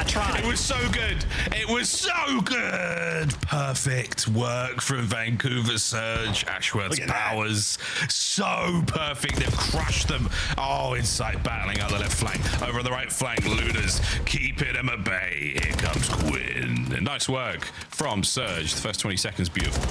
tried. It was so good. It was so good. Perfect work from Vancouver Surge. Ashworth's powers. So perfect. They've crushed them. Oh, inside battling out the left flank. Over the right flank, Luders keeping them at bay. Here comes Gwyn. Nice work from Surge. The first 20 seconds, beautiful.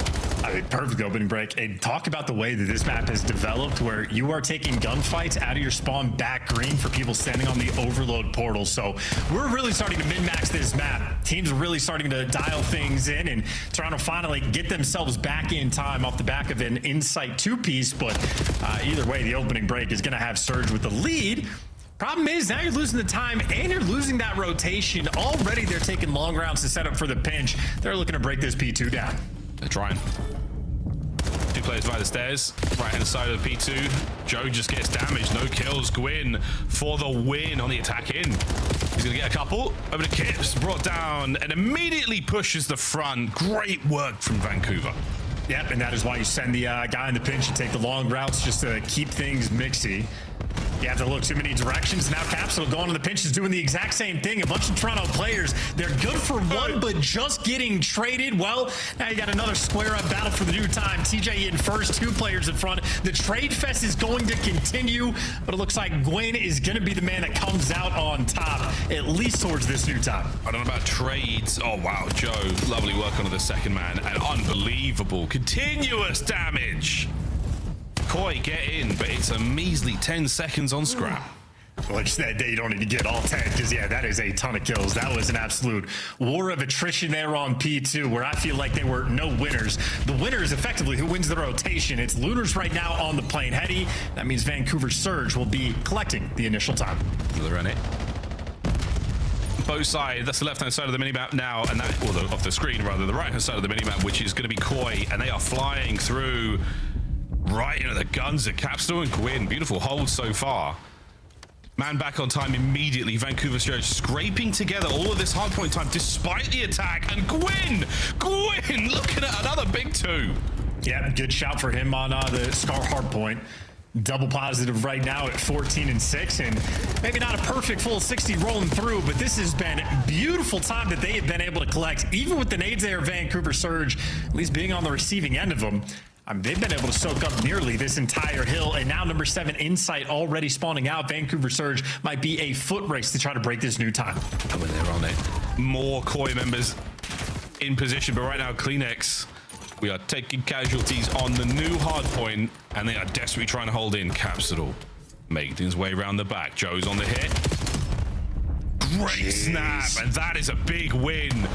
I mean, perfect opening break. And talk about the way that this map has developed, where you are taking gunfights out of your spawn back green for people standing on the overload portal. So we're really starting to min-max this map. Teams are really starting to dial things in, and Toronto finally get themselves back in time off the back of an Insight 2-piece. But either way, the opening break is going to have Surge with the lead. Problem is, now you're losing the time and you're losing that rotation. Already they're taking long rounds to set up for the pinch. They're looking to break this P2 down. They're trying. Two players via the stairs, right hand side of the P2. Joe just gets damaged, no kills. Gwyn for the win on the attack in. He's gonna get a couple. Over to Kips, brought down and immediately pushes the front. Great work from Vancouver. Yep, and that is why you send the guy in the pinch to take the long routes just to keep things mixy. You have to look too many directions. Now Capsule going to the pinch is doing the exact same thing. A bunch of Toronto players, they're good for one, but just getting traded. Well, now you got another square up battle for the new time. TJ in first, 2 players in front. The trade fest is going to continue, but it looks like Gwyn is going to be the man that comes out on top, at least towards this new time. I don't know about trades. Oh, wow, Joe, lovely work on the second man, and unbelievable, continuous damage. Koi, get in, but it's a measly 10 seconds on scrap. Which that day you don't need to get all 10, because yeah, that is a ton of kills. That was an absolute war of attrition there on P2, where I feel like there were no winners. The winner is effectively who wins the rotation. It's Lunars right now on the plane heady. That means Vancouver Surge will be collecting the initial time. Another run it. Both sides, that's the left-hand side of the minimap now, and that, or off the screen rather, the right-hand side of the minimap, which is going to be Koi, and they are flying through right into the guns of Capsule and Gwyn. Beautiful hold so far. Man back on time immediately. Vancouver Surge scraping together all of this hardpoint time despite the attack. And Gwyn looking at another big 2. Yeah, good shout for him on the Scar hardpoint. double positive right now at 14-6, and maybe not a perfect full 60 rolling through, but this has been beautiful time that they have been able to collect, even with the nades there, Vancouver Surge, at least being on the receiving end of them. They've been able to soak up nearly this entire hill, and now number 7 Insight already spawning out. Vancouver Surge might be a foot race to try to break this new time. And when they're on it, more Koi members in position, but right now Kleenex, we are taking casualties on the new Hardpoint, and they are desperately trying to hold in. Capsule making his way around the back. Joe's on the hit. Great snap, and that is a big win.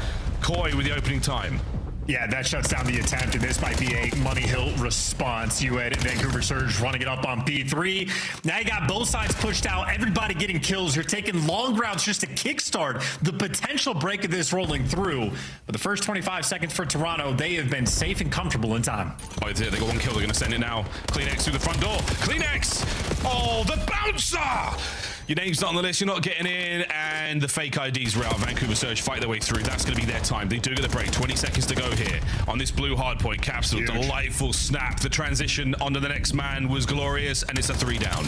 Koi with the opening time. Yeah, that shuts down the attempt, and this might be a Money Hill response. You had Vancouver Surge running it up on P3. Now you got both sides pushed out, everybody getting kills. You're taking long rounds just to kickstart the potential break of this rolling through. But the first 25 seconds for Toronto, they have been safe and comfortable in time. Oh, they got one kill. They're going to send it now. Kleenex through the front door. Kleenex! Oh, the bouncer! Your name's not on the list, you're not getting in, and the fake IDs are out. Vancouver Surge fight their way through. That's going to be their time. They do get the break. 20 seconds to go here on this blue Hardpoint. Capsule, delightful snap. The transition onto the next man was glorious, and it's a 3 down.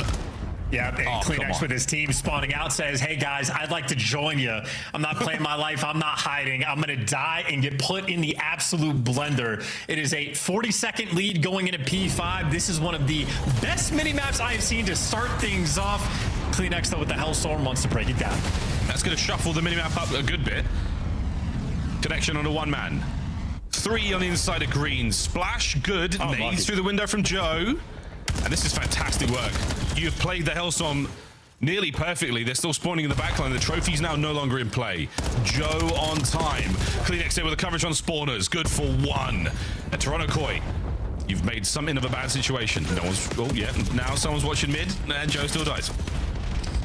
Yeah, and Kleenex with his team spawning out says, hey guys, I'd like to join you. I'm not playing my life. I'm not hiding. I'm going to die and get put in the absolute blender. It is a 40-second lead going into P5. This is one of the best mini-maps I have seen to start things off. Kleenex, though, with the Hellstorm wants to break it down. That's going to shuffle the minimap up a good bit. Connection on a 1 man. 3 on the inside of green. Splash, good. Nades through the window from Joe. And this is fantastic work. You've played the Hellstorm nearly perfectly. They're still spawning in the backline. The trophy's now no longer in play. Joe on time. Kleenex there with the coverage on spawners. Good for 1. And Toronto Koi, you've made something of a bad situation. No one's, oh yeah, now someone's watching mid, and Joe still dies.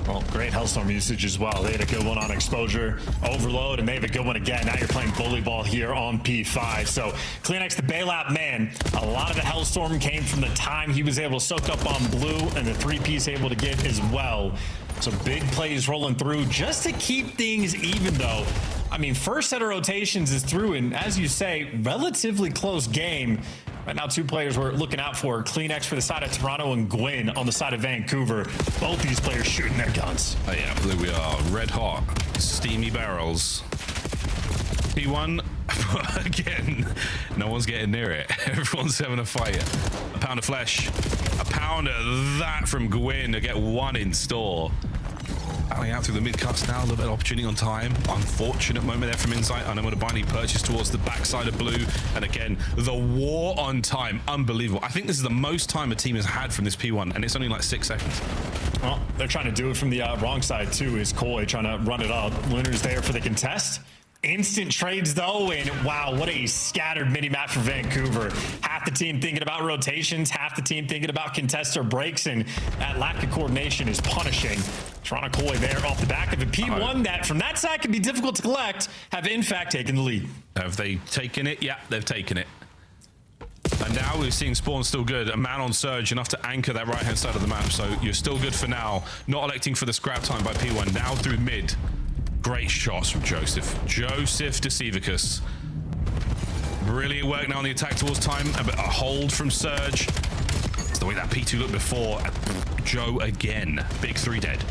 Well, great Hellstorm usage as well. They had a good one on exposure, overload, and they have a good one again. Now you're playing bully ball here on P5. So Kleenex, the bailout man, a lot of the Hellstorm came from the time he was able to soak up on blue, and the 3P's able to get as well. So big plays rolling through just to keep things even, though. I mean, first set of rotations is through, and as you say, relatively close game. Right now, 2 players we're looking out for. Kleenex for the side of Toronto and Gwyn on the side of Vancouver. Both these players shooting their guns. Oh yeah, blue, we are red hot, steamy barrels. P1, again, no one's getting near it. Everyone's having a fight. A pound of flesh, a pound of that from Gwyn to get 1 in store. Battling out through the mid-cuts now, a little bit of opportunity on time. Unfortunate moment there from Insight. And I'm going to binding purchase towards the backside of blue. And again, the war on time. Unbelievable. I think this is the most time a team has had from this P1, and it's only like 6 seconds. Well, they're trying to do it from the wrong side, too, is Koi trying to run it up. Luna's there for the contest. Instant trades, though, and wow, what a scattered mini-map for Vancouver. Half the team thinking about rotations, half the team thinking about contest or breaks, and that lack of coordination is punishing. Toronto Koi there off the back of a P1 that from that side can be difficult to collect, have in fact taken the lead. Have they taken it? Yeah, they've taken it. And now we're seeing spawn still good. A man on Surge, enough to anchor that right-hand side of the map, so you're still good for now. Not electing for the scrap time by P1, now through mid. Great shots from Joseph. Joseph Decevicus. Brilliant work now on the attack towards time. A hold from Surge. It's the way that P2 looked before. Joe again. Big 3 dead.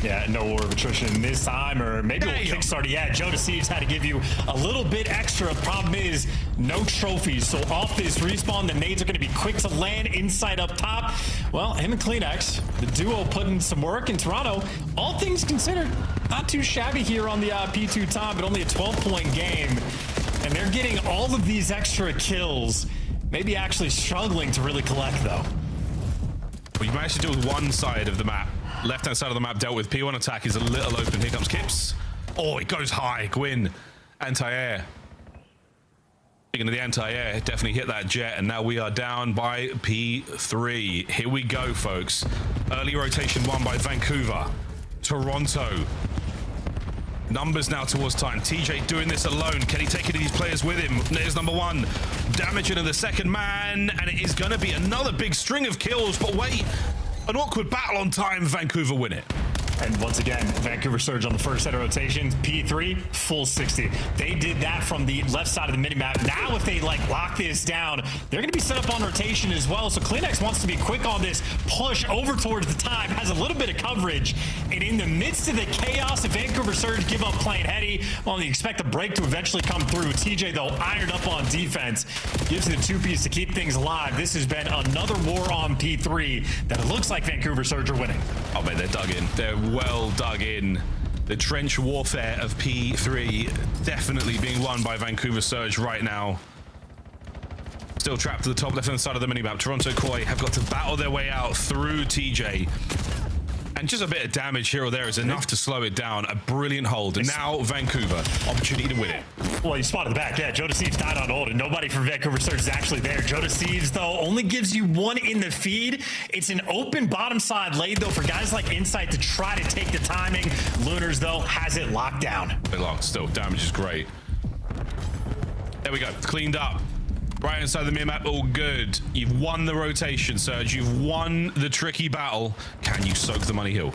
Yeah, no war of attrition this time, or maybe we'll kickstart it. Yeah, Joe Deceives had to give you a little bit extra. Problem is, no trophies. So off this respawn, the nades are going to be quick to land inside up top. Well, him and Kleenex, the duo putting some work in Toronto. All things considered, not too shabby here on the P2 time, but only a 12-point game. And they're getting all of these extra kills. Maybe actually struggling to really collect, though. Well, you managed to deal with one side of the map. Left-hand side of the map dealt with. P1 attack is a little open. Here comes Kips. Oh, it goes high. Gwyn, anti-air. Speaking of the anti-air, definitely hit that jet, and now we are down by P3. Here we go, folks. Early rotation 1 by Vancouver. Toronto. Numbers now towards time. TJ doing this alone. Can he take any of these players with him? There's number 1. Damage into the second man, and it is going to be another big string of kills, but wait. An awkward battle on time. Vancouver win it. And once again, Vancouver Surge on the first set of rotations, P3, full 60. They did that from the left side of the minimap. Now if they like lock this down, they're going to be set up on rotation as well. So Kleenex wants to be quick on this push over towards the time, has a little bit of coverage. And in the midst of the chaos, if Vancouver Surge give up playing heady, well, you expect a break to eventually come through. TJ, though, ironed up on defense, gives you the 2-piece to keep things alive. This has been another war on P3 that it looks like Vancouver Surge are winning. Oh, man, they're dug in. They're well dug in. The trench warfare of P3 definitely being won by Vancouver Surge right now. Still trapped to the top left-hand side of the minimap. Toronto Koi have got to battle their way out through TJ. And just a bit of damage here or there is enough to slow it down. A brilliant hold. And now Vancouver, opportunity to win it. Well, you spotted the back. Yeah, Joe Deceives died on hold, and nobody from Vancouver Surge is actually there. Joe Deceives, though, only gives you one in the feed. It's an open bottom side laid, though, for guys like Insight to try to take the timing. Lunars, though, has it locked down. They locked still. Damage is great. There we go. Cleaned up. Right inside the minimap, all good. You've won the rotation, Surge. You've won the tricky battle. Can you soak the money hill?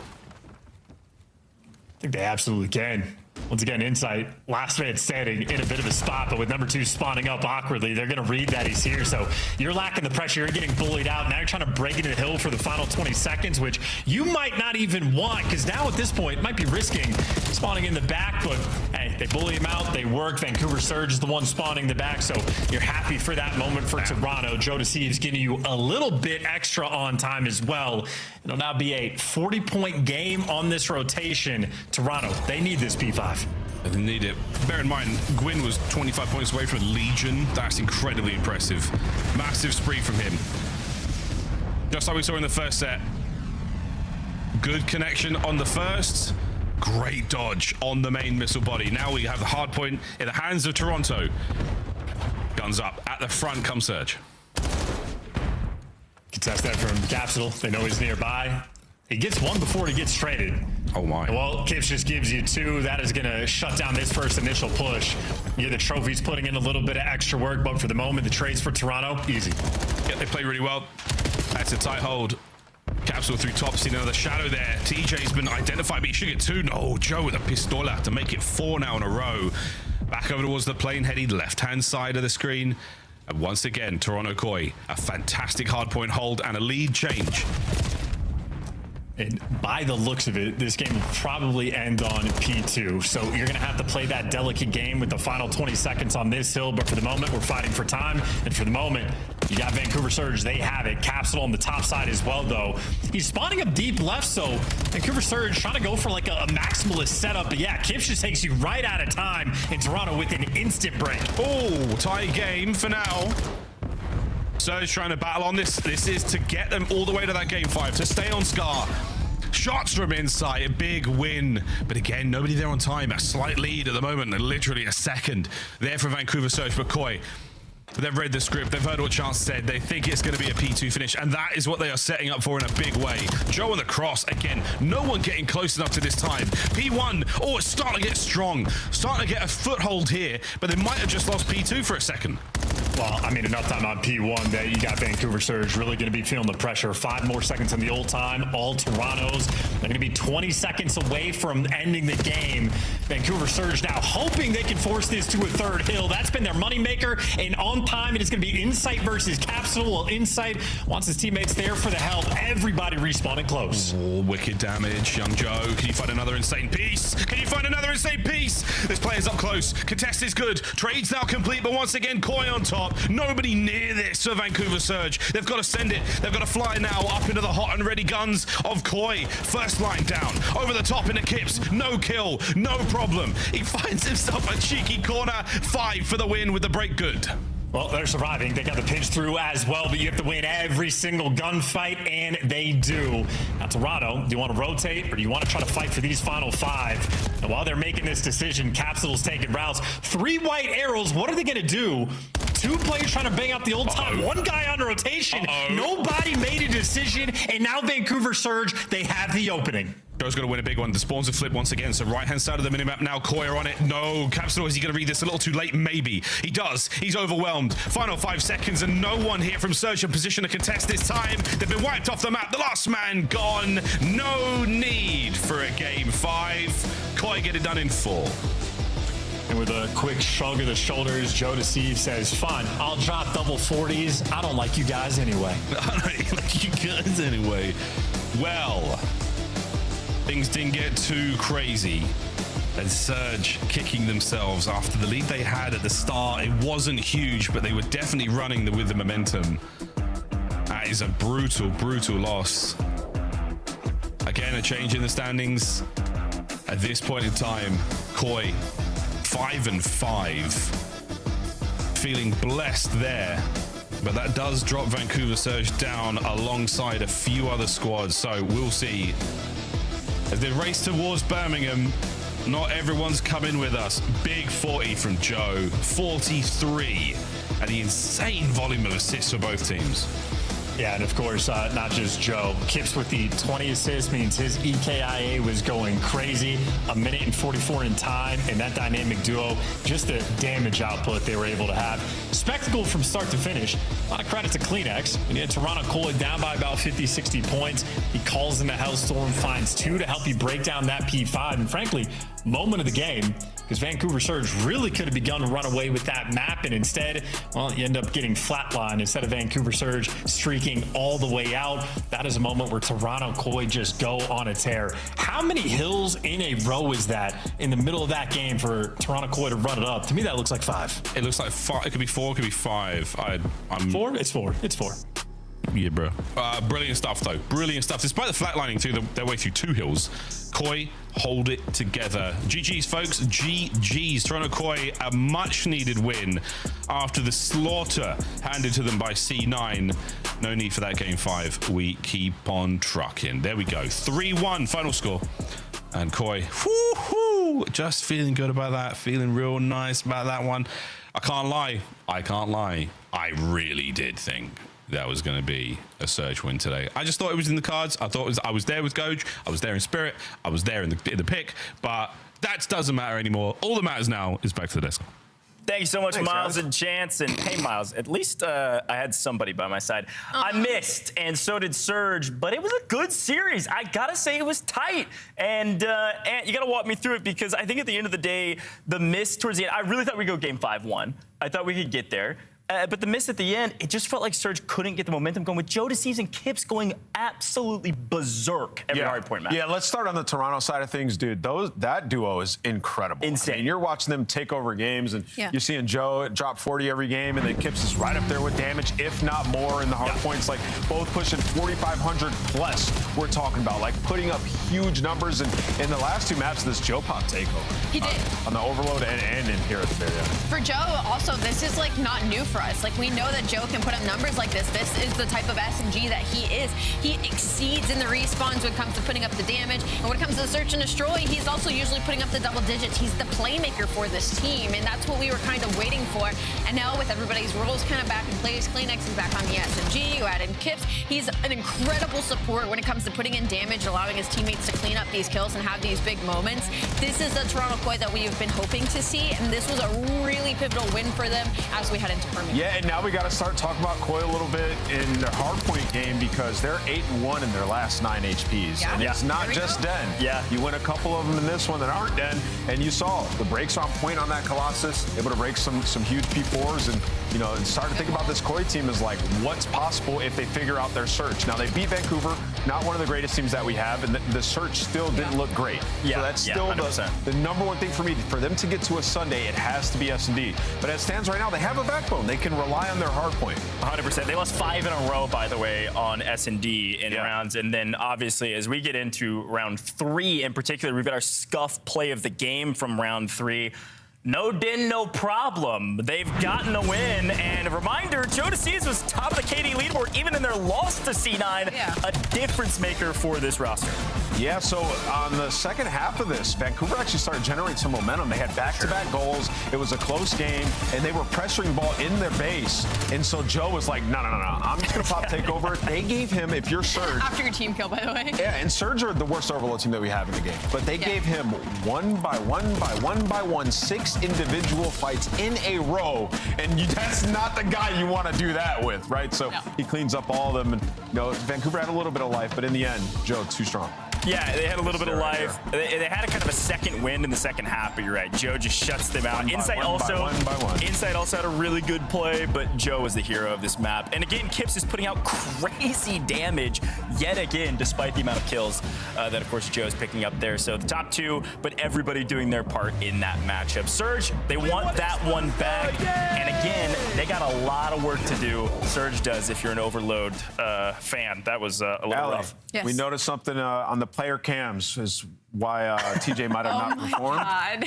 I think they absolutely can. Once again, Insight, last man standing in a bit of a spot, but with number 2 spawning up awkwardly, they're going to read that he's here. So you're lacking the pressure. You're getting bullied out. Now you're trying to break into the hill for the final 20 seconds, which you might not even want, because now at this point, it might be risking spawning in the back, but hey, they bully him out. They work. Vancouver Surge is the one spawning the back, so you're happy for that moment for Toronto. Joe Deceives giving you a little bit extra on time as well. It'll now be a 40-point game on this rotation. Toronto, they need this P5. They need it. Bear in mind, Gwyn was 25 points away from Legion. That's incredibly impressive. Massive spree from him. Just like we saw in the first set. Good connection on the first. Great dodge on the main missile body. Now we have the hard point in the hands of Toronto. Guns up. At the front comes Surge. Contest that from Capsule. They know he's nearby. He gets one before he gets traded. Oh my. Well, Kips just gives you 2. That is going to shut down this first initial push. Yeah, the trophy's putting in a little bit of extra work, but for the moment, the trades for Toronto, easy. Yeah, they played really well. That's a tight hold. Capsule through top, seen another shadow there. TJ's been identified, but he should get 2. No, Joe with a pistola to make it 4 now in a row. Back over towards the plane-headed left-hand side of the screen. And once again, Toronto Koi, a fantastic hardpoint hold and a lead change. And by the looks of it, this game will probably end on P2. So you're going to have to play that delicate game with the final 20 seconds on this hill. But for the moment, we're fighting for time. And for the moment, you got Vancouver Surge. They have it. Capsule on the top side as well, though. He's spawning up deep left, so Vancouver Surge trying to go for like a maximalist setup. But yeah, Kips just takes you right out of time in Toronto with an instant break. Oh, tie game for now. Surge trying to battle on this. This is to get them all the way to that game 5, to stay on Scar. Shots from Insight, a big win. But again, nobody there on time. A slight lead at the moment, literally a second there for Vancouver Surge. But Koi, they've read the script. They've heard what Chance said. They think it's going to be a P2 finish, and that is what they are setting up for in a big way. Joe on the cross. Again, no one getting close enough to this time. P1, oh, it's starting to get strong. Starting to get a foothold here, but they might have just lost P2 for a second. Well, I mean, enough time on P1 that you got Vancouver Surge really going to be feeling the pressure. 5 more seconds on the old time. All Torontos. They're going to be 20 seconds away from ending the game. Vancouver Surge now hoping they can force this to a 3rd hill. That's been their moneymaker. And on time, it is going to be Insight versus Capsule. Well, Insight wants his teammates there for the help. Everybody respawning close. Oh, wicked damage. Young Joe, can you find another insane piece? Can you find another insane piece? This player's up close. Contest is good. Trade's now complete, but once again, Koi on top. Nobody near this for Vancouver Surge. They've got to send it. They've got to fly now up into the hot and ready guns of Koi. First line down. Over the top into Kips. No kill. No problem. He finds himself a cheeky corner. 5 for the win with the break good. Well, they're surviving. They got the pinch through as well, but you have to win every single gunfight, and they do. Now, Toronto, do you want to rotate, or do you want to try to fight for these final 5? And while they're making this decision, Capsule's taking routes. 3 white arrows. What are they going to do 2 players trying to bang out the old time. 1 guy on rotation. Nobody made a decision, and now Vancouver Surge, they have the opening. Joe's going to win a big one. The spawns have flipped once again. So right-hand side of the minimap now. Koya on it. No. Capsule, is he going to read this a little too late? Maybe. He does. He's overwhelmed. Final 5 seconds and no one here from Surge in position to contest this time. They've been wiped off the map. The last man gone. No need for a game 5. Koya get it done in 4. And with a quick shrug of the shoulders, Joe Deceive says, fine, I'll drop double 40s. I don't like you guys anyway. I don't like you guys anyway. Well, things didn't get too crazy. And Surge kicking themselves after the lead they had at the start. It wasn't huge, but they were definitely running with the momentum. That is a brutal, brutal loss. Again, a change in the standings. At this point in time, Koi 5-5. Feeling blessed there. But that does drop Vancouver Surge down alongside a few other squads. So we'll see. As they race towards Birmingham, not everyone's coming with us. Big 40 from Joe, 43, and the insane volume of assists for both teams. Yeah, and of course, not just Joe. Kips with the 20 assists means his EKIA was going crazy. 1 minute and 44 in time, and that dynamic duo, just the damage output they were able to have. Spectacle from start to finish. A lot of credit to Kleenex. When you had Toronto Cola down by about 50, 60 points, he calls in the Hellstorm, finds 2 to help you break down that P5, and frankly, moment of the game, because Vancouver Surge really could have begun to run away with that map, and instead, well, you end up getting flatlined instead of Vancouver Surge streaking all the way out. That is a moment where Toronto Koi just go on a tear. How many hills in a row is that in the middle of that game for Toronto Koi to run it up? To me, that looks like 5. It looks like 5. It could be 4, it could be 5. I'm 4? It's 4. It's 4. Yeah, bro. Brilliant stuff, though. Brilliant stuff. Despite the flatlining through their way through 2 hills, Koi hold it together. GG's, folks. GG's. Toronto Koi, a much-needed win after the slaughter handed to them by C9. No need for that game 5. We keep on trucking. There we go. 3-1 final score. And Koi, whoo-hoo, just feeling good about that. Feeling real nice about that one. I can't lie. I really did think that was going to be a Surge win today. I just thought it was in the cards. I was there with Goj. I was there in spirit. I was there in the pick. But that doesn't matter anymore. All that matters now is back to the desk. Thank you so much, Miles and Chance. And hey, Miles, at least I had somebody by my side. I missed, and so did Surge, but it was a good series. I gotta say it was tight. And you gotta walk me through it, because I think at the end of the day, the miss towards the end, I really thought we'd go game 5-1. I thought we could get there. But the miss at the end, it just felt like Surge couldn't get the momentum going, with Joe Deceives and Kips going absolutely berserk every hardpoint match. Yeah, let's start on the Toronto side of things, dude. That duo is incredible. Insane. I mean, you're watching them take over games, and you're seeing Joe drop 40 every game, and then Kips is right up there with damage, if not more, in the hardpoints. Like, both pushing 4,500 plus, we're talking about. Like, putting up huge numbers. And in the last 2 maps, this Joe Pop takeover. He did. On the Overload and in here at the very end. For Joe, also, this is, like, not new for us. Like, we know that Joe can put up numbers like this. This is the type of SMG that he is. He exceeds in the respawns when it comes to putting up the damage. And when it comes to the search and destroy, he's also usually putting up the double digits. He's the playmaker for this team, and that's what we were kind of waiting for. And now with everybody's roles kind of back in place, Kleenex is back on the SMG, you add in Kips. He's an incredible support when it comes to putting in damage, allowing his teammates to clean up these kills and have these big moments. This is the Toronto Koi that we have been hoping to see, and this was a really pivotal win for them as we head into Birmingham. Yeah, and now we got to start talking about Koi a little bit in their hardpoint game, because they're 8-1 in their last 9 HPs. And it's not just Den. Yeah. You win a couple of them in this one that aren't Den, and you saw the breaks on point on that Colossus, able to break some huge P4s, and start to think about this Koi team as like what's possible if they figure out their search. Now, they beat Vancouver, not one of the greatest teams that we have, and the search still didn't look great. Yeah. So that's still the number one thing for me. For them to get to a Sunday, it has to be S&D. But as it stands right now, they have a backbone. They can rely on their hardpoint. 100%. They lost 5 in a row, by the way, on S&D in rounds. And then, obviously, as we get into round 3 in particular, we've got our scuff play of the game from round 3. No din, no problem. They've gotten a win. And a reminder, Joe DeCease was top of the KD leaderboard, even in their loss to C9. Yeah. A difference maker for this roster. Yeah, so on the second half of this, Vancouver actually started generating some momentum. They had back-to-back goals. It was a close game, and they were pressuring the ball in their base. And so Joe was like, no. I'm just going to pop takeover. They gave him, if you're Surge. After your team kill, by the way. Yeah, and Surge are the worst overload team that we have in the game. But they gave him one by one, 6 individual fights in a row. And that's not the guy you want to do that with, right? So he cleans up all of them. And, Vancouver had a little bit of life, but in the end, Joe, too strong. Yeah, they had a little bit of life. They had a kind of a second wind in the second half, but you're right. Joe just shuts them out. Insight also had a really good play, but Joe was the hero of this map. And again, Kips is putting out crazy damage yet again, despite the amount of kills that, of course, Joe's picking up there. So the top 2, but everybody doing their part in that matchup. Surge, they want that one back. And again, they got a lot of work to do. Surge does if you're an Overload fan. That was a little rough. Yes. We noticed something on the player cams is why TJ might have not performed. God.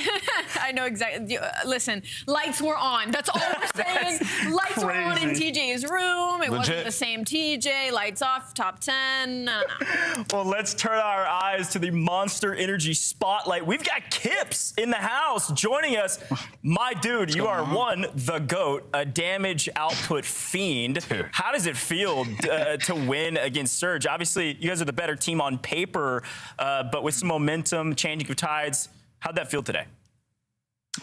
I know exactly. Listen, lights were on. That's all we're saying. Lights were on in TJ's room. It wasn't the same TJ. Lights off, top 10. No. Well, let's turn our eyes to the Monster Energy Spotlight. We've got Kips in the house joining us. My dude, you are the GOAT, a damage output fiend. How does it feel to win against Surge? Obviously, you guys are the better team on paper, but with some momentum, changing of tides, how'd that feel today?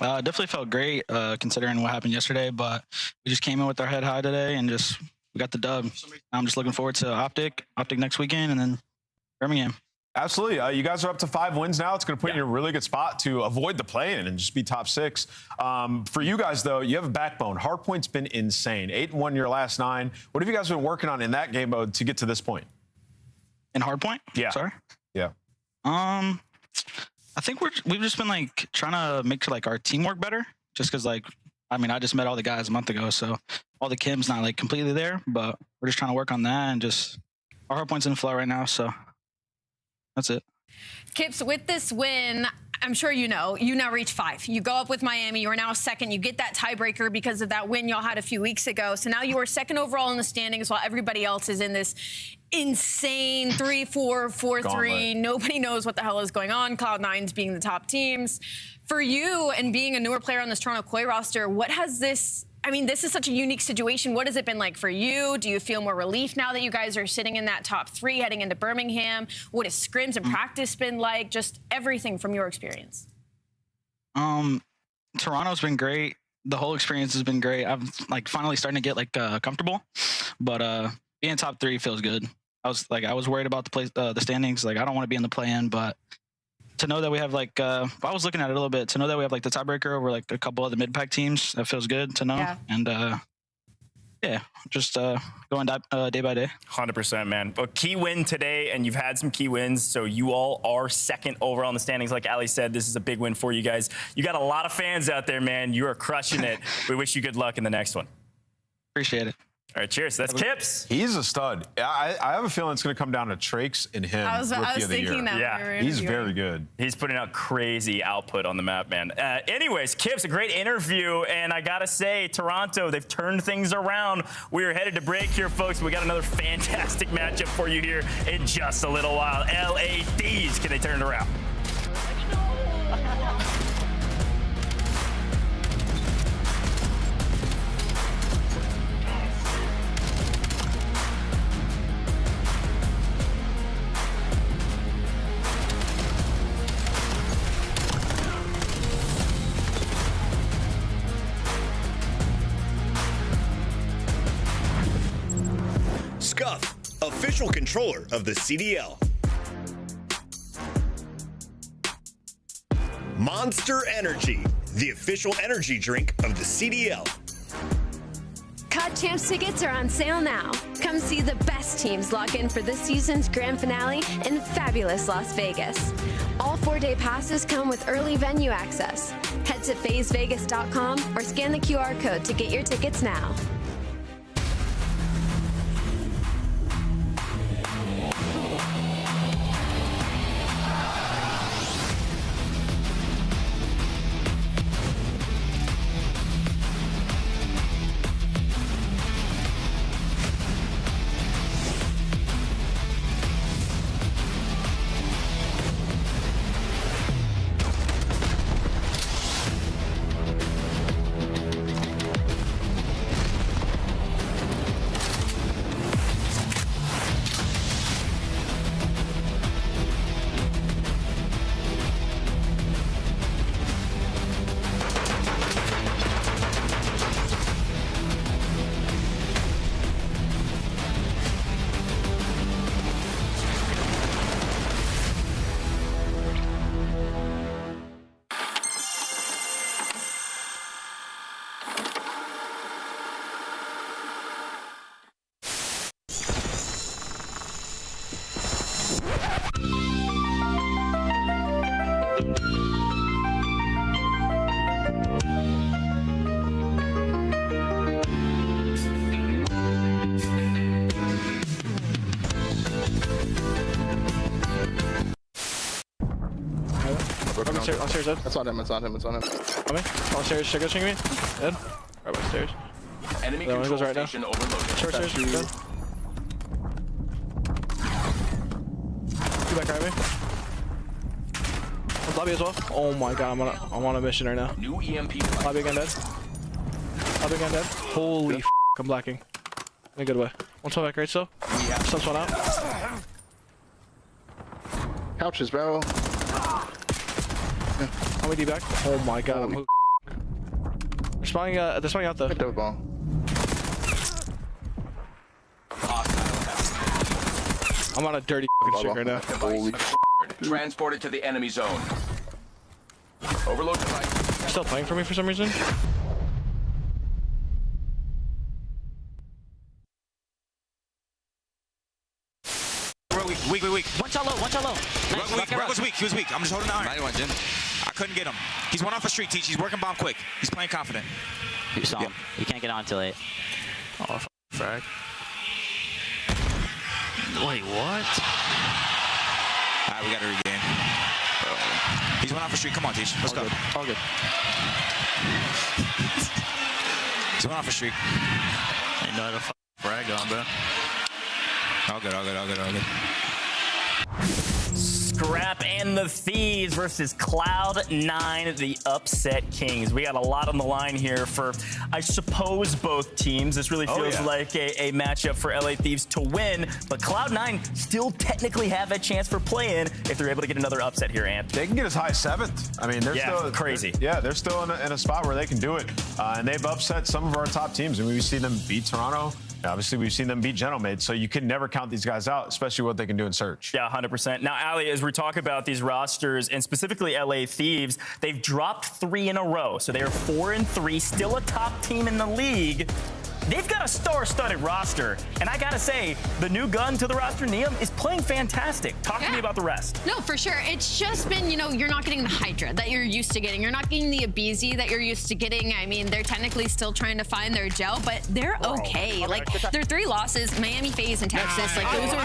Definitely felt great considering what happened yesterday, but we just came in with our head high today and we got the dub. I'm just looking forward to Optic next weekend, and then Birmingham. Absolutely. You guys are up to 5 wins now. It's going to put you in a really good spot to avoid the play-in and just be top 6. For you guys, though, you have a backbone. Hardpoint's been insane. 8-1 your last 9. What have you guys been working on in that game mode to get to this point? In Hardpoint? Yeah. Sorry? Yeah. I think we've just been trying to make our teamwork better. Just because I just met all the guys a month ago, so all the chem's not completely there, but we're just trying to work on that and just our Hardpoint's in flow right now, so that's it. Kips, with this win, I'm sure you now reach 5. You go up with Miami. You are now second. You get that tiebreaker because of that win y'all had a few weeks ago. So now you are second overall in the standings while everybody else is in this insane 3-4, 4-3. Nobody knows what the hell is going on. Cloud9's being the top teams. For you and being a newer player on this Toronto Koi roster, what has this... this is such a unique situation. What has it been like for you? Do you feel more relief now that you guys are sitting in that top 3 heading into Birmingham? What has scrims and practice been like? Just everything from your experience. Toronto's been great. The whole experience has been great. I'm finally starting to get comfortable, but being top 3 feels good. I was worried about the standings. I don't want to be in the play-in, but to know that we have I was looking at it a little bit, to know that we have the tiebreaker over a couple of the mid-pack teams, that feels good to know. Yeah. And just going day by day. 100%, man. But key win today, and you've had some key wins, so you all are second overall in the standings. Like Ali said, this is a big win for you guys. You got a lot of fans out there, man. You are crushing it. We wish you good luck in the next one. Appreciate it. All right, cheers. That's Kips. He's a stud. I have a feeling it's going to come down to Trakes and him. I was thinking that. Yeah, he's very good. He's putting out crazy output on the map, man. Anyways, Kips, a great interview, and I gotta say, Toronto, they've turned things around. We are headed to break here, folks. We got another fantastic matchup for you here in just a little while. LADs, can they turn it around? Scuff, official controller of the CDL. Monster Energy, the official energy drink of the CDL. COD Champs tickets are on sale now. Come see the best teams lock in for this season's grand finale in fabulous Las Vegas. All 4-day passes come with early venue access. Head to phasevegas.com or scan the QR code to get your tickets now. On stairs, dead. It's on him. Coming. On stairs, should I go string me? Dead. Right by stairs. Enemy control control right station overloaded. Short stairs, dead. Two back right me. Lobby as well. Oh my god, I'm on a mission right now. New EMP. Lobby again dead. Holy f, I'm blacking. In a good way. One back right still. Subs one out. Couches, bro. How many D back? Oh my god. They're spawning out though. Dope ball. I'm on a dirty streak right now. Holy transported to the enemy zone. Overload device. Still playing for me for some reason? Weak. One shot low. Rug was weak. He was weak. I'm just holding the iron. I couldn't get him. He's one off a streak, Teach. He's working bomb quick. He's playing confident. You saw him. You can't get on till 8. Oh, frag. Wait, what? Alright, we gotta regain. He's one off a streak. Come on, Teach. Let's go. All good. He's one off a streak. Ain't no other frag on, bro. All good. Scrap and the Thieves versus Cloud9, the Upset Kings. We got a lot on the line here for, I suppose, both teams. This really feels like a matchup for LA Thieves to win, but Cloud9 still technically have a chance for play-in if they're able to get another upset here, Ant. They can get as high as 7th. I mean, they're still crazy. They're still in a spot where they can do it, and they've upset some of our top teams. I mean, we've seen them beat Toronto. Obviously, we've seen them beat Gentlemade, so you can never count these guys out, especially what they can do in Search. Yeah, 100%. Now, Ali, as we talk about these rosters, and specifically LA Thieves, they've dropped 3 in a row. So they are 4-3, still a top team in the league. They've got a star-studded roster, and I gotta say, the new gun to the roster, Neum, is playing fantastic. Talk to me about the rest. No, for sure. It's just been, you're not getting the Hydra that you're used to getting. You're not getting the Abizi that you're used to getting. I mean, they're technically still trying to find their gel, but they're okay. Like, their 3 losses, Miami, FaZe, and Texas, like, those are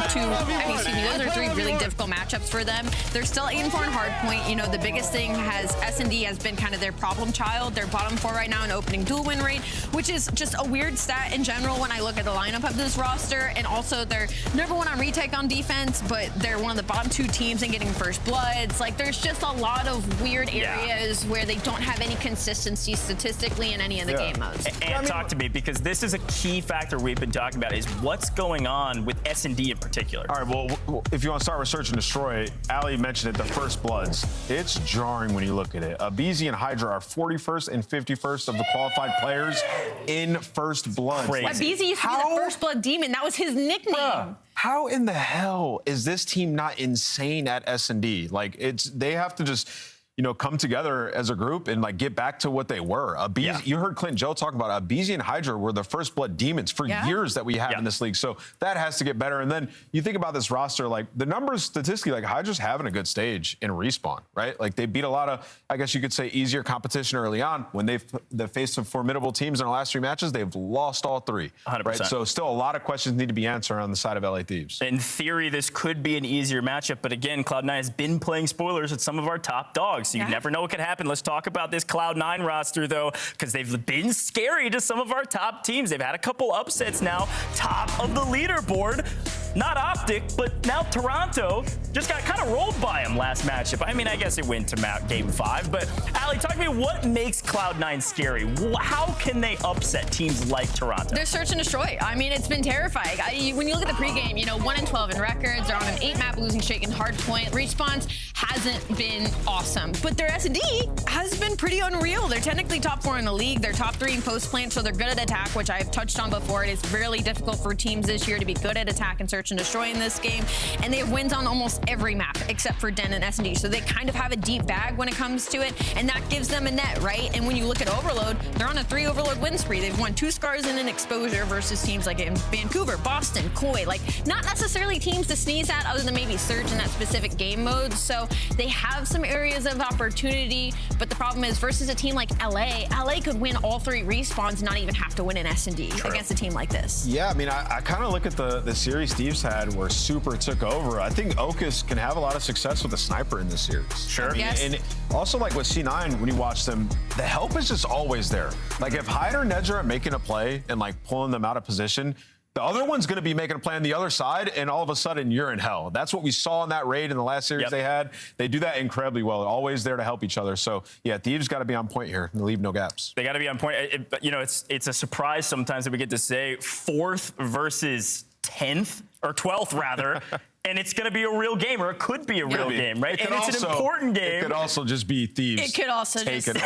those are 3 really difficult matchups for them. They're still 8-4 in Hardpoint. The biggest thing S&D has been kind of their problem child. They're bottom 4 right now in opening dual win rate, which is just a weird stat in general when I look at the lineup of this roster. And also they're number 1 on retake on defense, but they're one of the bottom 2 teams in getting first bloods. Like, there's just a lot of weird areas where they don't have any consistency statistically in any of the game modes. And talk to me, because this is a key factor we've been talking about, is what's going on with S&D in particular. All right, well, if you want to start with Search and Destroy, Ali mentioned it, the first bloods. It's jarring when you look at it. Abizi and Hydra are 41st and 51st of the qualified players in first blood. Abizi used to be the first blood demon. That was his nickname. Bruh, how in the hell is this team not insane at S&D? Like, they have to just, come together as a group and get back to what they were. You heard Clint Joe talk about Abizi and Hydra were the first blood demons for years that we have in this league. So that has to get better. And then you think about this roster, the numbers statistically, Hydra's having a good stage in Respawn, right? They beat a lot of, I guess you could say, easier competition early on. When they've faced some formidable teams in the last 3 matches, they've lost all 3. 100%. Right? So still a lot of questions need to be answered on the side of LA Thieves. In theory, this could be an easier matchup, but again, Cloud9 has been playing spoilers at some of our top dogs, so you never know what could happen. Let's talk about this Cloud9 roster, though, because they've been scary to some of our top teams. They've had a couple upsets now. Top of the leaderboard, not Optic, but now Toronto just got kind of rolled by them last matchup. I mean, I guess it went to Game 5, but Ali, talk to me, what makes Cloud9 scary? How can they upset teams like Toronto? They're Search and Destroy. I mean, it's been terrifying. When you look at the pregame, 1-12 in records. They're on an 8-map losing streak in Hardpoint. Respawn hasn't been awesome, but their S&D has been pretty unreal. They're technically top 4 in the league. They're top 3 in post plant, so they're good at attack, which I've touched on before. It is really difficult for teams this year to be good at attack and Search and Destroy in this game, and they have wins on almost every map except for Den and S&D, so they kind of have a deep bag when it comes to it, and that gives them a net, right? And when you look at Overload, they're on a 3 Overload win spree. They've won 2 scars and an exposure versus teams like in Vancouver, Boston, Koi, not necessarily teams to sneeze at other than maybe Surge in that specific game mode. So they have some areas of opportunity, but the problem is versus a team like LA could win all 3 respawns and not even have to win an S&D against a team like this. Yeah, I mean, I kind of look at the series Steve Thieves had where Super took over, I think Ocus can have a lot of success with a sniper in this series. Sure. Yes. And also, like with C9, when you watch them, the help is just always there. Like if Hyde or Nedge are making a play and like pulling them out of position, the other one's going to be making a play on the other side, and all of a sudden you're in hell. That's what we saw in that raid in the last series they had. They do that incredibly well. They're always there to help each other. So yeah, Thieves got to be on point here and leave no gaps. They got to be on point. You know, it's a surprise sometimes that we get to say 4th versus 10th or 12th rather. And it's going to be a real game, or it could be a real game, right? And it's an important game. It could also just be Thieves. It could also just... But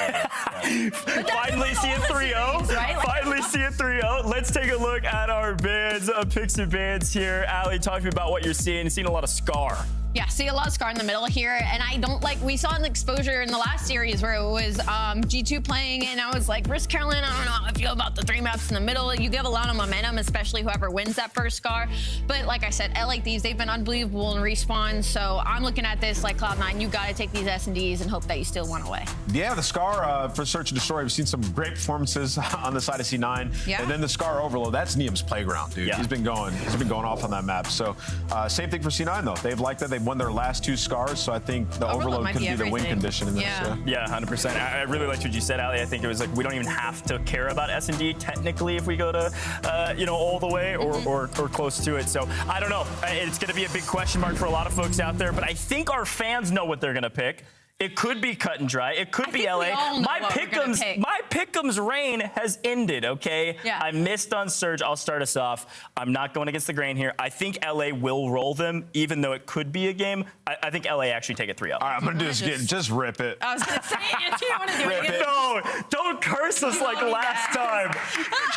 Finally see a 3-0. Right? Finally see a 3-0. Let's take a look at our bands, picks and bands here. Ali, talk to me about what you're seeing. You're seeing a lot of Scar. Yeah, see a lot of Scar in the middle here, and I don't like, we saw an exposure in the last series where it was G2 playing, and I was like, Risk Carolina, I don't know how I feel about the 3 maps in the middle. You give a lot of momentum, especially whoever wins that first Scar. But like I said, LA Thieves, they've been unbelievable in respawn, so I'm looking at this like Cloud9, you gotta take these S&Ds and hope that you still win away. Yeah, the Scar for Search and Destroy, we've seen some great performances on the side of C9. Yeah. And then the Scar Overload, that's Niam's playground, dude. Yeah. He's been going off on that map. So same thing for C9 though. They've liked that. They've won their last 2 Scars, so I think the Overload could be the win condition in this. Yeah, 100%. I really liked what you said, Ali. I think it was like we don't even have to care about S&D technically if we go to, you know, all the way or close to it. So I don't know. It's going to be a big question mark for a lot of folks out there, but I think our fans know what they're going to pick. It could be cut and dry. It could be LA. My pick'em's reign has ended, okay? Yeah. I missed on Surge. I'll start us off. I'm not going against the grain here. I think LA will roll them, even though it could be a game. I think LA actually take it 3-0. All right, I'm going to just rip it. I was going to say, if you want to do it. No, don't curse us like last time.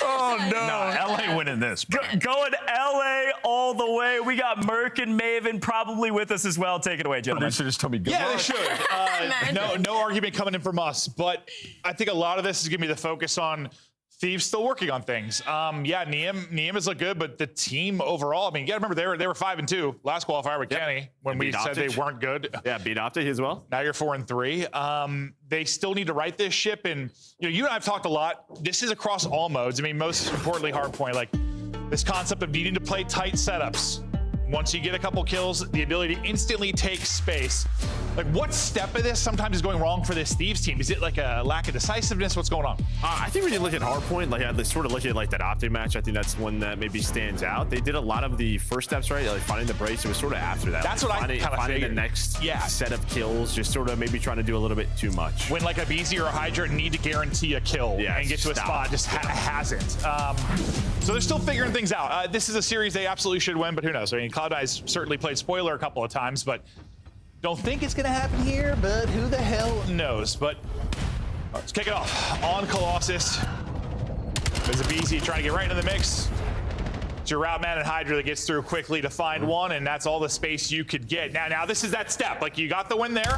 Oh, no. No, LA winning this. Going LA all the way. We got Merc and Maven probably with us as well. Take it away, gentlemen. Producer just told me good Yeah, luck. they should. No argument coming in from us, but I think a lot of this is going to be the focus on Thieves still working on things. Yeah, Niam has looked good, but the team overall, I mean, you got to remember they were 5-2 last qualifier with Kenny when we said they weren't good. Yeah, beat Optic as well. Now you're 4-3. They still need to right this ship, and you and I have talked a lot. This is across all modes. I mean, most importantly, Hardpoint, like this concept of needing to play tight setups. Once you get a couple kills, the ability to instantly take space. Like, what step of this sometimes is going wrong for this Thieves team? Is it like a lack of decisiveness? What's going on? I think when you look at Hardpoint, like they sort of look at like that Optic match, I think that's one that maybe stands out. They did a lot of the first steps right, like finding the brace. It was sort of after that. That's what I kind of finding figured. the next set of kills, just sort of maybe trying to do a little bit too much. When like a BZ or a Hydra need to guarantee a kill and get to a spot, just hasn't. So they're still figuring things out. This is a series they absolutely should win, but who knows? I mean, Cloud9's certainly played spoiler a couple of times, but don't think it's going to happen here, but who the hell knows? But let's kick it off on Colossus. There's a BZ trying to get right into the mix. It's your route man and Hydra that gets through quickly to find one, and that's all the space you could get. Now this is that step. Like, you got the win there.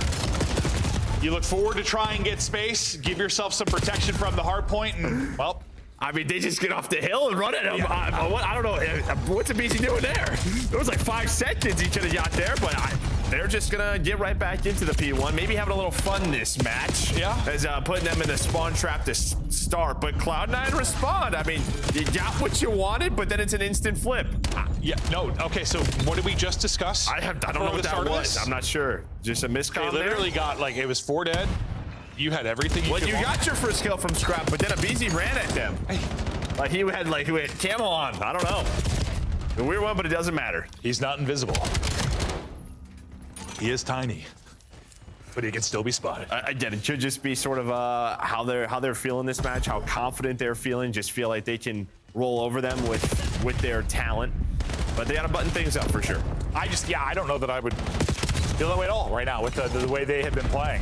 You look forward to try and get space, give yourself some protection from the Hardpoint, and, well, I mean, they just get off the hill and run it. I don't know. What's a BC doing there? It was like 5 seconds he could have got there, but they're just going to get right back into the P1. Maybe having a little fun this match. Yeah. As putting them in the spawn trap to start. But Cloud9 respond. I mean, you got what you wanted, but then it's an instant flip. Yeah, no. Okay, so what did we just discuss? I don't know what that was. I'm not sure. Just a miscom They literally got, like, it was 4 dead. You had everything you could want. Got your first kill from Scrap, but then a BZ ran at them. Like he had camo on. I don't know. The weird one, but it doesn't matter. He's not invisible. He is tiny, but he can still be spotted. I get it. Should just be sort of how they're feeling this match, how confident they're feeling. Just feel like they can roll over them with their talent. But they got to button things up for sure. I don't know that I would feel that way at all right now with the way they have been playing.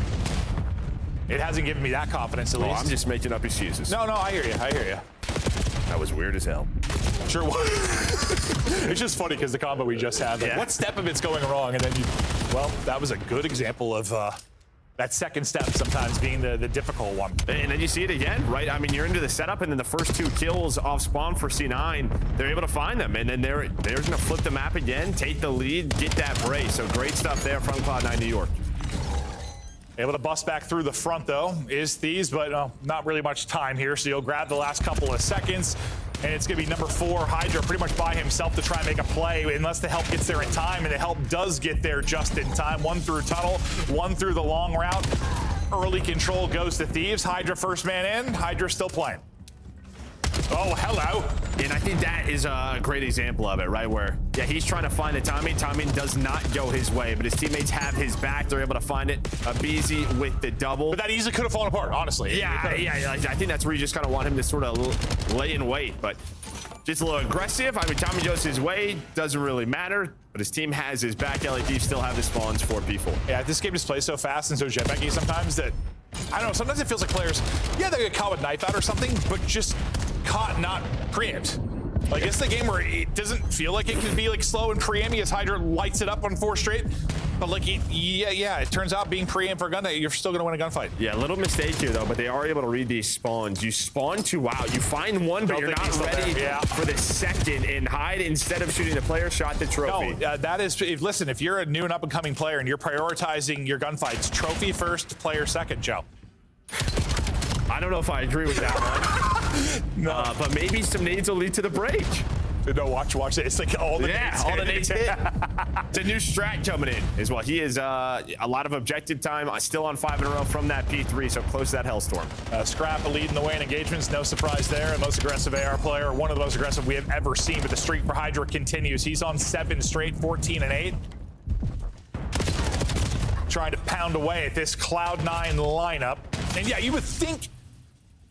It hasn't given me that confidence, at least. I'm just making up excuses. No, I hear you. That was weird as hell. Sure was. It's just funny because the combo we just had, like, what step of it's going wrong? And then that was a good example of that second step sometimes being the difficult one. And then you see it again, right? I mean, you're into the setup, and then the first 2 kills off spawn for C9, they're able to find them. And then they're going to flip the map again, take the lead, get that brace. So great stuff there from Cloud9 New York. Able to bust back through the front, though, is Thieves, but not really much time here, so you'll grab the last couple of seconds. and it's going to be number 4, Hydra, pretty much by himself to try and make a play, unless the help gets there in time, and the help does get there just in time. 1 through tunnel, 1 through the long route. Early control goes to Thieves. Hydra first man in. Hydra still playing. Oh, hello. And I think that is a great example of it, right? Where, yeah, he's trying to find the timing. Timing does not go his way, but his teammates have his back. They're able to find it. Beezy with the double. But that easily could have fallen apart, honestly. Yeah. I think that's where you just kind of want him to sort of lay in wait, but just a little aggressive. I mean, timing goes his way. Doesn't really matter, but his team has his back. LA Thieves still have the spawns for P4. Yeah, this game just plays so fast and so jetpacky sometimes that, I don't know, sometimes it feels like players, yeah, they get caught with knife out or something, but just caught, not preempt. Like, it's the game where it doesn't feel like it can be like slow and preempting as Hydra lights it up on 4 straight. But like, it turns out being preempt for a gun that you're still gonna win a gunfight. Yeah, a little mistake here though, but they are able to read these spawns. You spawn 2 out, you find 1, but you're not ready for the second, and Hyde, instead of shooting the player, shot the trophy. No, that is, listen, if you're a new and up and coming player and you're prioritizing your gunfights, trophy first, player second, Joe. I don't know if I agree with that one. No. But maybe some nades will lead to the break. No, watch it. It's like all the nades all the nades hit. It's a new strat coming in as well. He is a lot of objective time, still on 5 in a row from that P3, so close to that Hellstorm. Scrap leading the way in engagements, no surprise there. Most aggressive AR player, one of the most aggressive we have ever seen, but the streak for Hydra continues. He's on 7 straight, 14 and 8. Trying to pound away at this Cloud9 lineup. And yeah, you would think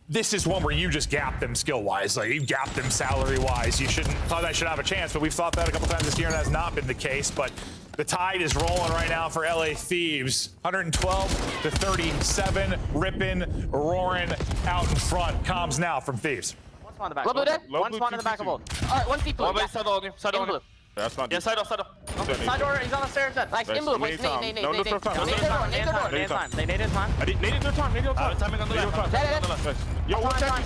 this is one where you just gap them skill-wise. Like, you gap them salary-wise. You shouldn't, Cloud9 should have a chance, but we've thought that a couple times this year, and that has not been the case. But the tide is rolling right now for LA Thieves. 112 to 37, ripping, roaring out in front. Comms now from Thieves. One spawn in the back. Blue dead. One spawn in the back of both. All right, one deep blue. One side on you. Side on you. That's not. Yeah, side door. Side door, he's on the stairs. Nice, in blue. Wait, nade. Nade their door. They naded time. Nade their time. Timing on the left. Yo, one statue.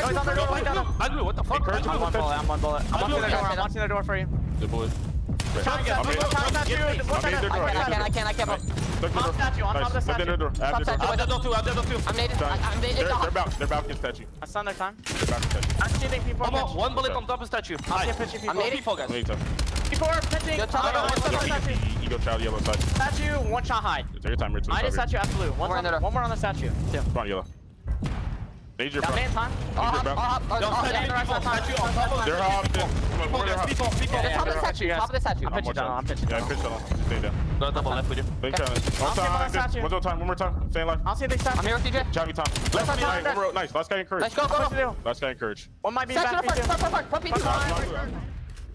He's on their door. I blew. What the fuck? I'm one bullet. I'm watching the door for you. The bullet. I can't. On statue, on top of the statue. I'm naded. They're back in statue. I stun their time. They're back in statue. I'm shooting people. One bullet on top of statue. I'm nading. People are pitching. You go child yellow side. Statue, one shot high. Take your time, Richard. I did statue at blue. One more on the statue. Front yellow. Major front. Man time. They're hopped. Top of the statue. I'm pitching down. Yeah, pitch down. Stay down. Go double left with you. One time. One more time. Stay in line. I'll see the statue. I'm here with DJ. Chavy time. Left side. Nice. Last guy encouraged. Let's go. Last guy encouraged. One might be back.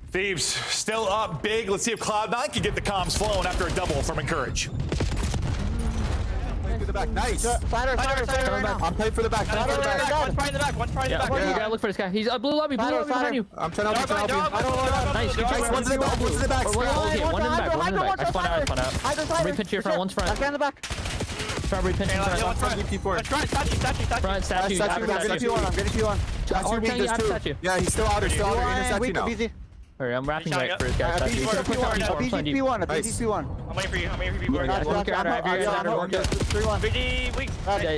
Thieves still up big. Let's see if Cloud9 can get the comms flowing after a double from Encourage. To the back. Nice. I'm playing for the back. One's probably in the back. You gotta look for this guy. He's blue lobby behind you. I'm trying to help you. Nice. One's in the back. One's in the back. One in the back. I spawned out. Repinch here front. One's front. In the back. Strawberry pinch in front. Front statue. I'm getting P1. Yeah, he's still out. He's still out in statue now. Alright, I'm wrapping right for this guy. P1. I'm waiting for you.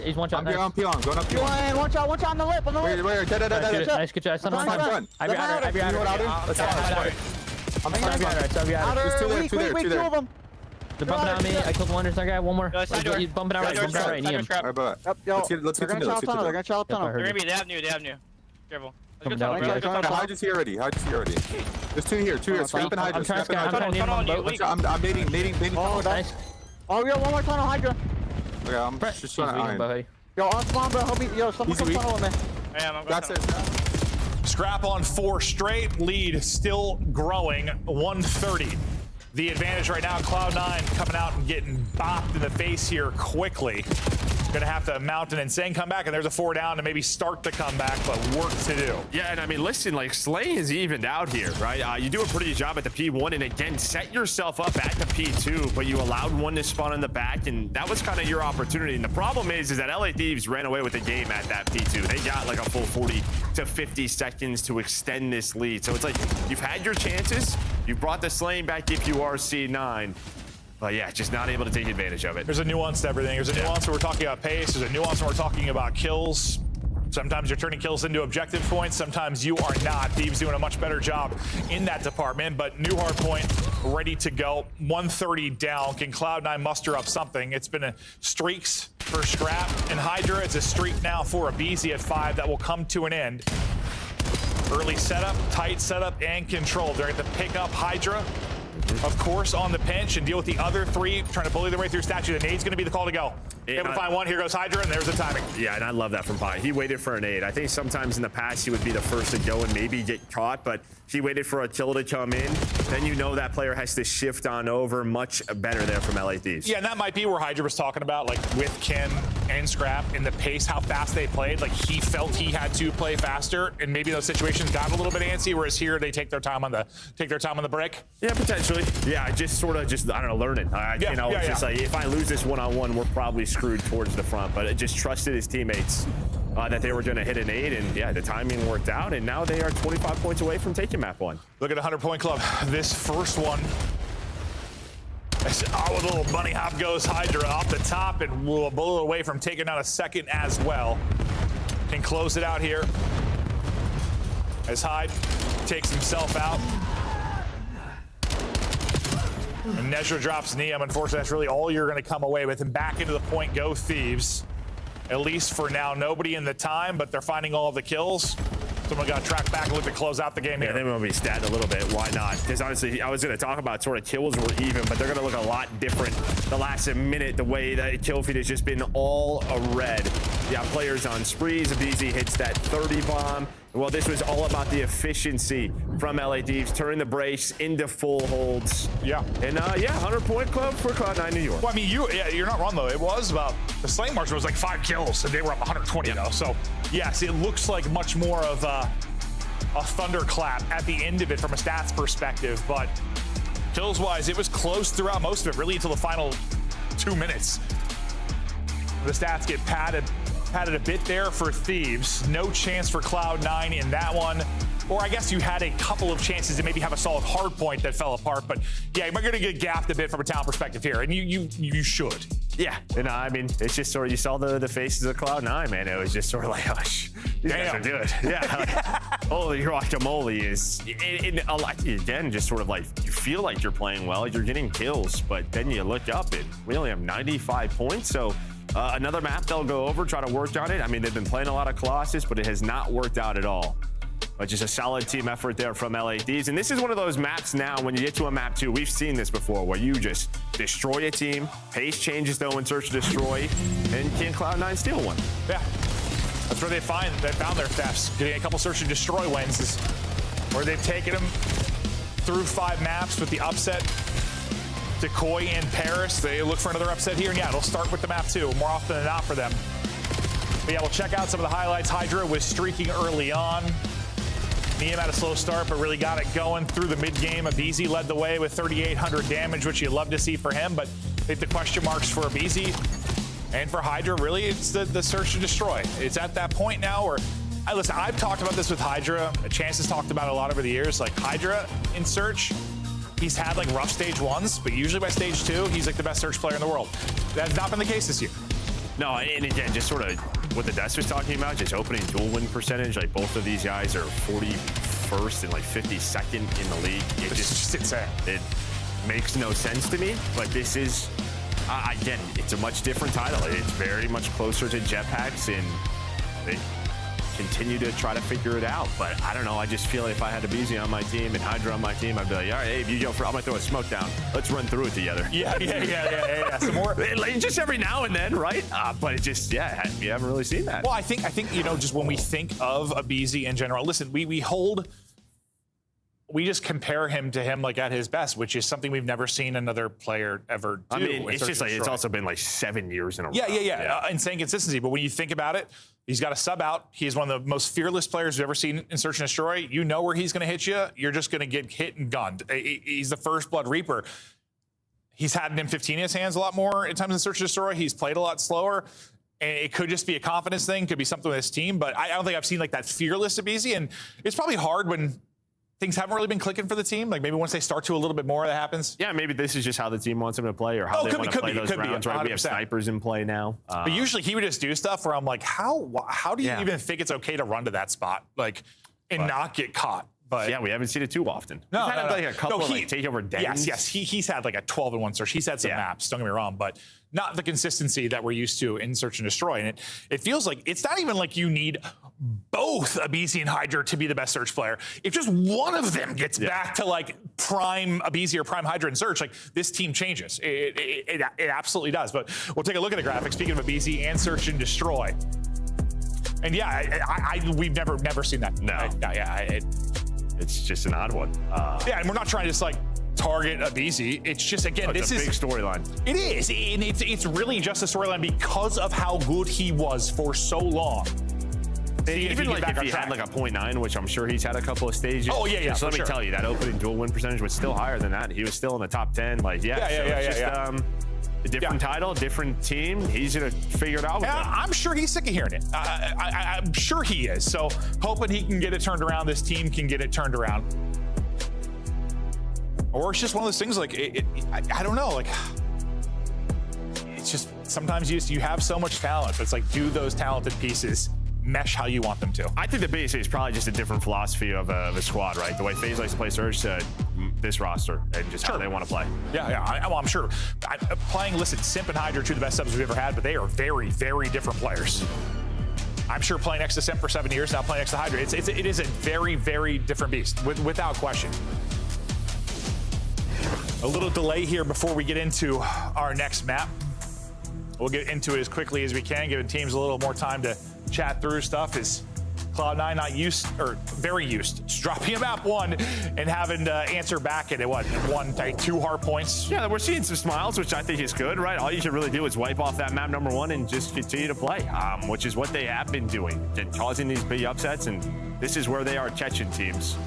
He's one shot. I'm on P1. Going up P1. One shot on the lip. Wait. Nice, good shot. Son of a Let's There's two there. They're bumping out on me. I killed one. There's another guy. One more. He's bumping out right. Need him. Let's get to middle. They're gonna chop tunnel. They have new. Careful. Hydra see already. There's two here. Scrap and Hydra. I'm nading. Oh, nice. Oh, yo, one more tunnel, Hydra. Okay, I'm just trying to iron. Yo, on spawn, bro. Help me. Yo, someone come tunnel with me. That's it. Scrap on 4 straight. Lead still growing. 130. The advantage right now. Cloud9 coming out and getting bopped in the face here quickly. Gonna have to mount an insane comeback, and there's a 4 down to maybe start the comeback, but work to do. Yeah, and I mean, listen, like, Slay is evened out here, right? You do a pretty good job at the P1, and again, set yourself up at the P2, but you allowed one to spawn in the back, and that was kind of your opportunity. And the problem is that LA Thieves ran away with the game at that P2. They got like a full 40 to 50 seconds to extend this lead. So it's like, you've had your chances. You brought the slaying back if you are C9. But yeah, just not able to take advantage of it. There's a nuance to everything. There's a nuance when we're talking about pace. There's a nuance when we're talking about kills. Sometimes you're turning kills into objective points. Sometimes you are not. Thieves doing a much better job in that department. But new Hardpoint ready to go. 130 down. Can Cloud9 muster up something? It's been a streaks for Scrap and Hydra. It's a streak now for aBeZy at 5 that will come to an end. Early setup, tight setup, and control. They're going to pick up Hydra, of course, on the pinch and deal with the other 3, trying to bully their way through statue. The nade's going to be the call to go. Able to find one. Here goes Hydra, and there's the timing. Yeah, and I love that from Pi. He waited for a nade. I think sometimes in the past he would be the first to go and maybe get caught, but he waited for a kill to come in. Then you know that player has to shift on over. Much better there from LA Thieves. Yeah, and that might be where Hydra was talking about, like with Ken and Scrap in the pace, how fast they played. Like he felt he had to play faster, and maybe those situations got a little bit antsy. Whereas here they take their time on the break. Yeah, potentially. Yeah, just sort of I don't know, learn it. Just like if I lose this one-on-one, we're probably screwed towards the front. But it just trusted his teammates that they were going to hit an 8, and yeah, the timing worked out, and now they are 25 points away from taking map 1. Look at 100-point club. This first one. With a little bunny hop goes Hydra off the top, and will a bullet away from taking out a second as well. Can close it out here as Hyde takes himself out. And Nezra drops Neum. Unfortunately, that's really all you're going to come away with. And back into the point go Thieves. At least for now, nobody in the time, but they're finding all of the kills. Someone got to track back and look to close out the game here. Yeah, they will be statted a little bit. Why not? Because honestly, I was going to talk about sort of kills were even, but they're going to look a lot different the last minute, the way that kill feed has just been all a red. Yeah, players on sprees. aBeZy hits that 30 bomb. Well, this was all about the efficiency from LA Thieves, turning the brace into full holds. Yeah. And 100-point club for Cloud9 New York. Well, I mean, you're not wrong, though. It was about, the slaying margin was like 5 kills, and they were up 120, though. So, yes, it looks like much more of a thunderclap at the end of it from a stats perspective. But kills-wise, it was close throughout most of it, really until the final 2 minutes. The stats get padded a bit there for Thieves. No chance for Cloud9 in that one. Or I guess you had a couple of chances to maybe have a solid hard point that fell apart. But yeah, you're going to get gapped a bit from a talent perspective here, and you should. Yeah, and I mean, it's just sort of, you saw the faces of Cloud9, man. It was just sort of like, oh, these guys are good. Yeah, like, holy guacamole is, again, just sort of like, you feel like you're playing well, you're getting kills, but then you look up and we only have 95 points, so another map they'll go over, try to work on it. I mean, they've been playing a lot of Colossus, but it has not worked out at all. But just a solid team effort there from LA Thieves. And this is one of those maps now, when you get to a map 2, we've seen this before, where you just destroy a team, pace changes though in search to destroy, and can Cloud9 steal one? Yeah, that's where they found their thefts. Getting a couple search and destroy wins is where they've taken them through 5 maps with the upset. Decoy and Paris, they look for another upset here, and yeah, it'll start with the map 2 more often than not for them. But yeah, we'll check out some of the highlights. Hydra was streaking early on. Neum had a slow start, but really got it going through the mid-game. aBeZy led the way with 3,800 damage, which you'd love to see for him, but I think the question marks for aBeZy and for Hydra, really, it's the search to destroy. It's at that point now where, listen, I've talked about this with Hydra. Chance has talked about it a lot over the years. Like, Hydra in search, he's had like rough stage 1s, but usually by stage 2, he's like the best search player in the world. That's not been the case this year. No, and again, just sort of what the Dust was talking about, just opening dual win percentage. Like, both of these guys are 41st and like 52nd in the league. It's just insane. It makes no sense to me, but this is, again, it's a much different title. It's very much closer to Jetpacks, and they continue to try to figure it out. But I don't know, I just feel like if I had aBeZy on my team and Hydra on my team, I'd be like, all right, hey, if you go for, I'm gonna throw a smoke down. Let's run through it together. Yeah. Some more. Just every now and then, right? But it just, yeah, you haven't really seen that. Well, I think just when we think of aBeZy in general, listen, we just compare him to him like at his best, which is something we've never seen another player ever do. I mean, it's just like, it's also been like 7 years in a row. Yeah. Insane consistency. But when you think about it, he's got a sub out. He's one of the most fearless players we've ever seen in Search and Destroy. You know where he's going to hit you. You're just going to get hit and gunned. He's the first blood reaper. He's had an M15 in his hands a lot more at times in Search and Destroy. He's played a lot slower. And it could just be a confidence thing. Could be something with his team. But I don't think I've seen like that fearless aBeZy. And it's probably hard when things haven't really been clicking for the team. Like maybe once they start to a little bit more, that happens. Yeah, maybe this is just how the team wants him to play, or how they want to play those rounds. Right? We have snipers in play now. But usually he would just do stuff where I'm like, how do you even think it's okay to run to that spot, like, and not get caught? But yeah, we haven't seen it too often. No, We've had like a couple of like takeover dens. Yes. He's had like a 12-1 search. He's had some maps. Don't get me wrong, but not the consistency that we're used to in Search and Destroy. And it feels like it's not even like you need both Abizi and Hydra to be the best search player. If just one of them gets back to like prime Abizi or prime Hydra in search, like this team changes. It absolutely does. But we'll take a look at the graphics. Speaking of Abizi and Search and Destroy. And yeah, we've never seen that. No. It's just an odd one. Yeah, and we're not trying to just like target Abizi. It's just, again, this is a big storyline. It is, and it's really just a storyline because of how good he was for so long. Even like if he had like a 0.9, which I'm sure he's had a couple of stages. Oh yeah. So let me tell you, that opening dual win percentage was still higher than that. He was still in the top 10. Like a different title, different team. He's gonna figure it out. I'm sure he's sick of hearing it. I'm sure he is. So hoping he can get it turned around. This team can get it turned around. Or it's just one of those things like I don't know. Like it's just sometimes you have so much talent, but it's like, do those talented pieces mesh how you want them to? I think the biggest thing is probably just a different philosophy of a squad, right? The way FaZe likes to play Surge to this roster and just how they want to play. I'm sure. Listen, Simp and Hydra are two of the best subs we've ever had, but they are very, very different players. I'm sure playing next to Simp for 7 years, now playing next to Hydra, it is a very, very different beast, without question. A little delay here before we get into our next map. We'll get into it as quickly as we can, giving teams a little more time to chat through stuff. Is Cloud9 not used, or very used, to dropping a map 1 and having to answer back at it, 2 Hardpoints? Yeah, we're seeing some smiles, which I think is good, right? All you should really do is wipe off that map number 1 and just continue to play, which is what they have been doing, and causing these big upsets, and this is where they are catching teams.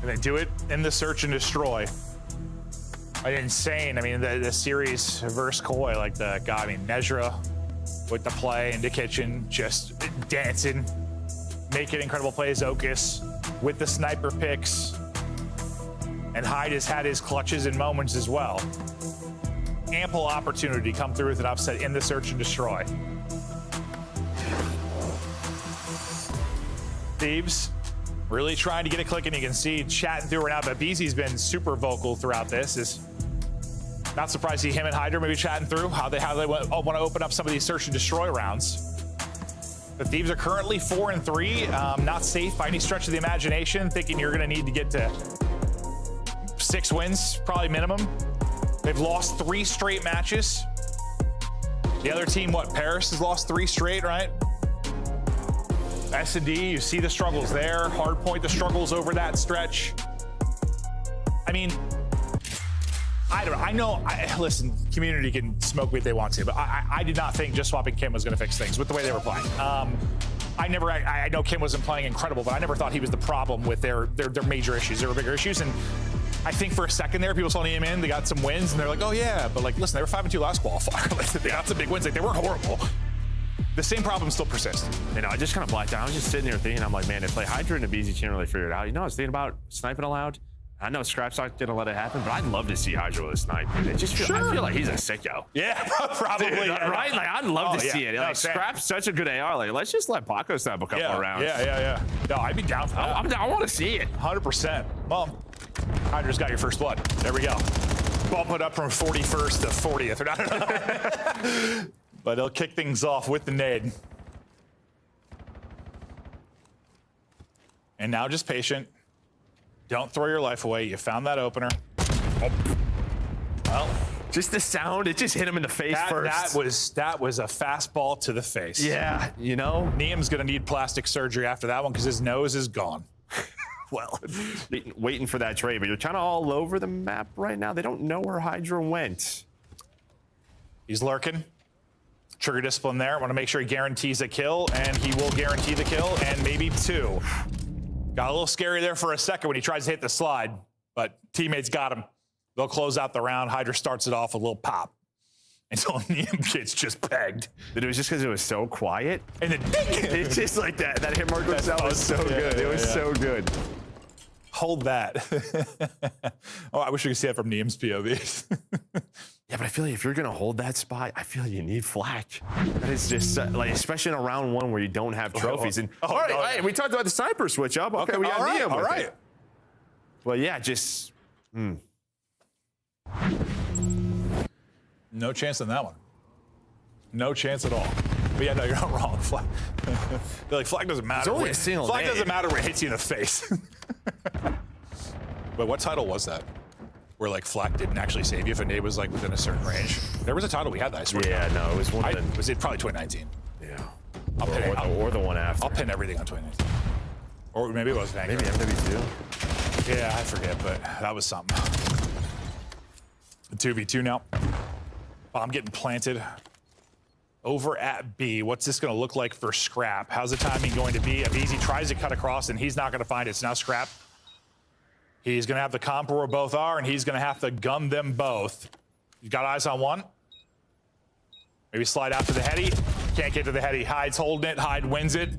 And they do it in the Search and Destroy. Insane. I mean, the series versus Koi, like Nezra with the play in the kitchen, just dancing, making incredible plays. Okus with the sniper picks. And Hyde has had his clutches and moments as well. Ample opportunity to come through with an upset in the Search and Destroy. Thieves really trying to get it clicking. You can see chatting through right now, but Abizi's been super vocal throughout this. Is not surprised to see him and Hydra maybe chatting through how they want to open up some of these Search and Destroy rounds. The Thieves are currently 4-3, not safe by any stretch of the imagination, thinking you're going to need to get to 6 wins, probably minimum. They've lost 3 straight matches. The other team, Paris has lost 3 straight, right? S&D, you see the struggles there. Hardpoint, the struggles over that stretch. I mean, I know, listen, community can smoke me if they want to, but I did not think just swapping Kim was going to fix things with the way they were playing. I know Kim wasn't playing incredible, but I never thought he was the problem with their major issues. There were bigger issues, and I think for a second there, people saw him in, they got some wins, and they're like, oh yeah, but like, listen, they were 5-2 last qualifier. They got some big wins, like they weren't horrible. The same problems still persist. I just kind of blacked out. I was just sitting there thinking, I'm like, man, if Hydra and Abizi can't really figure it out. I was thinking about sniping aloud. I know Scrap's not gonna let it happen, but I'd love to see Hydra with a snipe. I feel like he's a sicko. Yeah, probably. Dude, right? Like, I'd love to see it. No, like, Scrap's such a good AR. Like, let's just let Paco snap a couple of rounds. Yeah. No, I'd be down for that. I want to see it. 100%. Well, Hydra's got your first blood. There we go. Bump it up from 41st to 40th. But he'll kick things off with the nade. And now just patient. Don't throw your life away. You found that opener. Well, just the sound, it just hit him in the face first. That was a fastball to the face. Yeah, Niam's gonna need plastic surgery after that one because his nose is gone. Well, waiting for that trade, but you're kind of all over the map right now. They don't know where Hydra went. He's lurking. Trigger discipline there. Want to make sure he guarantees a kill, and he will guarantee the kill, and maybe 2. Got a little scary there for a second when he tries to hit the slide, but teammates got him. They'll close out the round. Hydra starts it off with a little pop. until Neum gets just pegged. But it was just because it was so quiet. And then it's just like that. That hit marker itself was so good. It was so good. Hold that. Oh, I wish we could see that from Neum's POV. Yeah, but I feel like if you're going to hold that spot, I feel like you need flash. That is just, like, especially in a round one where you don't have trophies. And all right, we talked about the sniper switch up. Okay, we got Neum. All right. Well, yeah, just... No chance on that one. No chance at all. But yeah, no, you're not wrong. Flag. Like, flag doesn't matter. It's only a single Flag name. doesn't matter when it hits you in the face. But what title was that? Where like flag didn't actually save you if a nade was like within a certain range? There was a title we had that, I swear. Yeah, no, it was one of the... Was it probably 2019? Yeah. Or the one after. I'll pin everything on 2019. Or maybe it was Vanguard. Maybe MW2. Yeah, I forget, but that was something. 2v2 now. I'm getting planted. Over at B, what's this going to look like for Scrap? How's the timing going to be? Abizi tries to cut across, and he's not going to find it. It's now Scrap. He's going to have the comp where both are, and he's going to have to gum them both. You got eyes on one. Maybe slide out to the heady. Can't get to the heady. Hyde's holding it. Hyde wins it.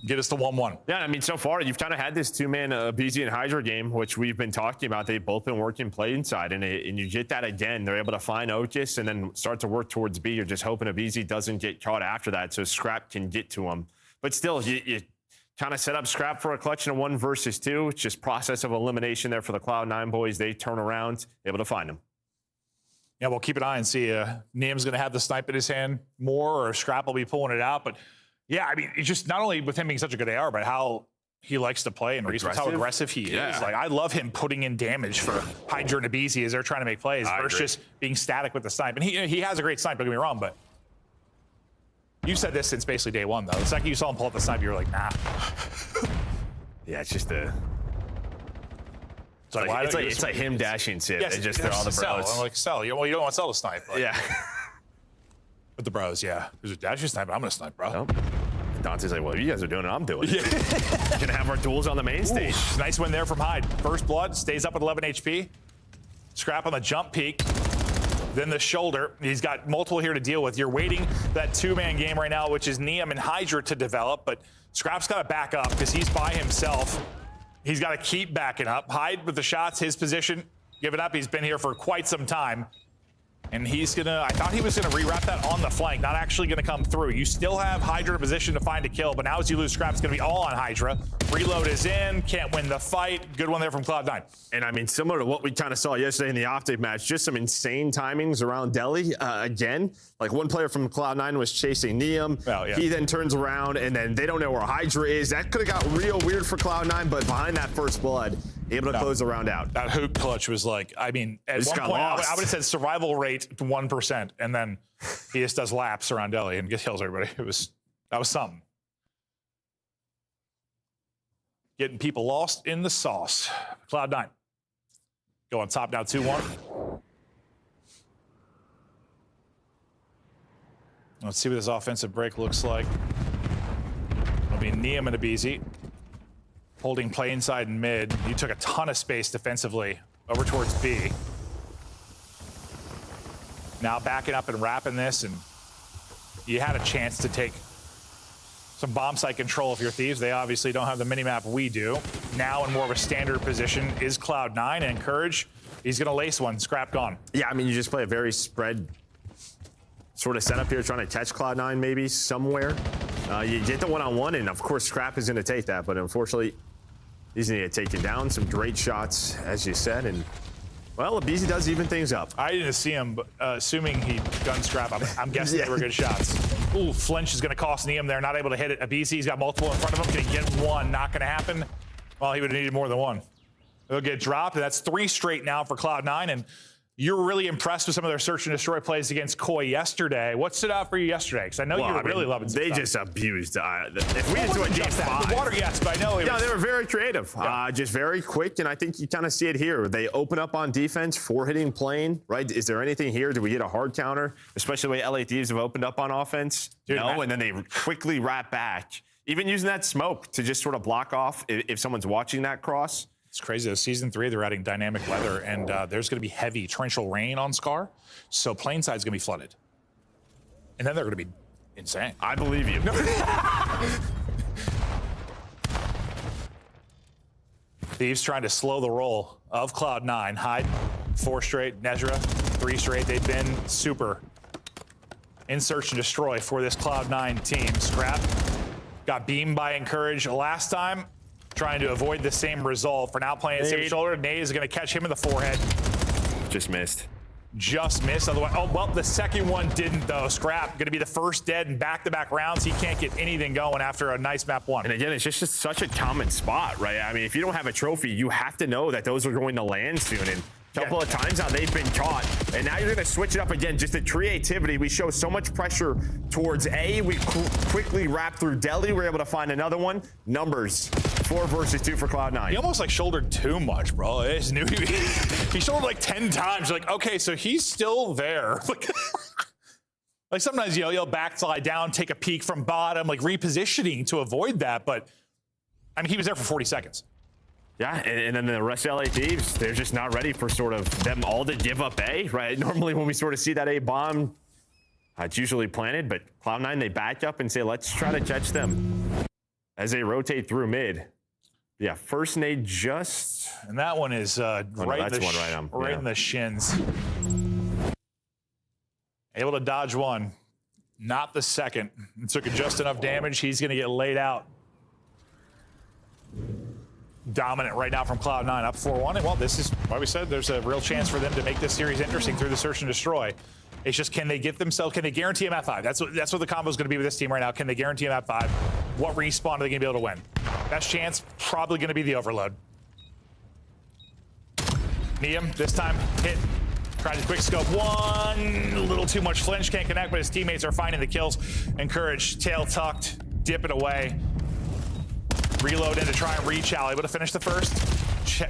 Get us to 1-1. Yeah, I mean, so far, you've kind of had this two-man BZ and Hydra game, which we've been talking about. They've both been working play inside, and you get that again. They're able to find Otis and then start to work towards B. You're just hoping a BZ doesn't get caught after that so Scrap can get to him. But still, you kind of set up Scrap for a collection of 1 versus 2. It's just process of elimination there for the Cloud9 boys. They turn around, able to find him. Yeah, we'll keep an eye and see. Neum's going to have the snipe in his hand more, or Scrap will be pulling it out. But yeah, I mean, it's just not only with him being such a good AR, but how he likes to play and how aggressive he is. Like, I love him putting in damage for Hydra and Abizi as they're trying to make plays versus just being static with the snipe. And he has a great snipe, don't get me wrong, but you said this since basically day one, though. The second you saw him pull up the snipe, you were like, nah. Yeah, it's just a... It's like him dashing Sid. Yes, they just throw all the bros. I'm like, Cell. Well, you don't want Cell to snipe. Like, yeah. But the bros, yeah. There's a dashing snipe, I'm going to snipe, bro. Nope. Dante's like, well, if you guys are doing it, I'm doing it. We're going to have our duels on the main stage. Nice win there from Hyde. First blood, stays up at 11 HP. Scrap on the jump peak. Then the shoulder. He's got multiple here to deal with. You're waiting that two-man game right now, which is Neum and Hydra to develop, but Scrap's got to back up because he's by himself. He's got to keep backing up. Hyde with the shots, his position. Give it up. He's been here for quite some time. And he's gonna, I thought he was gonna rewrap that on the flank, not actually gonna come through. You still have Hydra in a position to find a kill, but now as you lose Scrap, it's gonna be all on Hydra. Reload is in, can't win the fight. Good one there from Cloud9. And I mean, similar to what we kind of saw yesterday in the Optic match, just some insane timings around Delhi. Again, like one player from Cloud9 was chasing Neum. Oh, yeah. He then turns around and then they don't know where Hydra is. That could have got real weird for Cloud9, but behind that first blood, able to close the round out. That hook clutch was like, I mean, at one point, I would have said survival rate 1%, and then he just does laps around Delhi and kills everybody. That was something. Getting people lost in the sauce. Cloud9. Go on top now, 2-1. Let's see what this offensive break looks like. It'll be Neum and Abizi. Holding play inside and mid. You took a ton of space defensively over towards B. Now backing up and wrapping this, and you had a chance to take some bomb site control of your Thieves. They obviously don't have the minimap we do. Now in more of a standard position is Cloud9, and Courage, he's gonna lace one. Scrap gone. Yeah, I mean, you just play a very spread sort of setup here, trying to catch Cloud9 maybe somewhere. You get the one-on-one, and of course Scrap is gonna take that, but unfortunately, he's gonna get taken down. Some great shots, as you said, and well, Abizi does even things up. I didn't see him, but assuming he gun Scrap, I'm guessing they were good shots. Ooh, flinch is gonna cost Neum there, not able to hit it. Abizi's got multiple in front of him. Can he get one? Not gonna happen. Well, he would have needed more than one. He'll get dropped, and that's 3 straight now for Cloud9, and you're really impressed with some of their search and destroy plays against Koi yesterday. What stood out for you yesterday? Because I know you were really loving some They stuff. just abused. If we into a game 5. The water, yes, but I know they were very creative. Yeah. Just very quick, and I think you kind of see it here. They open up on defense, 4-hitting plane, right? Is there anything here? Do we get a hard counter? Especially the way LA Thieves have opened up on offense? Dude, no, and then they quickly wrap back. Even using that smoke to just sort of block off if someone's watching that cross. It's crazy. Season 3, they're adding dynamic weather, and there's going to be heavy torrential rain on Scar, so plane side's going to be flooded. And then they're going to be insane. I believe you. Thieves trying to slow the roll of Cloud9. Hyde, 4 straight. Nezra, 3 straight. They've been super in search and destroy for this Cloud9 team. Scrap got beamed by Encourage last time, trying to avoid the same result. For now, playing at his shoulder. Nate is going to catch him in the forehead. Just missed. Just missed. Otherwise, oh, well, the second one didn't, though. Scrap going to be the first dead in back-to-back rounds. He can't get anything going after a nice map 1. And again, it's just such a common spot, right? I mean, if you don't have a trophy, you have to know that those are going to land soon. And a couple of times now they've been caught, and now you're going to switch it up again. Just the creativity. We show so much pressure towards A. We quickly wrap through Deli. We're able to find another one. Numbers 4 versus 2 for Cloud9. He almost like shouldered too much, bro. I just knew he shouldered like 10 times. You're like, okay, so he's still there. Like sometimes you'll backslide down, take a peek from bottom, like repositioning to avoid that. But I mean, he was there for 40 seconds. Yeah, and then the rest of LA Thieves, they're just not ready for sort of them all to give up A, right? Normally when we sort of see that A bomb, it's usually planted, but Cloud9, they back up and say, let's try to catch them as they rotate through mid. Yeah, first nade just... And that one is right in the shins. Able to dodge one, not the second. It took just enough damage. He's going to get laid out. Dominant right now from Cloud9, up 4-1. And well, this is why we said there's a real chance for them to make this series interesting through the search and destroy. It's just, can they get themselves, can they guarantee a map 5? That's what the combo is going to be with this team right now. Can they guarantee a map 5? What respawn are they going to be able to win? Best chance, probably going to be the overload. Neum, this time, hit. Tried to quick scope one, a little too much flinch, can't connect, but his teammates are finding the kills. Encourage, tail tucked, dip it away. Reload in to try and re-chow, able to finish the first.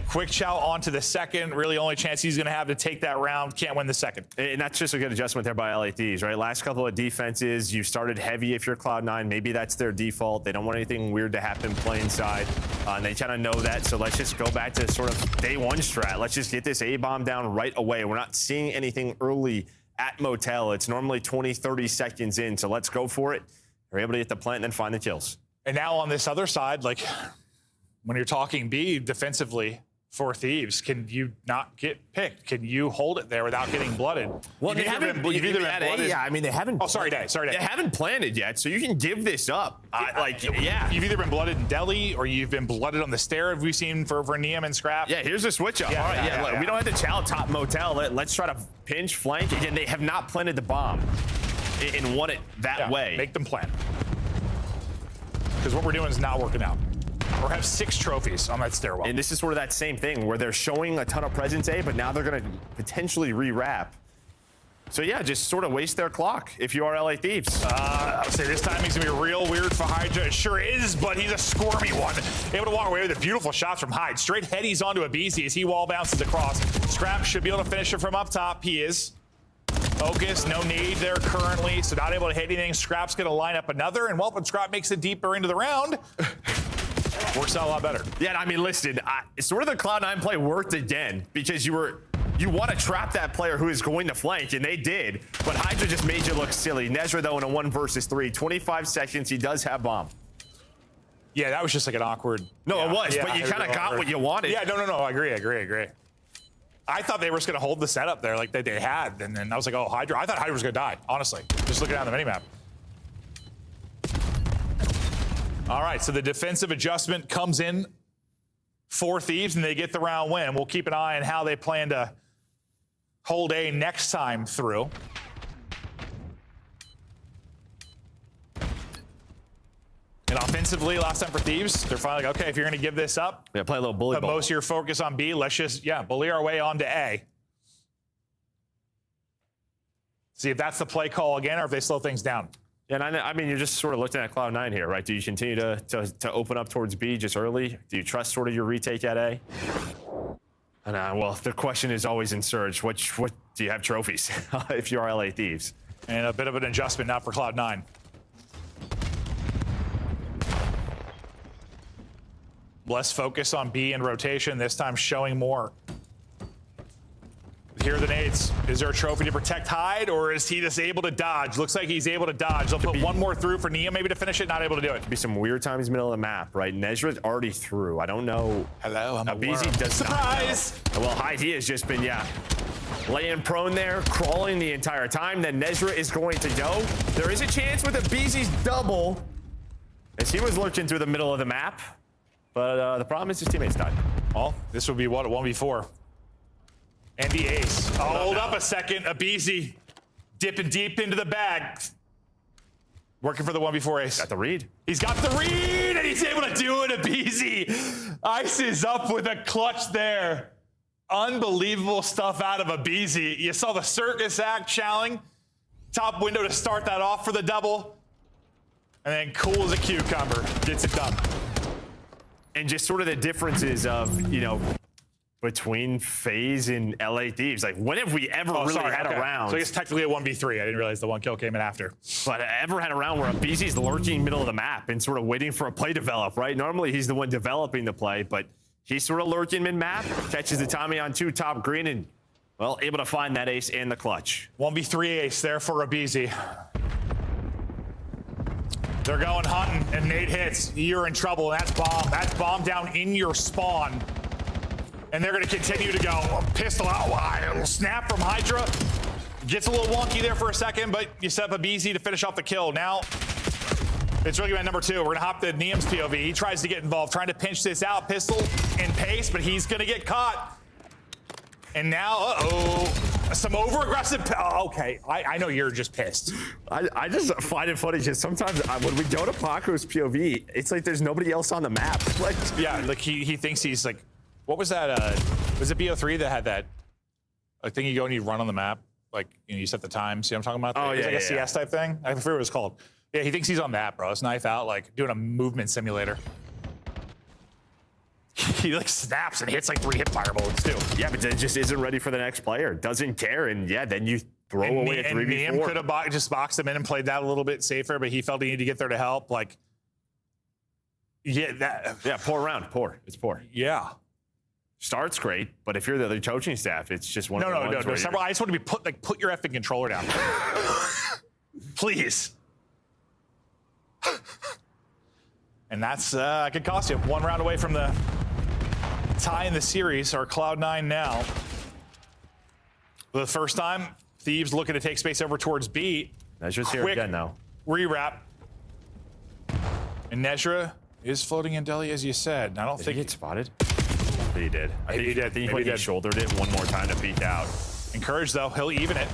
Quick chow onto the second. Really only chance he's going to have to take that round. Can't win the second. And that's just a good adjustment there by LA Thieves, right? Last couple of defenses, you started heavy if you're Cloud9. Maybe that's their default. They don't want anything weird to happen playing side. And they kind of know that. So let's just go back to sort of day 1 strat. Let's just get this A-bomb down right away. We're not seeing anything early at Motel. It's normally 20, 30 seconds in. So let's go for it. They're able to get the plant and then find the kills. And now on this other side, like when you're talking B defensively for Thieves, can you not get picked? Can you hold it there without getting blooded? Well, they haven't. Yeah, I mean, they haven't. Oh, sorry, Day. They haven't planted yet, so you can give this up. You've either been blooded in Deli or you've been blooded on the stair. Have we seen for Neum and Scrap? Yeah, here's a switch up. All right, look, we don't have to chow top Motel. Let's try to pinch flank. Again, they have not planted the bomb and won it that way. Make them plant. Because what we're doing is not working out. Or have 6 trophies on that stairwell. And this is sort of that same thing where they're showing a ton of presence A, but now they're going to potentially re-wrap. So yeah, just sort of waste their clock if you are LA Thieves. I would say this time he's going to be real weird for Hydra. It sure is, but he's a squirmy one. Able to walk away with the beautiful shots from Hyde. Straight headies onto a BZ as he wall bounces across. Scrap should be able to finish it from up top. He is. Focus, no need there currently, so not able to hit anything. Scrap's going to line up another, and when Scrap makes it deeper into the round, works out a lot better. Yeah, I mean, listen, sort of the Cloud9 play worked again because you want to trap that player who is going to flank, and they did, but Hydra just made you look silly. Nezra, though, in a 1 versus 3, 25 seconds, he does have bomb. Yeah, that was just like an awkward... No, it was, but you kind of got what you wanted. Yeah, no, I agree. I thought they were just going to hold the setup there like they had, and then I was like, oh, Hydra. I thought Hydra was going to die, honestly, just looking down the minimap. All right, so the defensive adjustment comes in for Thieves, and they get the round win. We'll keep an eye on how they plan to hold A next time through. And offensively, last time for Thieves, they're finally like, okay, if you're going to give this up, play a little bully ball. Most of your focus on B, let's just, bully our way onto A. See if that's the play call again, or if they slow things down. Yeah, and I mean, you're just sort of looking at Cloud9 here, right? Do you continue to open up towards B just early? Do you trust sort of your retake at A? And well, the question is always in Surge. What do you have trophies if you are LA Thieves? And a bit of an adjustment now for Cloud9. Less focus on B and rotation, this time showing more. Here are the nades. Is there a trophy to protect Hyde, or is he just able to dodge? Looks like he's able to dodge. They'll put one more through for Nia maybe to finish it, not able to do it. Could be some weird times middle of the map, right? Nezra's already through. I don't know. Hello, I'm a BZ worm. does Surprise! not know. Well, Hyde, he has just been, laying prone there, crawling the entire time. Then Nezra is going to go. There is a chance with a BZ's double, as he was lurking through the middle of the map. But the problem is his teammates died. Well, this would be what, a 1v4. And the ace. Oh, hold up a second. Abizi dipping deep into the bag. Working for the 1v4 ace. Got the read. He's got the read, and he's able to do it. Abizi. Ice is up with a clutch there. Unbelievable stuff out of Abizi. You saw the circus act challenge. Top window to start that off for the double. And then cool as a cucumber. Gets it done. And just sort of the differences of, between FaZe and LA Thieves. Like, when have we ever had a round? So I guess technically a 1v3. I didn't realize the one kill came in after. But ever had a round where BZ's lurking middle of the map and sort of waiting for a play to develop, right? Normally he's the one developing the play, but he's sort of lurking mid-map, catches the Tommy on 2 top green, and, well, able to find that ace and the clutch. 1v3 ace there for Abizi. They're going hunting, and nade hits. You're in trouble, and that's bomb. That's bomb down in your spawn. And they're going to continue to go. Pistol out wide. Snap from Hydra. Gets a little wonky there for a second, but you set up Abizi to finish off the kill. Now, it's really number 2. We're going to hop to Niam's POV. He tries to get involved, trying to pinch this out. Pistol and pace, but he's going to get caught. And now, some over-aggressive. Okay, I know you're just pissed. I just find it funny because sometimes when we go to Paco's POV, it's like there's nobody else on the map. Like, yeah, like he thinks he's like, what was that? Was it BO3 that had that thing you go and you run on the map? Like, you set the time. See what I'm talking about? Oh, it's yeah, like a CS type thing. I forget what it was called. Yeah, he thinks he's on that, bro. It's knife out, like doing a movement simulator. He like snaps and hits like 3 hip fire bullets too. Yeah, but then just isn't ready for the next player. Doesn't care, and then you throw away a 3v4. And Niam could have just boxed him in and played that a little bit safer, but he felt he needed to get there to help. Like, poor round, It's poor. Yeah. Start's great, but if you're the other coaching staff, it's just one of the No. ones where I just want to be put your effing controller down. Please. And that's could cost you. 1 round away from the tie in the series, or Cloud9 now. For the first time, Thieves looking to take space over towards B. Nezra's here again now. Rewrap. And Nezra is floating in Delhi, as you said. I don't think he get spotted. He did. I think Maybe he shouldered it one more time to peek out. Encouraged though, he'll even it.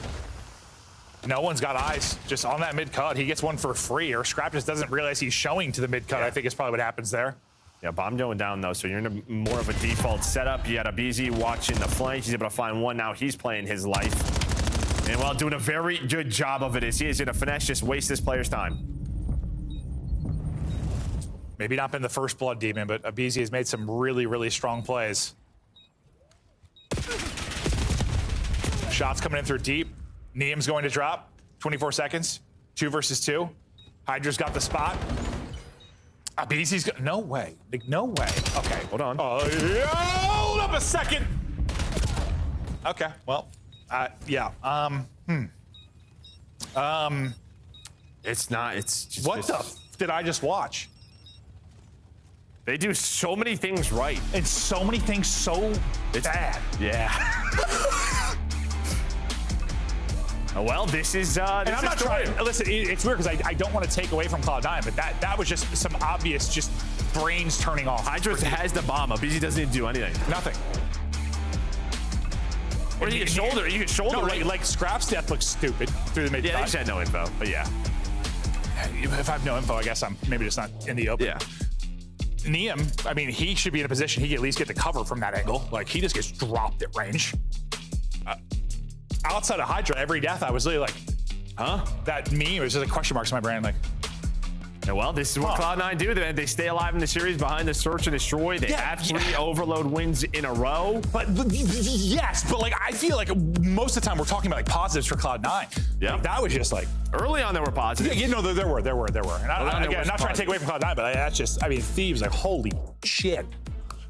No one's got eyes just on that mid cut. He gets one for free, or Scrap just doesn't realize he's showing to the mid cut. I think is probably what happens there. Yeah, bomb going down though, so you're in more of a default setup. You had Abizi watching the flank. He's able to find one. Now he's playing his life. And while doing a very good job of it, as he is going to finesse, just waste this player's time. Maybe not been the first blood demon, but Abizi has made some really, really strong plays. Shots coming in through deep. Niam's going to drop. 24 seconds. 2 versus 2. Hydra's got the spot. Abizi's got... No way. No way. Okay. Hold on. Hold up a second. Okay. Well, yeah. It's not... It's just... What the did I just watch? They do so many things right. And so many things so bad. Yeah. Well, this is... and I'm not trying... Listen, it's weird because I don't want to take away from Cloud9, but that was just some obvious just brains turning off. Hydra has the bomb up. BZ doesn't need to do anything. Nothing. Or you can shoulder. You can shoulder. No, like Scrap's death looks stupid through the mid. Yeah, they just had no info, but yeah. If I have no info, I guess I'm maybe just not in the open. Yeah. Niam, I mean, he should be in a position he can at least get the cover from that angle. Like, he just gets dropped at range. Outside of Hydra, every death, I was really like, huh? That meme was just like question marks in my brain. Like, yeah, well, this is what Cloud9 do. They stay alive in the series behind the search and destroy. They have 3 overload wins in a row. But yes, but like I feel like most of the time we're talking about like positives for Cloud9. Yeah, like, that was just like early on there were positives. Yeah, there were. And again, not trying to take away from Cloud9, but that's just, I mean, Thieves, like, holy shit.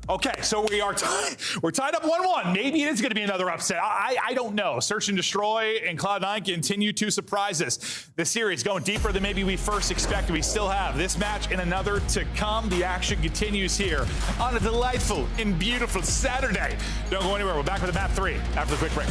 Okay, so we're tied up 1-1. Maybe it is going to be another upset. I don't know. Search and Destroy and Cloud9 continue to surprise us. The series going deeper than maybe we first expected. We still have this match and another to come. The action continues here on a delightful and beautiful Saturday. Don't go anywhere. We're back with the map 3 after the quick break.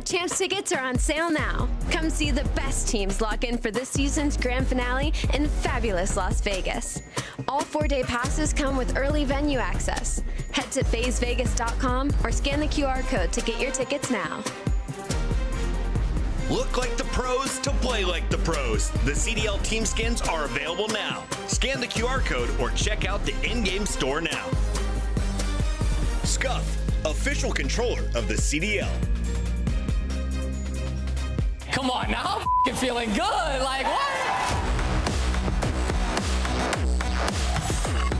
Champs tickets are on sale now. Come see the best teams lock in for this season's grand finale in fabulous Las Vegas. All 4-day passes come with early venue access. Head to FazeVegas.com or scan the QR code to get your tickets now. Look like the pros to play like the pros. The CDL team skins are available now. Scan the QR code or check out the in-game store now. Scuff, official controller of the CDL. Come on, now I'm f***ing feeling good. Like, what?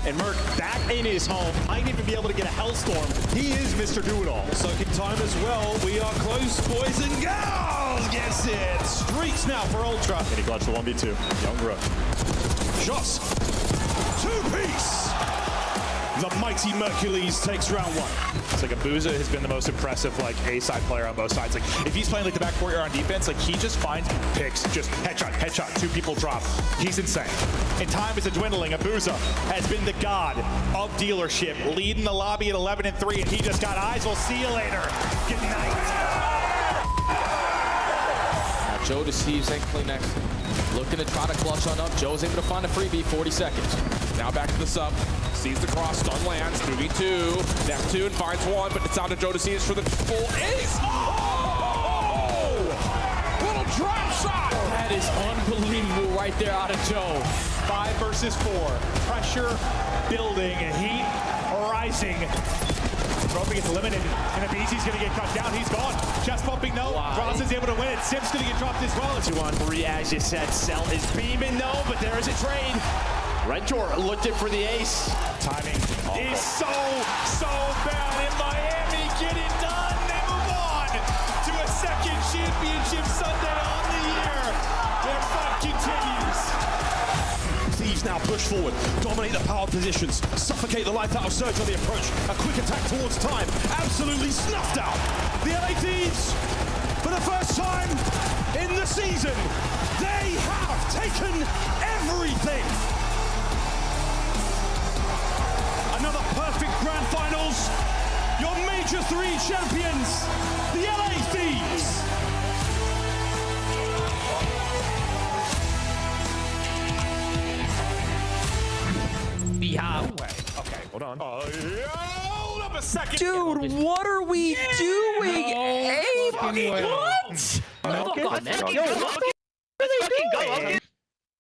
And Merc back in his home, might even be able to get a Hellstorm. He is Mr. Do-It-All. Soaking time as well. We are close, boys and girls. Gets it. Streaks now for Ultra. And he clutched the 1v2. Young Rook. Shots. Two-piece. The mighty Mercules takes round 1. It's like Abuza has been the most impressive like A-side player on both sides. Like if he's playing like the back courtyard on defense, like he just finds picks, just headshot, 2 people drop. He's insane. And time is dwindling. Abuza has been the god of dealership, leading the lobby at 11-3, and he just got eyes. We'll see you later. Good night. Now Joe deceives thankfully next. Looking to try to clutch on up. Joe's able to find a freebie, 40 seconds. Now back to the sub. Sees the cross, stun lands, 2v2. Neptune finds one, but it's down to Joe to see this for the full ace. Oh! Little drop shot! That is unbelievable right there out of Joe. 5 versus 4. Pressure building, heat rising. Trophy gets eliminated, and if Easy's gonna get cut down, he's gone. Chest bumping, no. Ross is able to win it. Sim's gonna get dropped as well. 2-on-3, as you said. Cell is beaming, though, but there is a trade. Rentor looked it for the ace. Timing is so bad, and Miami get it done. They move on to a second championship Sunday on the year. Their fight continues. Thieves now push forward, dominate the power positions, suffocate the life out of Surge on the approach. A quick attack towards time, absolutely snuffed out. The LA Thieves, for the first time in the season, they have taken everything. Another perfect grand finals. Your Major 3 champions, the LA Thieves. Okay, hold on. Hold up a second. Dude, what are we doing? Hey, what?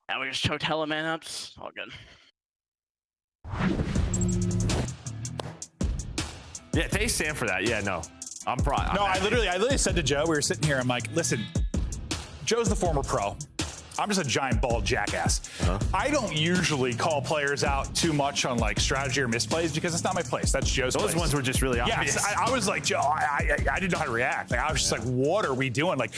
Now we just choked hella man up. All good. Yeah, thanks Sam for that. Yeah, no. I literally said to Joe, we were sitting here, I'm like, listen, Joe's the former pro. I'm just a giant bald jackass. I don't usually call players out too much on like strategy or misplays because it's not my place. That's Joe's place. Those ones were just really obvious. Yes, I was like, Joe, I didn't know how to react. Like, I was just like, what are we doing? Like,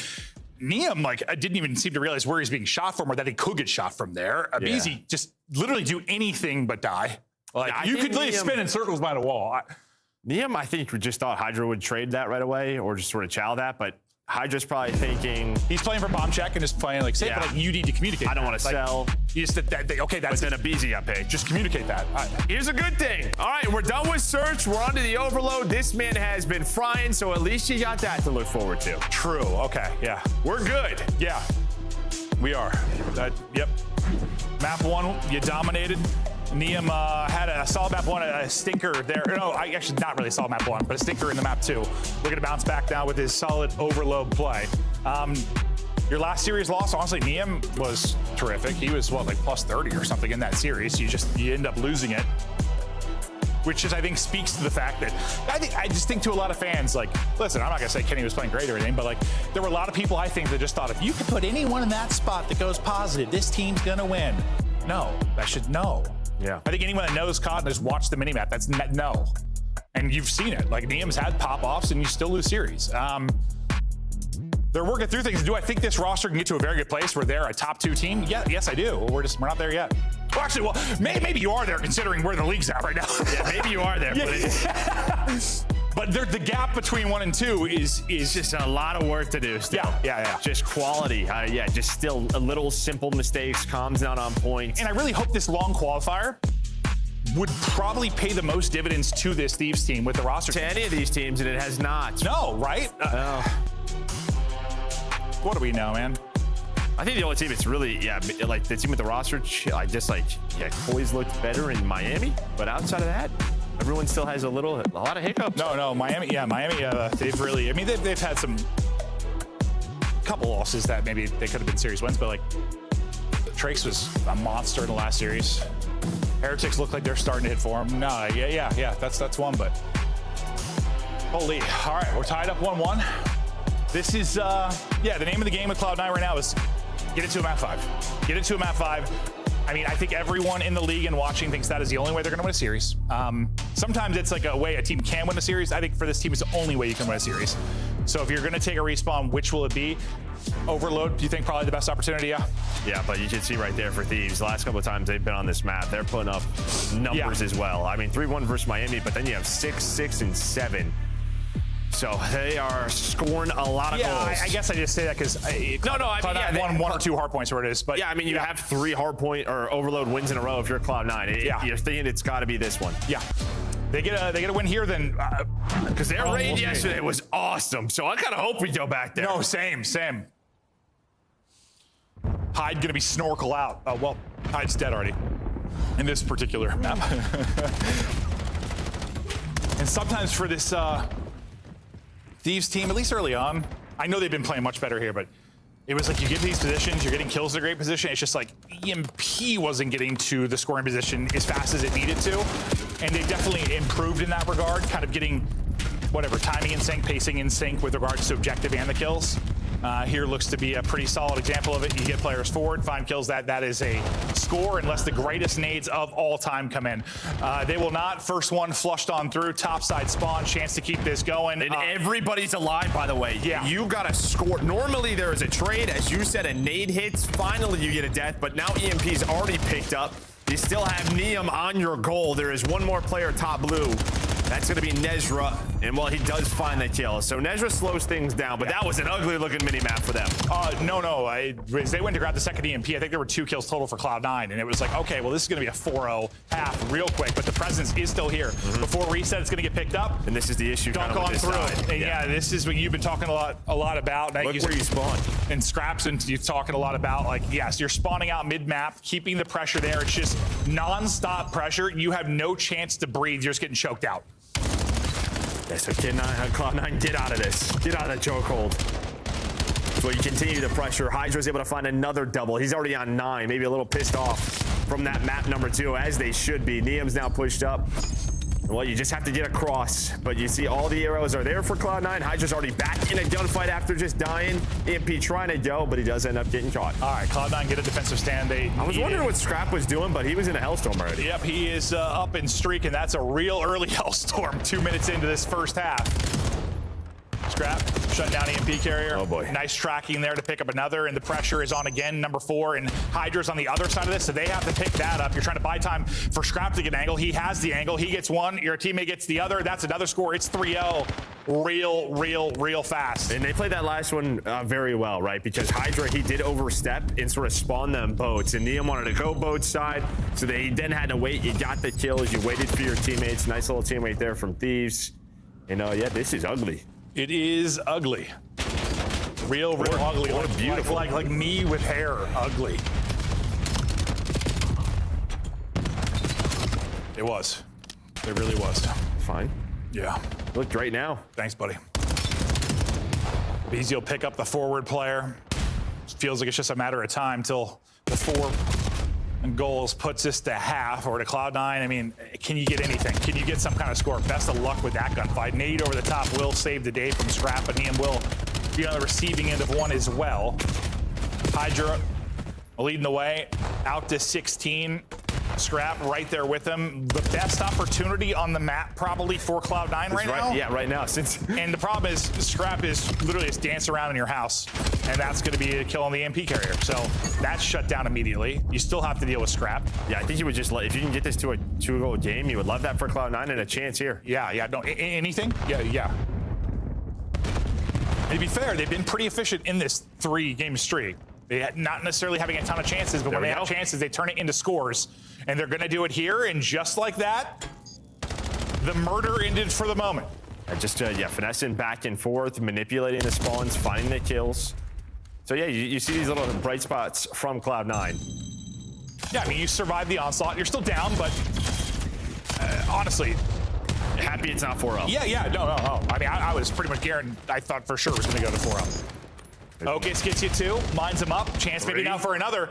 Niam, like, I didn't even seem to realize where he's being shot from or that he could get shot from there. Abizi just literally do anything but die. Like, you could literally spin in circles by the wall. Niam, I think, just thought Hydra would trade that right away or just sort of chow that, but Hydra's probably thinking he's playing for bomb check and just playing like safe, but like you need to communicate. I don't want to sell. You just okay, that's but then Abizi got paid. Just communicate that. Here's a good thing. All right, we're done with search. We're on to the overload. This man has been frying, so at least you got that to look forward to. True. Okay. Yeah. We're good. Yeah. We are. Yep. Map 1, you dominated. Niam had a solid map 1, a stinker there. No, actually not really solid map 1, but a stinker in the map 2. Looking to bounce back now with his solid overload play. Your last series loss, honestly, Niam was terrific. He was, what, like plus 30 or something in that series. You end up losing it. Which is, I think, speaks to the fact that I just think to a lot of fans, like, listen, I'm not gonna say Kenny was playing great or anything, but like, there were a lot of people I think that just thought if you could put anyone in that spot that goes positive, this team's gonna win. No, Yeah. I think anyone that knows COD and has watched the minimap, that's no. And you've seen it. Like, Niam's had pop-offs, and you still lose series. They're working through things. Do I think this roster can get to a very good place where they're a top 2 team? Yeah, yes, I do. We're not there yet. Well, actually, maybe you are there considering where the league's at right now. Yeah, maybe you are there. But the gap between 1 and 2 is just a lot of work to do still. Yeah. Just quality. Just still a little simple mistakes. Comm's not on point. And I really hope this long qualifier would probably pay the most dividends to this Thieves team with the roster. To any of these teams, and it has not. No, right? What do we know, man? I think the only team it's really, like the team with the roster, Koi's looked better in Miami, but outside of that, everyone still has a lot of hiccups. No, Miami, they've really, I mean, they've had couple losses that maybe they could have been series wins, but like, Trace was a monster in the last series. Heretics look like they're starting to hit form. No, yeah, that's one, but holy, all right, we're tied up 1-1. This is, the name of the game with Cloud9 right now is get it to a map 5. Get it to a map 5. I mean, I think everyone in the league and watching thinks that is the only way they're going to win a series. Sometimes it's like a way a team can win a series. I think for this team, it's the only way you can win a series. So if you're going to take a respawn, which will it be? Overload, do you think probably the best opportunity? Yeah, but you can see right there for Thieves, the last couple of times they've been on this map, they're putting up numbers as well. I mean, 3-1 versus Miami, but then you have 6, 6, and 7. So they are scoring a lot of goals. I guess I just say that because Cloud9 won 1 or 2 hardpoints where it is. But yeah, I mean, you have 3 hardpoint or overload wins in a row if you're Cloud9. You're thinking it's got to be this one. Yeah. They get a win here, then because their raid yesterday was awesome. So I kind of hope we go back there. No, same. Hyde gonna be snorkel out. Oh well, Hyde's dead already in this particular map. And sometimes for this Thieves team, at least early on, I know they've been playing much better here, but it was like you get these positions, you're getting kills in a great position. It's just like EMP wasn't getting to the scoring position as fast as it needed to. And they definitely improved in that regard, kind of getting timing in sync, pacing in sync with regards to objective and the kills. Here looks to be a pretty solid example of it. You get players forward, find kills, that is a score unless the greatest nades of all time come in. They will not. First one flushed on through, topside spawn, chance to keep this going. And everybody's alive, by the way. Yeah. You got to score. Normally there is a trade, as you said, a nade hits, finally you get a death, but now EMP's already picked up. You still have Niam on your goal. There is one more player top blue. That's going to be Nezra, and he does find the kill. So Nezra slows things down, but that was an ugly-looking mini-map for them. No. As they went to grab the second EMP, I think there were 2 kills total for Cloud9, and it was like, okay, well, this is going to be a 4-0 half real quick, but the presence is still here. Before reset, it's going to get picked up. And this is the issue. Dunk on through it. And yeah, this is what you've been talking a lot about. Look where you spawn. And Scraps, and you're talking a lot about, like, yes, you're spawning out mid-map, keeping the pressure there. It's just non-stop pressure. You have no chance to breathe. You're just getting choked out. So Cloud9, get out of this. Get out of the chokehold. So you continue the pressure. Hydra's able to find another double. He's already on 9, maybe a little pissed off from that map number 2, as they should be. Niam's now pushed up. Well, you just have to get across, but you see all the arrows are there for Cloud9. Hydra's already back in a gunfight after just dying. EMP trying to go, but he does end up getting caught. All right, Cloud9 get a defensive stand. I was wondering what Scrap was doing, but he was in a hellstorm already. Yep, he is up and streaking. That's a real early hellstorm 2 minutes into this first half. Scrap, shut down EMP carrier. Oh boy. Nice tracking there to pick up another, and the pressure is on again, number 4, and Hydra's on the other side of this, so they have to pick that up. You're trying to buy time for Scrap to get an angle. He has the angle. He gets one. Your teammate gets the other. That's another score. It's 3-0. Real fast. And they played that last one very well, right? Because Hydra, he did overstep and sort of spawn them boats, and Niam wanted to go boat side, so they then had to wait. You got the kills. You waited for your teammates. Nice little teammate there from Thieves. And yeah, this is ugly. It is ugly. Real ugly. Or beautiful. Like me with hair. Ugly. It was. It really was. Fine. Yeah. Look great now. Thanks, buddy. Beezy will pick up the forward player. Feels like it's just a matter of time till the 4 goals puts this to half, or to Cloud9. I mean, can you get anything? Can you get some kind of score? Best of luck with that gunfight. Nade over the top will save the day from Scrap, and Niam will be on the receiving end of one as well. Hydra leading the way out to 16. Scrap right there with them. The best opportunity on the map probably for Cloud9 right now. Yeah, right now. And the problem is Scrap is literally just dance around in your house, and that's going to be a kill on the EMP carrier. So that's shut down immediately. You still have to deal with Scrap. Yeah, I think you would just let, if you can get this to a 2-goal game, you would love that for Cloud9 and a chance here. Yeah, no, anything? Yeah. And to be fair, they've been pretty efficient in this 3-game streak. They had not necessarily having a ton of chances, but when they have chances, they turn it into scores. And they're going to do it here, and just like that, the murder ended for the moment. And just, finessing back and forth, manipulating the spawns, finding the kills. So, yeah, you see these little bright spots from Cloud9. Yeah, I mean, you survived the onslaught. You're still down, but honestly, happy it's not 4-0. Yeah, no. I mean, I was pretty much guaranteed. I thought for sure it was going to go to 4-0. Okus gets you 2, mines him up. Chance maybe now for another.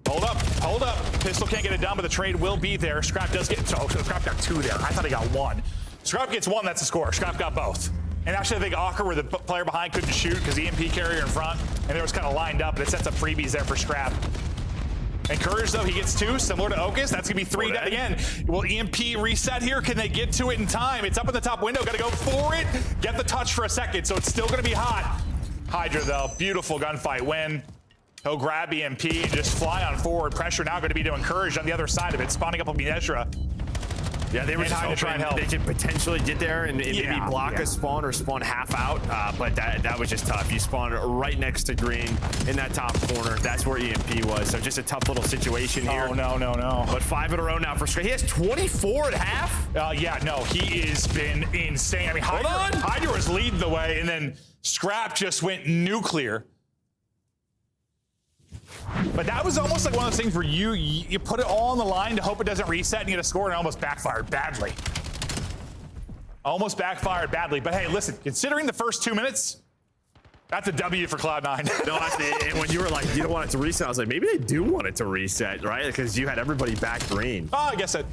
Hold up. Pistol can't get it done, but the trade will be there. Scrap does get, so Scrap got 2 there. I thought he got 1. Scrap gets 1, that's a score. Scrap got both. And actually, I think Awkward, where the player behind couldn't shoot because the EMP carrier in front, and they was kind of lined up, and it sets up freebies there for Scrap. And Courage, though, he gets 2, similar to Okus. That's going to be 3 dead again. Will EMP reset here? Can they get to it in time? It's up in the top window. Got to go for it. Get the touch for a second, so it's still going to be hot. Hydra, though, beautiful gunfight win. He'll grab EMP and just fly on forward. Pressure now going to be doing Courage on the other side of it, spawning up on Ezra. Yeah, they were just hoping they could potentially get there and maybe block a spawn or spawn half out, but that was just tough. You spawned right next to green in that top corner. That's where EMP was, so just a tough little situation here. Oh, no. But 5 in a row now for Scrap. He has 24 at half? Yeah, no, he has been insane. I mean, Hydra was leading the way, and then Scrap just went nuclear. But that was almost like one of those things where you put it all on the line to hope it doesn't reset and get a score, and it almost backfired badly. But hey, listen, considering the first 2 minutes, that's a W for Cloud9. No, and when you were like, you don't want it to reset, I was like, maybe they do want it to reset, right? Because you had everybody back green. Oh, I guess that's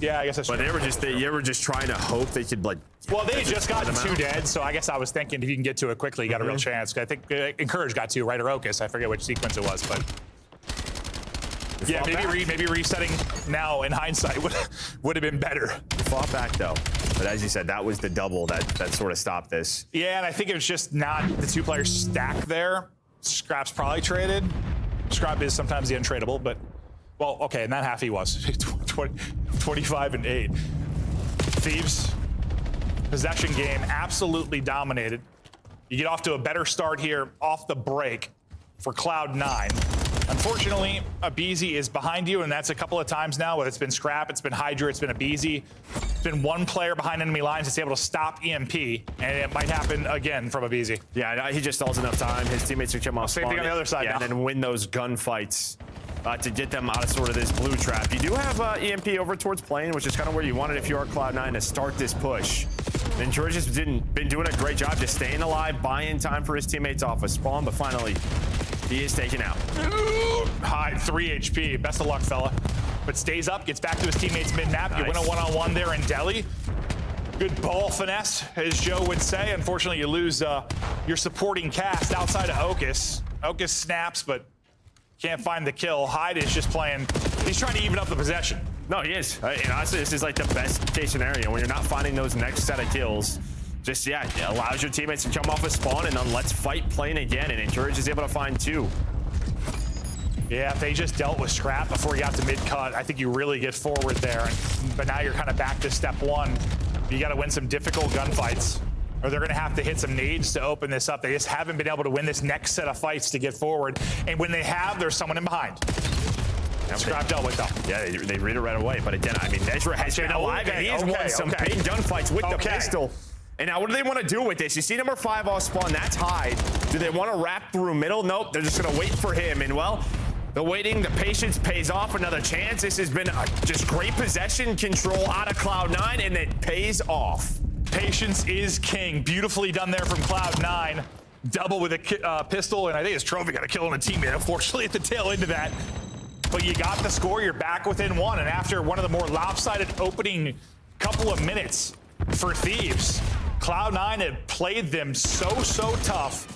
But true. they were just trying to hope they could, like... Well, they just got 2 dead, so I guess I was thinking if you can get to it quickly, you got a real chance. I think Encourage got 2, right, or Okus. I forget which sequence it was, but... Yeah, maybe resetting now in hindsight would have been better. Fought back though, but as you said, that was the double that sort of stopped this. Yeah, and I think it was just not the 2 players stacked there. Scrap's probably traded. Scrap is sometimes the untradeable, but well, okay, in that half he was 25 and 8. Thieves possession game absolutely dominated. You get off to a better start here off the break for Cloud9. Unfortunately, aBeZy is behind you, and that's a couple of times now, whether it's been Scrap, it's been Hydra, it's been aBeZy. It's been 1 player behind enemy lines that's able to stop EMP, and it might happen again from aBeZy. Yeah, he just stalls enough time. His teammates are come off. Same thing on the other side now. And then win those gunfights to get them out of sort of this blue trap. You do have EMP over towards plane, which is kind of where you wanted if you are Cloud9 to start this push. And George has been doing a great job just staying alive, buying time for his teammates off a spawn, but finally, he is taken out. Hide 3 HP. Best of luck, fella. But stays up, gets back to his teammates mid-map. Nice. You win a one-on-one there in Delhi. Good ball finesse, as Joe would say. Unfortunately, you lose your supporting cast outside of Okus. Okus snaps, but can't find the kill. Hyde is just playing. He's trying to even up the possession. No, he is. And honestly, this is like the best case scenario when you're not finding those next set of kills. Just, yeah, it allows your teammates to come off a spawn, and then let's fight plane again, and Encourage is able to find 2. Yeah, if they just dealt with Scrap before you got to mid-cut, I think you really get forward there. But now you're kind of back to step 1. You got to win some difficult gunfights, or they're going to have to hit some nades to open this up. They just haven't been able to win this next set of fights to get forward. And when they have, there's someone in behind. Scrap dealt with them. Yeah, they read it right away. But again, I mean, Ezra has been alive, and he has won some big gunfights with the pistol. And now what do they want to do with this? You see number 5 off spawn, that's Hyde. Do they want to wrap through middle? Nope, they're just going to wait for him. And well, the waiting, the patience pays off. Another chance. This has been just great possession control out of Cloud9, and it pays off. Patience is king. Beautifully done there from Cloud9. Double with a pistol, and I think his trophy got a kill on a teammate, unfortunately, at the tail end of that. But you got the score. You're back within 1, and after one of the more lopsided opening couple of minutes for Thieves, Cloud9 had played them so tough.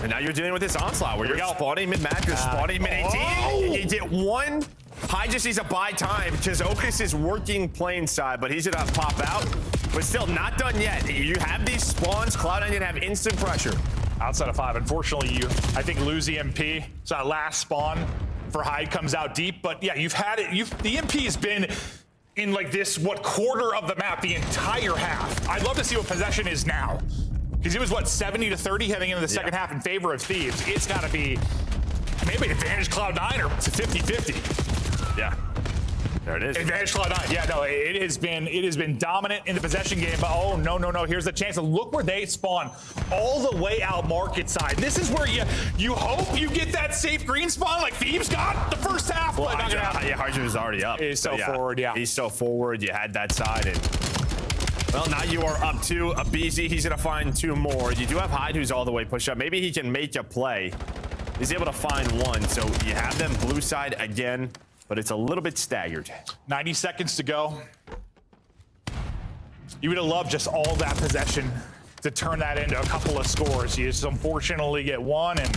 And now you're dealing with this onslaught where you're spawning mid-map, you're spawning mid-18, you get 1 Hyde just needs to buy time because Okus is working plain side, but he's gonna pop out. But still not done yet. You have these spawns. Cloud9 gonna have instant pressure. Outside of 5, unfortunately, I think lose EMP. So that last spawn for Hyde comes out deep. But yeah, you've had it. The EMP has been in like this, quarter of the map the entire half. I'd love to see what possession is now. Because it was, 70 to 30 heading into the second half in favor of Thieves. It's got to be maybe advantage Cloud9 or 50-50. Yeah. There it is. Advantage Cloud9. Yeah, no, it has been dominant in the possession game, but oh, no, here's the chance. And look where they spawn, all the way out market side. This is where you hope you get that safe green spawn like Thieves got the first half. Well, Hydra is already up. He's so forward, yeah. He's so forward. You had that side, and well, now you are up 2. BZ, he's gonna find 2 more. You do have Hyde, who's all the way pushed up. Maybe he can make a play. He's able to find 1, so you have them blue side again, but it's a little bit staggered. 90 seconds to go. You would have loved just all that possession to turn that into a couple of scores. You just unfortunately get 1, and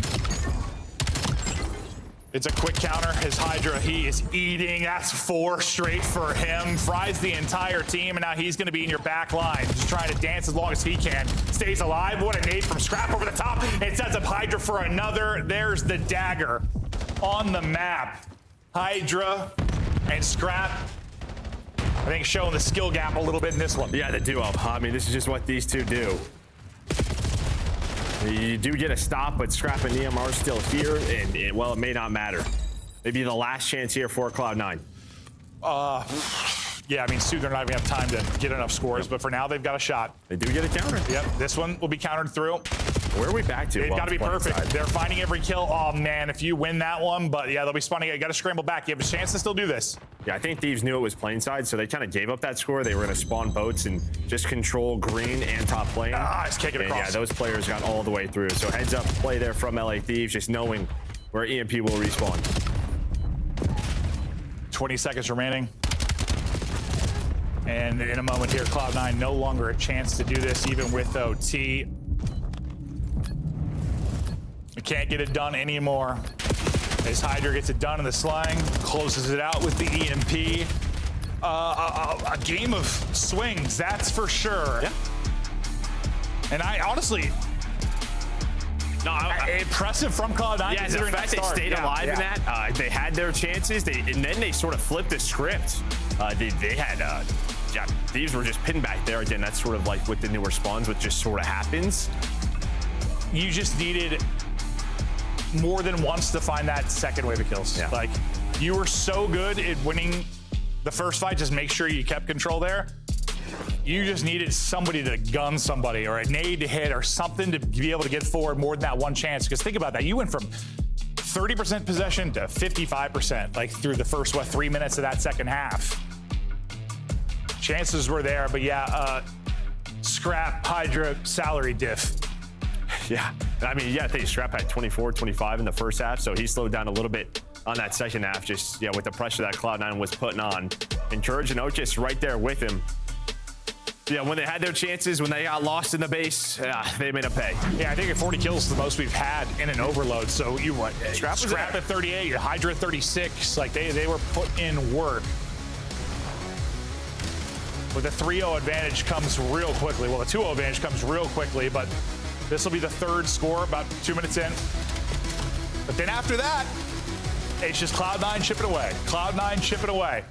it's a quick counter. His Hydra, he is eating. That's 4 straight for him. Fries the entire team, and now he's going to be in your back line, just trying to dance as long as he can. Stays alive. What a nade from Scrap over the top. It sets up Hydra for another. There's the dagger on the map. Hydra and Scrap, I think, showing the skill gap a little bit in this one. Yeah, the duo. I mean, this is just what these two do. You do get a stop, but Scrap and Neum are still here, and well, it may not matter. Maybe the last chance here for Cloud9. Yeah, I mean, soon they're not going to have time to get enough scores, but for now, they've got a shot. They do get a counter. Yep, this one will be countered through. Where are we back to? They've got to be perfect. Side. They're finding every kill. Oh, man, if you win that one, but yeah, they'll be spawning. You got to scramble back. You have a chance to still do this. Yeah, I think Thieves knew it was plain side, so they kind of gave up that score. They were going to spawn boats and just control green and top plane. He's kicking across. Yeah, those players got all the way through. So heads up play there from LA Thieves, just knowing where EMP will respawn. 20 seconds remaining. And in a moment here, Cloud9 no longer a chance to do this, even with OT. We can't get it done anymore. As Hydra gets it done in the slang, closes it out with the EMP. A game of swings, that's for sure. Yeah. And I honestly, impressive from Cloud9. Yeah, the fact they stayed alive in that, they had their chances, and then they sort of flipped the script. They had, Thieves were just pinned back there. Again, that's sort of like with the newer spawns, what just sort of happens. You just needed more than once to find that second wave of kills. Yeah. Like, you were so good at winning the first fight, just make sure you kept control there. You just needed somebody to gun somebody or a nade to hit or something to be able to get forward more than that one chance. Because think about that. You went from 30% possession to 55%, like through the first, 3 minutes of that second half. Chances were there, but yeah, Scrap, Hydra, salary diff. Yeah, I mean, yeah, I think Scrap had 24, 25 in the first half, so he slowed down a little bit on that second half, just, with the pressure that Cloud9 was putting on. And Courage and Otis right there with him. Yeah, when they had their chances, when they got lost in the base, they made a pay. Yeah, I think at 40 kills is the most we've had in an overload. So Scrap at 38, Hydra at 36. Like they were put in work. With the 3-0 advantage comes real quickly. Well, the 2-0 advantage comes real quickly, but this will be the third score about 2 minutes in. But then after that, it's just Cloud9 chipping away. Cloud9 chipping away.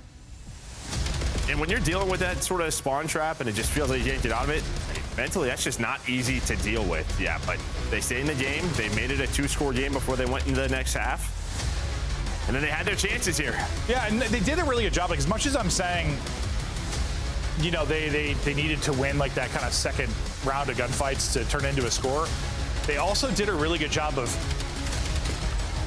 And when you're dealing with that sort of spawn trap and it just feels like you can't get out of it, mentally, that's just not easy to deal with. Yeah, but they stayed in the game. They made it a 2-score game before they went into the next half. And then they had their chances here. Yeah, and they did a really good job. Like, as much as I'm saying, they needed to win like that kind of second round of gunfights to turn into a score, they also did a really good job of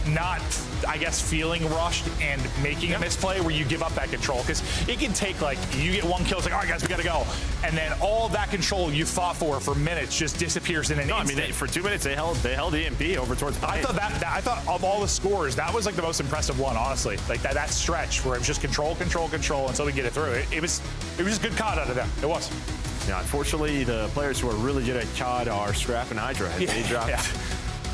not, I guess, feeling rushed and making a misplay where you give up that control. Because it can take, like, you get one kill, it's like, all right, guys, we got to go. And then all that control you fought for minutes just disappears in an instant. I mean, for 2 minutes, they held EMP over towards the I thought of all the scores, that was like the most impressive one, honestly. Like that stretch where it was just control until we get it through. It was just good COD out of them. It was. Yeah, unfortunately, the players who are really good at COD are Scrap and Hydra. They dropped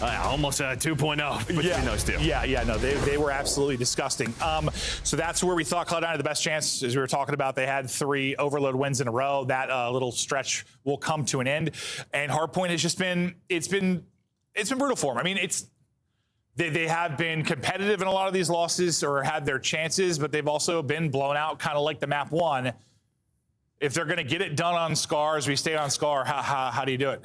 Almost a 2.0 between those two. Yeah, no, they were absolutely disgusting. So that's where we thought Cloud9 had the best chance. As we were talking about, they had 3 overload wins in a row. That little stretch will come to an end. And Hardpoint has just been, it's been brutal for them. I mean, they have been competitive in a lot of these losses or had their chances, but they've also been blown out, kind of like the map 1. If they're going to get it done on Scar, as we stay on Scar, how do you do it?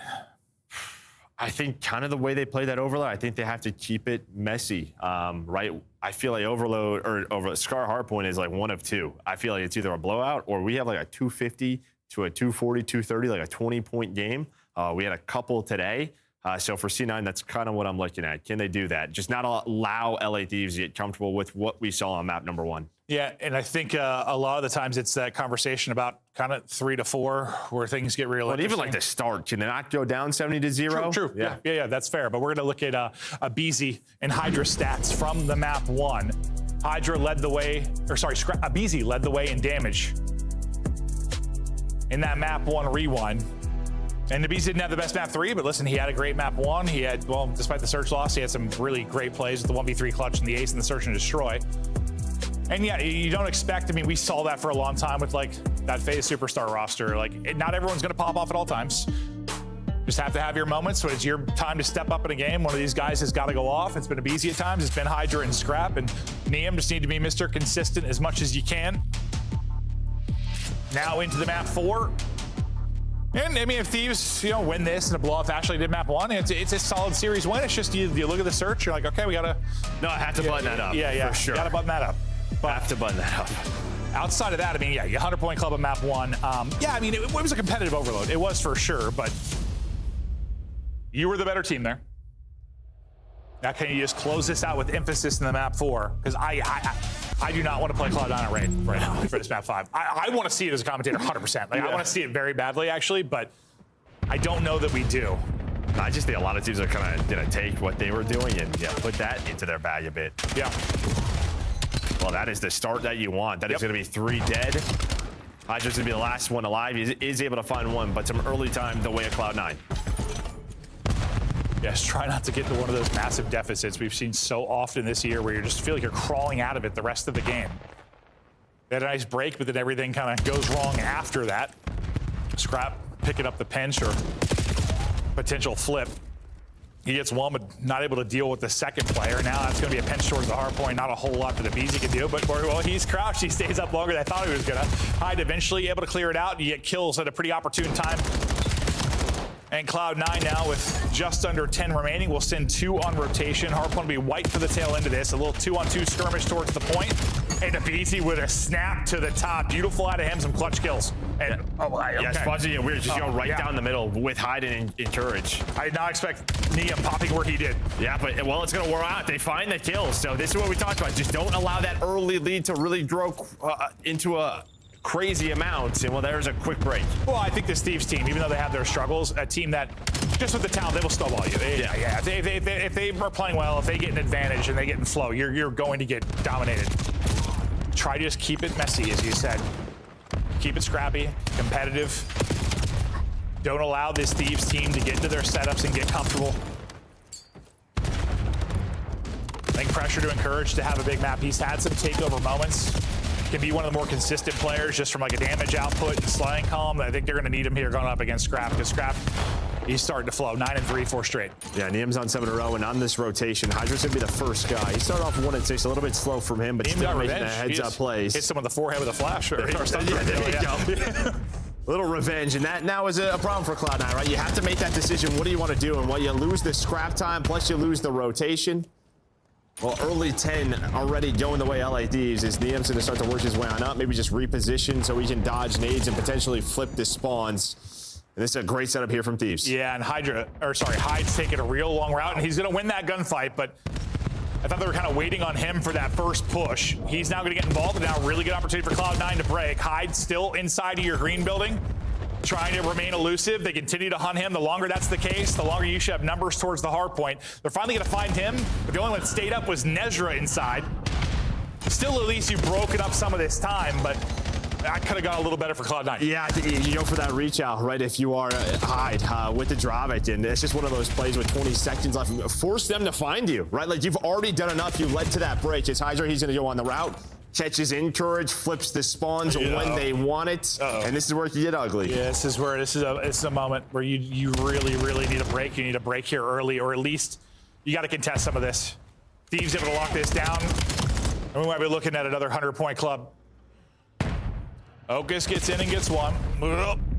I think kind of the way they play that overload, I think they have to keep it messy, right? I feel like overload or Scar Hardpoint is like one of two. I feel like it's either a blowout or we have like a 250 to a 240, 230, like a 20-point game. We had a couple today. So for C9, that's kind of what I'm looking at. Can they do that? Just not allow LA Thieves to get comfortable with what we saw on map number 1. Yeah, and I think a lot of the times it's that conversation about kind of 3 to 4 where things get real. But even like the start, can they not go down 70-0? True. Yeah, that's fair. But we're going to look at a BZ and Hydra stats from the map 1. Hydra led the way, BZ led the way in damage in that map 1 rewind. And the Bees didn't have the best map 3, but listen, he had a great map 1. He had, well, despite the search loss, he had some really great plays with the 1v3 clutch and the ace and the search and destroy. And yeah, you don't expect, I mean, we saw that for a long time with like that FaZe Superstar roster. Like, not everyone's gonna pop off at all times. Just have to have your moments. When it's your time to step up in a game, one of these guys has got to go off. It's been a BZ at times. It's been Hydra and Scrap, and Neum just need to be Mr. Consistent as much as you can. Now into the map 4. And I mean, if Thieves, win this in a blowout fashion like they did map 1, it's a solid series win. It's just you look at the search, you're like, okay, we gotta. No, I have to button that up. Yeah, for sure. Gotta button that up. But have to button that up. Outside of that, I mean, yeah, 100-point club at map 1. Yeah, I mean, it was a competitive overload. It was for sure, but you were the better team there. Now, can you just close this out with emphasis in the map 4? Because I do not want to play Cloud9 at raid right now for this map 5. I want to see it as a commentator 100%. Like, I want to see it very badly, actually, but I don't know that we do. I just think a lot of teams are kind of going to take what they were doing and put that into their bag a bit. Yeah. Well, that is the start that you want. That is going to be 3 dead. Hydra's going to be the last one alive. He is able to find 1, but some early time the way of Cloud9. Yes, try not to get to one of those massive deficits we've seen so often this year where you just feel like you're crawling out of it the rest of the game. They had a nice break, but then everything kind of goes wrong after that. Scrap picking up the pinch or potential flip. He gets 1, but not able to deal with the second player. Now that's going to be a pinch towards the hard point. Not a whole lot that the BZ can do, but well, he's crouched. He stays up longer than I thought he was going to. Hyde eventually able to clear it out, and you get kills at a pretty opportune time. And Cloud9 now with just under 10 remaining will send 2 on rotation. Hardpoint will be white for the tail end of this. A little 2-on-2 skirmish towards the point. And a BZ with a snap to the top. Beautiful out of him, some clutch kills. And Yes, Fuzzy and Weird just go right down the middle with Hyde and Encourage. I did not expect Neum popping where he did. Yeah, but well, it's going to wear out. They find the kills. So this is what we talked about. Just don't allow that early lead to really grow into a crazy amounts, and well, there's a quick break. Well, I think this Thieves team, even though they have their struggles, a team that just with the talent, they will snowball you. If they are playing well, if they get an advantage and they get in flow, you're going to get dominated. Try to just keep it messy, as you said. Keep it scrappy, competitive. Don't allow this Thieves team to get into their setups and get comfortable. I think pressure to Encourage to have a big map. He's had some takeover moments. Can be one of the more consistent players just from like a damage output and sliding column. I think they're going to need him here going up against Scrap, because Scrap, he's starting to flow. 9 and 3, 4 straight. Yeah, Neum's on 7 in a row, and on this rotation, Hydra's going to be the first guy. He started off 1 and 6, a little bit slow from him, but Neum still making the heads-up plays. Hit someone in the forehead with a flash. Or there you go. Little revenge, and that now is a problem for Cloud9, right? You have to make that decision. What do you want to do? And while you lose the scrap time, plus you lose the rotation. Well, early 10 already going the way LA Thieves is Neum's going to start to work his way on up. Maybe just reposition so he can dodge nades and potentially flip the spawns. And this is a great setup here from Thieves. Yeah, and Hyde's taking a real long route, and he's going to win that gunfight, but I thought they were kind of waiting on him for that first push. He's now going to get involved, and now a really good opportunity for Cloud9 to break. Hyde still inside of your green building, trying to remain elusive. They continue to hunt him. The longer that's the case, the longer you should have numbers towards the hard point. They're finally going to find him, but the only one that stayed up was Nezra inside. Still, at least you've broken up some of this time, but That could have gone a little better for Cloud9. Yeah, you go for that reach out, right? If you are Hyde with the Dravik, and it's just one of those plays with 20 seconds left. Force them to find you, right? Like you've already done enough. You led to that break. It's Hydra. He's going to go on the route. Catches Encourage, flips the spawns when they want it, and this is where it can get ugly. Yeah, this is a moment where you really need a break. You need a break here early, or at least you got to contest some of this. Thieves able to lock this down, and we might be looking at another 100-point club. Okus gets in and gets one.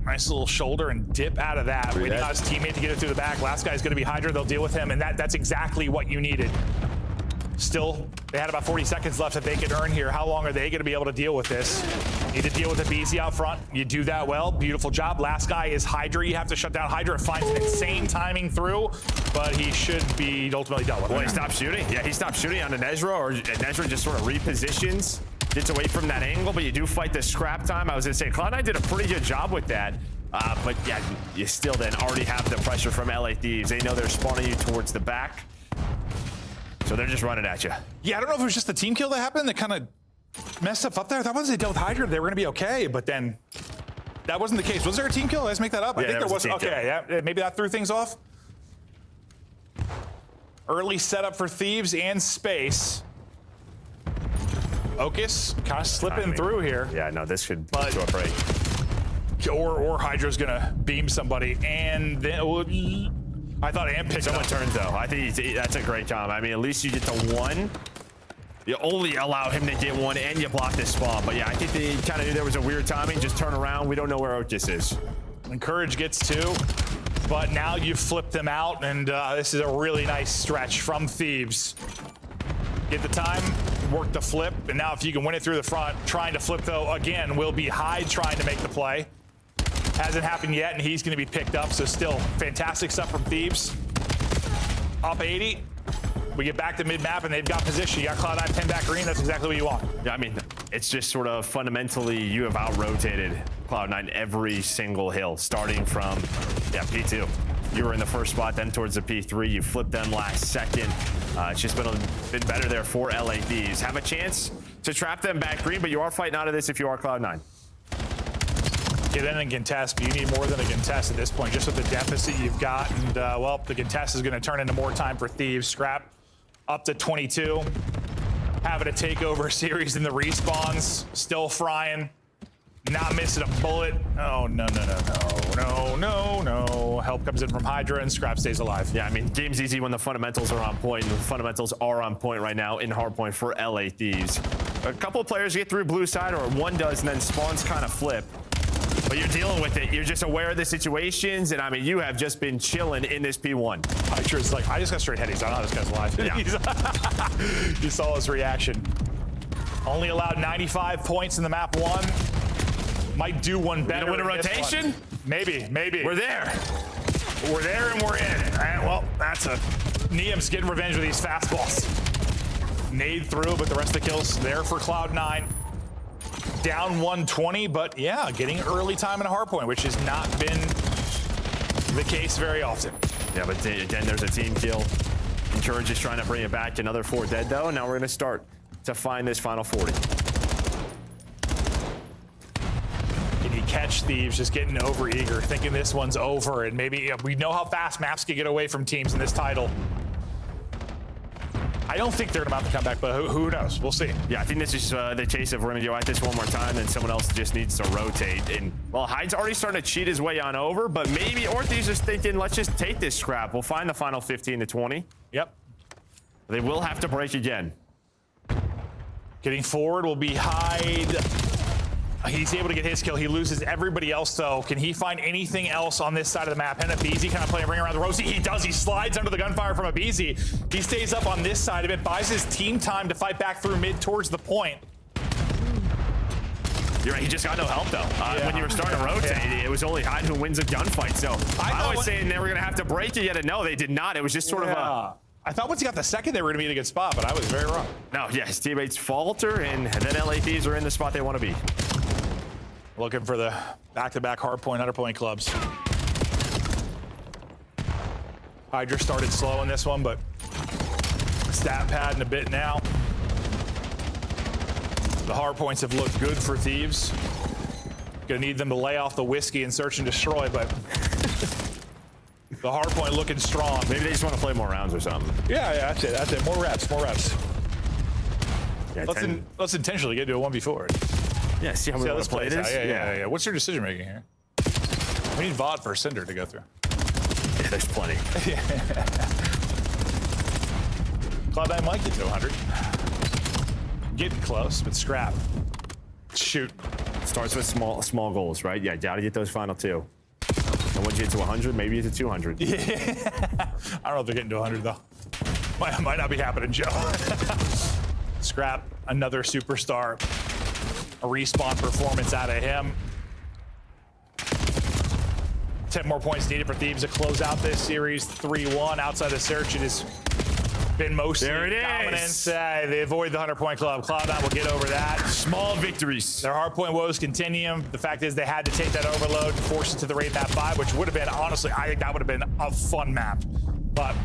Nice little shoulder and dip out of that. Waiting on his teammate to get it through the back. Last guy's going to be Hydra. They'll deal with him, and that's exactly what you needed. Still, they had about 40 seconds left that they could earn here. How long are they going to be able to deal with this? Need to deal with the BZ out front. You do that well. Beautiful job. Last guy is Hydra. You have to shut down Hydra. Finds an insane timing through, but he should be ultimately dealt with. Well, he stopped shooting. Yeah, he stopped shooting on Nezra, or Nezra just sort of repositions, gets away from that angle, but you do fight the scrap time. I was going to say, Cloud9 did a pretty good job with that. But yeah, you still then already have the pressure from LA Thieves. They know they're spawning you towards the back. So they're just running at you. Yeah, I don't know if it was just the team kill that happened that kind of messed stuff up there. I thought once they dealt with Hydra, they were going to be okay, but then that wasn't the case. Was there a team kill? Let's make that up. Yeah, I think there was. Okay, yeah, maybe that threw things off. Early setup for Thieves and Space. Okus kind of slipping through here. Yeah, no, this could go a break. Or Hydra's going to beam somebody, and then... I thought Amp picked someone turns though. I think that's a great job. I mean, at least you get to one. You only allow him to get one, and you block this spawn. But yeah, I think they kind of knew there was a weird timing. Just turn around. We don't know where Okus is. Encourage gets two, but now you flip them out, and this is a really nice stretch from Thieves. Get the time, work the flip, and now if you can win it through the front, trying to flip though again will be Hyde trying to make the play. Hasn't happened yet, and he's going to be picked up, so still fantastic stuff from Thieves. Up 80. We get back to mid-map, and they've got position. You got Cloud9 pinned back green. That's exactly what you want. Yeah, I mean, it's just sort of fundamentally you have out-rotated Cloud9 every single hill, starting from, P2. You were in the first spot, then towards the P3. You flipped them last second. It's just been better there for LA Thieves. Have a chance to trap them back green, but you are fighting out of this if you are Cloud9. Get in and contest, but you need more than a contest at this point, just with the deficit you've got. And, well, the contest is going to turn into more time for Thieves. Scrap up to 22. Having a takeover series in the respawns. Still frying. Not missing a bullet. Oh, no. Help comes in from Hydra, and Scrap stays alive. Yeah, I mean, game's easy when the fundamentals are on point. The fundamentals are on point right now in Hardpoint for LA Thieves. A couple of players get through blue side, or one does, and then spawns kind of flip. But you're dealing with it. You're just aware of the situations, and I mean, you have just been chilling in this P1. Hydra's like, I just got straight headies. I know this guy's alive. Yeah. You saw his reaction. Only allowed 95 points in the map one. Might do one better. Win a rotation? Maybe. We're there. We're there and we're in. All right, well, that's a... Niam's getting revenge with these fastballs. Nade through, but the rest of the kills there for Cloud9. Down 120, but yeah, getting early time in a Hardpoint, which has not been the case very often. Yeah, but again, there's a team kill. Encourage is trying to bring it back. Another 4 dead, though. Now we're going to start to find this final 40. Can you catch Thieves just getting over-eager, thinking this one's over, and maybe we know how fast maps can get away from teams in this title. I don't think they're about to come back, but who knows? We'll see. Yeah, I think this is the case of we're going to go at this one more time, and someone else just needs to rotate. And, well, Hyde's already starting to cheat his way on over, but maybe Orthi's just thinking, let's just take this scrap. We'll find the final 15 to 20. Yep. They will have to break again. Getting forward will be Hyde. He's able to get his kill. He loses everybody else, though. Can he find anything else on this side of the map? And Abizi kind of playing ring around the rosy. He does. He slides under the gunfire from Abizi. He stays up on this side of it, buys his team time to fight back through mid towards the point. You're right. He just got no help, though. When you were starting to rotate, it was only Hyde who wins a gunfight. So I was saying they were going to have to break it yet. No, they did not. It was just sort of a... I thought once he got the second, they were going to be in a good spot, but I was very wrong. No, his teammates falter, and then LA Thieves are in the spot they want to be. Looking for the back-to-back Hardpoint, 100-point clubs. Hydra started slow in this one, but stat padding a bit now. The Hardpoints have looked good for Thieves. Gonna need them to lay off the whiskey and search and destroy, but the hard point looking strong. Maybe they just want to play more rounds or something. Yeah, that's it. That's it. More reps. Yeah, let's intentionally get to a 1v4. Yeah, see how we want to play this? Yeah. What's your decision making here? We need VOD for a Cinder to go through. Yeah, there's plenty. Cloud9 might get to 100. Getting close, but scrap. Shoot. Starts with small goals, right? Yeah, gotta get those final 2. And once you get to 100, maybe you get to 200. Yeah. I don't know if they're getting to 100 though. Might not be happening, Joe. Scrap, another superstar. A respawn performance out of him. 10 more points needed for Thieves to close out this series 3-1. Outside the search, it has been mostly dominance. They avoid the 100-point club. Cloud9 will get over that. Small victories. Their hardpoint woes continue. The fact is they had to take that overload and force it to the raid map 5, which would have been, honestly, I think that would have been a fun map. But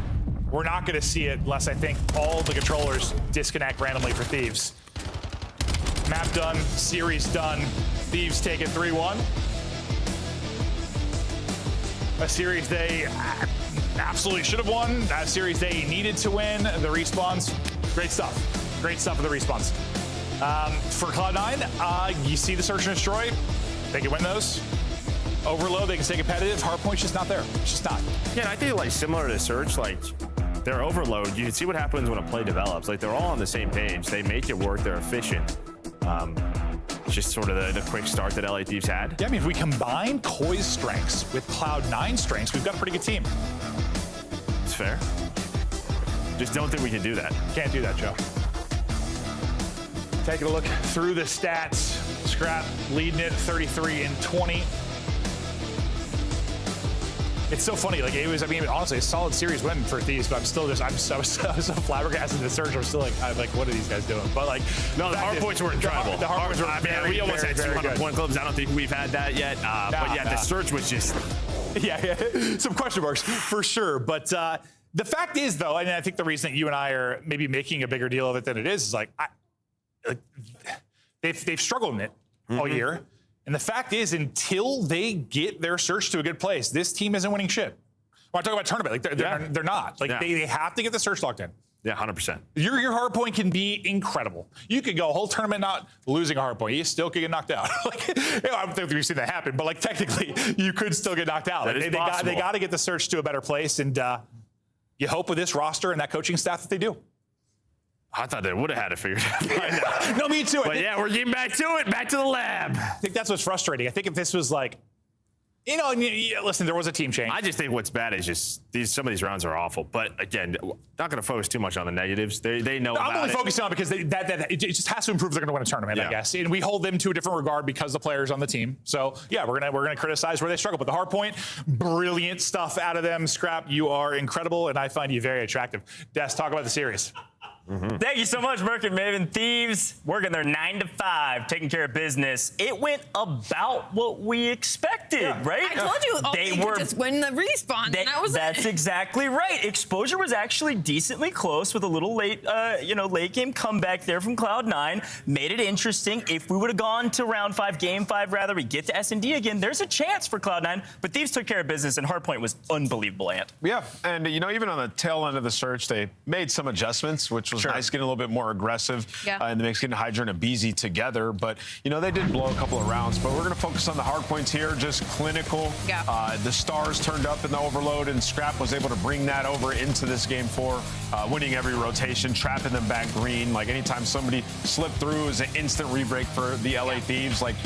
we're not going to see it unless I think all the controllers disconnect randomly for Thieves. Map done, series done. Thieves take it 3-1. A series they absolutely should have won. That series they needed to win. The respawns, great stuff. Great stuff for the respawns. For Cloud9, you see the search and destroy. They can win those. Overload, they can stay competitive. Hardpoint's just not there. It's just not. Yeah, and I think like similar to search, like their overload, you can see what happens when a play develops. Like they're all on the same page. They make it work. They're efficient. Just sort of the quick start that LA Thieves had. Yeah, I mean, if we combine Koi's strengths with Cloud9 strengths, we've got a pretty good team. It's fair. Just don't think we can do that. Can't do that, Joe. Taking a look through the stats. Scrap leading it 33-20. It's so funny. Like it was, I mean, honestly, a solid series win for Thieves, but I'm so flabbergasted in the search. I'm like, what are these guys doing? But like, no, the hardpoints were incredible. The hardpoints were very, we almost had 200 point clubs. I don't think we've had that yet. But yeah, the search was just some question marks for sure. But the fact is, though, and I think the reason that you and I are maybe making a bigger deal of it than it is like they've struggled in it all year. And the fact is, until they get their search to a good place, this team isn't winning shit. When I talk about tournament, like they're not. Like they have to get the search locked in. Yeah, 100%. Your hard point can be incredible. You could go a whole tournament not losing a hard point. You still could get knocked out. Like, I don't think we've seen that happen, but like technically, you could still get knocked out. Like, they got to get the search to a better place, and you hope with this roster and that coaching staff that they do. I thought they would have had it figured out. No, me too. But yeah, we're getting back to it, back to the lab. I think that's what's frustrating. I think if this was like, you know, listen, there was a team change. I just think what's bad is just some of these rounds are awful. But again, not going to focus too much on the negatives. They know about it. I'm only focusing on it because it just has to improve if they're going to win a tournament, I guess. And we hold them to a different regard because the players on the team. So yeah, we're gonna criticize where they struggle. But the hard point, brilliant stuff out of them. Scrap, you are incredible, and I find you very attractive. Des, talk about the series. Thank you so much, Merc and Maven. Thieves working their 9 to 5, taking care of business. It went about what we expected, right? I told you they were just win the respawn. That's exactly right. Exposure was actually decently close with a little late, late game comeback there from Cloud9. Made it interesting. If we would have gone to round 5, game 5 rather, we get to S&D again. There's a chance for Cloud9, but Thieves took care of business, and Hardpoint was unbelievable, Ant. Yeah, and even on the tail end of the search, they made some adjustments, which was nice, getting a little bit more aggressive in the mix, getting Hydra and BZ together. But, they did blow a couple of rounds. But we're going to focus on the hard points here, just clinical. Yeah. The stars turned up in the overload, and Scrap was able to bring that over into this game 4, winning every rotation, trapping them back green. Like, anytime somebody slipped through, is an instant rebreak for the LA Thieves. Like,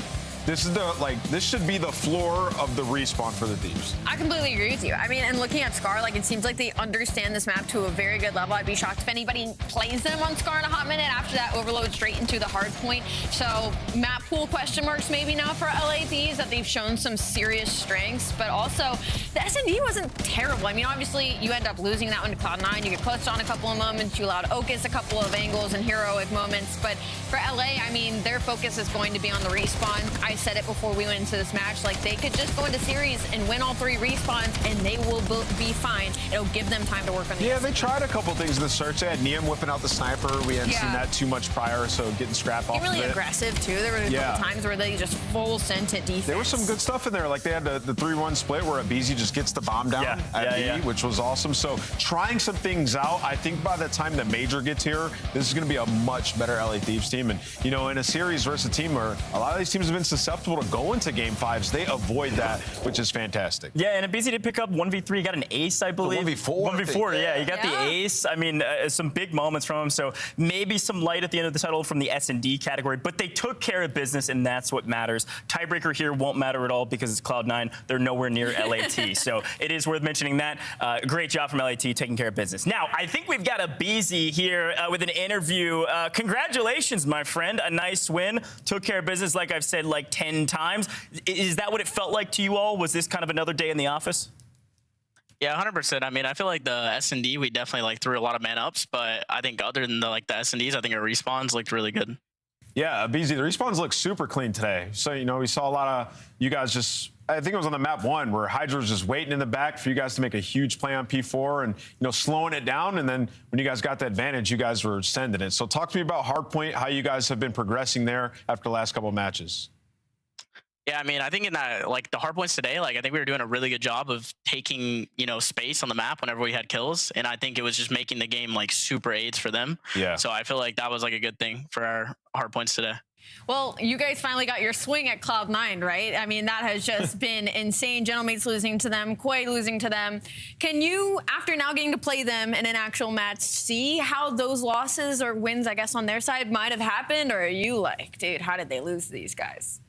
this should be the floor of the respawn for the Thieves. I completely agree with you. I mean, and looking at Scar, like it seems like they understand this map to a very good level. I'd be shocked if anybody plays them on Scar in a hot minute after that overload straight into the hard point. So map pool question marks maybe now for LA Thieves, that they've shown some serious strengths, but also the S&D wasn't terrible. I mean, obviously you end up losing that one to Cloud9. You get clutched on a couple of moments. You allowed Okus a couple of angles and heroic moments. But for LA, I mean, their focus is going to be on the respawn. I I said it before we went into this match, like they could just go into series and win all 3 respawns and they will be fine. It'll give them time to work on the Yeah, they tried a couple things in the search. They had Neum whipping out the sniper. We hadn't seen that too much prior, so getting scrap off really of it. aggressive too. There were a couple times where they just full sent it defense. There was some good stuff in there. Like they had the 3-1 split where Abizi just gets the bomb down at B, which was awesome. So trying some things out. I think by the time the Major gets here, this is going to be a much better LA Thieves team. And, you know, in a series versus a team where a lot of these teams have been susceptible to go into Game 5s, they avoid that, which is fantastic. Yeah, and Abizi did pick up 1v3. He got an ace, I believe. 1v4, yeah. He got the ace. I mean, some big moments from him. So maybe some light at the end of the title from the S&D category. But they took care of business, and that's what matters. Tiebreaker here won't matter at all because it's Cloud9. They're nowhere near LAT. So it is worth mentioning that. Great job from LAT taking care of business. Now, I think we've got Abizi here with an interview. Congratulations, my friend. A nice win. Took care of business, like I've said, like 10 times. Is that what it felt like to you all? Was this kind of another day in the office? Yeah, 100%. I mean, I feel like the S&D, we definitely threw a lot of man ups, but I think other than the S&Ds, I think our respawns looked really good. Yeah, Abizi, the respawns look super clean today. So, you know, we saw a lot of you guys just, I think it was on the map 1 where Hydra was just waiting in the back for you guys to make a huge play on P4 and, you know, slowing it down. And then when you guys got the advantage, you guys were sending it. So talk to me about Hardpoint, how you guys have been progressing there after the last couple of matches. Yeah, I mean, I think in that, the hard points today, I think we were doing a really good job of taking, space on the map whenever we had kills. And I think it was just making the game, super AIDS for them. Yeah. So I feel like that was, a good thing for our hard points today. Well, you guys finally got your swing at Cloud9, right? I mean, that has just been insane. Gentlemates losing to them, Koi losing to them. Can you, after now getting to play them in an actual match, see how those losses or wins, I guess, on their side might have happened? Or are you like, dude, how did they lose to these guys?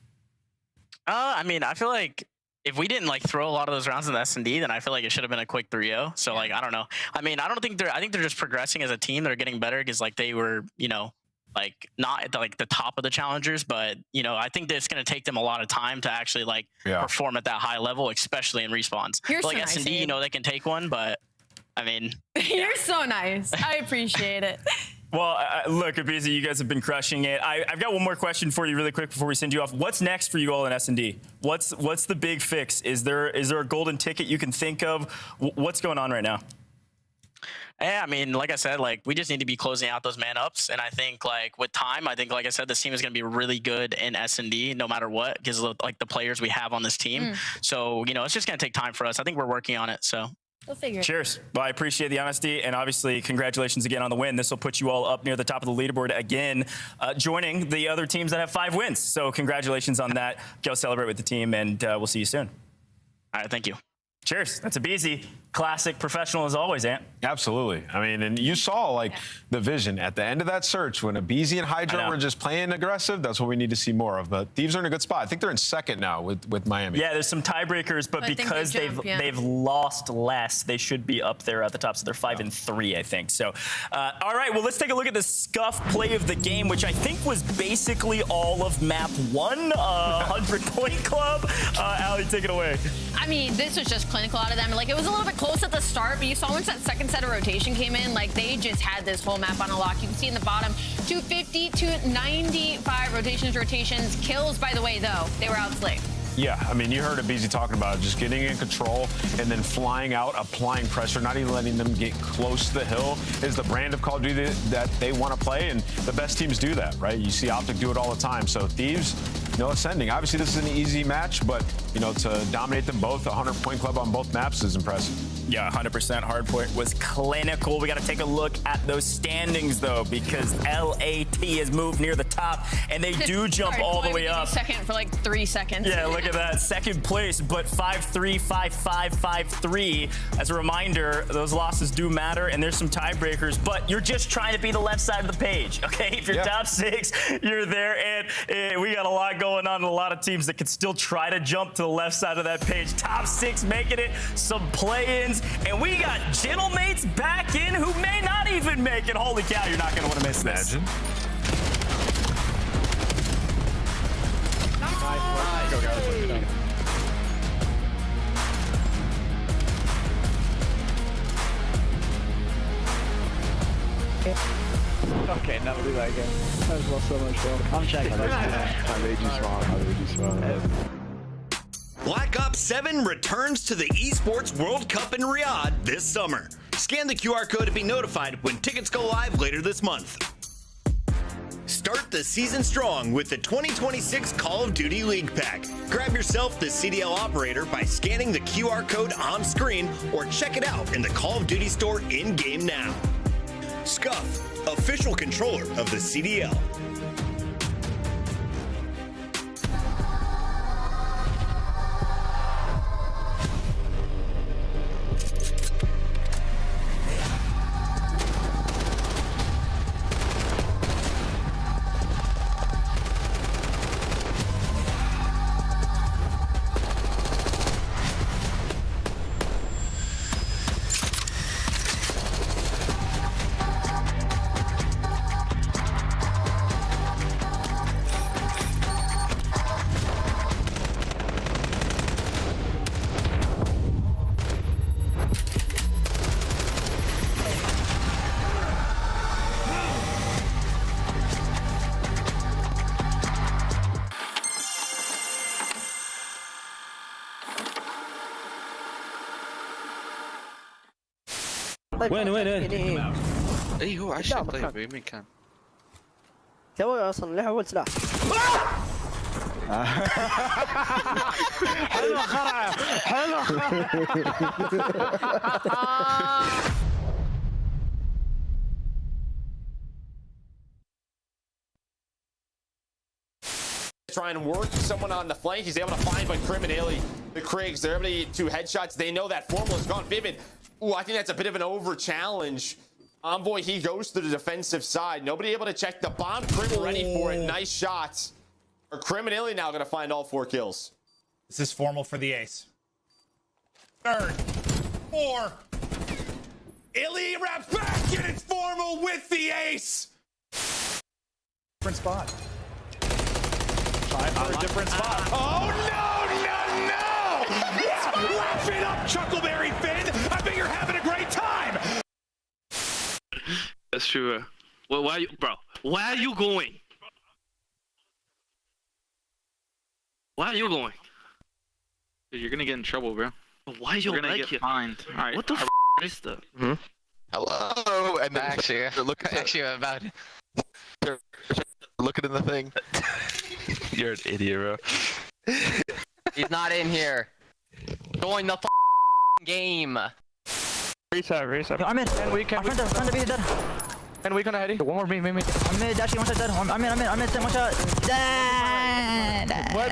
I mean, I feel like if we didn't throw a lot of those rounds in the S&D, then I feel like it should have been a quick 3-0. So I don't know. I mean, I think they're just progressing as a team. They're getting better because they were, not at the top of the challengers, but I think that it's going to take them a lot of time to actually perform at that high level, especially in respawns. You're so S&D, nice, they can take one, but I mean, you're so nice. I appreciate it. Well, look, Abizi, you guys have been crushing it. I've got one more question for you really quick before we send you off. What's next for you all in S&D? What's the big fix? Is there a golden ticket you can think of? What's going on right now? Yeah, I mean, like I said, we just need to be closing out those man ups. And I think with time, I think, like I said, this team is going to be really good in S&D no matter what, because the players we have on this team. So, it's just going to take time for us. I think we're working on it. So. We'll figure it. Cheers. Well, I appreciate the honesty, and obviously, congratulations again on the win. This will put you all up near the top of the leaderboard again, joining the other teams that have 5 wins. So congratulations on that. Go celebrate with the team, and we'll see you soon. All right, thank you. Cheers. That's Abizi. Classic professional as always, Ant. Absolutely. I mean, and you saw the vision at the end of that search when Abizi and Hydra were just playing aggressive. That's what we need to see more of. But Thieves are in a good spot. I think they're in second now with Miami. Yeah, there's some tiebreakers, but because they've lost less, they should be up there at the top. So they're 5-3, I think. So, all right. Well, let's take a look at the scuff play of the game, which I think was basically all of map 1, 100-point club. Allie, take it away. I mean, this was just clinical out of them. It was a little bit close at the start, but you saw once that second set of rotation came in, they just had this whole map on a lock. You can see in the bottom, 250 to 95 rotations. Kills, by the way, though, they were outslaved. Yeah, I mean, you heard Abizi talking about it, just getting in control and then flying out, applying pressure, not even letting them get close to the hill is the brand of Call of Duty that they want to play, and the best teams do that, right? You see Optic do it all the time. So Thieves, ascending. Obviously, this is an easy match, but, to dominate them both, a 100-point club on both maps is impressive. Yeah, 100% Hardpoint was clinical. We got to take a look at those standings, though, because LAT has moved near the top, and they do jump all the way up. Second for 3 seconds. Yeah, look at that. Second place, but 5-3, 5-5, 5-3. As a reminder, those losses do matter, and there's some tiebreakers, but you're just trying to be the left side of the page, okay? If you're top 6, you're there, and we got a lot going on and a lot of teams that can still try to jump to the left side of that page. Top 6 making it, some play-ins, and we got Gentlemates back in who may not even make it. Holy cow, you're not going to want to miss this. Imagine. Nice. Go, guys. Okay, never do that again. I've lost so much, bro. I'm checking. I made you smart. Black Ops 7 returns to the Esports World Cup in Riyadh this summer. Scan the QR code to be notified when tickets go live later this month. Start the season strong with the 2026 Call of Duty League Pack. Grab yourself the CDL operator by scanning the QR code on screen or check it out in the Call of Duty store in-game now. Scuff, official controller of the CDL. وين اي هو 10 طيب بيمين كان سوي اصلا له اول سلاح حلوه خرعه حلوه Try and work someone on the flank. He's able to find but criminally the Kriegs. They're able to get 2 headshots. They know that Formal is gone. Vivid. Ooh, I think that's a bit of an over challenge. Envoy, he goes to the defensive side. Nobody able to check the bomb. Crim ready for it. Nice shots. Are criminally now going to find all 4 kills. This is Formal for the ace. 3rd, 4. Illy wraps back and it's Formal with the ace. Different spot. Trying for a different spot. Oh no! Laugh it up, Chuckleberry Finn. I bet you're having a great time. That's true. Well, why are you, bro? Why are you going? Why are you going? Dude, you're gonna get in trouble, bro. Why are you gonna like get it? fined? All right. What the f is that? Hello, and actually, about looking in the thing. You're an idiot, bro. He's not in here. Join the game. Reset. I'm in. And we can. I'm front of be dead. And we gonna heady. One more me. I'm in. Actually, one shot dead. I'm in. One shot. Dead. What?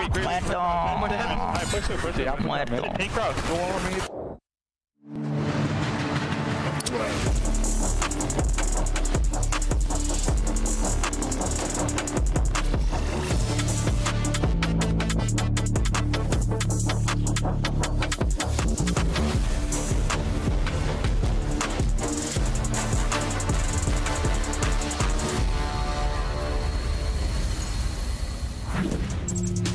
Wait. Alright, push it. I'm muerto. Pink cross. Go one more me.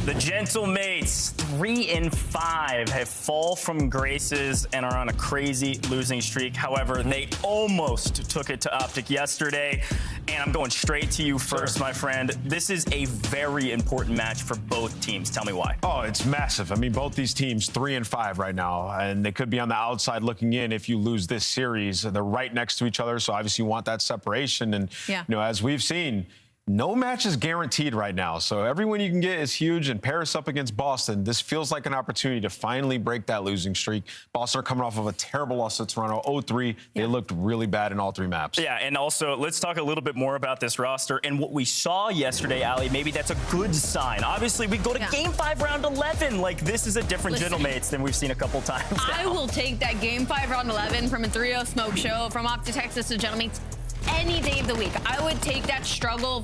The Gentle Mates, 3 and 5, have fall from graces and are on a crazy losing streak. However, they almost took it to Optic yesterday. And I'm going straight to you first, my friend. This is a very important match for both teams. Tell me why. Oh, it's massive. I mean, both these teams 3 and 5 right now, and they could be on the outside looking in if you lose this series. They're right next to each other, so obviously you want that separation. And you know, as we've seen, no match is guaranteed right now. So every win you can get is huge. And Paris up against Boston, this feels like an opportunity to finally break that losing streak. Boston are coming off of a terrible loss to Toronto, 0-3. They looked really bad in all 3 maps. Yeah, and also let's talk a little bit more about this roster and what we saw yesterday, Ali. Maybe that's a good sign. Obviously, we go to Game 5, Round 11. Like, this is a different Gentlemates than we've seen a couple times now. I will take that Game 5, Round 11 from a 3-0 smoke show, from Optic Texas to Gentlemates, any day of the week. I would take that struggle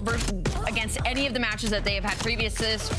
against any of the matches that they have had previous to this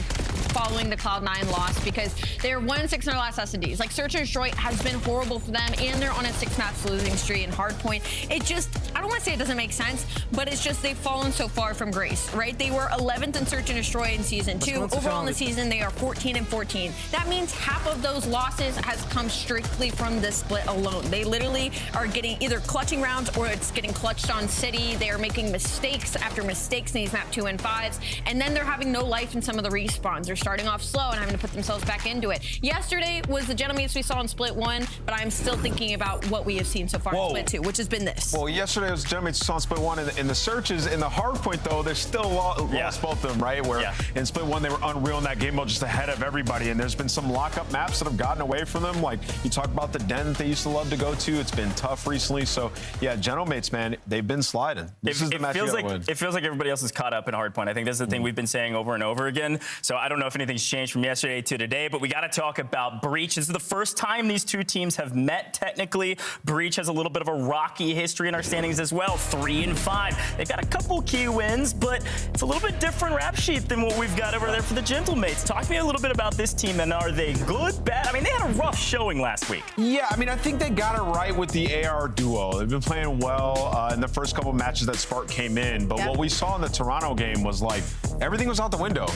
following the Cloud9 loss because they're 1-6 in their last S&Ds. Like, Search and Destroy has been horrible for them, and they're on a 6-match losing streak in Hardpoint. It just, I don't want to say it doesn't make sense, but it's just they've fallen so far from grace, right? They were 11th in Search and Destroy in Season 2. Overall in the season, they are 14-14. That means half of those losses has come strictly from this split alone. They literally are getting either clutching rounds or it's getting clutched on City. They are making mistakes after mistakes in these map 2 and 5s, and then they're having no life in some of the respawns. They're starting off slow and having to put themselves back into it. Yesterday was the Gentlemen we saw in Split 1, but I'm still thinking about what we have seen so far in Split 2, which has been this. Well, yesterday was Gentlemen we saw in Split 1, in the searches, in the Hardpoint, though, they still lost both of them, right? Where in Split 1, they were unreal in that game mode, just ahead of everybody, and there's been some lock-up maps that have gotten away from them. Like, you talk about the den that they used to love to go to. It's been tough recently. So, yeah, Gentlemates, man, they've been sliding. This is the match you gotta win. It feels like everybody else is caught up in Hardpoint. I think that's the thing we've been saying over and over again. So I don't know if anything's changed from yesterday to today, but we got to talk about Breach. This is the first time these two teams have met, technically. Breach has a little bit of a rocky history in our standings as well, 3-5. They've got a couple key wins, but it's a little bit different rap sheet than what we've got over there for the Gentlemates. Talk to me a little bit about this team, and are they good, bad? I mean, they had a rough showing last week. Yeah, I mean, I think they got it right with the AR duo. They've been playing well in the first couple of matches that Spark came in, but what we saw in the Toronto game was like everything was out the window.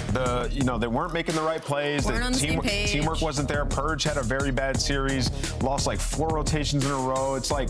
They weren't making the right plays. The teamwork wasn't there. Purge had a very bad series, lost like 4 rotations in a row. It's like,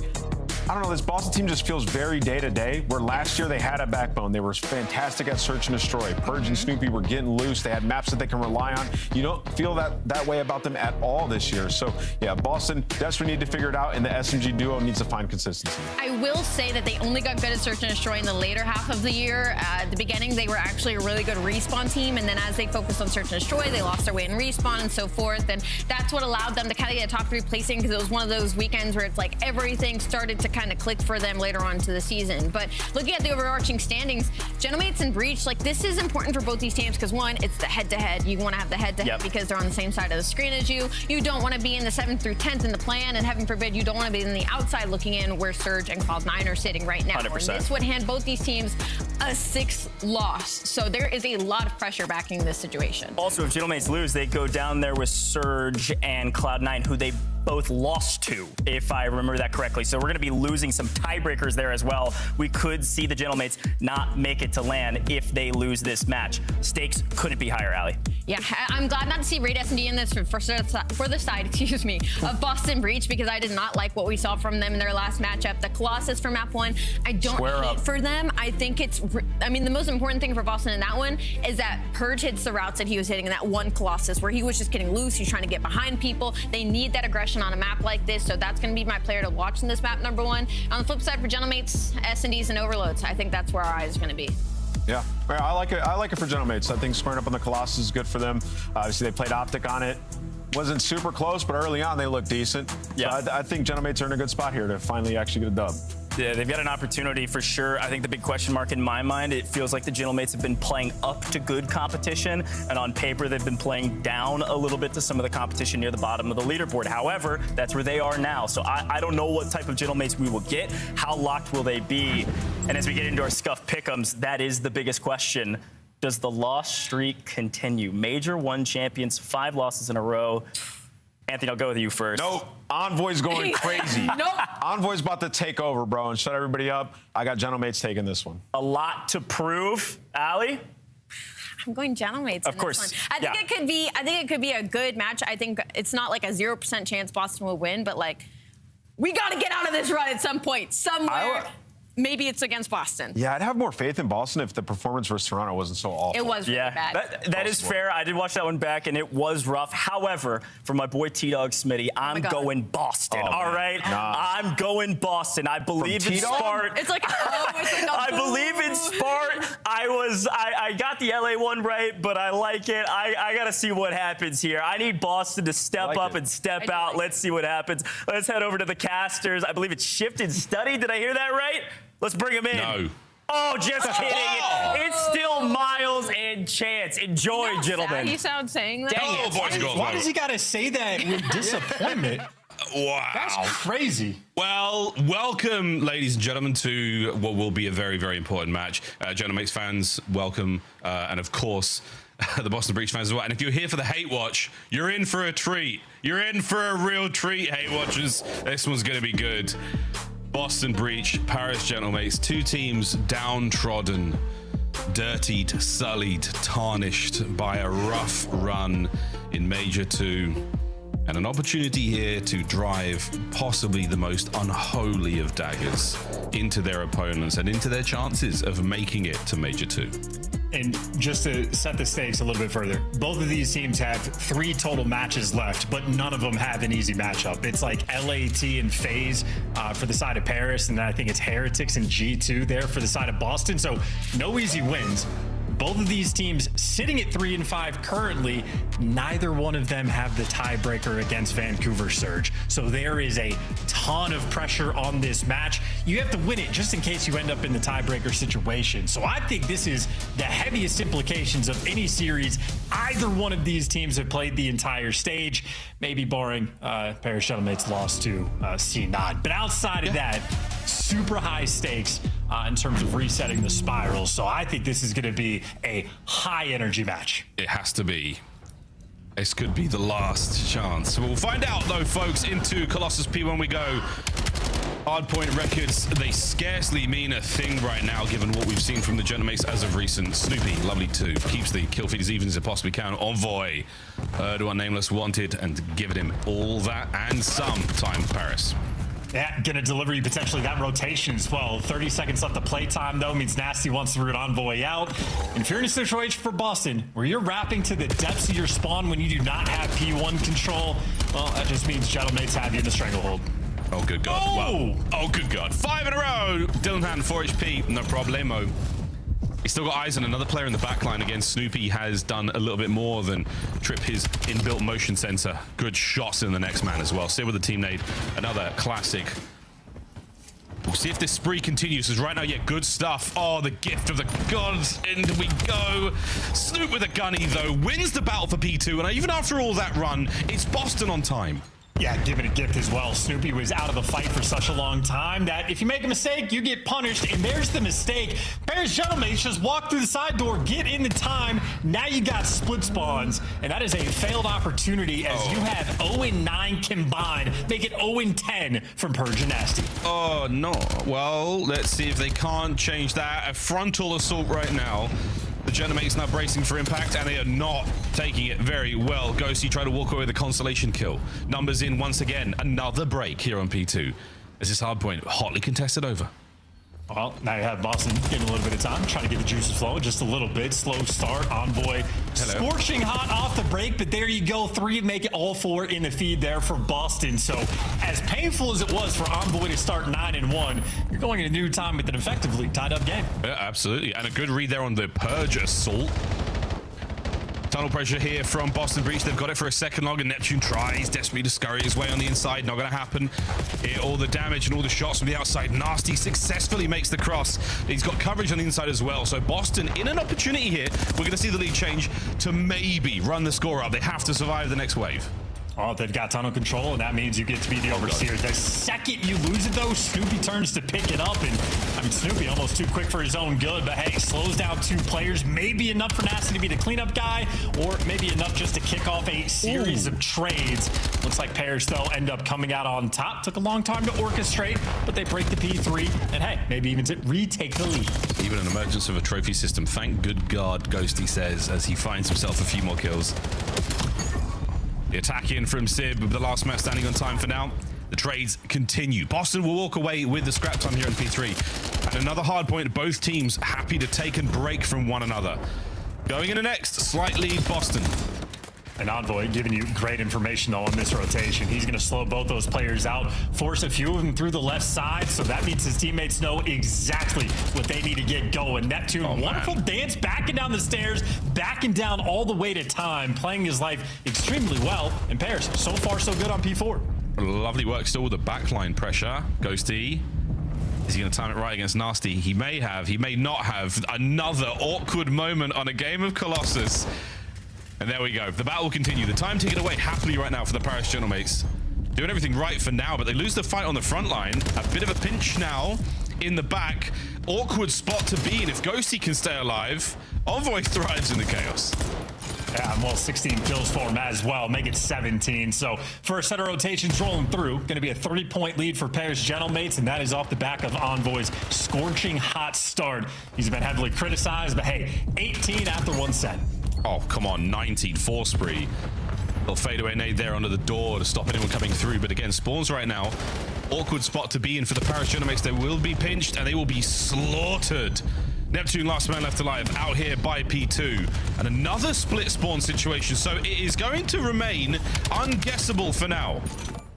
I don't know, this Boston team just feels very day-to-day, where last year they had a backbone. They were fantastic at Search and Destroy. Purge and Snoopy were getting loose. They had maps that they can rely on. You don't feel that way about them at all this year. So, yeah, Boston desperately need to figure it out, and the SMG duo needs to find consistency. I will say that they only got good at Search and Destroy in the later half of the year. At the beginning, they were actually a really good respawn team, and then as they focused on Search and Destroy, they lost their way in respawn and so forth, and that's what allowed them to kind of get a top 3 placing, because it was one of those weekends where it's like everything started to kind of click for them later on to the season. But looking at the overarching standings, Gentlemates and Breach, like, this is important for both these teams because, one, it's the head-to-head. You want to have the head-to-head because they're on the same side of the screen as you. You don't want to be in the 7th through 10th in the plan, and heaven forbid you don't want to be in the outside looking in where Surge and Cloud9 are sitting right now. 100%. And this would hand both these teams a 6th loss. So there is a lot of pressure backing this situation. Also, if Gentlemates lose, they go down there with Surge and Cloud9, who they both lost to, if I remember that correctly. So we're going to be losing some tiebreakers there as well. We could see the Gentlemates not make it to LAN if they lose this match. Stakes couldn't be higher, Allie. Yeah, I'm glad not to see Raid S&D in this for the side, excuse me, of Boston Breach, because I did not like what we saw from them in their last matchup. The Colossus for map 1, I don't hate for them. I think it's, I mean, the most important thing for Boston in that one is that Purge hits the routes that he was hitting in that one Colossus, where he was just getting loose. He's trying to get behind people. They need that aggression on a map like this, so that's going to be my player to watch in this map, number 1. On the flip side, for Gentlemates, S&Ds, and Overloads, I think that's where our eyes are going to be. Yeah, I like it. I like it for Gentlemates. I think squaring up on the Colossus is good for them. Obviously, they played Optic on it. Wasn't super close, but early on they looked decent. Yeah, so I think Gentlemates are in a good spot here to finally actually get a dub. Yeah, they've got an opportunity for sure. I think the big question mark in my mind, it feels like the Gentlemates have been playing up to good competition, and on paper they've been playing down a little bit to some of the competition near the bottom of the leaderboard. However, that's where they are now. So I don't know what type of Gentlemates we will get. How locked will they be? And as we get into our scuff pick'ems, that is the biggest question. Does the loss streak continue? Major 1 champions, 5 losses in a row. Anthony, I'll go with you first. Nope. Envoy's going crazy. Nope. Envoy's about to take over, bro, and shut everybody up. I got Gentlemates taking this one. A lot to prove. Allie? I'm going Gentlemates. Of course. This one. I think it could be a good match. I think it's not like a 0% chance Boston will win, but like, we got to get out of this run at some point, somewhere. Maybe it's against Boston. Yeah, I'd have more faith in Boston if the performance versus Toronto wasn't so awful. It was really bad. That is fair. I did watch that one back, and it was rough. However, for my boy T-Dog Smitty, I'm going Boston. All right? Nah. I'm going Boston. I believe in Spart. It's like, I believe in Spart. I got the LA one right, but I like it. I got to see what happens here. I need Boston to step up and step out. Let's see what happens. Let's head over to the casters. I believe it's Shifted Study. Did I hear that right? Let's bring him in. No. Oh, just kidding. It's still Miles and Chance. Enjoy, gentlemen. You sound saying that? Dang it. Why does he got to say that with disappointment? Wow. That's crazy. Well, welcome, ladies and gentlemen, to what will be a very, very important match. Gentlemates fans, welcome. And of course, the Boston Breach fans as well. And if you're here for the hate watch, you're in for a treat. You're in for a real treat, hate watchers. This one's going to be good. Boston Breach, Paris Gentlemates, two teams downtrodden, dirtied, sullied, tarnished by a rough run in Major 2. And an opportunity here to drive possibly the most unholy of daggers into their opponents and into their chances of making it to Major 2. And just to set the stakes a little bit further, both of these teams have 3 total matches left, but none of them have an easy matchup. It's like LAT and FaZe for the side of Paris, and then I think it's Heretics and G2 there for the side of Boston. So no easy wins. Both of these teams sitting at 3-5 currently, neither one of them have the tiebreaker against Vancouver Surge. So there is a ton of pressure on this match. You have to win it just in case you end up in the tiebreaker situation. So I think this is the heaviest implications of any series either one of these teams have played the entire stage, maybe barring Paris Gentlemates loss to C9. But outside of that, super high stakes in terms of resetting the spiral. So I think this is going to be a high energy match. It has to be. This could be the last chance. We'll find out though, folks. Into Colossus P1 we go. Hardpoint records, they scarcely mean a thing right now given what we've seen from the Gentlemates as of recent. Snoopy, lovely too, keeps the kill feed as even as it possibly can. Envoy, heard what Nameless wanted and given him all that and some time, Paris. Yeah, gonna deliver you potentially that rotation as well. 30 seconds left to play time though means Nasty wants to root Envoy out. And if you're in a situation for Boston where you're wrapping to the depths of your spawn when you do not have P1 control, well, that just means Gentlemates have you in a stranglehold. Oh, good God. Oh! Well, oh, good God. 5 in a row. Dylan Hand, 4 HP. No problemo. He's still got eyes on another player in the backline. Again, Snoopy has done a little bit more than trip his inbuilt motion sensor. Good shots in the next man as well. Still with the team nade. Another classic. We'll see if this spree continues, because right now, yeah, good stuff. Oh, the gift of the gods. In we go. Snoop with a gunny, though, wins the battle for P2. And even after all that run, it's Boston on time. Yeah, give it a gift as well. Snoopy was out of the fight for such a long time that if you make a mistake, you get punished, and there's the mistake. Paris Gentlemates just walk through the side door, get in the time. Now you got split spawns, and that is a failed opportunity as you have 0-9 combined. Make it 0-10 from Purge and Nasty. Oh, no. Well, let's see if they can't change that. A frontal assault right now. The Gentlemates now bracing for impact, and they are not taking it very well. Ghosty try to walk away with a consolation kill. Numbers in once again. Another break here on P2. As this hardpoint hotly contested over. Well, now you have Boston getting a little bit of time, trying to get the juices flowing just a little bit. Slow start. Envoy scorching hot off the break, but there you go. 3 make it all 4 in the feed there for Boston. So as painful as it was for Envoy to start 9-1, you're going into new time with an effectively tied up game. Yeah, absolutely. And a good read there on the Purge assault. Tunnel pressure here from Boston Breach. They've got it for a second long, and Neptune tries desperately to scurry his way on the inside. Not going to happen. Here, all the damage and all the shots from the outside. Nasty successfully makes the cross. He's got coverage on the inside as well. So Boston in an opportunity here. We're going to see the lead change to maybe run the score up. They have to survive the next wave. Oh, they've got tunnel control, and that means you get to be the overseer. The second you lose it, though, Snoopy turns to pick it up. And, I mean, Snoopy almost too quick for his own good. But, hey, slows down 2 players. Maybe enough for Nasty to be the cleanup guy, or maybe enough just to kick off a series of trades. Looks like Paris, though, end up coming out on top. Took a long time to orchestrate, but they break the P3. And, hey, maybe even to retake the lead. Even an emergence of a trophy system. Thank good God, Ghosty says, as he finds himself a few more kills. The attack in from Sib, the last man standing on time for now. The trades continue. Boston will walk away with the scrap time here in P3. And another hard point, both teams happy to take and break from one another. Going into next, slight lead Boston. And Envoy giving you great information, though, on this rotation. He's going to slow both those players out, force a few of them through the left side, so that means his teammates know exactly what they need to get going. Neptune, wonderful dance, backing down the stairs, backing down all the way to time, playing his life extremely well. And Paris, so far, so good on P4. Lovely work still with the backline pressure. Ghosty. Is he going to time it right against Nasty? He may have, he may not have. Another awkward moment on a game of Colossus. And there we go. The battle will continue. The time ticking away happily right now for the Paris Gentlemates. Doing everything right for now, but they lose the fight on the front line. A bit of a pinch now in the back. Awkward spot to be in. If Ghosty can stay alive, Envoy thrives in the chaos. Yeah, well, 16 kills for him as well, make it 17. So first set of rotations rolling through. Going to be a 30-point lead for Paris Gentlemates, and that is off the back of Envoy's scorching hot start. He's been heavily criticized, but hey, 18 after one set. Oh, come on, 19 4 spree. Little fadeaway nade there under the door to stop anyone coming through. But again, spawns right now. Awkward spot to be in for the Paris Gentlemates. They will be pinched and they will be slaughtered. Neptune, last man left alive, out here by P2. And another split spawn situation. So it is going to remain unguessable for now.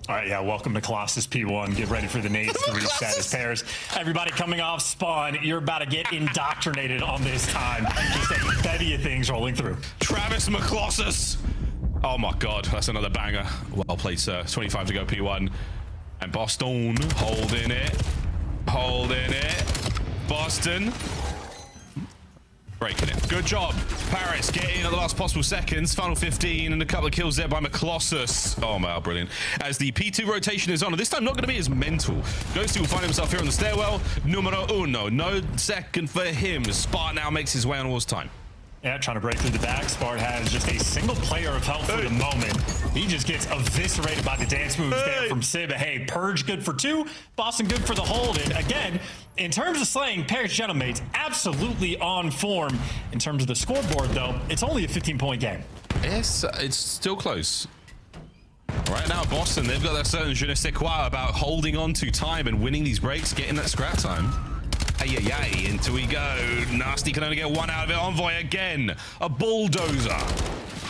All right, yeah, welcome to Colossus P1. Get ready for the nades to reset as Paris. Everybody coming off spawn, you're about to get indoctrinated on this time. Just a bevy of things rolling through. Travis McClossus. Oh my God, that's another banger. Well played, sir. 25 to go, P1. And Boston holding it. Boston. Breaking it. Good job. Paris getting in at the last possible seconds. Final 15 and a couple of kills there by McClossus. Oh, my, brilliant. As the P2 rotation is on, and this time not going to be as mental. Ghosty will find himself here on the stairwell. Numero uno. No second for him. Spart now makes his way on towards time. Yeah, trying to break through the back. Spart has just a single player of help for the moment. He just gets eviscerated by the dance moves there from Sid. But hey, Purge good for 2, Boston good for the hold. And again, in terms of slaying, Paris Gentlemates absolutely on form. In terms of the scoreboard, though, it's only a 15-point game. Yes, it's still close. Right now, Boston, they've got that certain je ne sais quoi about holding on to time and winning these breaks, getting that scrap time. Ay, into we go. Nasty can only get one out of it. Envoy again. A bulldozer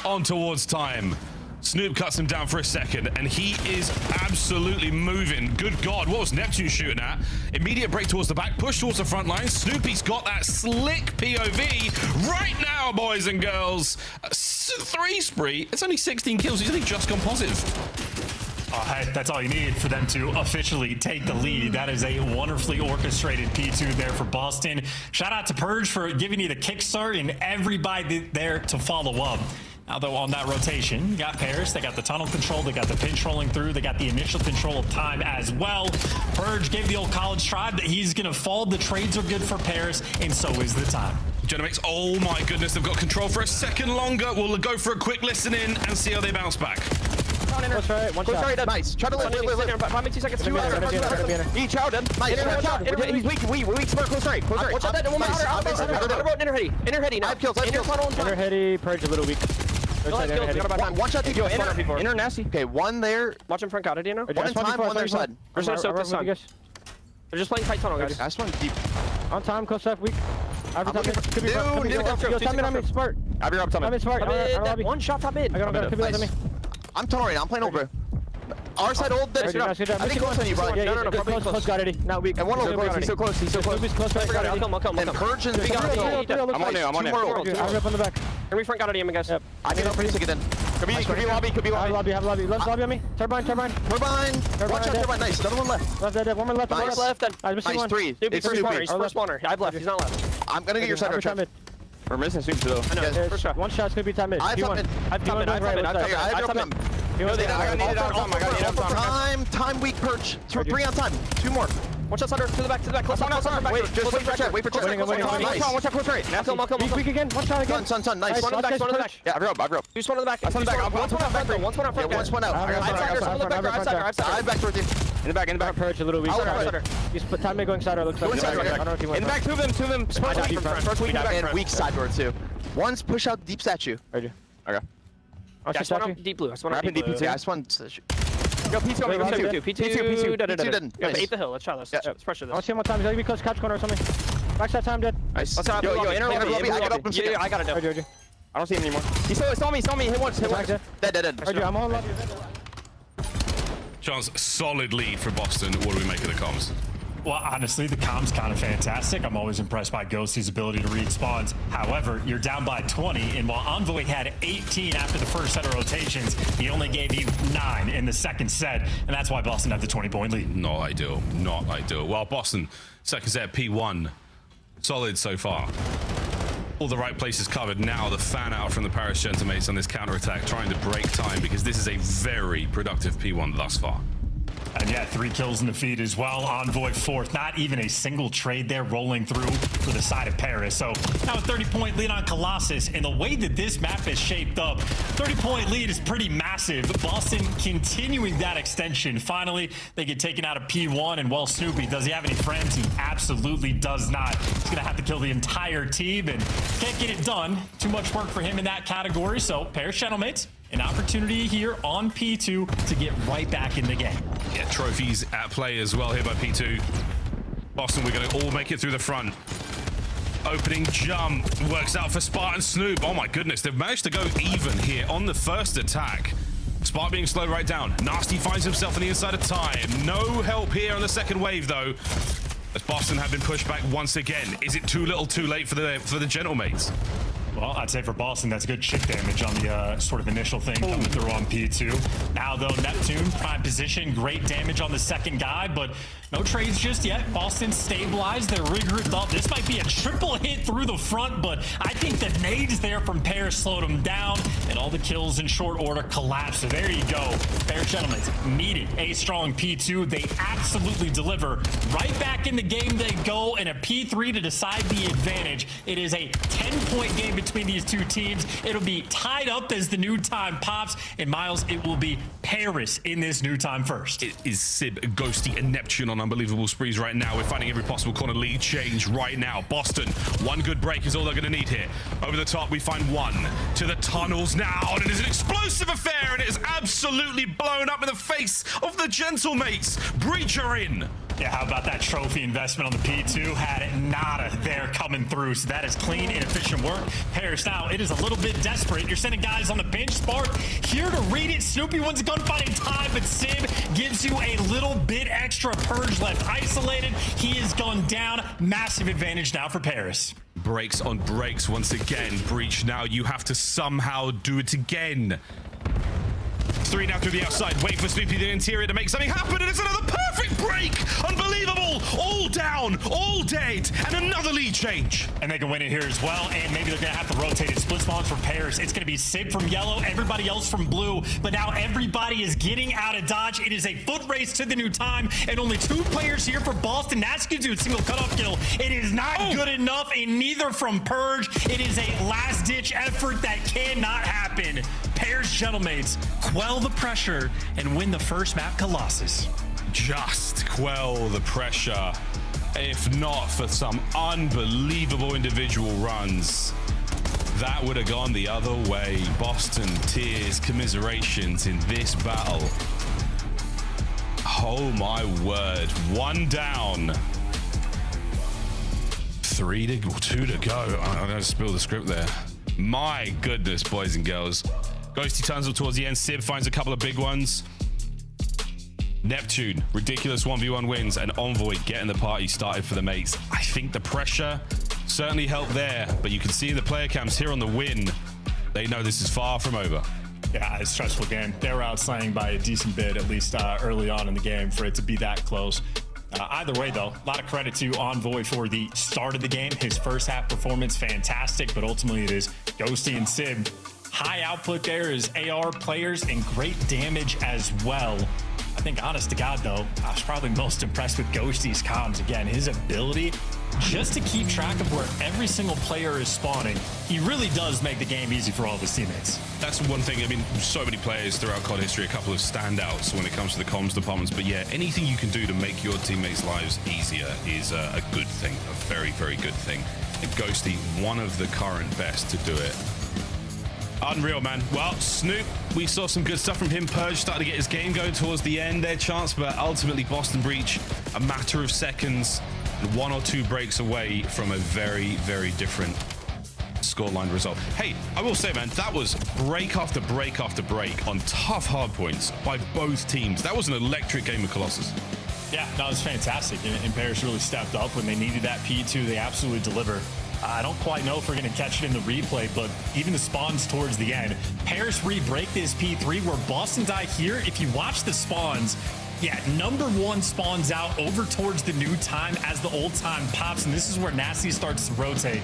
on towards time. Snoop cuts him down for a second, and he is absolutely moving. Good God, what was Neptune shooting at? Immediate break towards the back, push towards the front line. Snoopy's got that slick POV right now, boys and girls. 3 spree. It's only 16 kills. He's only just gone positive. Hey, that's all you need for them to officially take the lead. That is a wonderfully orchestrated P2 there for Boston. Shout out to Purge for giving you the kickstart and everybody there to follow up. Now, though, on that rotation, you got Paris. They got the tunnel control. They got the pinch rolling through. They got the initial control of time as well. Purge gave the old college tribe that he's going to fold. The trades are good for Paris, and so is the time. Gentlemates, oh my goodness, they've got control for a second longer. We'll go for a quick listen in and see how they bounce back. Close right, one shot. Nice. Try to live. 5 me 2 seconds. He chowed him. Nice. He's weak. Smart. Close right. Watch out that one more. Inner heady. Now. 5 kills. Inner funnel. Inner heady, Purge a little weak. One shot to go. Inner nasty. Okay, one there. Watch him front out, you know? One in time, one there side. We're gonna soak this time. They're just playing tight tunnel, guys. Last one deep. On time, close left, weak. Could be Time front. Smart. I'll be up top mid. Smart. One shot top mid. I got him. Could be me. I'm tunnel right now. I'm playing over. Our side old. I think close on you, bro. No, Close got it. Now weak. And one over close. He's so close. Close right. I'll come. And Purge and Big I'm on you. I'm up on the back. Can we front got it, guys? I can pretty ticket then. Could be lobby. Have lobby. Let's lobby on me. Turbine. Watch out, turbine. Nice. Another one left. Left. One more left. Nice. Nice. 3. It's Snoopy. He's first spawner. I have left. He's not left. I'm gonna get your side right. We're missing Snoopy though. I know. First shot. One shot. Snoopy time mid. I have time, weak Perch. 3 on time. 2 more. Watch out, Sutter. To the back. Close on. Wait for check. Watch out, close right. Now, Weak again. One shot again. Sun. Nice. One in the back. Yeah, I've rope. Who's one in the back? One out front. One's one out. I'm back towards you. In the back. Purge a little weak. He's time mid going sider. Looks like. In the back, 2 of them. First weak and weak sideboard too. One's push out deep statue. Heard you. Okay. I just want deep blue. I just want deep blue. Yeah, I just want. Yo, P2. P2 didn't. Yeah, 8 the hill. Let's try this. Let's pressure this. I want to see him one time. He's going to be close catch corner or something. Backside time, dead. Nice. Yo, inner lobby. I got open. Yeah, I got it. I don't see him anymore. He saw me. Hit once. Dead. I'm on lobby. Chance, solid lead for Boston. What do we make of the comms? Well, honestly, the comm's kind of fantastic. I'm always impressed by Ghosty's ability to read spawns. However, you're down by 20, and while Envoy had 18 after the first set of rotations, he only gave you 9 in the second set, and that's why Boston had the 20-point lead. Not ideal. Well, Boston, second set, P1, solid so far. All the right places covered. Now the fan out from the Paris Gentlemates on this counterattack, trying to break time, because this is a very productive P1 thus far. And yeah, 3 kills in the feed as well. Envoy 4th. Not even a single trade there rolling through for the side of Paris. So now a 30-point lead on Colossus. And the way that this map is shaped up, 30-point lead is pretty massive. Boston continuing that extension. Finally, they get taken out of P1. And well, Snoopy, does he have any friends? He absolutely does not. He's going to have to kill the entire team and can't get it done. Too much work for him in that category. So Paris Gentlemen, an opportunity here on P2 to get right back in the game. Yeah, trophies at play as well here by P2. Boston, we're going to all make it through the front. Opening jump works out for Spartan Snoop. Oh my goodness, they've managed to go even here on the first attack. Spark being slowed right down. Nasty finds himself on the inside of time. No help here on the second wave though, as Boston have been pushed back once again. Is it too little too late for the Gentlemates? Well, I'd say for Boston, that's good chip damage on the sort of initial thing coming through on P2. Now, though, Neptune, prime position, great damage on the second guy, but no trades just yet. Boston stabilized, they're regrouped up. This might be a triple hit through the front, but I think the nades there from Paris slowed them down, and all the kills in short order collapsed. So there you go. Paris Gentlemen needed a strong P2. They absolutely deliver. Right back in the game they go, and a P3 to decide the advantage. It is a 10-point game between these two teams. It'll be tied up as the new time pops, and Miles, it will be Paris in this new time first. It is Sib, Ghosty, and Neptune on unbelievable sprees right now. We're finding every possible corner lead change right now. Boston, one good break is all they're going to need here. Over the top, we find one to the tunnels now, and it is an explosive affair, and it is absolutely blown up in the face of the Gentlemates. Breach are in. Yeah, how about that trophy investment on the P2? Had nada there coming through. So that is clean and efficient work. Paris now, it is a little bit desperate. You're sending guys on the bench. Spark here to read it. Snoopy wins a gunfight in time, but Sib gives you a little bit extra. Purge left isolated. He has gone down. Massive advantage now for Paris. Breaks on breaks once again. Breach now, you have to somehow do it again. 3 now through the outside, wait for Snoopy the interior to make something happen, and it's another perfect break! Unbelievable! All down, all dead, and another lead change. And they can win it here as well, and maybe they're gonna have to rotate it. Split spawns for Paris. It's gonna be Sib from yellow, everybody else from blue, but now everybody is getting out of dodge. It is a foot race to the new time, and only 2 players here for Boston. That's gonna do a single cutoff kill. It is not good enough, and neither from Purge. It is a last-ditch effort that cannot happen. Paris Gentlemen quell the pressure and win the first map, Colossus. Just quell the pressure. If not for some unbelievable individual runs, that would have gone the other way. Boston, tears, commiserations in this battle. Oh my word. 1 down. 2 to go. I'm going to spill the script there. My goodness, boys and girls. Ghosty turns up towards the end. Sib finds a couple of big ones. Neptune, ridiculous 1v1 wins, and Envoy getting the party started for the mates. I think the pressure certainly helped there, but you can see the player cams here on the win. They know this is far from over. Yeah, it's a stressful game. They were outslaying by a decent bit, at least early on in the game, for it to be that close. Either way, though, a lot of credit to Envoy for the start of the game. His first half performance, fantastic, but ultimately it is Ghosty and Sib. High output there is AR players and great damage as well. I think, honest to God, though, I was probably most impressed with Ghosty's comms. Again, his ability just to keep track of where every single player is spawning. He really does make the game easy for all of his teammates. That's one thing. I mean, so many players throughout COD history, a couple of standouts when it comes to the comms departments. But yeah, anything you can do to make your teammates' lives easier is a good thing, a very, very good thing. And Ghosty, one of the current best to do it. Unreal, man. Well, Snoop, we saw some good stuff from him. Purge started to get his game going towards the end, their chance, but ultimately Boston Breach, a matter of seconds, 1 or 2 breaks away from a very, very different scoreline result. Hey, I will say, man, that was break after break after break on tough hard points by both teams. That was an electric game of Colossus. Yeah, that was fantastic, and Paris really stepped up when they needed that P2. They absolutely deliver. I don't quite know if we're going to catch it in the replay, but even the spawns towards the end, Paris re-break this P3 where Boston die here. If you watch the spawns, yeah, number 1 spawns out over towards the new time as the old time pops, and this is where Nasty starts to rotate.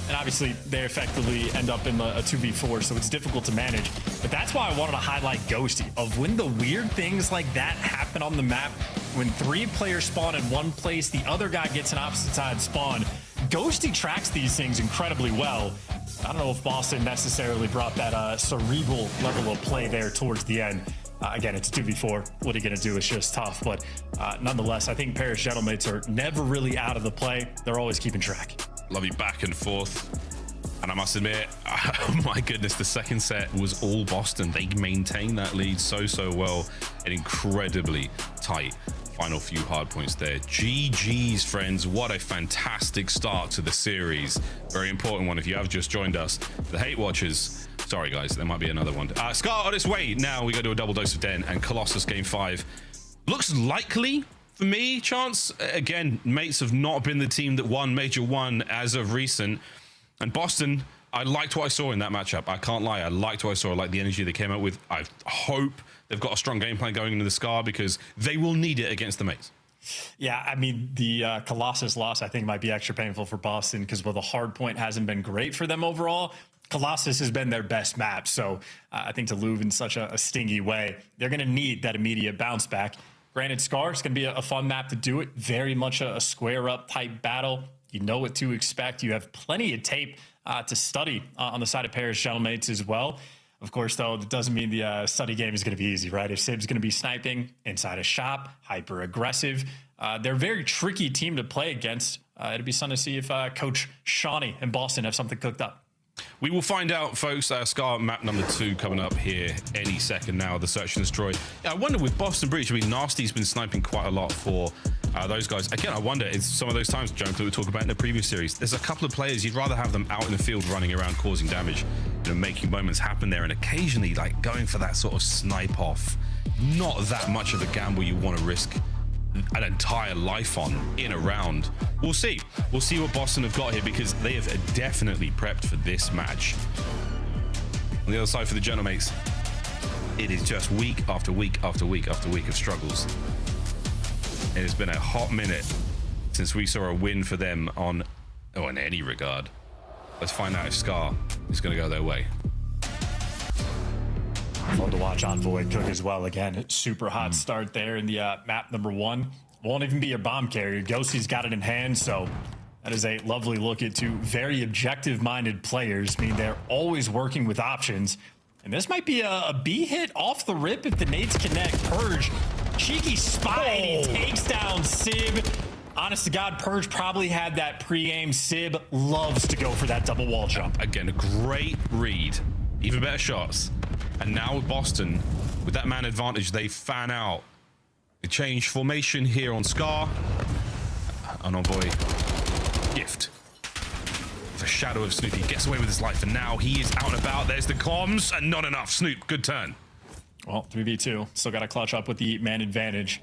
And obviously, they effectively end up in a 2v4, so it's difficult to manage. But that's why I wanted to highlight Ghosty, of when the weird things like that happen on the map, when 3 players spawn in one place, the other guy gets an opposite side spawn. Ghosty tracks these things incredibly well. I don't know if Boston necessarily brought that cerebral level of play there towards the end. Again, it's 2v4. What are you going to do? It's just tough. But nonetheless, I think Paris Gentlemen are never really out of the play. They're always keeping track. Lovely back and forth. And I must admit, oh my goodness, the second set was all Boston. They maintained that lead so well. An incredibly tight final few hard points there. GG's, friends. What a fantastic start to the series. Very important one if you have just joined us. The Hate Watchers. Sorry, guys, there might be another one. Scar on its way. Now we go to a double dose of Den, and Colossus game 5 looks likely for me. Chance, again, mates have not been the team that won Major 1 as of recent. And Boston, I liked what I saw in that matchup. I can't lie. I liked what I saw. I liked the energy they came out with. I hope they've got a strong game plan going into the Scar, because they will need it against the mates. Yeah, I mean, the Colossus loss, I think, might be extra painful for Boston, because while the Hardpoint hasn't been great for them overall, Colossus has been their best map. So I think to lose in such a stingy way, they're going to need that immediate bounce back. Granted, Scar is going to be a fun map to do it. Very much a square-up type battle. You know what to expect. You have plenty of tape to study on the side of Paris Gentlemen as well. Of course, though, that doesn't mean the study game is going to be easy, right? If Sib's going to be sniping inside a shop, hyper-aggressive, they're a very tricky team to play against. It'll be fun to see if Coach Shawnee and Boston have something cooked up. We will find out, folks. Scar map number 2 coming up here any second now, the Search and Destroy. I wonder with Boston Breach, I mean, Nasty's been sniping quite a lot for those guys. Again, I wonder, it's some of those times, Jones, that we talked about in the previous series, there's a couple of players you'd rather have them out in the field running around causing damage, you know, making moments happen there, and occasionally like going for that sort of snipe off. Not that much of a gamble you want to risk an entire life on in a round. We'll see what Boston have got here, because they have definitely prepped for this match. On the other side for the Genomates, it is just week after week after week after week of struggles. It has been a hot minute since we saw a win for them in any regard. Let's find out if Scar is going to go their way. Fun to watch Envoy cook as well. Again, super hot start there in the map number 1. Won't even be a bomb carrier. Ghosty's got it in hand, so that is a lovely look at 2 very objective-minded players. I mean, they're always working with options. And this might be a B hit off the rip if the nades connect. Purge, cheeky spot, and he takes down Sib. Honest to God, Purge probably had that pre-aim. Sib loves to go for that double wall jump. Again, a great read. Even better shots. And now with Boston, with that man advantage, they fan out. They change formation here on Scar. And Envoy, gift. The shadow of Snoopy gets away with his life, and now he is out and about. There's the comms, and not enough. Snoop, good turn. Well, 3v2. Still got to clutch up with the man advantage.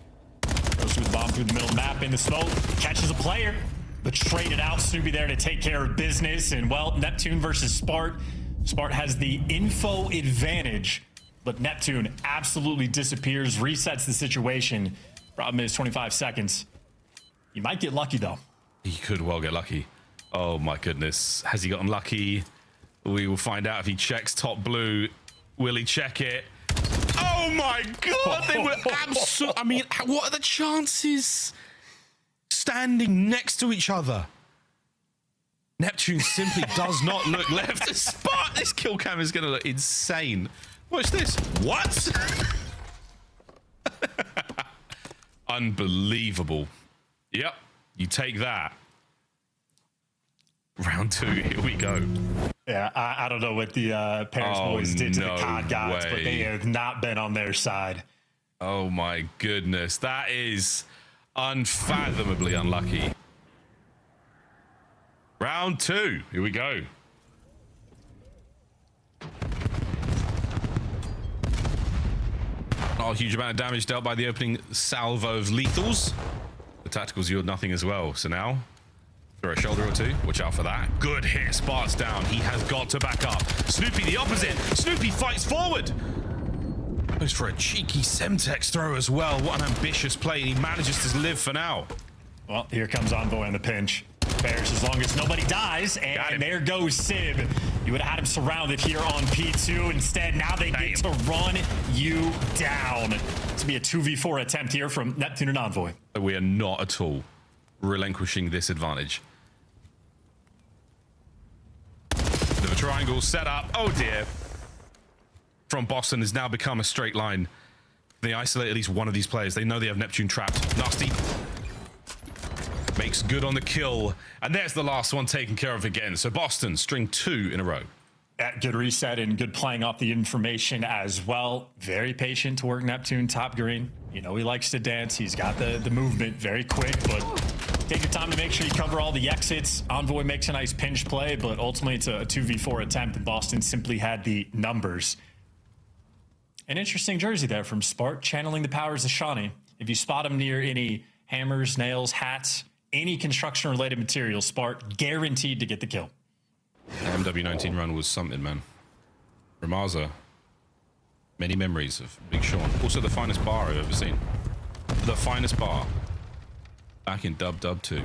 Goes through the bomb through the middle map in the smoke. Catches a player, but traded out. Snoopy there to take care of business. And, well, Neptune versus Spart. Spart has the info advantage, but Neptune absolutely disappears, resets the situation. Problem is 25 seconds. He might get lucky, though. He could well get lucky. Oh, my goodness. Has he gotten lucky? We will find out if he checks top blue. Will he check it? Oh, my God. They were absolutely... I mean, what are the chances? Standing next to each other. Neptune simply does not look left. Spot. This kill cam is going to look insane. Watch this. What? Unbelievable. Yep. You take that. Round 2. Here we go. Yeah, I don't know what the Paris boys did to the COD gods, but they have not been on their side. Oh, my goodness. That is unfathomably unlucky. Round 2. Here we go. Not a huge amount of damage dealt by the opening salvo of lethals. The tacticals yield nothing as well. So now, throw a shoulder or 2. Watch out for that. Good hit. Spart's down. He has got to back up. Snoopy the opposite. Snoopy fights forward. Goes for a cheeky Semtex throw as well. What an ambitious play. He manages to live for now. Well, here comes Envoy in the pinch. Bears as long as nobody dies. And there goes Sib. You would have had him surrounded here on P2. Instead, now they get to run you down. It's going to be a 2v4 attempt here from Neptune and Envoy. We are not at all relinquishing this advantage. The triangle set up. Oh dear. From Boston has now become a straight line. They isolate at least one of these players. They know they have Neptune trapped. Nasty makes good on the kill. And there's the last one taken care of again. So Boston, string 2 in a row. Good reset and good playing off the information as well. Very patient to work Neptune top green. You know he likes to dance. He's got the movement very quick, but take your time to make sure you cover all the exits. Envoy makes a nice pinch play, but ultimately it's a 2v4 attempt, and Boston simply had the numbers. An interesting jersey there from Spart, channeling the powers of Shawnee. If you spot him near any hammers, nails, hats, any construction-related material, Spart guaranteed to get the kill. The MW19 run was something, man. Ramaza, many memories of Big Sean. Also the finest bar I've ever seen. The finest bar. Back in Dub 2.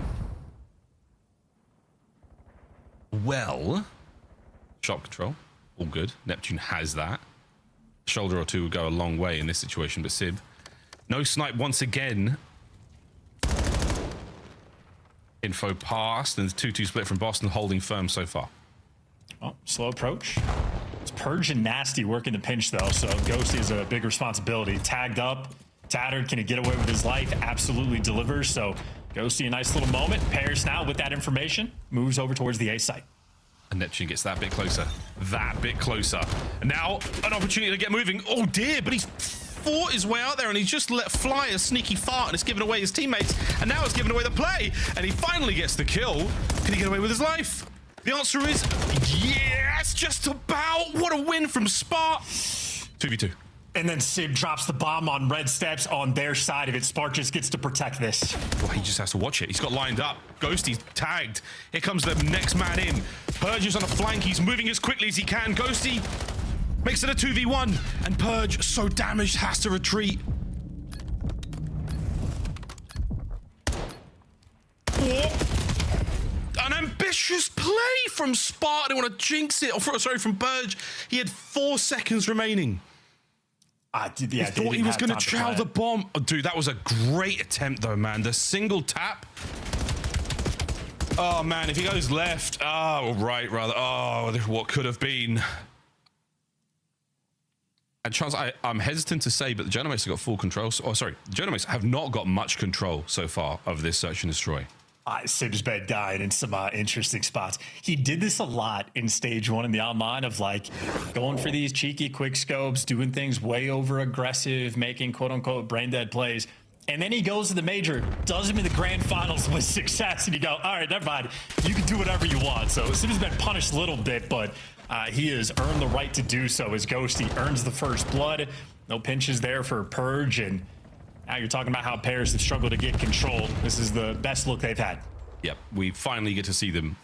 Well, shot control, all good. Neptune has that. Shoulder or two would go a long way in this situation, but Sib, no snipe once again. Info passed, and the 2-2 split from Boston, holding firm so far. Oh, slow approach. It's Purge and Nasty working the pinch though, so Ghosty is a big responsibility. Tagged up, tattered, can he get away with his life? Absolutely delivers, so Ghosty a nice little moment. Pairs now with that information, moves over towards the A site. And Neptune gets that bit closer. And now an opportunity to get moving. Oh dear, but he's fought his way out there and he's just let fly a sneaky fart and it's given away his teammates. And now it's given away the play. And he finally gets the kill. Can he get away with his life? The answer is yes, just about. What a win from Spark. 2v2. And then Sib drops the bomb on red steps on their side of it. Spark just gets to protect this. Well, he just has to watch it. He's got lined up. Ghosty's tagged. Here comes the next man in. Purge is on a flank. He's moving as quickly as he can. Ghosty makes it a 2v1. And Purge, so damaged, has to retreat. An ambitious play from Spark. I don't want to jinx it. Sorry, from Purge. He had 4 seconds remaining. Yeah, he thought he was going to chow the bomb. Oh, dude, that was a great attempt, though, man. The single tap. Oh, man, if he goes left. Oh, right, rather. Oh, what could have been. And Charles, I'm hesitant to say, but the Genomics have got full control. Oh, sorry. The Genomics have not got much control so far of this search and destroy. Sib's been dying in some interesting spots. He did this a lot in stage 1 in the online of like going for these cheeky quick scopes, doing things way over aggressive, making quote unquote brain dead plays. And then he goes to the major, does them in the grand finals with success. And you go, all right, never mind. You can do whatever you want. So Sib's been punished a little bit, but he has earned the right to do so as Ghosty earns the first blood. No pinches there for Purge. And now you're talking about how pairs have struggled to get control. This is the best look they've had. Yep, we finally get to see them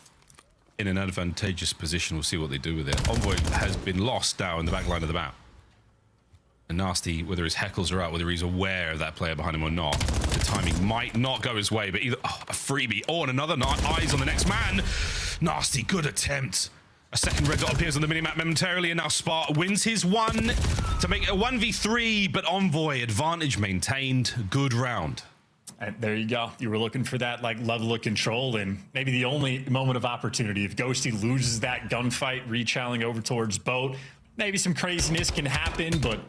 in an advantageous position. We'll see what they do with it. Envoy has been lost now in the back line of the map. And Nasty, whether his heckles are out, whether he's aware of that player behind him or not, the timing might not go his way, but either a freebie or another eyes on the next man. Nasty, good attempt. A second red dot appears on the minimap momentarily, and now Spark wins his one to make it a 1v3, but Envoy advantage maintained. Good round. And there you go. You were looking for that like level of control, and maybe the only moment of opportunity. If Ghosty loses that gunfight, rechalling over towards boat, maybe some craziness can happen, but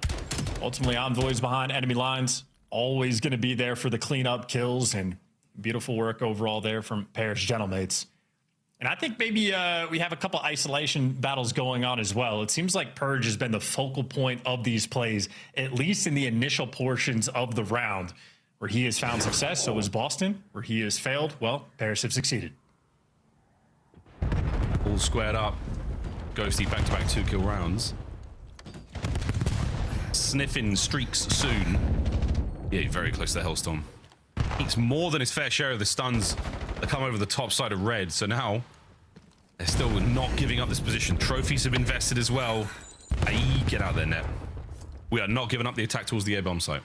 ultimately Envoy's behind enemy lines. Always going to be there for the cleanup kills, and beautiful work overall there from Paris Gentlemates. And I think maybe we have a couple isolation battles going on as well. It seems like Purge has been the focal point of these plays, at least in the initial portions of the round, where he has found success. So is Boston. Where he has failed, well, Paris have succeeded. All squared up. Ghosty back-to-back 2-kill rounds. Sniffing streaks soon. Yeah, very close to the Hellstorm. Eats more than his fair share of the stuns that come over the top side of red. So now they're still not giving up this position. Trophies have been vested as well. Aye, get out there, Net. We are not giving up the attack towards the A-bomb site.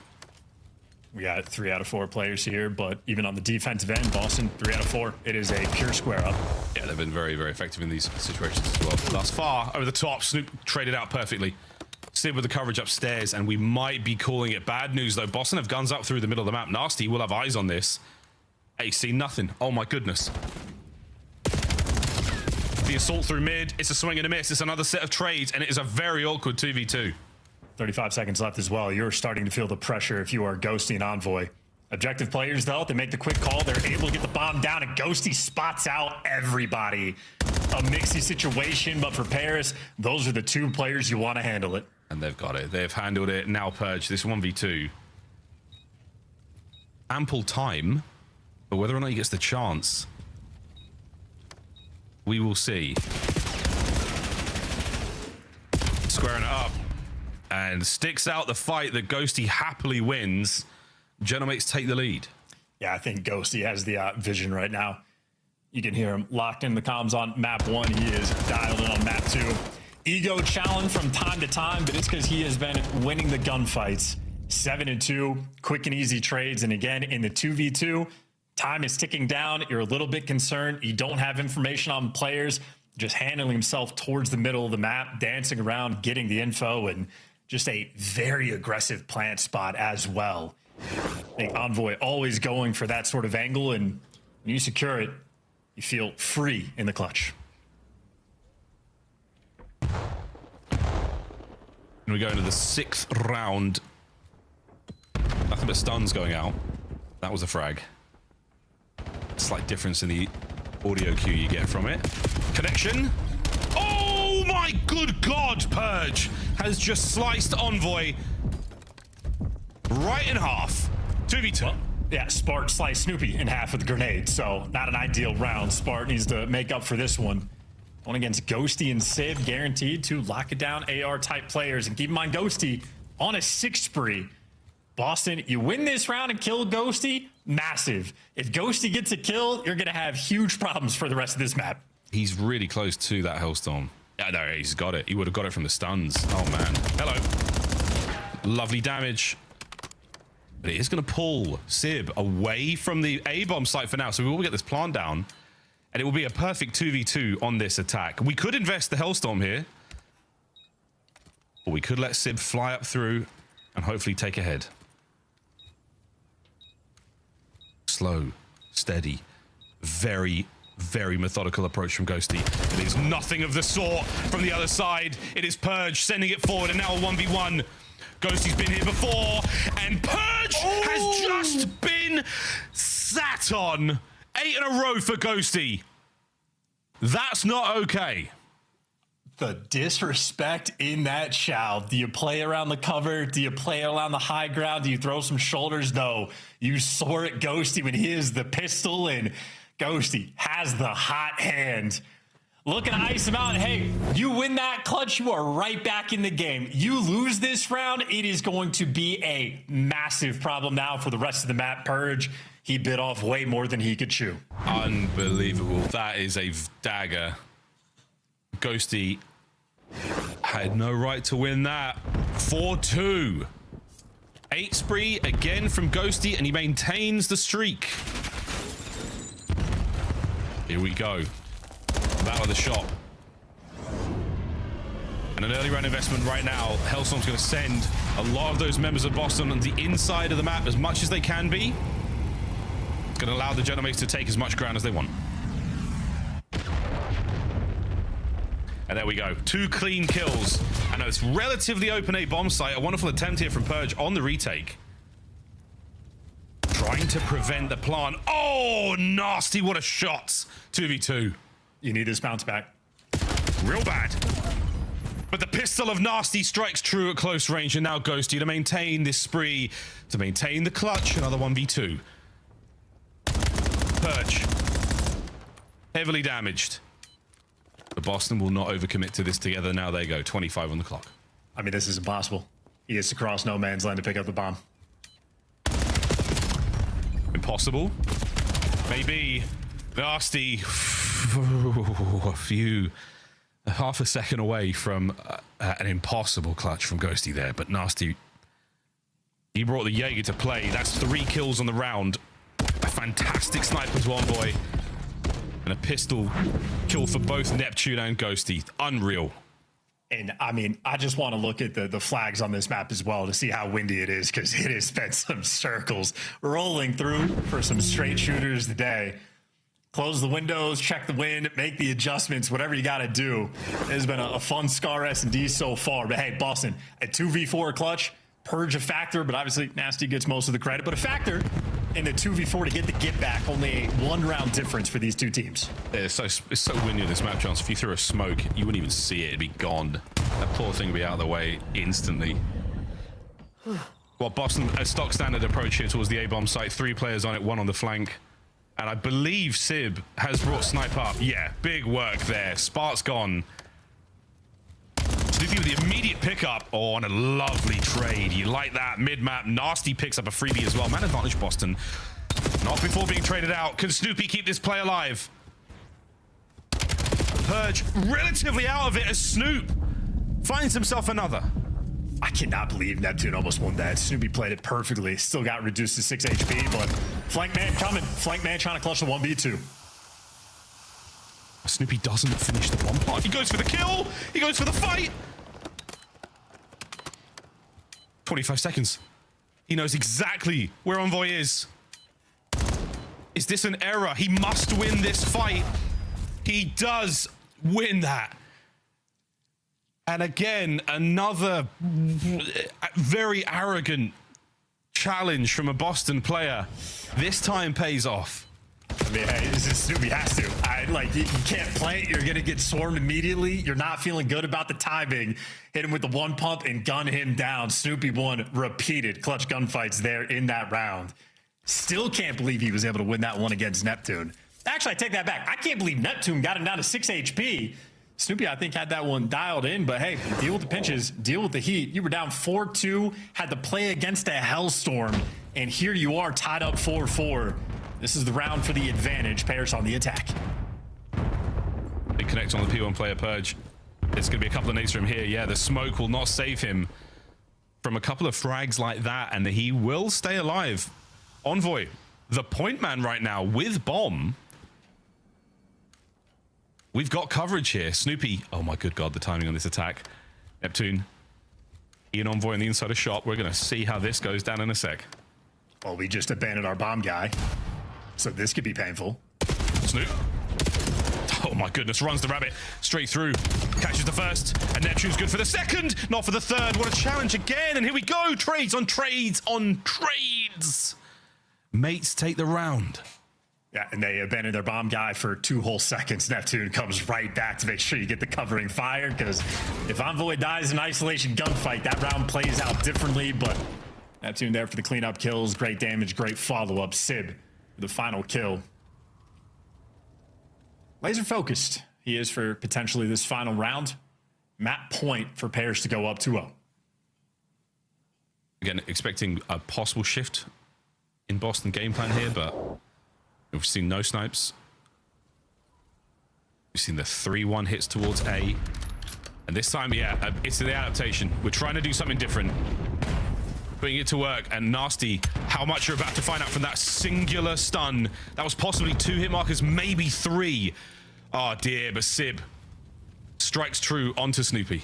We got 3 out of 4 players here, but even on the defensive end, Boston, 3 out of 4. It is a pure square up. Yeah, they've been very, very effective in these situations as well. Thus far, over the top, Snoop traded out perfectly. Sid with the coverage upstairs, and we might be calling it bad news, though. Boston have guns up through the middle of the map. Nasty will have eyes on this. Hey, see nothing. Oh, my goodness. The assault through mid. It's a swing and a miss. It's another set of trades, and it is a very awkward 2v2. 35 seconds left as well. You're starting to feel the pressure if you are Ghosty and Envoy. Objective players, though, they make the quick call. They're able to get the bomb down, and Ghosty spots out everybody. A mixy situation, but for Paris, those are the 2 players you want to handle it. And they've got it. They've handled it. Now Purge, this 1v2. Ample time, but whether or not he gets the chance, we will see. Squaring it up. And sticks out the fight that Ghosty happily wins. Genomates take the lead. Yeah, I think Ghosty has the vision right now. You can hear him locked in the comms on map 1. He is dialed in on map 2. Ego challenge from time to time, but it's because he has been winning the gunfights. 7-2, quick and easy trades. And again, in the 2v2, time is ticking down. You're a little bit concerned. You don't have information on players. Just handling himself towards the middle of the map, dancing around, getting the info, and just a very aggressive plant spot as well. I think Envoy always going for that sort of angle, and when you secure it, you feel free in the clutch. And we go into the 6th round. Nothing but stuns going out. That was a frag. Slight difference in the audio cue you get from it. Connection. Oh my good God, Purge has just sliced Envoy right in half. 2v2. Well, yeah, Spart sliced Snoopy in half with a grenade, so not an ideal round. Spart needs to make up for this one. One against Ghosty and Sib, guaranteed to lock it down AR-type players. And keep in mind, Ghosty on a 6 spree. Boston, you win this round and kill Ghosty, massive. If Ghosty gets a kill, you're going to have huge problems for the rest of this map. He's really close to that Hellstorm. Yeah, no, he's got it. He would have got it from the stuns. Oh, man. Hello. Lovely damage. But it is going to pull Sib away from the A-bomb site for now. So we will get this plant down. And it will be a perfect 2v2 on this attack. We could invest the Hellstorm here. Or we could let Sib fly up through and hopefully take ahead. Slow, steady, very, very methodical approach from Ghosty. It is nothing of the sort from the other side. It is Purge sending it forward, and now a 1v1. Ghosty's been here before, and Purge has just been sat on. 8 in a row for Ghosty. That's not okay. The disrespect in that shout. Do you play around the cover? Do you play around the high ground? Do you throw some shoulders? No. You soar at Ghosty when he is the pistol, and Ghosty has the hot hand. Looking to ice him out. Hey, you win that clutch, you are right back in the game. You lose this round, it is going to be a massive problem now for the rest of the map. Purge, he bit off way more than he could chew. Unbelievable. That is a dagger. Ghosty had no right to win that. 4-2. 8 spree again from Ghosty, and he maintains the streak. Here we go. Battle of the shop. And an early round investment right now. Hellstorm's going to send a lot of those members of Boston on the inside of the map as much as they can be. It's going to allow the Genomates to take as much ground as they want. And there we go. 2 clean kills. And it's relatively open A bomb site. A wonderful attempt here from Purge on the retake. Trying to prevent the plant. Oh, nasty. What a shot. 2v2. You need this bounce back. Real bad. But the pistol of Nasty strikes true at close range. And now Ghosty to maintain this spree. To maintain the clutch. Another 1v2. Purge. Heavily damaged. But Boston will not overcommit to this together. Now they go. 25 on the clock. I mean, this is impossible. He has to cross no man's land to pick up the bomb. Impossible. Maybe. Nasty. Half a second away from an impossible clutch from Ghosty there. But Nasty He brought the Jaeger to play. That's 3 kills on the round. A fantastic sniper to Envoy. And a pistol kill for both Neptune and Ghosty. Unreal. And I mean, I just want to look at the flags on this map as well to see how windy it is, because it has been some circles rolling through for some straight shooters today. Close the windows, check the wind, make the adjustments, whatever you got to do. It has been a fun Scar S&D so far. But hey, Boston, a 2v4 clutch, Purge a factor, but obviously Nasty gets most of the credit. But a factor in the 2v4 to get the get back, only a 1-round difference for these two teams. It's so windy in this map, Chance. If you threw a smoke, you wouldn't even see it. It'd be gone. That poor thing would be out of the way instantly. Well, Boston, a stock standard approach here towards the A-bomb site. 3 players on it, 1 on the flank. And I believe Sib has brought Snipe up. Yeah, big work there. Spark's gone. Snoopy with the immediate pickup. Oh, and a lovely trade. You like that mid-map. Nasty picks up a freebie as well. Man advantage, Boston. Not before being traded out. Can Snoopy keep this play alive? Purge relatively out of it as Snoop finds himself another. I cannot believe Neptune almost won that. Snoopy played it perfectly. Still got reduced to 6 HP, but flank man coming. Flank man trying to clutch the 1v2. Snoopy doesn't finish the one part. He goes for the kill. He goes for the fight. 25 seconds. He knows exactly where Envoy is. Is this an error? He must win this fight. He does win that. And again, another very arrogant challenge from a Boston player. This time pays off. I mean, hey, this is Snoopy has to. You can't play it. You're going to get swarmed immediately. You're not feeling good about the timing. Hit him with the 1 pump and gun him down. Snoopy won repeated clutch gunfights there in that round. Still can't believe he was able to win that one against Neptune. Actually, I take that back. I can't believe Neptune got him down to 6 HP. Snoopy, I think, had that one dialed in, but hey, deal with the pinches, deal with the heat. You were down 4-2, had to play against a Hellstorm, and here you are tied up 4-4. This is the round for the advantage. Paris on the attack. Big connect on the P1 player, Purge. It's going to be a couple of nades from here. Yeah, the smoke will not save him from a couple of frags like that, and he will stay alive. Envoy, the point man right now with bomb. We've got coverage here. Snoopy. Oh my good God, the timing on this attack. Neptune. Ian Envoy on the inside of shop. We're going to see how this goes down in a sec. Well, we just abandoned our bomb guy, so this could be painful. Snoop. Oh my goodness, runs the rabbit straight through. Catches the first, and Neptune's good for the second, not for the third. What a challenge again, and here we go. Trades on trades on trades. Mates take the round. Yeah, and they abandoned their bomb guy for 2 whole seconds. Neptune comes right back to make sure you get the covering fire, because if Envoy dies in isolation gunfight, that round plays out differently, but Neptune there for the cleanup kills. Great damage, great follow-up. Sib with the final kill. Laser focused he is for potentially this final round. Map point for Paris to go up 2-0. Again, expecting a possible shift in Boston game plan here, but we've seen no snipes. We've seen the 3-1 hits towards A. And this time, yeah, it's the adaptation. We're trying to do something different. Putting it to work, and Nasty, how much you're about to find out from that singular stun. That was possibly 2 hit markers, maybe 3. Oh dear, but Sib strikes true onto Snoopy.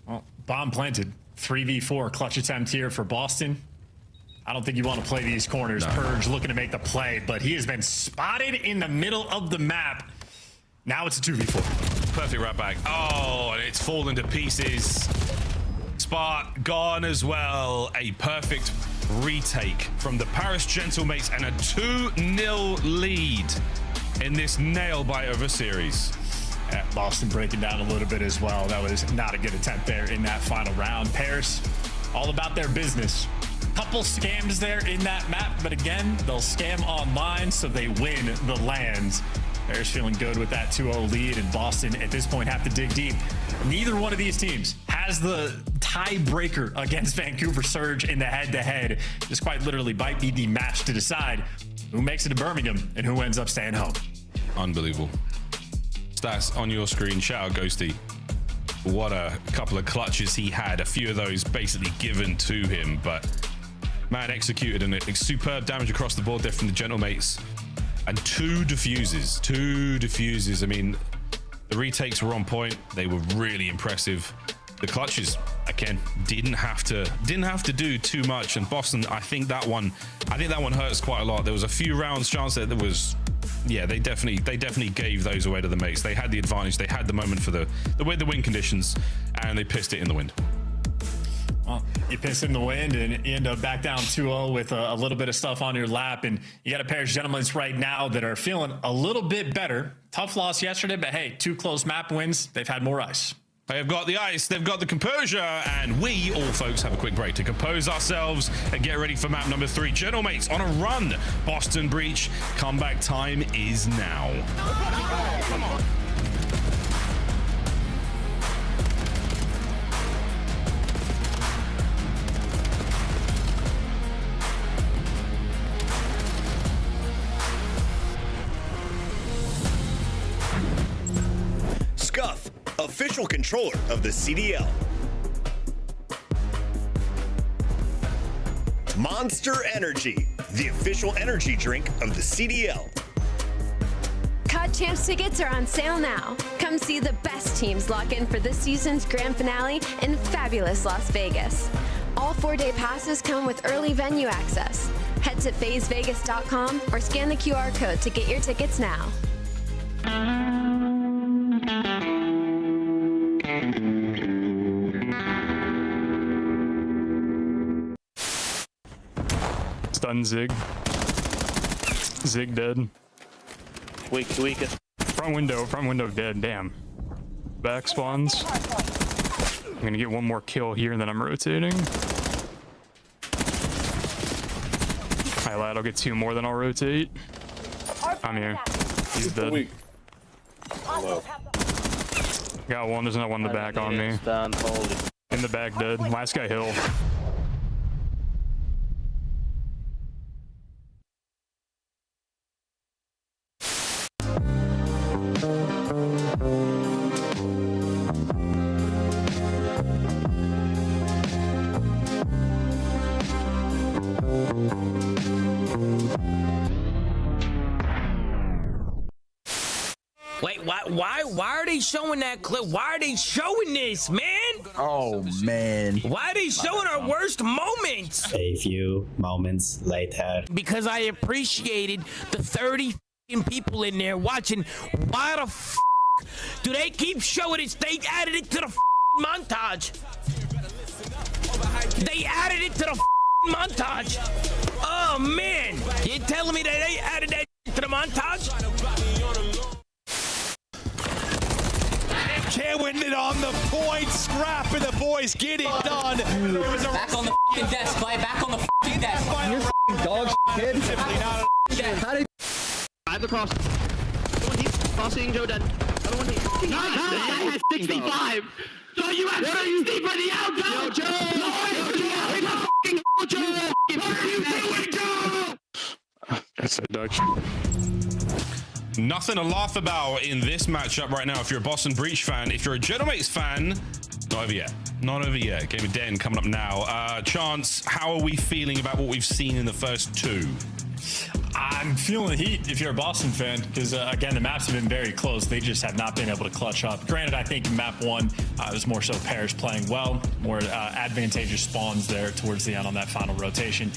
Well, bomb planted. 3v4 clutch attempt here for Boston. I don't think you want to play these corners. No. Purge looking to make the play, but he has been spotted in the middle of the map. Now it's a 2v4. Perfect right back. Oh, and it's fallen to pieces. Spark gone as well. A perfect retake from the Paris Gentlemates and a 2-0 lead in this nail-biter series. Yeah, Boston breaking down a little bit as well. That was not a good attempt there in that final round. Paris, all about their business. Couple scams there in that map, but again, they'll scam online, so they win the lands. Paris feeling good with that 2-0 lead, and Boston at this point have to dig deep. Neither one of these teams has the tiebreaker against Vancouver Surge in the head-to-head. This quite literally might be the match to decide who makes it to Birmingham and who ends up staying home. Unbelievable. Stats on your screen. Shout out Ghosty. what a couple of clutches he had. A few of those basically given to him, but man executed and superb damage across the board there from the Gentlemates. And two diffuses. I mean, the retakes were on point. They were really impressive. The clutches, again, didn't have to do too much. And Boston, I think that one hurts quite a lot. There was a few rounds chance that there was, yeah, they definitely gave those away to the mates. They had the advantage. They had the moment for the wind conditions, and they pissed it in the wind. Well, you piss in the wind and you end up back down 2-0 with a little bit of stuff on your lap. And you got a pair of gentlemen right now that are feeling a little bit better. Tough loss yesterday, but hey, 2 close map wins. They've had more ice. They've got the ice, they've got the composure, and we all, folks, have a quick break to compose ourselves and get ready for map number 3. Gentlemates on a run. Boston Breach. Comeback time is now. Come on. Scuff, official controller of the CDL. Monster Energy, the official energy drink of the CDL. COD Champs tickets are on sale now. Come see the best teams lock in for this season's grand finale in fabulous Las Vegas. All 4-day passes come with early venue access. Head to phasevegas.com or scan the QR code to get your tickets now. Stun Zig. Zig dead. Weak. Front window dead, damn. Back spawns. I'm gonna get one more kill here and then I'm rotating. Alright, lad, I'll get 2 more, then I'll rotate. I'm here. He's dead. Got one, there's another one in the back on me. In the back dead. Last guy hill. Wait, why are they showing that clip? Why are they showing this, man? Oh, man. Why are they showing our worst moments? A few moments later. Because I appreciated the 30 people in there watching. Why the f do they keep showing this? They added it to the montage. They added it to the montage. Oh, man. You're telling me that they added that to the montage? Can't win it on the point. Scrap and the boys get it done. Back on the desk, play. Back on the desk. You're dog kid. How did Drive across. Crossing Joe dead. Other one hit. I had 65. So you have 60 for the outcome. Joe. Joe. What are you doing, Joe? That's a Dutch. Nothing to laugh about in this matchup right now if you're a Boston Breach fan. If you're a Gentlemates fan, not over yet. Not over yet. Game of Den coming up now. Chance, how are we feeling about what we've seen in the first 2? I'm feeling the heat if you're a Boston fan, because again, the maps have been very close. They just have not been able to clutch up. Granted, I think map 1 it was more so pairs playing well, more advantageous spawns there towards the end on that final rotation.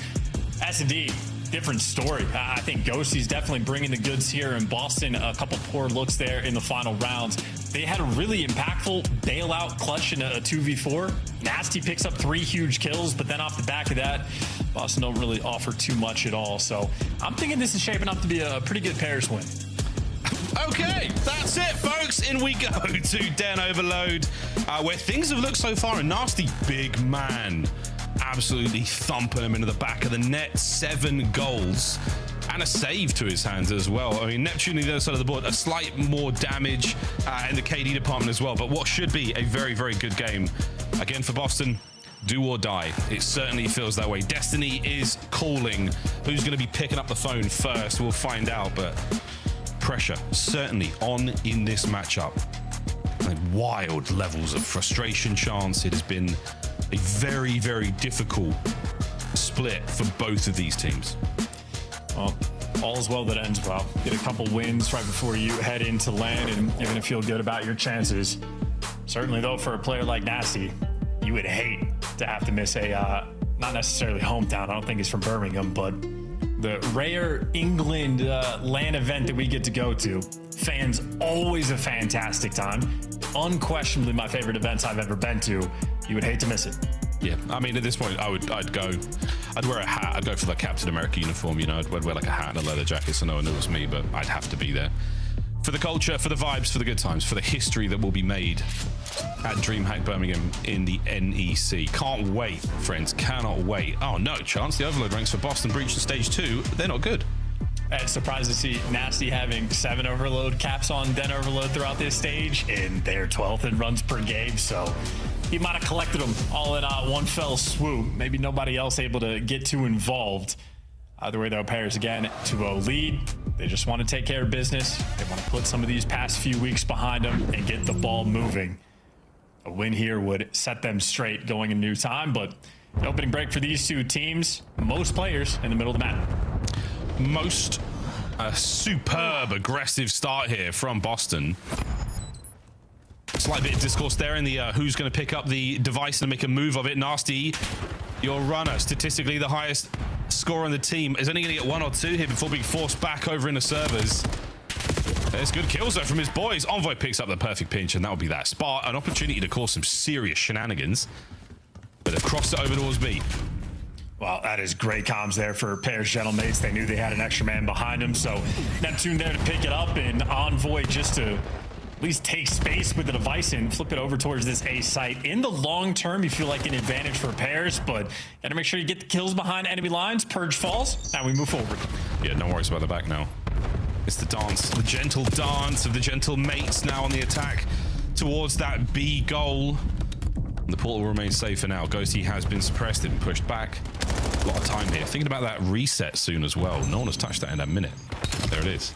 S&D, different story. I think Ghosty's definitely bringing the goods here in Boston. A couple poor looks there in the final rounds. They had a really impactful bailout clutch in a 2v4. Nasty picks up 3 huge kills, but then off the back of that, Boston don't really offer too much at all. So I'm thinking this is shaping up to be a pretty good pairs win. Okay, that's it, folks. In we go to Den Overload, where things have looked so far. A nasty big man absolutely thumping him into the back of the net. 7 goals and a save to his hands as well. I mean, Neptune on the other side of the board, a slight more damage in the KD department as well, but what should be a very, very good game. Again, for Boston, do or die. It certainly feels that way. Destiny is calling. Who's going to be picking up the phone first? We'll find out, but pressure certainly on in this matchup. like wild levels of frustration chance. It has been a very, very difficult split for both of these teams. Well, all's well that ends well. Get a couple wins right before you head into LAN, and you're going to feel good about your chances. Certainly, though, for a player like Nasty, you would hate to have to miss a, not necessarily hometown, I don't think he's from Birmingham, but the rare England LAN event that we get to go to. Fans, always a fantastic time. Unquestionably my favorite events I've ever been to. You would hate to miss it. Yeah, I mean, at this point, I'd wear a hat. I'd go for the Captain America uniform, you know. I'd wear like a hat and a leather jacket so no one knew it was me, but I'd have to be there. For the culture, for the vibes, for the good times, for the history that will be made at DreamHack Birmingham in the NEC. Can't wait, friends, cannot wait. Oh, no chance. The overload ranks for Boston Breach in stage 2, they're not good. And surprised to see Nasty having 7 overload caps on Den overload throughout this stage, and they're 12th in runs per game, so he might have collected them all in one fell swoop. Maybe nobody else able to get too involved. Either way, though, Pairs again 2-0 lead. They just want to take care of business. They want to put some of these past few weeks behind them and get the ball moving. A win here would set them straight going in new time, but an opening break for these two teams, most players in the middle of the map. Most superb aggressive start here from Boston. Slight bit of discourse there in the who's going to pick up the device and make a move of it. Nasty, your runner, statistically the highest score on the team, is only going to get 1 or 2 here before being forced back over in the servers. There's good kills though from his boys. Envoy picks up the perfect pinch, and that will be that spot. An opportunity to cause some serious shenanigans. But they've crossed it over towards B. Well, that is great comms there for Pairs Gentlemates. They knew they had an extra man behind them, so Neptune there to pick it up, and Envoy just to at least take space with the device and flip it over towards this A site. In the long term, you feel like an advantage for Pairs, but gotta make sure you get the kills behind enemy lines. Purge falls. Now we move forward. Yeah, no worries about the back now. It's the dance, the gentle dance of the gentle mates now on the attack towards that B goal. And the portal remains safe for now. Ghosty has been suppressed and pushed back. A lot of time here. Thinking about that reset soon as well. No one has touched that in a minute. There it is.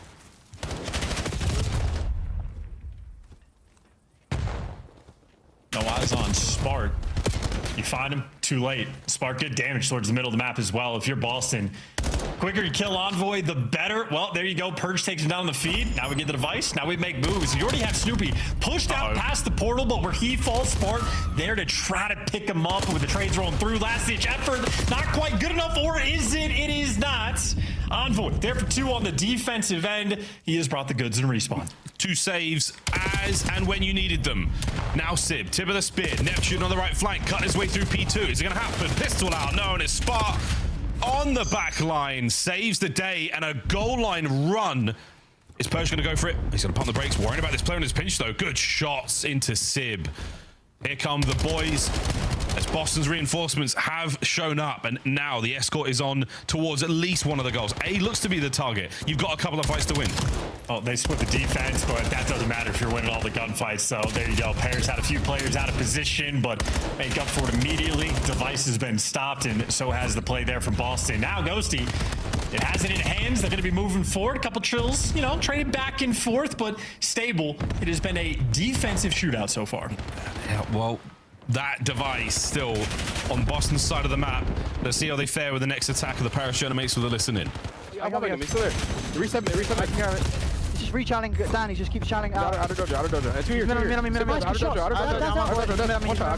No eyes on Spark. You find him too late. Spark good damage towards the middle of the map as well. If you're Boston, quicker you kill Envoy, the better. Well, there you go. Purge takes him down the feed. Now we get the device. Now we make moves. You already have Snoopy pushed out past the portal, but where he falls, Spark there to try to pick him up with the trades rolling through. Last ditch effort. Not quite good enough, or is it? It is not. Envoy there for 2 on the defensive end. He has brought the goods in respawn. 2 saves as and when you needed them. Now Sib, tip of the spear. Neptune on the right flank, cut his way through P2. Is it going to happen? Pistol out. No, and it's Spark on the back line. Saves the day, and a goal line run. Is Purge going to go for it? He's going to pump the brakes. Worrying about this player in his pinch, though. Good shots into Sib. Here come the boys as Boston's reinforcements have shown up, and now the escort is on towards at least one of the goals. A looks to be the target. You've got a couple of fights to win. Oh, they split the defense, but that doesn't matter if you're winning all the gunfights. So there you go. Pairs had a few players out of position, but make up for it immediately. Device has been stopped, and so has the play there from Boston. Now Ghosty, it has it in hands. They're going to be moving forward. A couple trills, you know, traded back and forth, but stable. It has been a defensive shootout so far. Yeah, well, that device still on Boston's side of the map. Let's see how they fare with the next attack of the Parish Gentlemates with a listen in. I got him. He's still there. Reset me. I can hear it. He's just re-channeling down. He just keeps channeling out. Out of dojo. 2 years. Minimum. Out of dojo.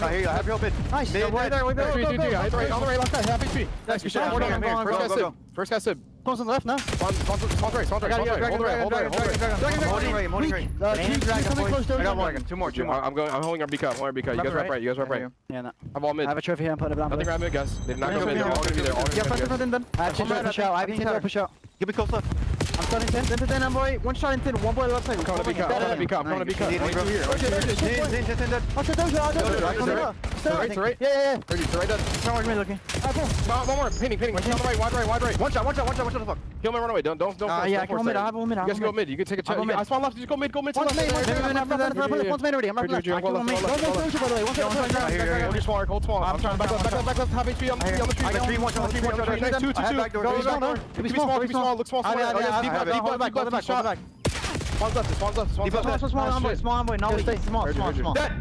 I hear you. I have your bid. Nice. Way there. On the right, left side. Half HP. Nice. Go. First guy Sib. Close on the left now. Spawn right. Hold right. I got one. Two more. I'm holding our B cup. You guys wrap right. Yeah, no. I'm all mid. I have a trophy here. I'm putting it down. Nothing grab mid, guys. They've not come mid. They're all gonna be there. Yeah, front. I have to push out. I have to push out. Give me close left. I'm starting 10, Envoy. One shot in 10. One boy left side. I'm coming to B cup. I'm coming to B cup. Right. Yeah. Right up. Someone's me looking. One more. Pinning. On the right. Wide right. One shot. What the fuck? Kill me, run away. Don't. Yeah, I can go mid. I have one mid. You guys go mid. You can take a chance. I spawn left. Just go mid. One's main already. I'm right left. I go mid. Hold small. I'm trying back left. Half HP on the street. I got 3. One shot. 2. Go. Be small. Look small. Deep left. Swan's left. Small envoy. No, small.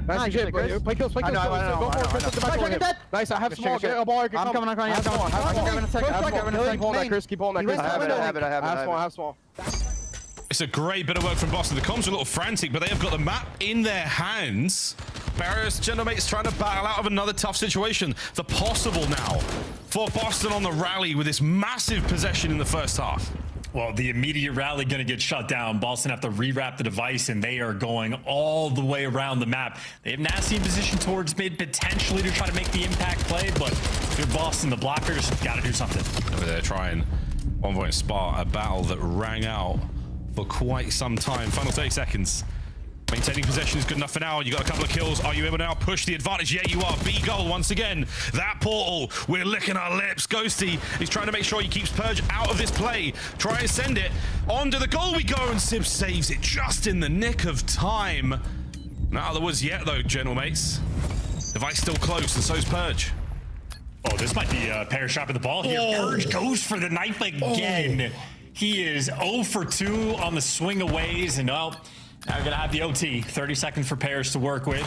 Nice, shit, bro. Play kills. Go for it. Nice, I have small. I'm coming. I'm grabbing a second. Hold that, Chris. Keep holding that, Chris. I have small. It's a great bit of work from Boston. The comms are a little frantic, but they have got the map in their hands. Paris Gentlemates trying to battle out of another tough situation. The possible now for Boston on the rally with this massive possession in the first half. Well, the immediate rally going to get shut down. Boston have to rewrap the device, and they are going all the way around the map. They have Nasty in position towards mid, potentially to try to make the impact play, but if you're Boston, the blockers got to do something. Over there trying Envoy and Spa, a battle that rang out for quite some time. Final 30 seconds. Maintaining possession is good enough for now. You got a couple of kills. Are you able to now push the advantage? Yeah, you are. B goal once again. That portal. We're licking our lips. Ghosty is trying to make sure he keeps Purge out of this play. Try and send it. Onto the goal we go, and Sib saves it just in the nick of time. Not out of the woods yet, though, Gentlemates. Device still close, and so's Purge. Oh, this might be Paris shopping the ball here. Purge goes for the knife again. He is 0 for 2 on the swing aways, and now we're going to have the OT. 30 seconds for Paris to work with.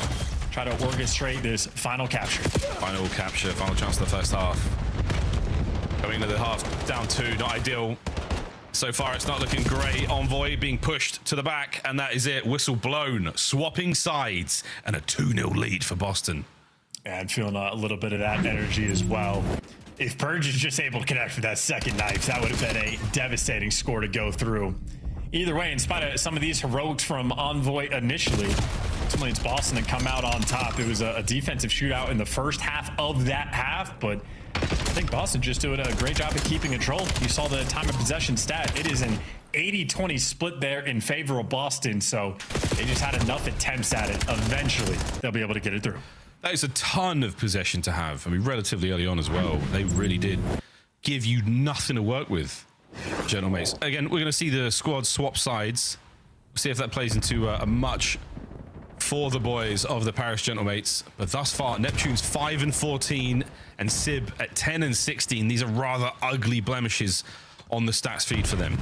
Try to orchestrate this final capture. Final capture, final chance of the first half. Going into the half, down 2, not ideal. So far, it's not looking great. Envoy being pushed to the back, and that is it. Whistle blown, swapping sides, and a 2-0 lead for Boston. Yeah, I'm feeling a little bit of that energy as well. If Purge is just able to connect with that second knife, that would have been a devastating score to go through. Either way, in spite of some of these heroics from Envoy initially, ultimately it's Boston that come out on top. It was a defensive shootout in the first half of that half, but I think Boston just doing a great job of keeping control. You saw the time of possession stat. It is an 80-20 split there in favor of Boston, so they just had enough attempts at it. Eventually, they'll be able to get it through. That is a ton of possession to have. I mean, relatively early on as well. They really did give you nothing to work with, Gentlemates. Again, we're going to see the squad swap sides. See if that plays into a much for the boys of the Paris Gentlemates. But thus far, Neptune's 5-14 and Sib at 10-16. These are rather ugly blemishes on the stats feed for them.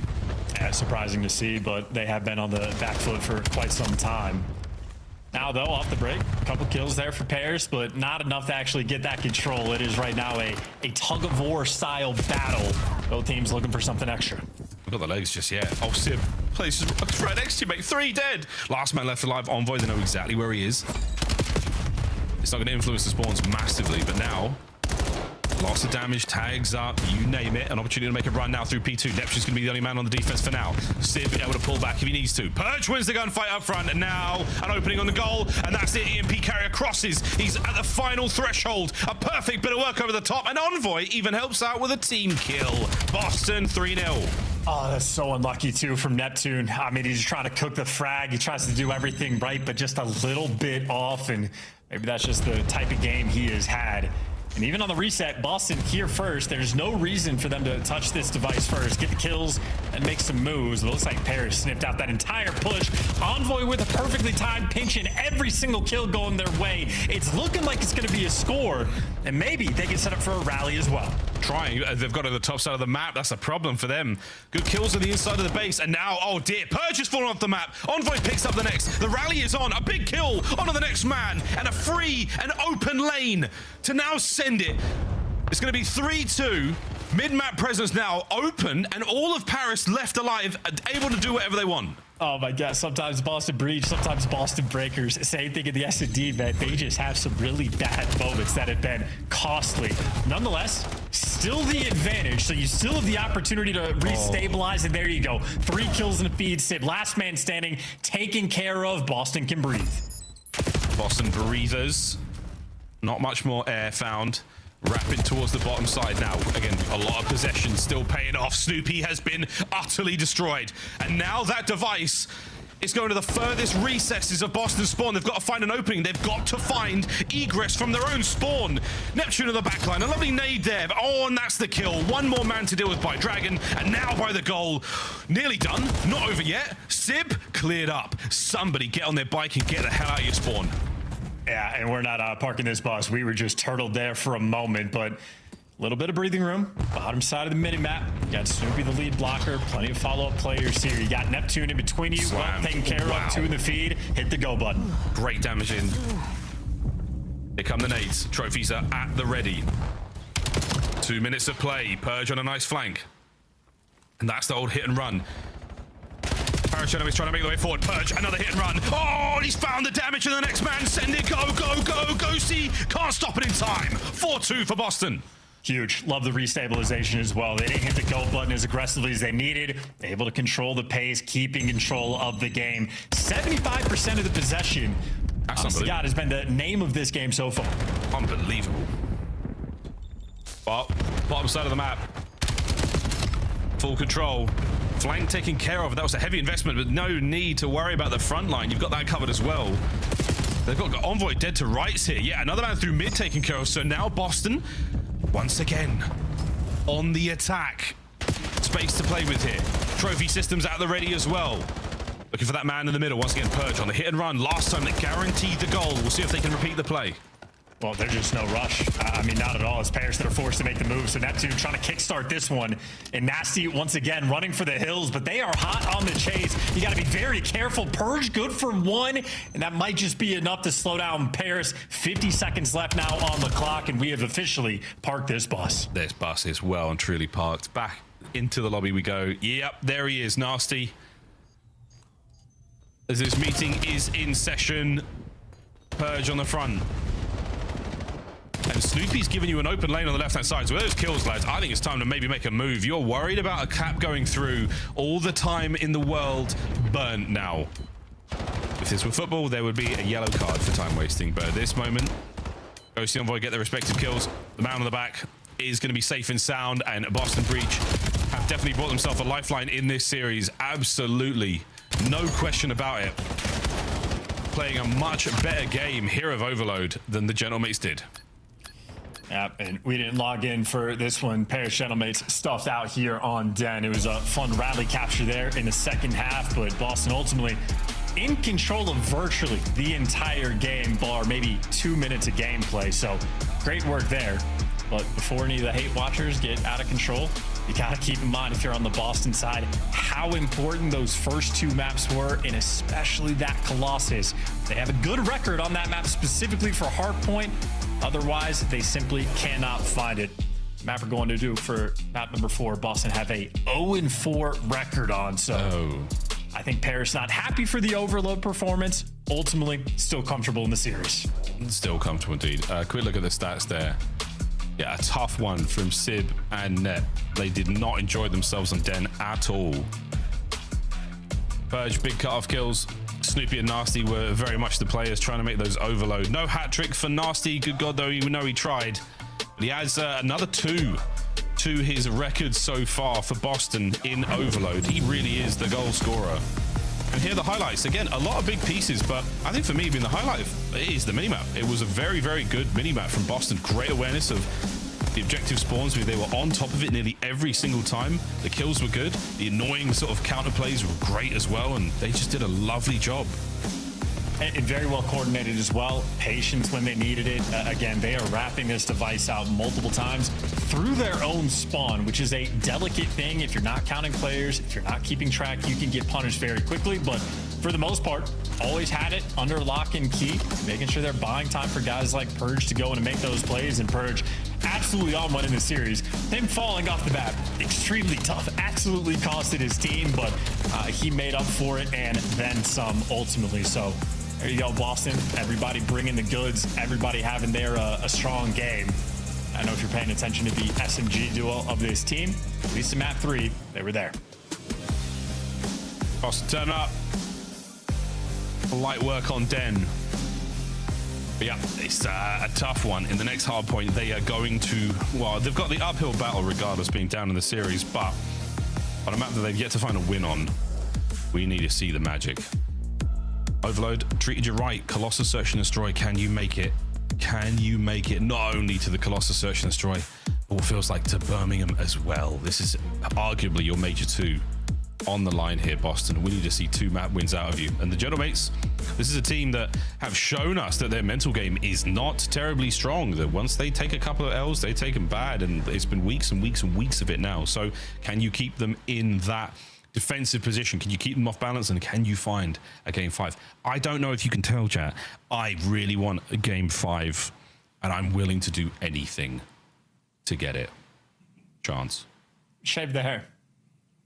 Yeah, surprising to see, but they have been on the back foot for quite some time. Now, though, off the break, a couple kills there for Paris, but not enough to actually get that control. It is right now a tug-of-war style battle. Both teams looking for something extra. I've got the legs just yet. Oh, Sib plays right next to you, mate. 3 dead. Last man left alive. Envoy, they know exactly where he is. It's not going to influence the spawns massively, but now lots of damage, tags up, you name it. An opportunity to make a run now through P2. Neptune's going to be the only man on the defense for now. Sib able to pull back if he needs to. Purge wins the gunfight up front, and now an opening on the goal, and that's it. EMP carrier crosses. He's at the final threshold. A perfect bit of work over the top, and Envoy even helps out with a team kill. Boston 3-0. Oh, that's so unlucky, too, from Neptune. I mean, he's just trying to cook the frag. He tries to do everything right, but just a little bit off, and maybe that's just the type of game he has had. And even on the reset, Boston here first. There's no reason for them to touch this device first, get the kills, and make some moves. It looks like Paris sniffed out that entire push. Envoy with a perfectly timed pinch and every single kill going their way. It's looking like it's going to be a score, and maybe they can set up for a rally as well. Trying. They've got to the top side of the map. That's a problem for them. Good kills on the inside of the base, and now, oh dear, Purge has fallen off the map. Envoy picks up the next. The rally is on. A big kill onto the next man, and a free and open lane to now send it. It's going to be 3-2. Mid-map presence now open, and all of Paris left alive, able to do whatever they want. Oh my God, sometimes Boston Breach, sometimes Boston Breakers. Same thing in the S&D, man. They just have some really bad moments that have been costly. Nonetheless, still the advantage. So you still have the opportunity to restabilize, and there you go. 3 kills in the feed. Sib, last man standing, taken care of. Boston can breathe. Boston breathers. Not much more air found. Rapid towards the bottom side now. Again, a lot of possession still paying off. Snoopy has been utterly destroyed. And now that device is going to the furthest recesses of Boston spawn. They've got to find an opening. They've got to find egress from their own spawn. Neptune on the backline. A lovely nade there. Oh, and that's the kill. One more man to deal with by Dragon. And now by the goal. Nearly done. Not over yet. Sib cleared up. Somebody get on their bike and get the hell out of your spawn. Yeah, and we're not parking this bus. We were just turtled there for a moment, but little bit of breathing room. Bottom side of the mini-map. You got Snoopy, the lead blocker. Plenty of follow-up players here. You got Neptune in between you. Well taken care of. 2 in the feed. Hit the go button. Great damage in. Here come the nades. Trophies are at the ready. 2 minutes of play. Purge on a nice flank. And that's the old hit and run. Parachino is trying to make the way forward. Purge, another hit and run. Oh, he's found the damage to the next man. Send it. Go, go, go, go. See. Can't stop it in time. 4-2 for Boston. Huge. Love the restabilization as well. They didn't hit the go button as aggressively as they needed. Able to control the pace, keeping control of the game. 75% of the possession, God, has been the name of this game so far. Unbelievable. Well, bottom side of the map. Full control. Flank taken care of. That was a heavy investment, but no need to worry about the front line. You've got that covered as well. They've got Envoy dead to rights here. Yeah, another man through mid taken care of. So now Boston, once again, on the attack. Space to play with here. Trophy systems at the ready as well. Looking for that man in the middle. Once again, Purge on the hit and run. Last time that guaranteed the goal. We'll see if they can repeat the play. Well, there's just no rush. I mean, not at all. It's Paris that are forced to make the move. So Neptune trying to kickstart this one. And Nasty, once again, running for the hills. But they are hot on the chase. You got to be very careful. Purge good for 1. And that might just be enough to slow down Paris. 50 seconds left now on the clock. And we have officially parked this bus. This bus is well and truly parked. Back into the lobby we go. Yep, there he is, Nasty. As this meeting is in session. Purge on the front. And Snoopy's giving you an open lane on the left-hand side. So with those kills, lads, I think it's time to maybe make a move. You're worried about a cap going through. All the time in the world burnt now. If this were football, there would be a yellow card for time wasting. But at this moment, Ghost and Envoy get their respective kills. The man on the back is going to be safe and sound. And Boston Breach have definitely brought themselves a lifeline in this series. Absolutely. No question about it. Playing a much better game here of Overload than the Gentlemates did. Yep, and we didn't log in for this one. Paris Gentlemates stuffed out here on Den. It was a fun rally capture there in the second half, but Boston ultimately in control of virtually the entire game, bar maybe 2 minutes of gameplay. So great work there. But before any of the hate watchers get out of control, you gotta keep in mind, if you're on the Boston side, how important those first 2 maps were, and especially that Colossus. They have a good record on that map specifically for Hardpoint. Otherwise, they simply cannot find it. Map we're going to do for map number 4, Boston have a 0-4 record on. So I think Paris not happy for the Overload performance. Ultimately, still comfortable in the series. Still comfortable indeed. Quick look at the stats there. Yeah, a tough one from Sib and Net. They did not enjoy themselves on Den at all. Purge, big cut-off kills. Snoopy and Nasty were very much the players trying to make those Overload. No hat trick for Nasty. Good God, though, you know he tried. But he adds another 2 to his record so far for Boston in Overload. He really is the goal scorer. And here are the highlights. Again, a lot of big pieces, but I think for me, being the highlight is the minimap. It was a very, very good minimap from Boston. Great awareness of the objective spawns. They were on top of it nearly every single time. The kills were good. The annoying sort of counter plays were great as well, and they just did a lovely job. And very well coordinated as well. Patience when they needed it. Again, they are wrapping this device out multiple times through their own spawn, which is a delicate thing. If you're not counting players, if you're not keeping track, you can get punished very quickly. But for the most part, always had it under lock and key, making sure they're buying time for guys like Purge to go in and make those plays. And Purge absolutely on one in the series. Him falling off the bat, extremely tough, absolutely costed his team, but he made up for it and then some ultimately. So there you go, Boston. Everybody bringing the goods. Everybody having their a strong game. I know if you're paying attention to the SMG duo of this team, at least in map 3, they were there. Boston turn up. Light work on Den. But yeah, it's a tough one. In the next Hardpoint, they are going to, well, they've got the uphill battle regardless being down in the series, but on a map that they've yet to find a win on, we need to see the magic. Overload treated you right. Colossus Search and Destroy. Can you make it? Can you make it? Not only to the Colossus Search and Destroy, but what feels like to Birmingham as well. This is arguably your major 2. on the line here, Boston. We need to see 2 map wins out of you. And the Gentlemates, this is a team that have shown us that their mental game is not terribly strong. That once they take a couple of L's, they take them bad, and it's been weeks and weeks and weeks of it now. So can you keep them in that defensive position? Can you keep them off balance, and can you find a game 5? I don't know if you can tell, chat. I really want a game 5, and I'm willing to do anything to get it. Chance. Shave the hair.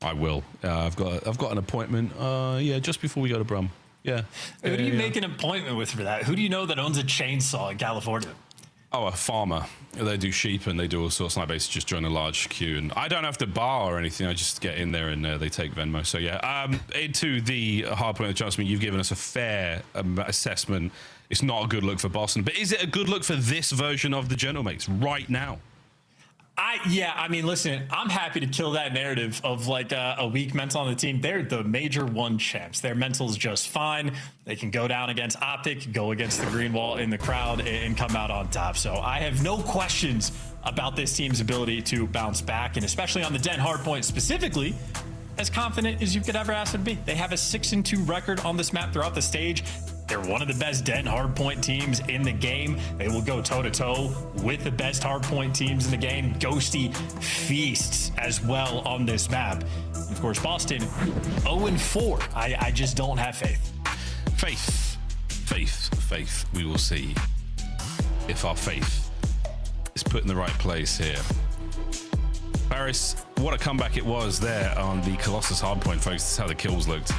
I will. I've got an appointment. Yeah, just before we go to Brum. Yeah. Who do you make an appointment with for that? Who do you know that owns a chainsaw in California? Oh, a farmer. They do sheep and they do all sorts. And I basically just join a large queue, and I don't have to bar or anything. I just get in there and they take Venmo. So yeah. Into the Hardpoint adjustment, you've given us a fair assessment. It's not a good look for Boston, but is it a good look for this version of the Gentlemates right now? I mean, listen, I'm happy to kill that narrative of like a weak mental on the team. They're the major 1 champs. Their mental's just fine. They can go down against Optic, go against the green wall in the crowd, and come out on top. So I have no questions about this team's ability to bounce back, and especially on the Den Hardpoint specifically, as confident as you could ever ask them to be. They have a 6-2 record on this map throughout the stage. They're one of the best Den Hardpoint teams in the game. They will go toe-to-toe with the best Hardpoint teams in the game. Ghosty feasts as well on this map. And of course, Boston 0-4. I just don't have faith. Faith. We will see if our faith is put in the right place here. Paris, what a comeback it was there on the Colossus Hardpoint, folks. This is how the kills looked.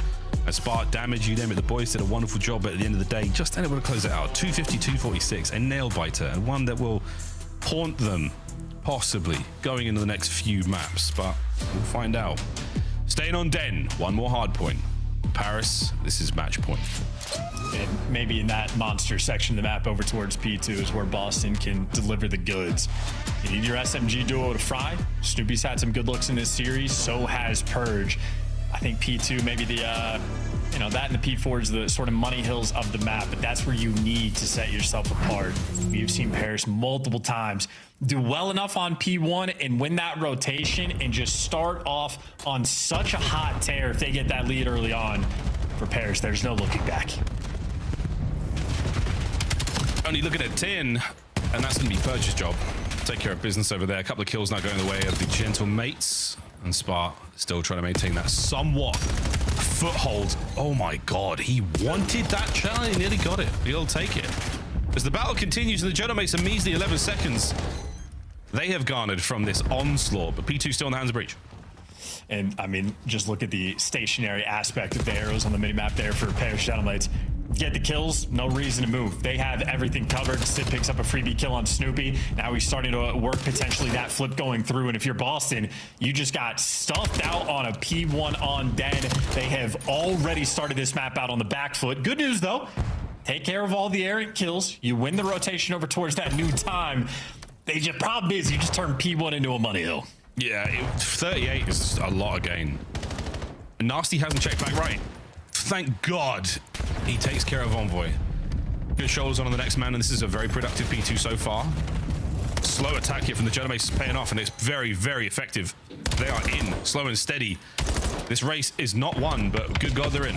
A spark, damage, you name it. The boys did a wonderful job, but at the end of the day, just able to close it out. 250, 246, a nail biter, and one that will haunt them, possibly, going into the next few maps, but we'll find out. Staying on Den, one more Hardpoint. Paris, this is match point. And maybe in that monster section of the map over towards P2 is where Boston can deliver the goods. You need your SMG duo to fry. Snoopy's had some good looks in this series, so has Purge. I think P2, maybe the, that and the P4 is the sort of money hills of the map, but that's where you need to set yourself apart. We've seen Paris multiple times do well enough on P1 and win that rotation and just start off on such a hot tear if they get that lead early on. For Paris, there's no looking back. Only looking at 10, and that's going to be Purge's job. Take care of business over there. A couple of kills now going the way of the Gentlemates. And Spark still trying to maintain that somewhat foothold. Oh my God, he wanted that challenge. He nearly got it. He'll take it. As the battle continues and the Gentlemates a measly 11 seconds, they have garnered from this onslaught, but P2 still in the hands of Breach. And I mean, just look at the stationary aspect of the arrows on the minimap there for Paris Gentlemates. Get the kills, no reason to move. They have everything covered. Sid picks up a freebie kill on Snoopy. Now he's starting to work potentially that flip going through. And if you're Boston, you just got stuffed out on a P1 on Den. They have already started this map out on the back foot. Good news though, take care of all the errant kills. You win the rotation over towards that new time. The problem is you just turn P1 into a money hill. Yeah, 38 is a lot of gain. Nasty hasn't checked back right. Thank God he takes care of Envoy. Good shoulders on the next man, and this is a very productive P2 so far. Slow attack here from the Gentlemates is paying off, and it's very, very effective. They are in, slow and steady. This race is not won, but good God, they're in.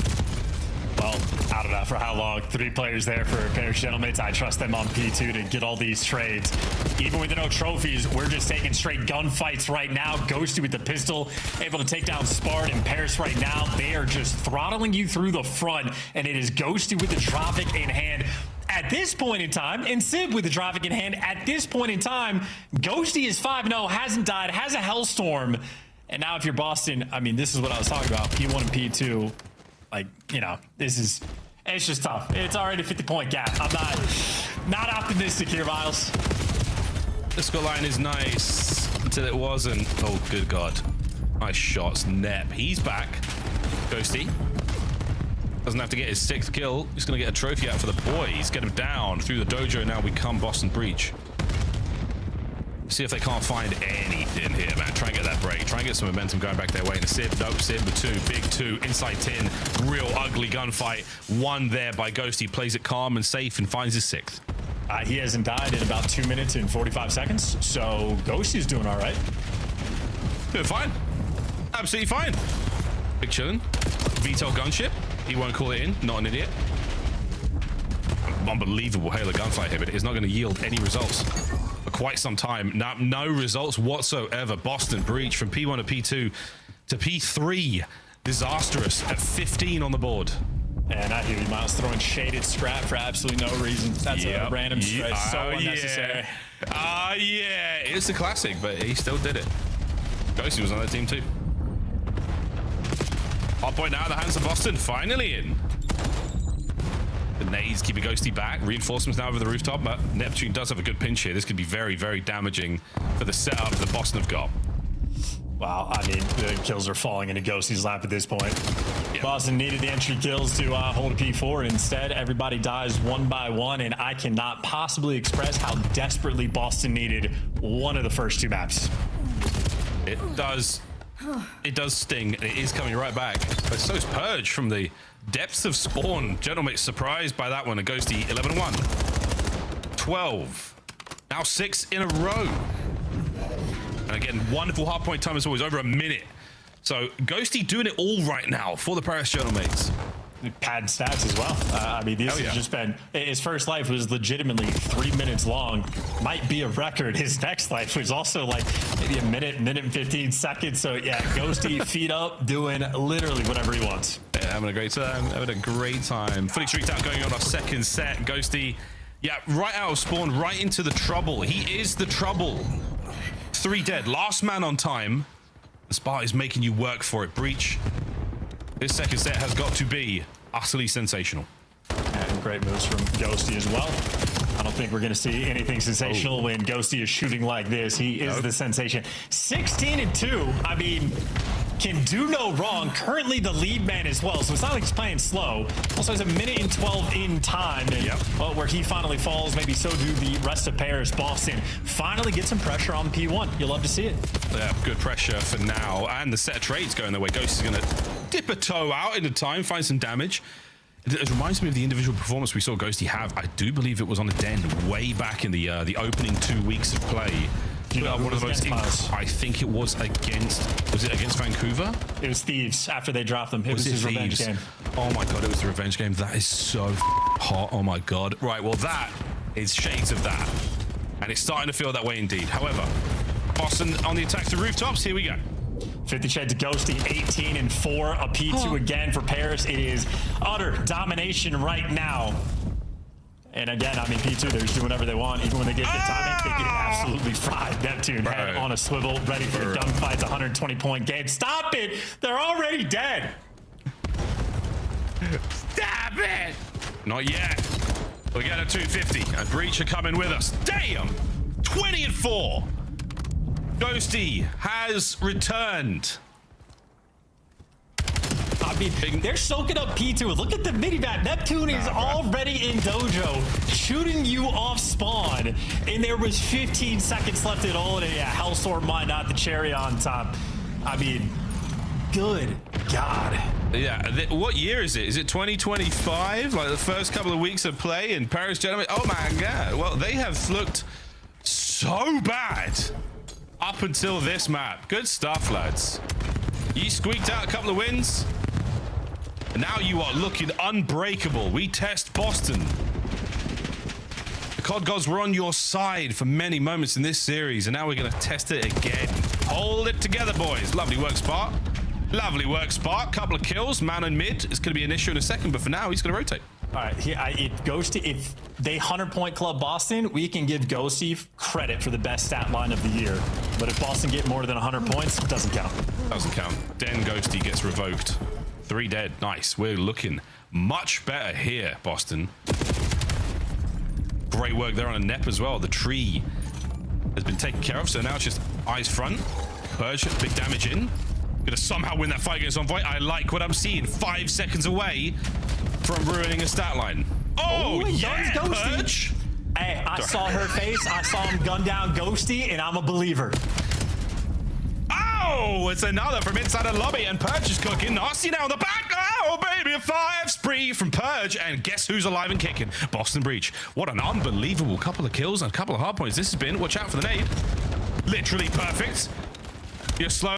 Well, I don't know for how long. 3 players there for Paris Gentlemates. I trust them on P2 to get all these trades. Even with no trophies, we're just taking straight gunfights right now. Ghosty with the pistol, able to take down Spart and Paris right now. They are just throttling you through the front, and it is Ghosty with the Drovic in hand. At this point in time, and Sib with the Drovic in hand, at this point in time, Ghosty is 5-0, hasn't died, has a Hellstorm. And now if you're Boston, I mean, this is what I was talking about, P1 and P2. Like, it's just tough. It's already a 50-point gap. I'm not optimistic here, Miles. The scoreline is nice until it wasn't. Oh, good God. Nice shots. Nep. He's back. Ghosty doesn't have to get his 6th kill. He's going to get a trophy out for the boys. Get him down through the dojo. Now we come Boston Breach. See if they can't find anything here, man. Try and get that break. Try and get some momentum going back their way. And Sib, nope, Sib with 2. Big 2. Inside 10. Real ugly gunfight. 1 there by Ghosty. Plays it calm and safe and finds his 6th. He hasn't died in about 2 minutes and 45 seconds. So Ghosty's doing all right. Doing fine. Absolutely fine. Big chillin'. VTOL gunship. He won't call it in. Not an idiot. Unbelievable Halo gunfight here, but it's not going to yield any results for quite some time. No results whatsoever. Boston Breach from P1 to P2 to P3. Disastrous at 15 on the board. And I hear you, Miles, throwing shaded scrap for absolutely no reason. That's a random stretch. So unnecessary. Yeah. It's a classic, but he still did it. Ghosty was on that team too. Hardpoint now in the hands of Boston. Finally in. The nades keeping Ghosty back. Reinforcements now over the rooftop, but Neptune does have a good pinch here. This could be very, very damaging for the setup that Boston have got. Wow, I mean, the kills are falling into Ghosty's lap at this point. Yeah. Boston needed the entry kills to hold a P4, and instead everybody dies one by one, and I cannot possibly express how desperately Boston needed one of the first 2 maps. It does sting. It is coming right back, but so is Purge from the depths of spawn. Gentleman surprised by that one. A Ghosty 11-1. 12. Now 6 in a row. And again, wonderful hardpoint time as always, over a minute. So Ghosty doing it all right now for the Paris Gentlemen. Pad stats as well. I mean, this has just been, his first life was legitimately 3 minutes long. Might be a record. His next life was also like maybe a minute and 15 seconds. So yeah, Ghosty feet up, doing literally whatever he wants. Yeah, having a great time. Fully streaked out going on our second set. Ghosty, yeah, right out of spawn, right into the trouble. He is the trouble. 3 dead, last man on time. The Spark is making you work for it. Breach. This second set has got to be utterly sensational. And great moves from Ghosty as well. I don't think we're going to see anything sensational when Ghosty is shooting like this. He is the sensation. 16-2. I mean, can do no wrong. Currently the lead man as well, so it's not like he's playing slow. Also has a minute and 12 in time. And, well, where he finally falls, maybe so do the rest of Paris. Boston finally get some pressure on P1. You'll love to see it. Yeah, good pressure for now. And the set of trades going their way. Ghost is going to dip a toe out into time, find some damage. It reminds me of the individual performance we saw Ghosty have. I do believe it was on a den way back in the opening 2 weeks of play. One of the most, I think it was against Vancouver? It was Thieves after they dropped them. It was his revenge game. Oh my god, it was the revenge game. That is so hot. Oh my god. Right, well that is shades of that. And it's starting to feel that way indeed. However, Boston on the attack to rooftops. Here we go. 50 Shed to Ghosty, 18-4, a P2 again for Paris. It is utter domination right now. And again, I mean, P2, they're just doing whatever they want. Even when they get good timing, they get absolutely fried. Neptune head on a swivel, ready for the gunfight. It's a 120-point game. Stop it! They're already dead. Stop it! Not yet. We got a 250. And Breach are coming with us. Damn! 20-4. Ghosty has returned. I mean, they're soaking up P2. Look at the mini-map. Neptune is already in dojo, shooting you off spawn, and there was 15 seconds left at all, and yeah, Hellstorm might not the cherry on top. I mean, good God. Yeah, what year is it? Is it 2025? Like the first couple of weeks of play in Paris Gentlemen? Oh my God. Well, they have looked so bad up until this map. Good stuff, lads. You squeaked out a couple of wins. And now you are looking unbreakable. We test Boston. The COD gods were on your side for many moments in this series, and now we're going to test it again. Hold it together, boys. Lovely work, Spark. Lovely work, Spark. Couple of kills. Man and mid. It's going to be an issue in a second, but for now, he's going to rotate. All right, if they 100-point club Boston, we can give Ghosty credit for the best stat line of the year. But if Boston get more than 100 points, it doesn't count. Doesn't count. Den Ghosty gets revoked. 3 dead. Nice. We're looking much better here, Boston. Great work there on a Nep as well. The tree has been taken care of, so now it's just eyes front. Purge, big damage in. Gonna somehow win that fight against Envoy. I like what I'm seeing. 5 seconds away from ruining a stat line. Oh yeah, Purge. Hey, I saw her face. I saw him gun down Ghosty, and I'm a believer. Oh, it's another from inside the lobby, and Purge is cooking. Nasty now in the back. Oh, baby, 5 spree from Purge, and guess who's alive and kicking? Boston Breach. What an unbelievable couple of kills and a couple of hard points this has been. Watch out for the nade. Literally perfect. You're slow.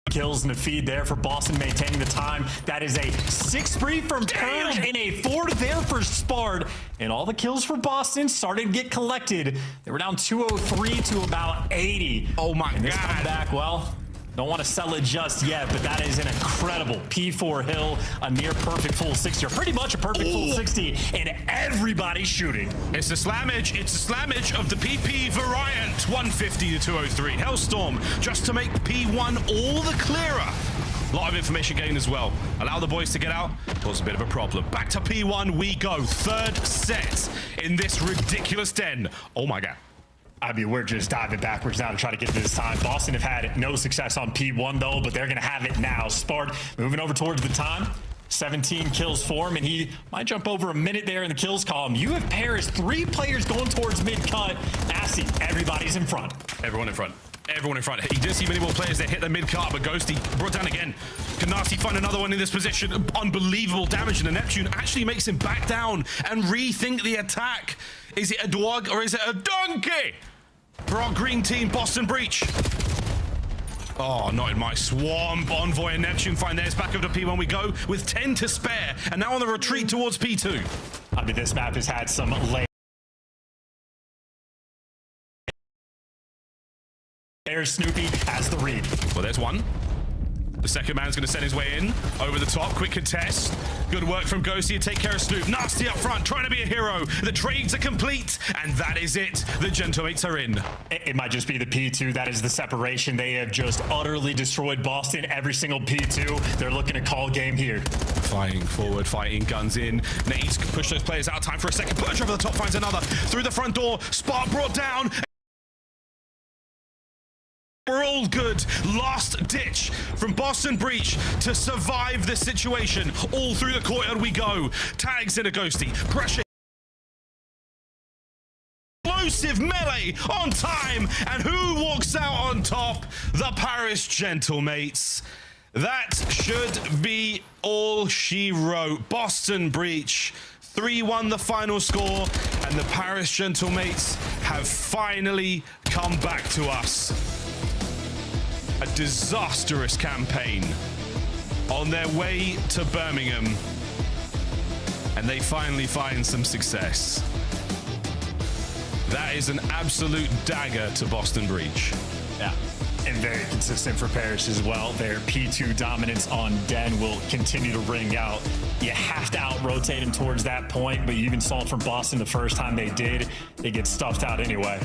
kills in the feed there for Boston maintaining the time. That is a 6-3 from Purge and a 4 there for Spard. And all the kills for Boston started to get collected. They were down 203 to about 80. Oh my and this God. comeback, well, don't want to sell it just yet, but that is an incredible P4 Hill, a near perfect full 60, or pretty much a perfect full 60, and everybody's shooting. It's the slammage. It's the slammage of the PP variant. 150 to 203. Hellstorm just to make P1 all the clearer. A lot of information gained as well. Allow the boys to get out. Was a bit of a problem. Back to P1 we go. Third set in this ridiculous den. Oh my God. I mean, we're just diving backwards now to try to get to this time. Boston have had no success on P1, though, but they're going to have it now. Spard moving over towards the time. 17 kills for him, and he might jump over a minute there in the kills column. You have Paris, 3 players going towards mid-cut. Nasty, everybody's in front. Everyone in front. Everyone in front. He did see many more players that hit the mid-cart, but Ghosty brought down again. Can Nasty find another one in this position? Unbelievable damage, and the Neptune actually makes him back down and rethink the attack. Is it a dog or is it a donkey? For our green team, Boston Breach. Oh, not in my swamp. Envoy and Neptune find theirs. Back up to P1 we go with 10 to spare. And now on the retreat towards P2. I mean, this map has had some late. There's Snoopy as the read. Well, there's one. The second man's going to send his way in. Over the top, quick contest. Good work from Ghosty to take care of Snoop. Nasty up front, trying to be a hero. The trades are complete, and that is it. The Gentlemates are in. It might just be the P2. That is the separation. They have just utterly destroyed Boston. Every single P2. They're looking to call game here. Flying forward, fighting, guns in. Nades push those players out. Time for a second. Push over the top, finds another. Through the front door. Spark brought down. We're all good. Last ditch from Boston Breach to survive this situation. All through the courtyard we go. Tags in a Ghosty. Pressure. Explosive melee on time. And who walks out on top? The Paris Gentlemates. That should be all she wrote. Boston Breach 3-1 the final score, and the Paris Gentlemates have finally come back to us. A disastrous campaign on their way to Birmingham, and they finally find some success. That is an absolute dagger to Boston Breach. Yeah, and very consistent for Paris as well. Their P2 dominance on Den will continue to ring out. You have to out-rotate him towards that point, but you even saw it from Boston the first time they did. They get stuffed out anyway.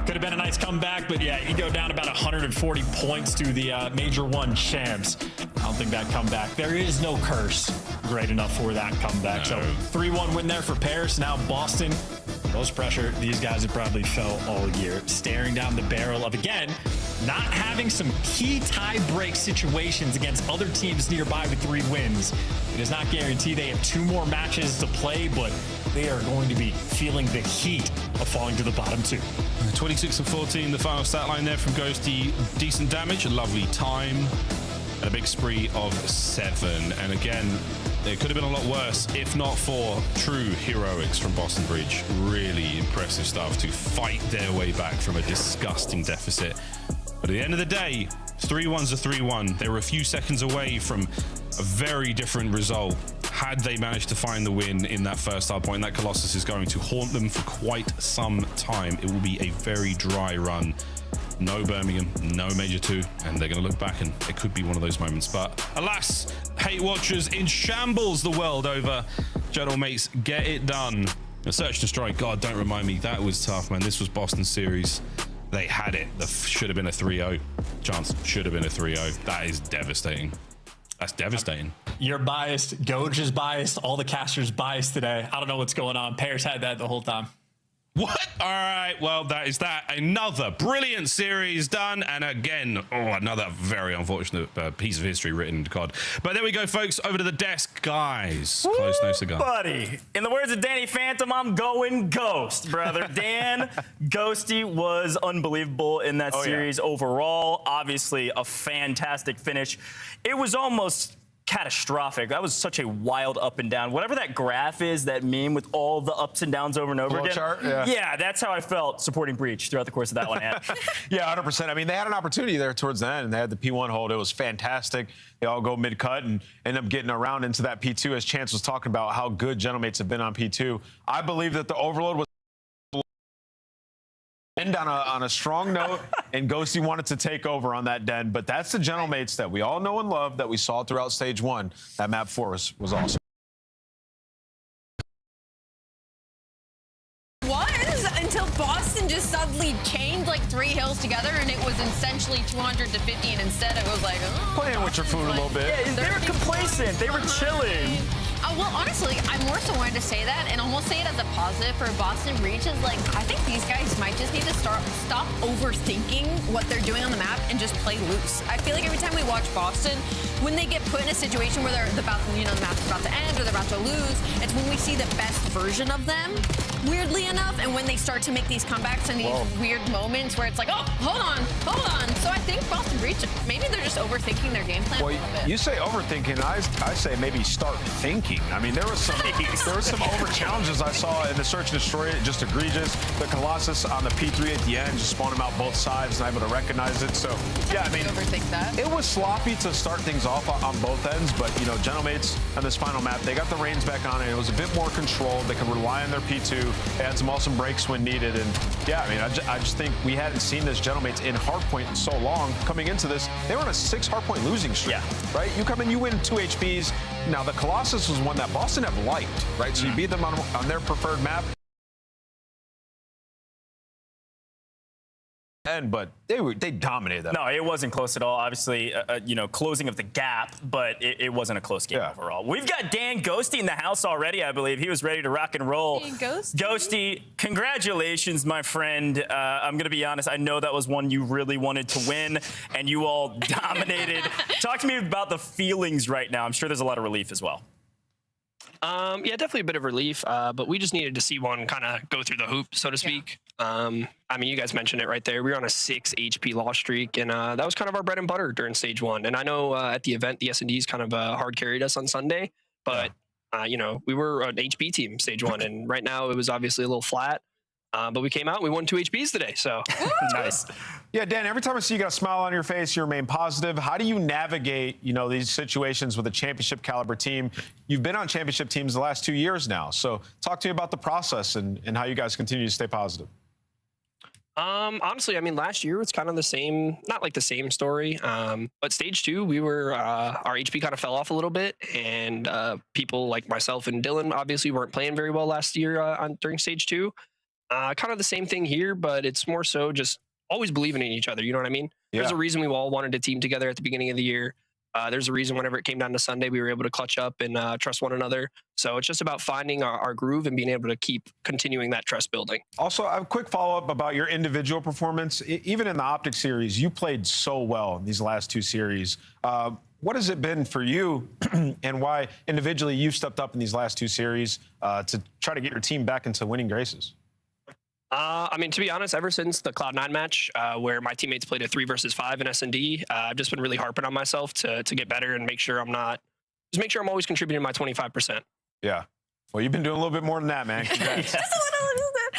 Could have been a nice comeback, but yeah, you go down about 140 points to the Major 1 champs. I don't think that comeback, there is no curse great enough for that comeback. No. So 3-1 win there for Paris. Now Boston, most pressure these guys have probably felt all year. Staring down the barrel of, again, not having some key tie-break situations against other teams nearby with 3 wins. It is not guaranteed. They have 2 more matches to play, but they are going to be feeling the heat of falling to the bottom 2. 26 and 14, the final stat line there from Ghosty. Decent damage, a lovely time, and a big spree of 7. And again, it could have been a lot worse if not for true heroics from Boston Breach. Really impressive stuff to fight their way back from a disgusting deficit. But at the end of the day, 3-1's a 3-1. They were a few seconds away from a very different result had they managed to find the win in that first Hardpoint. That Colossus is going to haunt them for quite some time. It will be a very dry run. No Birmingham, no Major 2, and they're going to look back and it could be one of those moments. But alas, hate watchers in shambles the world over. Gentlemates get it done. The Search and Destroy, God, don't remind me. That was tough, man. This was Boston series. They had it. Should have been a 3-0 chance. Should have been a 3-0. That is devastating. That's devastating. You're biased. Goj is biased. All the casters biased today. I don't know what's going on. Paris had that the whole time. What? All right, well, that is that. Another brilliant series done. And again, another very unfortunate piece of history written into COD. But there we go, folks. Over to the desk. Guys, close no cigar. Buddy, in the words of Danny Phantom, I'm going Ghost, brother. Dan, Ghosty was unbelievable in that series overall. Obviously, a fantastic finish. It was almost catastrophic. That was such a wild up and down. Whatever that graph is, that meme with all the ups and downs over and over again. Chart, yeah, that's how I felt supporting Breach throughout the course of that one. Yeah, 100%. I mean, they had an opportunity there towards the end, and they had the P1 hold. It was fantastic. They all go mid-cut and end up getting around into that P2, as Chance was talking about how good Gentlemates have been on P2. I believe that the overload was end on a strong note, and Ghosty wanted to take over on that den, but that's the Gentlemates that we all know and love, that we saw throughout stage 1. That map 4 was awesome. Until Boston just suddenly chained like 3 hills together, and it was essentially 200 to 50, and instead it was like playing with your food a little bit. Yeah, they were complacent. They were chilling. Well, honestly, I more so wanted to say that and almost say it as a positive for Boston Breach. Is like, I think these guys might just need to stop overthinking what they're doing on the map and just play loose. I feel like every time we watch Boston, when they get put in a situation where they're about, the map's about to end or they're about to lose, it's when we see the best version of them, weirdly enough, and when they start to make these comebacks and these weird moments where it's like, oh, hold on. So I think Boston Breach, maybe they're just overthinking their game plan a little bit. You say overthinking, I say maybe start thinking. I mean, there was some over challenges I saw in the Search and Destroy, just egregious. The Colossus on the P3 at the end just spawned him out both sides and able to recognize it. So yeah, I mean, overthink that. It was sloppy to start things off on both ends, but Gentlemates on this final map, they got the reins back on it. It was a bit more controlled. They could rely on their P2. They had some awesome breaks when needed, and yeah, I mean, I just think we hadn't seen this Gentlemates in Hardpoint in so long. Coming into this, they were on a 6 Hardpoint losing streak. Yeah. Right? You come in, you win 2 HPs. Now the Colossus was one that Boston have liked, right? So you beat them on their preferred map. But they dominated that. No, it wasn't close at all. Obviously, closing of the gap, but it wasn't a close game overall. We've got Dan Ghosty in the house already, I believe. He was ready to rock and roll. Dan Ghosty? Ghosty, congratulations, my friend. I'm going to be honest. I know that was one you really wanted to win, and you all dominated. Talk to me about the feelings right now. I'm sure there's a lot of relief as well. Yeah, definitely a bit of relief, but we just needed to see one kind of go through the hoop, so to speak. I mean, you guys mentioned it right there. We were on a 6 HP loss streak, and that was kind of our bread and butter during stage 1. And I know at the event, the S&Ds kind of hard carried us on Sunday, but, we were an HP team stage 1, and right now it was obviously a little flat. But we came out and we won 2 HPs today, so nice. Yeah, Dan, every time I see you got a smile on your face, you remain positive. How do you navigate, these situations with a championship caliber team? You've been on championship teams the last 2 years now. So talk to me about the process and how you guys continue to stay positive. Honestly, I mean, last year it's kind of the same, not like the same story. But stage 2, we were, our HP kind of fell off a little bit, and people like myself and Dylan obviously weren't playing very well last year during stage 2. Kind of the same thing here, but it's more so just always believing in each other. You know what I mean? Yeah. There's a reason we all wanted to team together at the beginning of the year. There's a reason whenever it came down to Sunday, we were able to clutch up and trust one another. So it's just about finding our groove and being able to keep continuing that trust building. Also, I have a quick follow-up about your individual performance. Even in the Optic series, you played so well in these last 2 series. What has it been for you, and why individually you stepped up in these last 2 series to try to get your team back into winning graces? I mean, to be honest, ever since the Cloud9 match, where my teammates played a 3 versus 5 in S&D, I've just been really harping on myself to get better and make sure I'm always contributing my 25%. Yeah. Well, you've been doing a little bit more than that, man. Congrats. Just a little.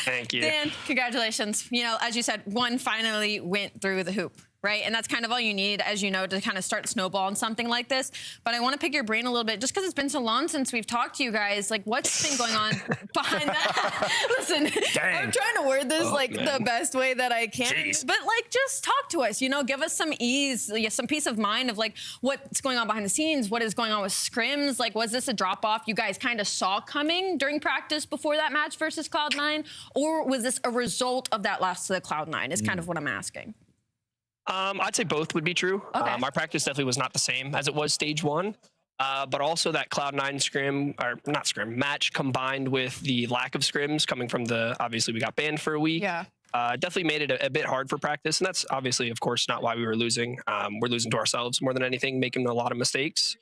Thank you. Dan, congratulations. As you said, one finally went through the hoop. Right? And that's kind of all you need, as you know, to kind of start snowballing something like this. But I want to pick your brain a little bit, just because it's been so long since we've talked to you guys. Like, what's been going on behind that? Listen, I'm trying to word this the best way that I can. Jeez. But just talk to us. Give us some ease, some peace of mind of what's going on behind the scenes. What is going on with scrims? Was this a drop off you guys kind of saw coming during practice before that match versus Cloud9, or was this a result of that loss to the Cloud9? Is kind of what I'm asking. I'd say both would be true. Okay. Our practice definitely was not the same as it was stage 1, but also that Cloud9 match combined with the lack of scrims coming from obviously we got banned for a week. Yeah. Definitely made it a bit hard for practice, and that's obviously, of course, not why we were losing. We're losing to ourselves more than anything, making a lot of mistakes.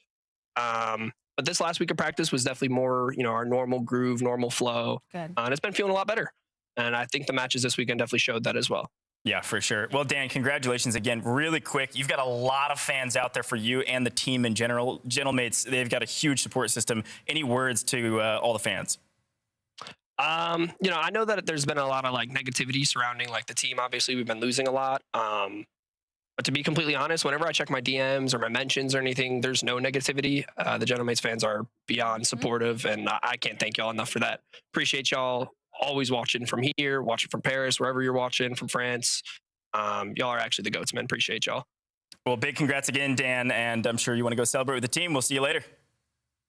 But this last week of practice was definitely more, our normal groove, normal flow. Good. And it's been feeling a lot better. And I think the matches this weekend definitely showed that as well. Yeah, for sure. Well, Dan, congratulations again. Really quick, you've got a lot of fans out there for you and the team in general. Gentlemates, they've got a huge support system. Any words to all the fans? You know, I know that there's been a lot of like negativity surrounding like the team. Obviously, we've been losing a lot. But to be completely honest, whenever I check my DMs or my mentions or anything, there's no negativity. The Gentlemates fans are beyond supportive, and I can't thank y'all enough for that. Appreciate y'all always watching from here, watching from Paris, wherever you're watching, from France. Y'all are actually the goats, man. Appreciate y'all. Well, big congrats again, Dan, and I'm sure you want to go celebrate with the team. We'll see you later.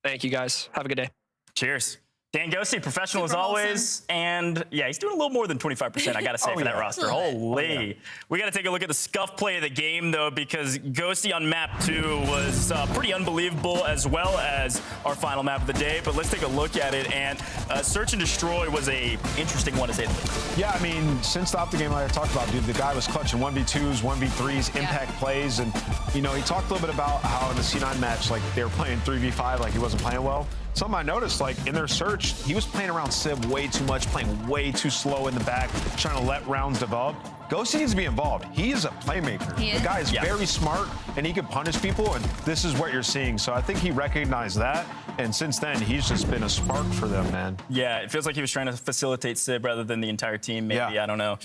Thank you, guys. Have a good day. Cheers. Dan Ghosty, professional as always. And yeah, he's doing a little more than 25%, I got to say, for that roster. Holy. We got to take a look at the scuff play of the game, though, because Ghosty on map 2 was pretty unbelievable, as well as our final map of the day. But let's take a look at it. And Search and Destroy was a interesting one to say the least. Yeah, I mean, since the game like I talked about, dude, the guy was clutching 1v2s, 1v3s, impact plays. And, you know, he talked a little bit about how in the C9 match, like, they were playing 3v5, like he wasn't playing well. Something I noticed, like, in their search, he was playing around Civ way too much, playing way too slow in the back, trying to let rounds develop. Ghosty needs to be involved. He is a playmaker. The guy is very smart, and he can punish people, and this is what you're seeing. So I think he recognized that, and since then, he's just been a spark for them, man. Yeah, it feels like he was trying to facilitate Civ rather than the entire team, maybe. I don't know.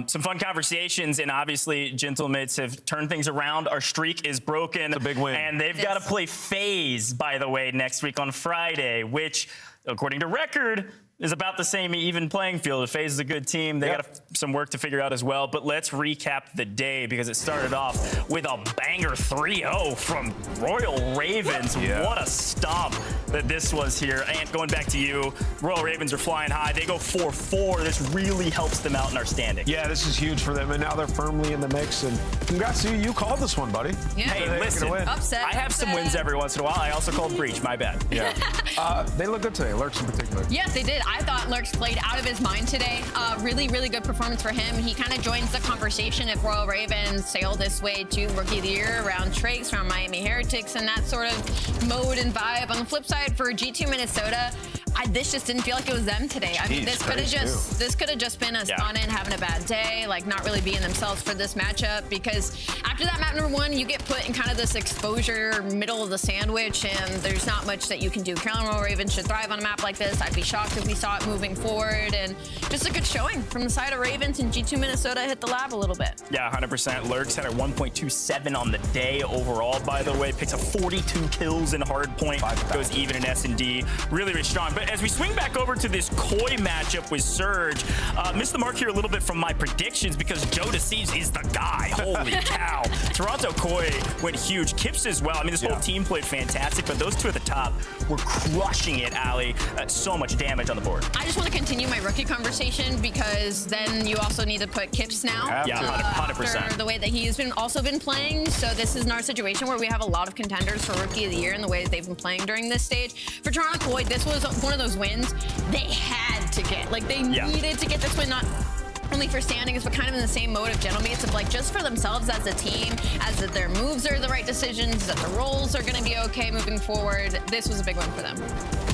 Some fun conversations, and obviously, Gentlemates have turned things around. Our streak is broken. It's a big win. And they've got to play FaZe, by the way, next week on Friday, which, according to record, is about the same even playing field. FaZe is a good team. They got some work to figure out as well. But let's recap the day, because it started off with a banger 3-0 from Royal Ravens. What a stomp that this was here. And going back to you, Royal Ravens are flying high. They go 4-4. This really helps them out in our standing. Yeah, this is huge for them, and now they're firmly in the mix. And congrats to you. You called this one, buddy. Yeah. Hey, listen, Upset. I have some wins every once in a while. I also called Breach. My bad. Yeah. They look good today, Lurks in particular. Yes, they did. I thought Lurks played out of his mind today. Really, really good performance for him. He kind of joins the conversation if Royal Ravens sail this way to Rookie of the Year around Trakes, around Miami Heretics, and that sort of mode and vibe. On the flip side, for G2 Minnesota, this just didn't feel like it was them today. I mean, this could have just been a Stunna having a bad day, like not really being themselves for this matchup, because after that map number 1, you get put in kind of this exposure middle of the sandwich, and there's not much that you can do. Carolina Royal Ravens should thrive on a map like this. I'd be shocked if we saw it moving forward, and just a good showing from the side of Ravens, and G2 Minnesota hit the lab a little bit. Yeah, 100%. Lurks had a 1.27 on the day overall, by the way. Picks up 42 kills in Hardpoint, goes even in S&D. Really, really strong. But as we swing back over to this Koi matchup with Surge, missed the mark here a little bit from my predictions, because Joe Deceives is the guy. Holy cow. Toronto Koi went huge. Kips as well. I mean, this whole team played fantastic, but those two at the top were crushing it, Ali. So much damage on the board. I just want to continue my rookie conversation, because then you also need to put Kips now. Yeah, 100%. After the way that he's also been playing. So this is not a situation where we have a lot of contenders for Rookie of the Year in the way that they've been playing during this stage. For Toronto Koi, this was one of those wins they had to get. Like, they needed to get this win, not only for standings, but kind of in the same mode of Gentlemates, of like just for themselves as a team, as that their moves are the right decisions, that the roles are going to be okay moving forward. This was a big one for them.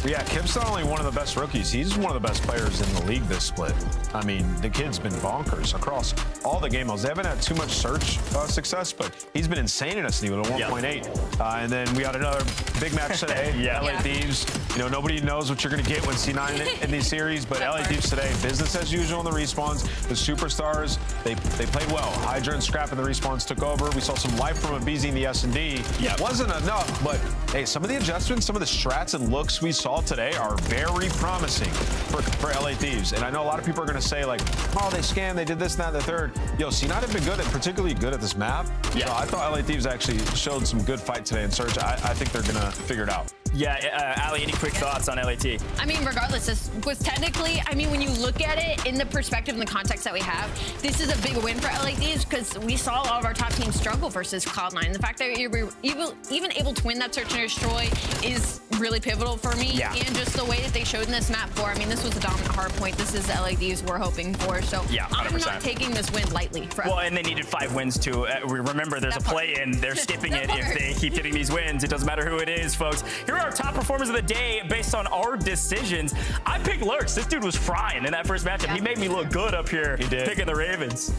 Yeah, Kip's not only one of the best rookies, he's one of the best players in the league this split. I mean, the kid's been bonkers across all the game modes. They haven't had too much search success, but he's been insane in S&D with a 1.8. And then we got another big match today. LA Thieves. You know, nobody knows what you're going to get with C9 in these series, but LA Thieves today, business as usual in the respawns. The superstars, they played well. Hydra and Scrap in the respawns took over. We saw some life from a BZ in the S&D. Wasn't enough, but hey, some of the adjustments, some of the strats and looks we saw today are very promising for LA Thieves. And I know a lot of people are going to say, like, oh, they scammed, they did this, that, and the third. Yo, C9 have been good, particularly good at this map. So I thought LA Thieves actually showed some good fight today in Surge. I think they're going to figure it out. Yeah, Ali, any quick thoughts on LAT? I mean, regardless, this was technically, I mean, when you look at it in the perspective and the context that we have, this is a big win for LA Thieves, because we saw a lot of our top teams struggle versus Cloud9. The fact that you're even able to win that Search and Destroy is really pivotal for me. And just the way that they showed in this map I mean, this was a dominant Hardpoint. This is the LA Thieves we're hoping for. So 100%. I'm not taking this win lightly. Well, and they needed 5 wins too. Remember, there's a play-in. They're skipping it if they keep getting these wins. It doesn't matter who it is, folks. Here are our top performers of the day based on our decisions. I picked Lurks. This dude was frying in that first matchup. He made me look good up here picking the Ravens.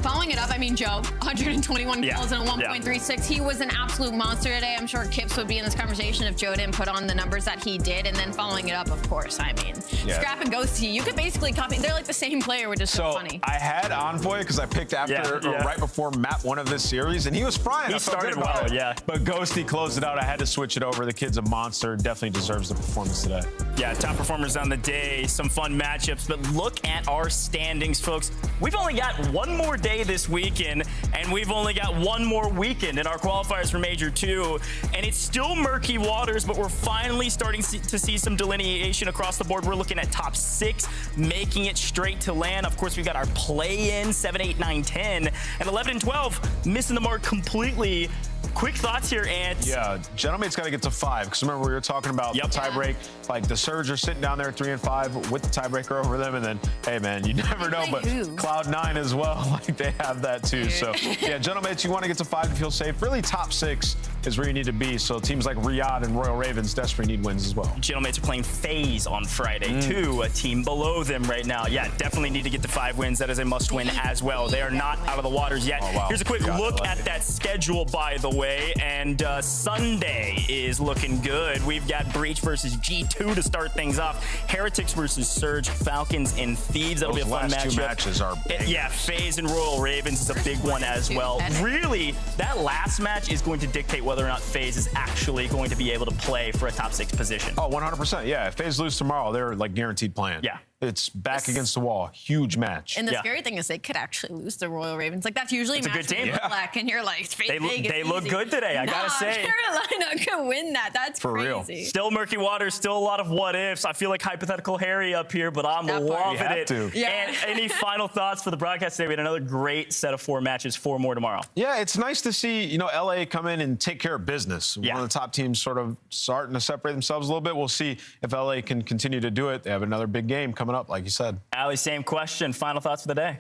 following it up, I mean, Joe, 121 kills and a 1.36. He was an absolute monster today. I'm sure Kips would be in this conversation if Joe didn't put on the numbers that he did. And then following it up, of course, I mean, Scrap and Ghosty, you could basically copy. They're like the same player, which is so funny. I had Envoy because I picked after or right before map 1 of this series, and he was frying. He started well, But Ghosty closed it out. I had to switch it over. The kid's a monster. Definitely deserves the performance today. Yeah, top performers on the day. Some fun matchups. But look at our standings, folks. We've only got one more day this weekend, and we've only got one more weekend in our qualifiers for Major 2. And it's still murky waters, but we're finally starting to see some delineation across the board. We're looking at top 6, making it straight to LAN. Of course, we've got our play-in, 7, 8, 9, 10. And 11 and 12, missing the mark completely. Quick thoughts here, Ant. Yeah, Gentlemate's got to get to 5, because remember we were talking about the tiebreak. Like the Surge are sitting down there 3 and 5 with the tiebreaker over them, and then, hey man, you never know, but Cloud9 as well, like they have that too. So yeah, Gentlemates, you want to get to 5 to feel safe. Really top 6 is where you need to be. So teams like Riyadh and Royal Ravens desperately need wins as well. Gentlemates are playing FaZe on Friday too, a team below them right now. Yeah, definitely need to get to 5 wins. That is a must win as well. They are not out of the waters yet. Here's a quick look at that schedule, by the way, and Sunday is looking good. We've got Breach versus G2 to start things off. Heretics versus Surge, Falcons, and Thieves. That'll be a fun matchup. 2 matches are big. Yeah, FaZe and Royal Ravens is a big one as well. Really, that last match is going to dictate whether or not FaZe is actually going to be able to play for a top 6 position. Oh, 100%. Yeah, if FaZe lose tomorrow, they're like guaranteed playing. Yeah. It's back against the wall. Huge match. And the scary thing is they could actually lose the Royal Ravens. Like, that's usually a match good team. Black, and you're like, they look good today, I gotta say. Carolina could win that. That's for crazy. real. Still murky waters, still a lot of what ifs. I feel like hypothetical Harry up here, but I'm loving it. And any final thoughts for the broadcast today? We had another great set of 4 matches, 4 more tomorrow. Yeah, it's nice to see, you know, LA come in and take care of business. One of the top teams sort of starting to separate themselves a little bit. We'll see if LA can continue to do it. They have another big game coming up, like you said. Ali, same question. Final thoughts for the day?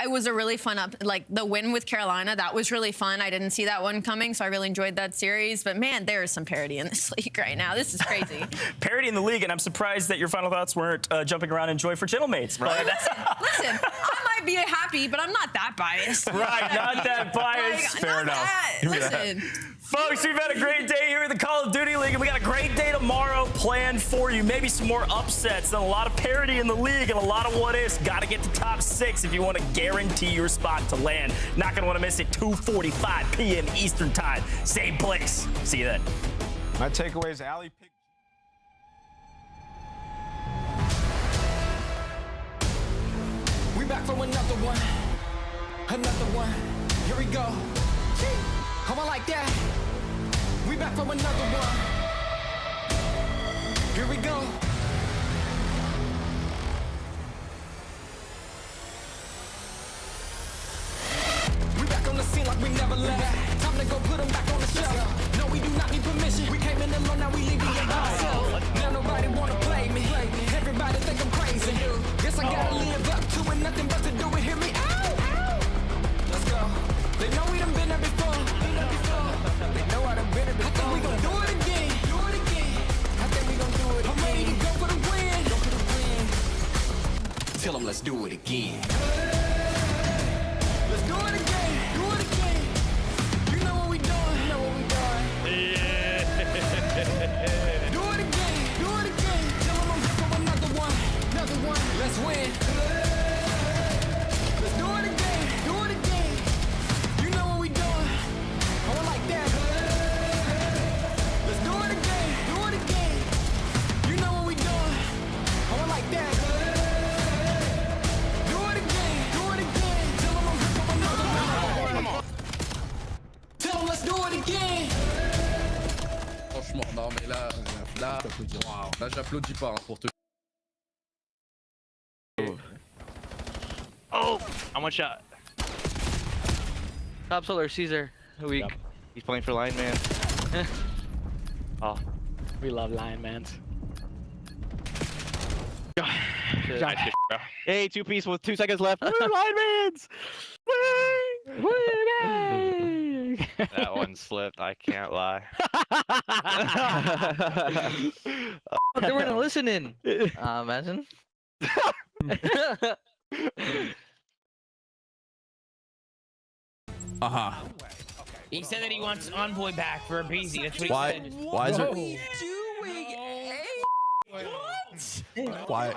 It was a really fun like the win with Carolina. That was really fun. I didn't see that one coming, so I really enjoyed that series. But man, there is some parity in this league right now. This is crazy. Parity in the league, and I'm surprised that your final thoughts weren't jumping around in joy for Gentlemates. Right. Listen, I might be happy, but I'm not that biased. Right, not that biased. Like, Fair enough. Listen. Folks, we've had a great day here in the Call of Duty League, and we got a great day tomorrow planned for you. Maybe some more upsets and a lot of parity in the league and a lot of what-ifs. Got to get to top 6 if you want to guarantee your spot to land. Not going to want to miss it. 2:45 p.m. Eastern Time. Same place. See you then. My takeaway is Ali picked. We back for another one. Another one. Here we go. How I like that. We back for another one. Here we go. We back on the scene like we never left. Time to go put them back on the shelf. No, we do not need permission. We came in alone, now we leaving it by ourselves. Now nobody wanna play me. Everybody think I'm crazy. Guess I gotta live up to it. Nothing but to do it. Hear me out. Let's go. They know we done been there before. They know I done been there before. I think we gon' do it again. I think we gon' do it again. I'm ready to go for the win. Tell them let's do it again. Let's do it again. Do it again. You know what we doing. You know what we doing. Yeah. Do it again. Do it again. Tell them I'm here for another one. Another one. Let's win. Let's do it again. Do it again. You know what we doing. Oh, I like that. Let's do it again. Do it again. You know what we doing. Oh, I like that. Do it again. Do it again. Tell them I'm here for another one. Tell them let's do it again. Franchement, non mais là, là j'applaudis pas hein, pour te. Oh, I'm one shot. Top solar Caesar. Weak. Yep. He's playing for Lion Man. Oh, we love Lion Mans. Hey, 2-piece with 2 seconds left. Lion Mans. That one slipped, I can't lie. They weren't listening. Imagine. He said that he wants Envoy back for a BZ. That's what Why? he said. Why is it? What? Why?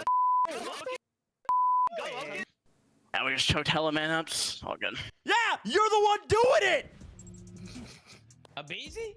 Yeah, we just choked hella man ups. All good. Yeah, you're the one doing it. A BZ?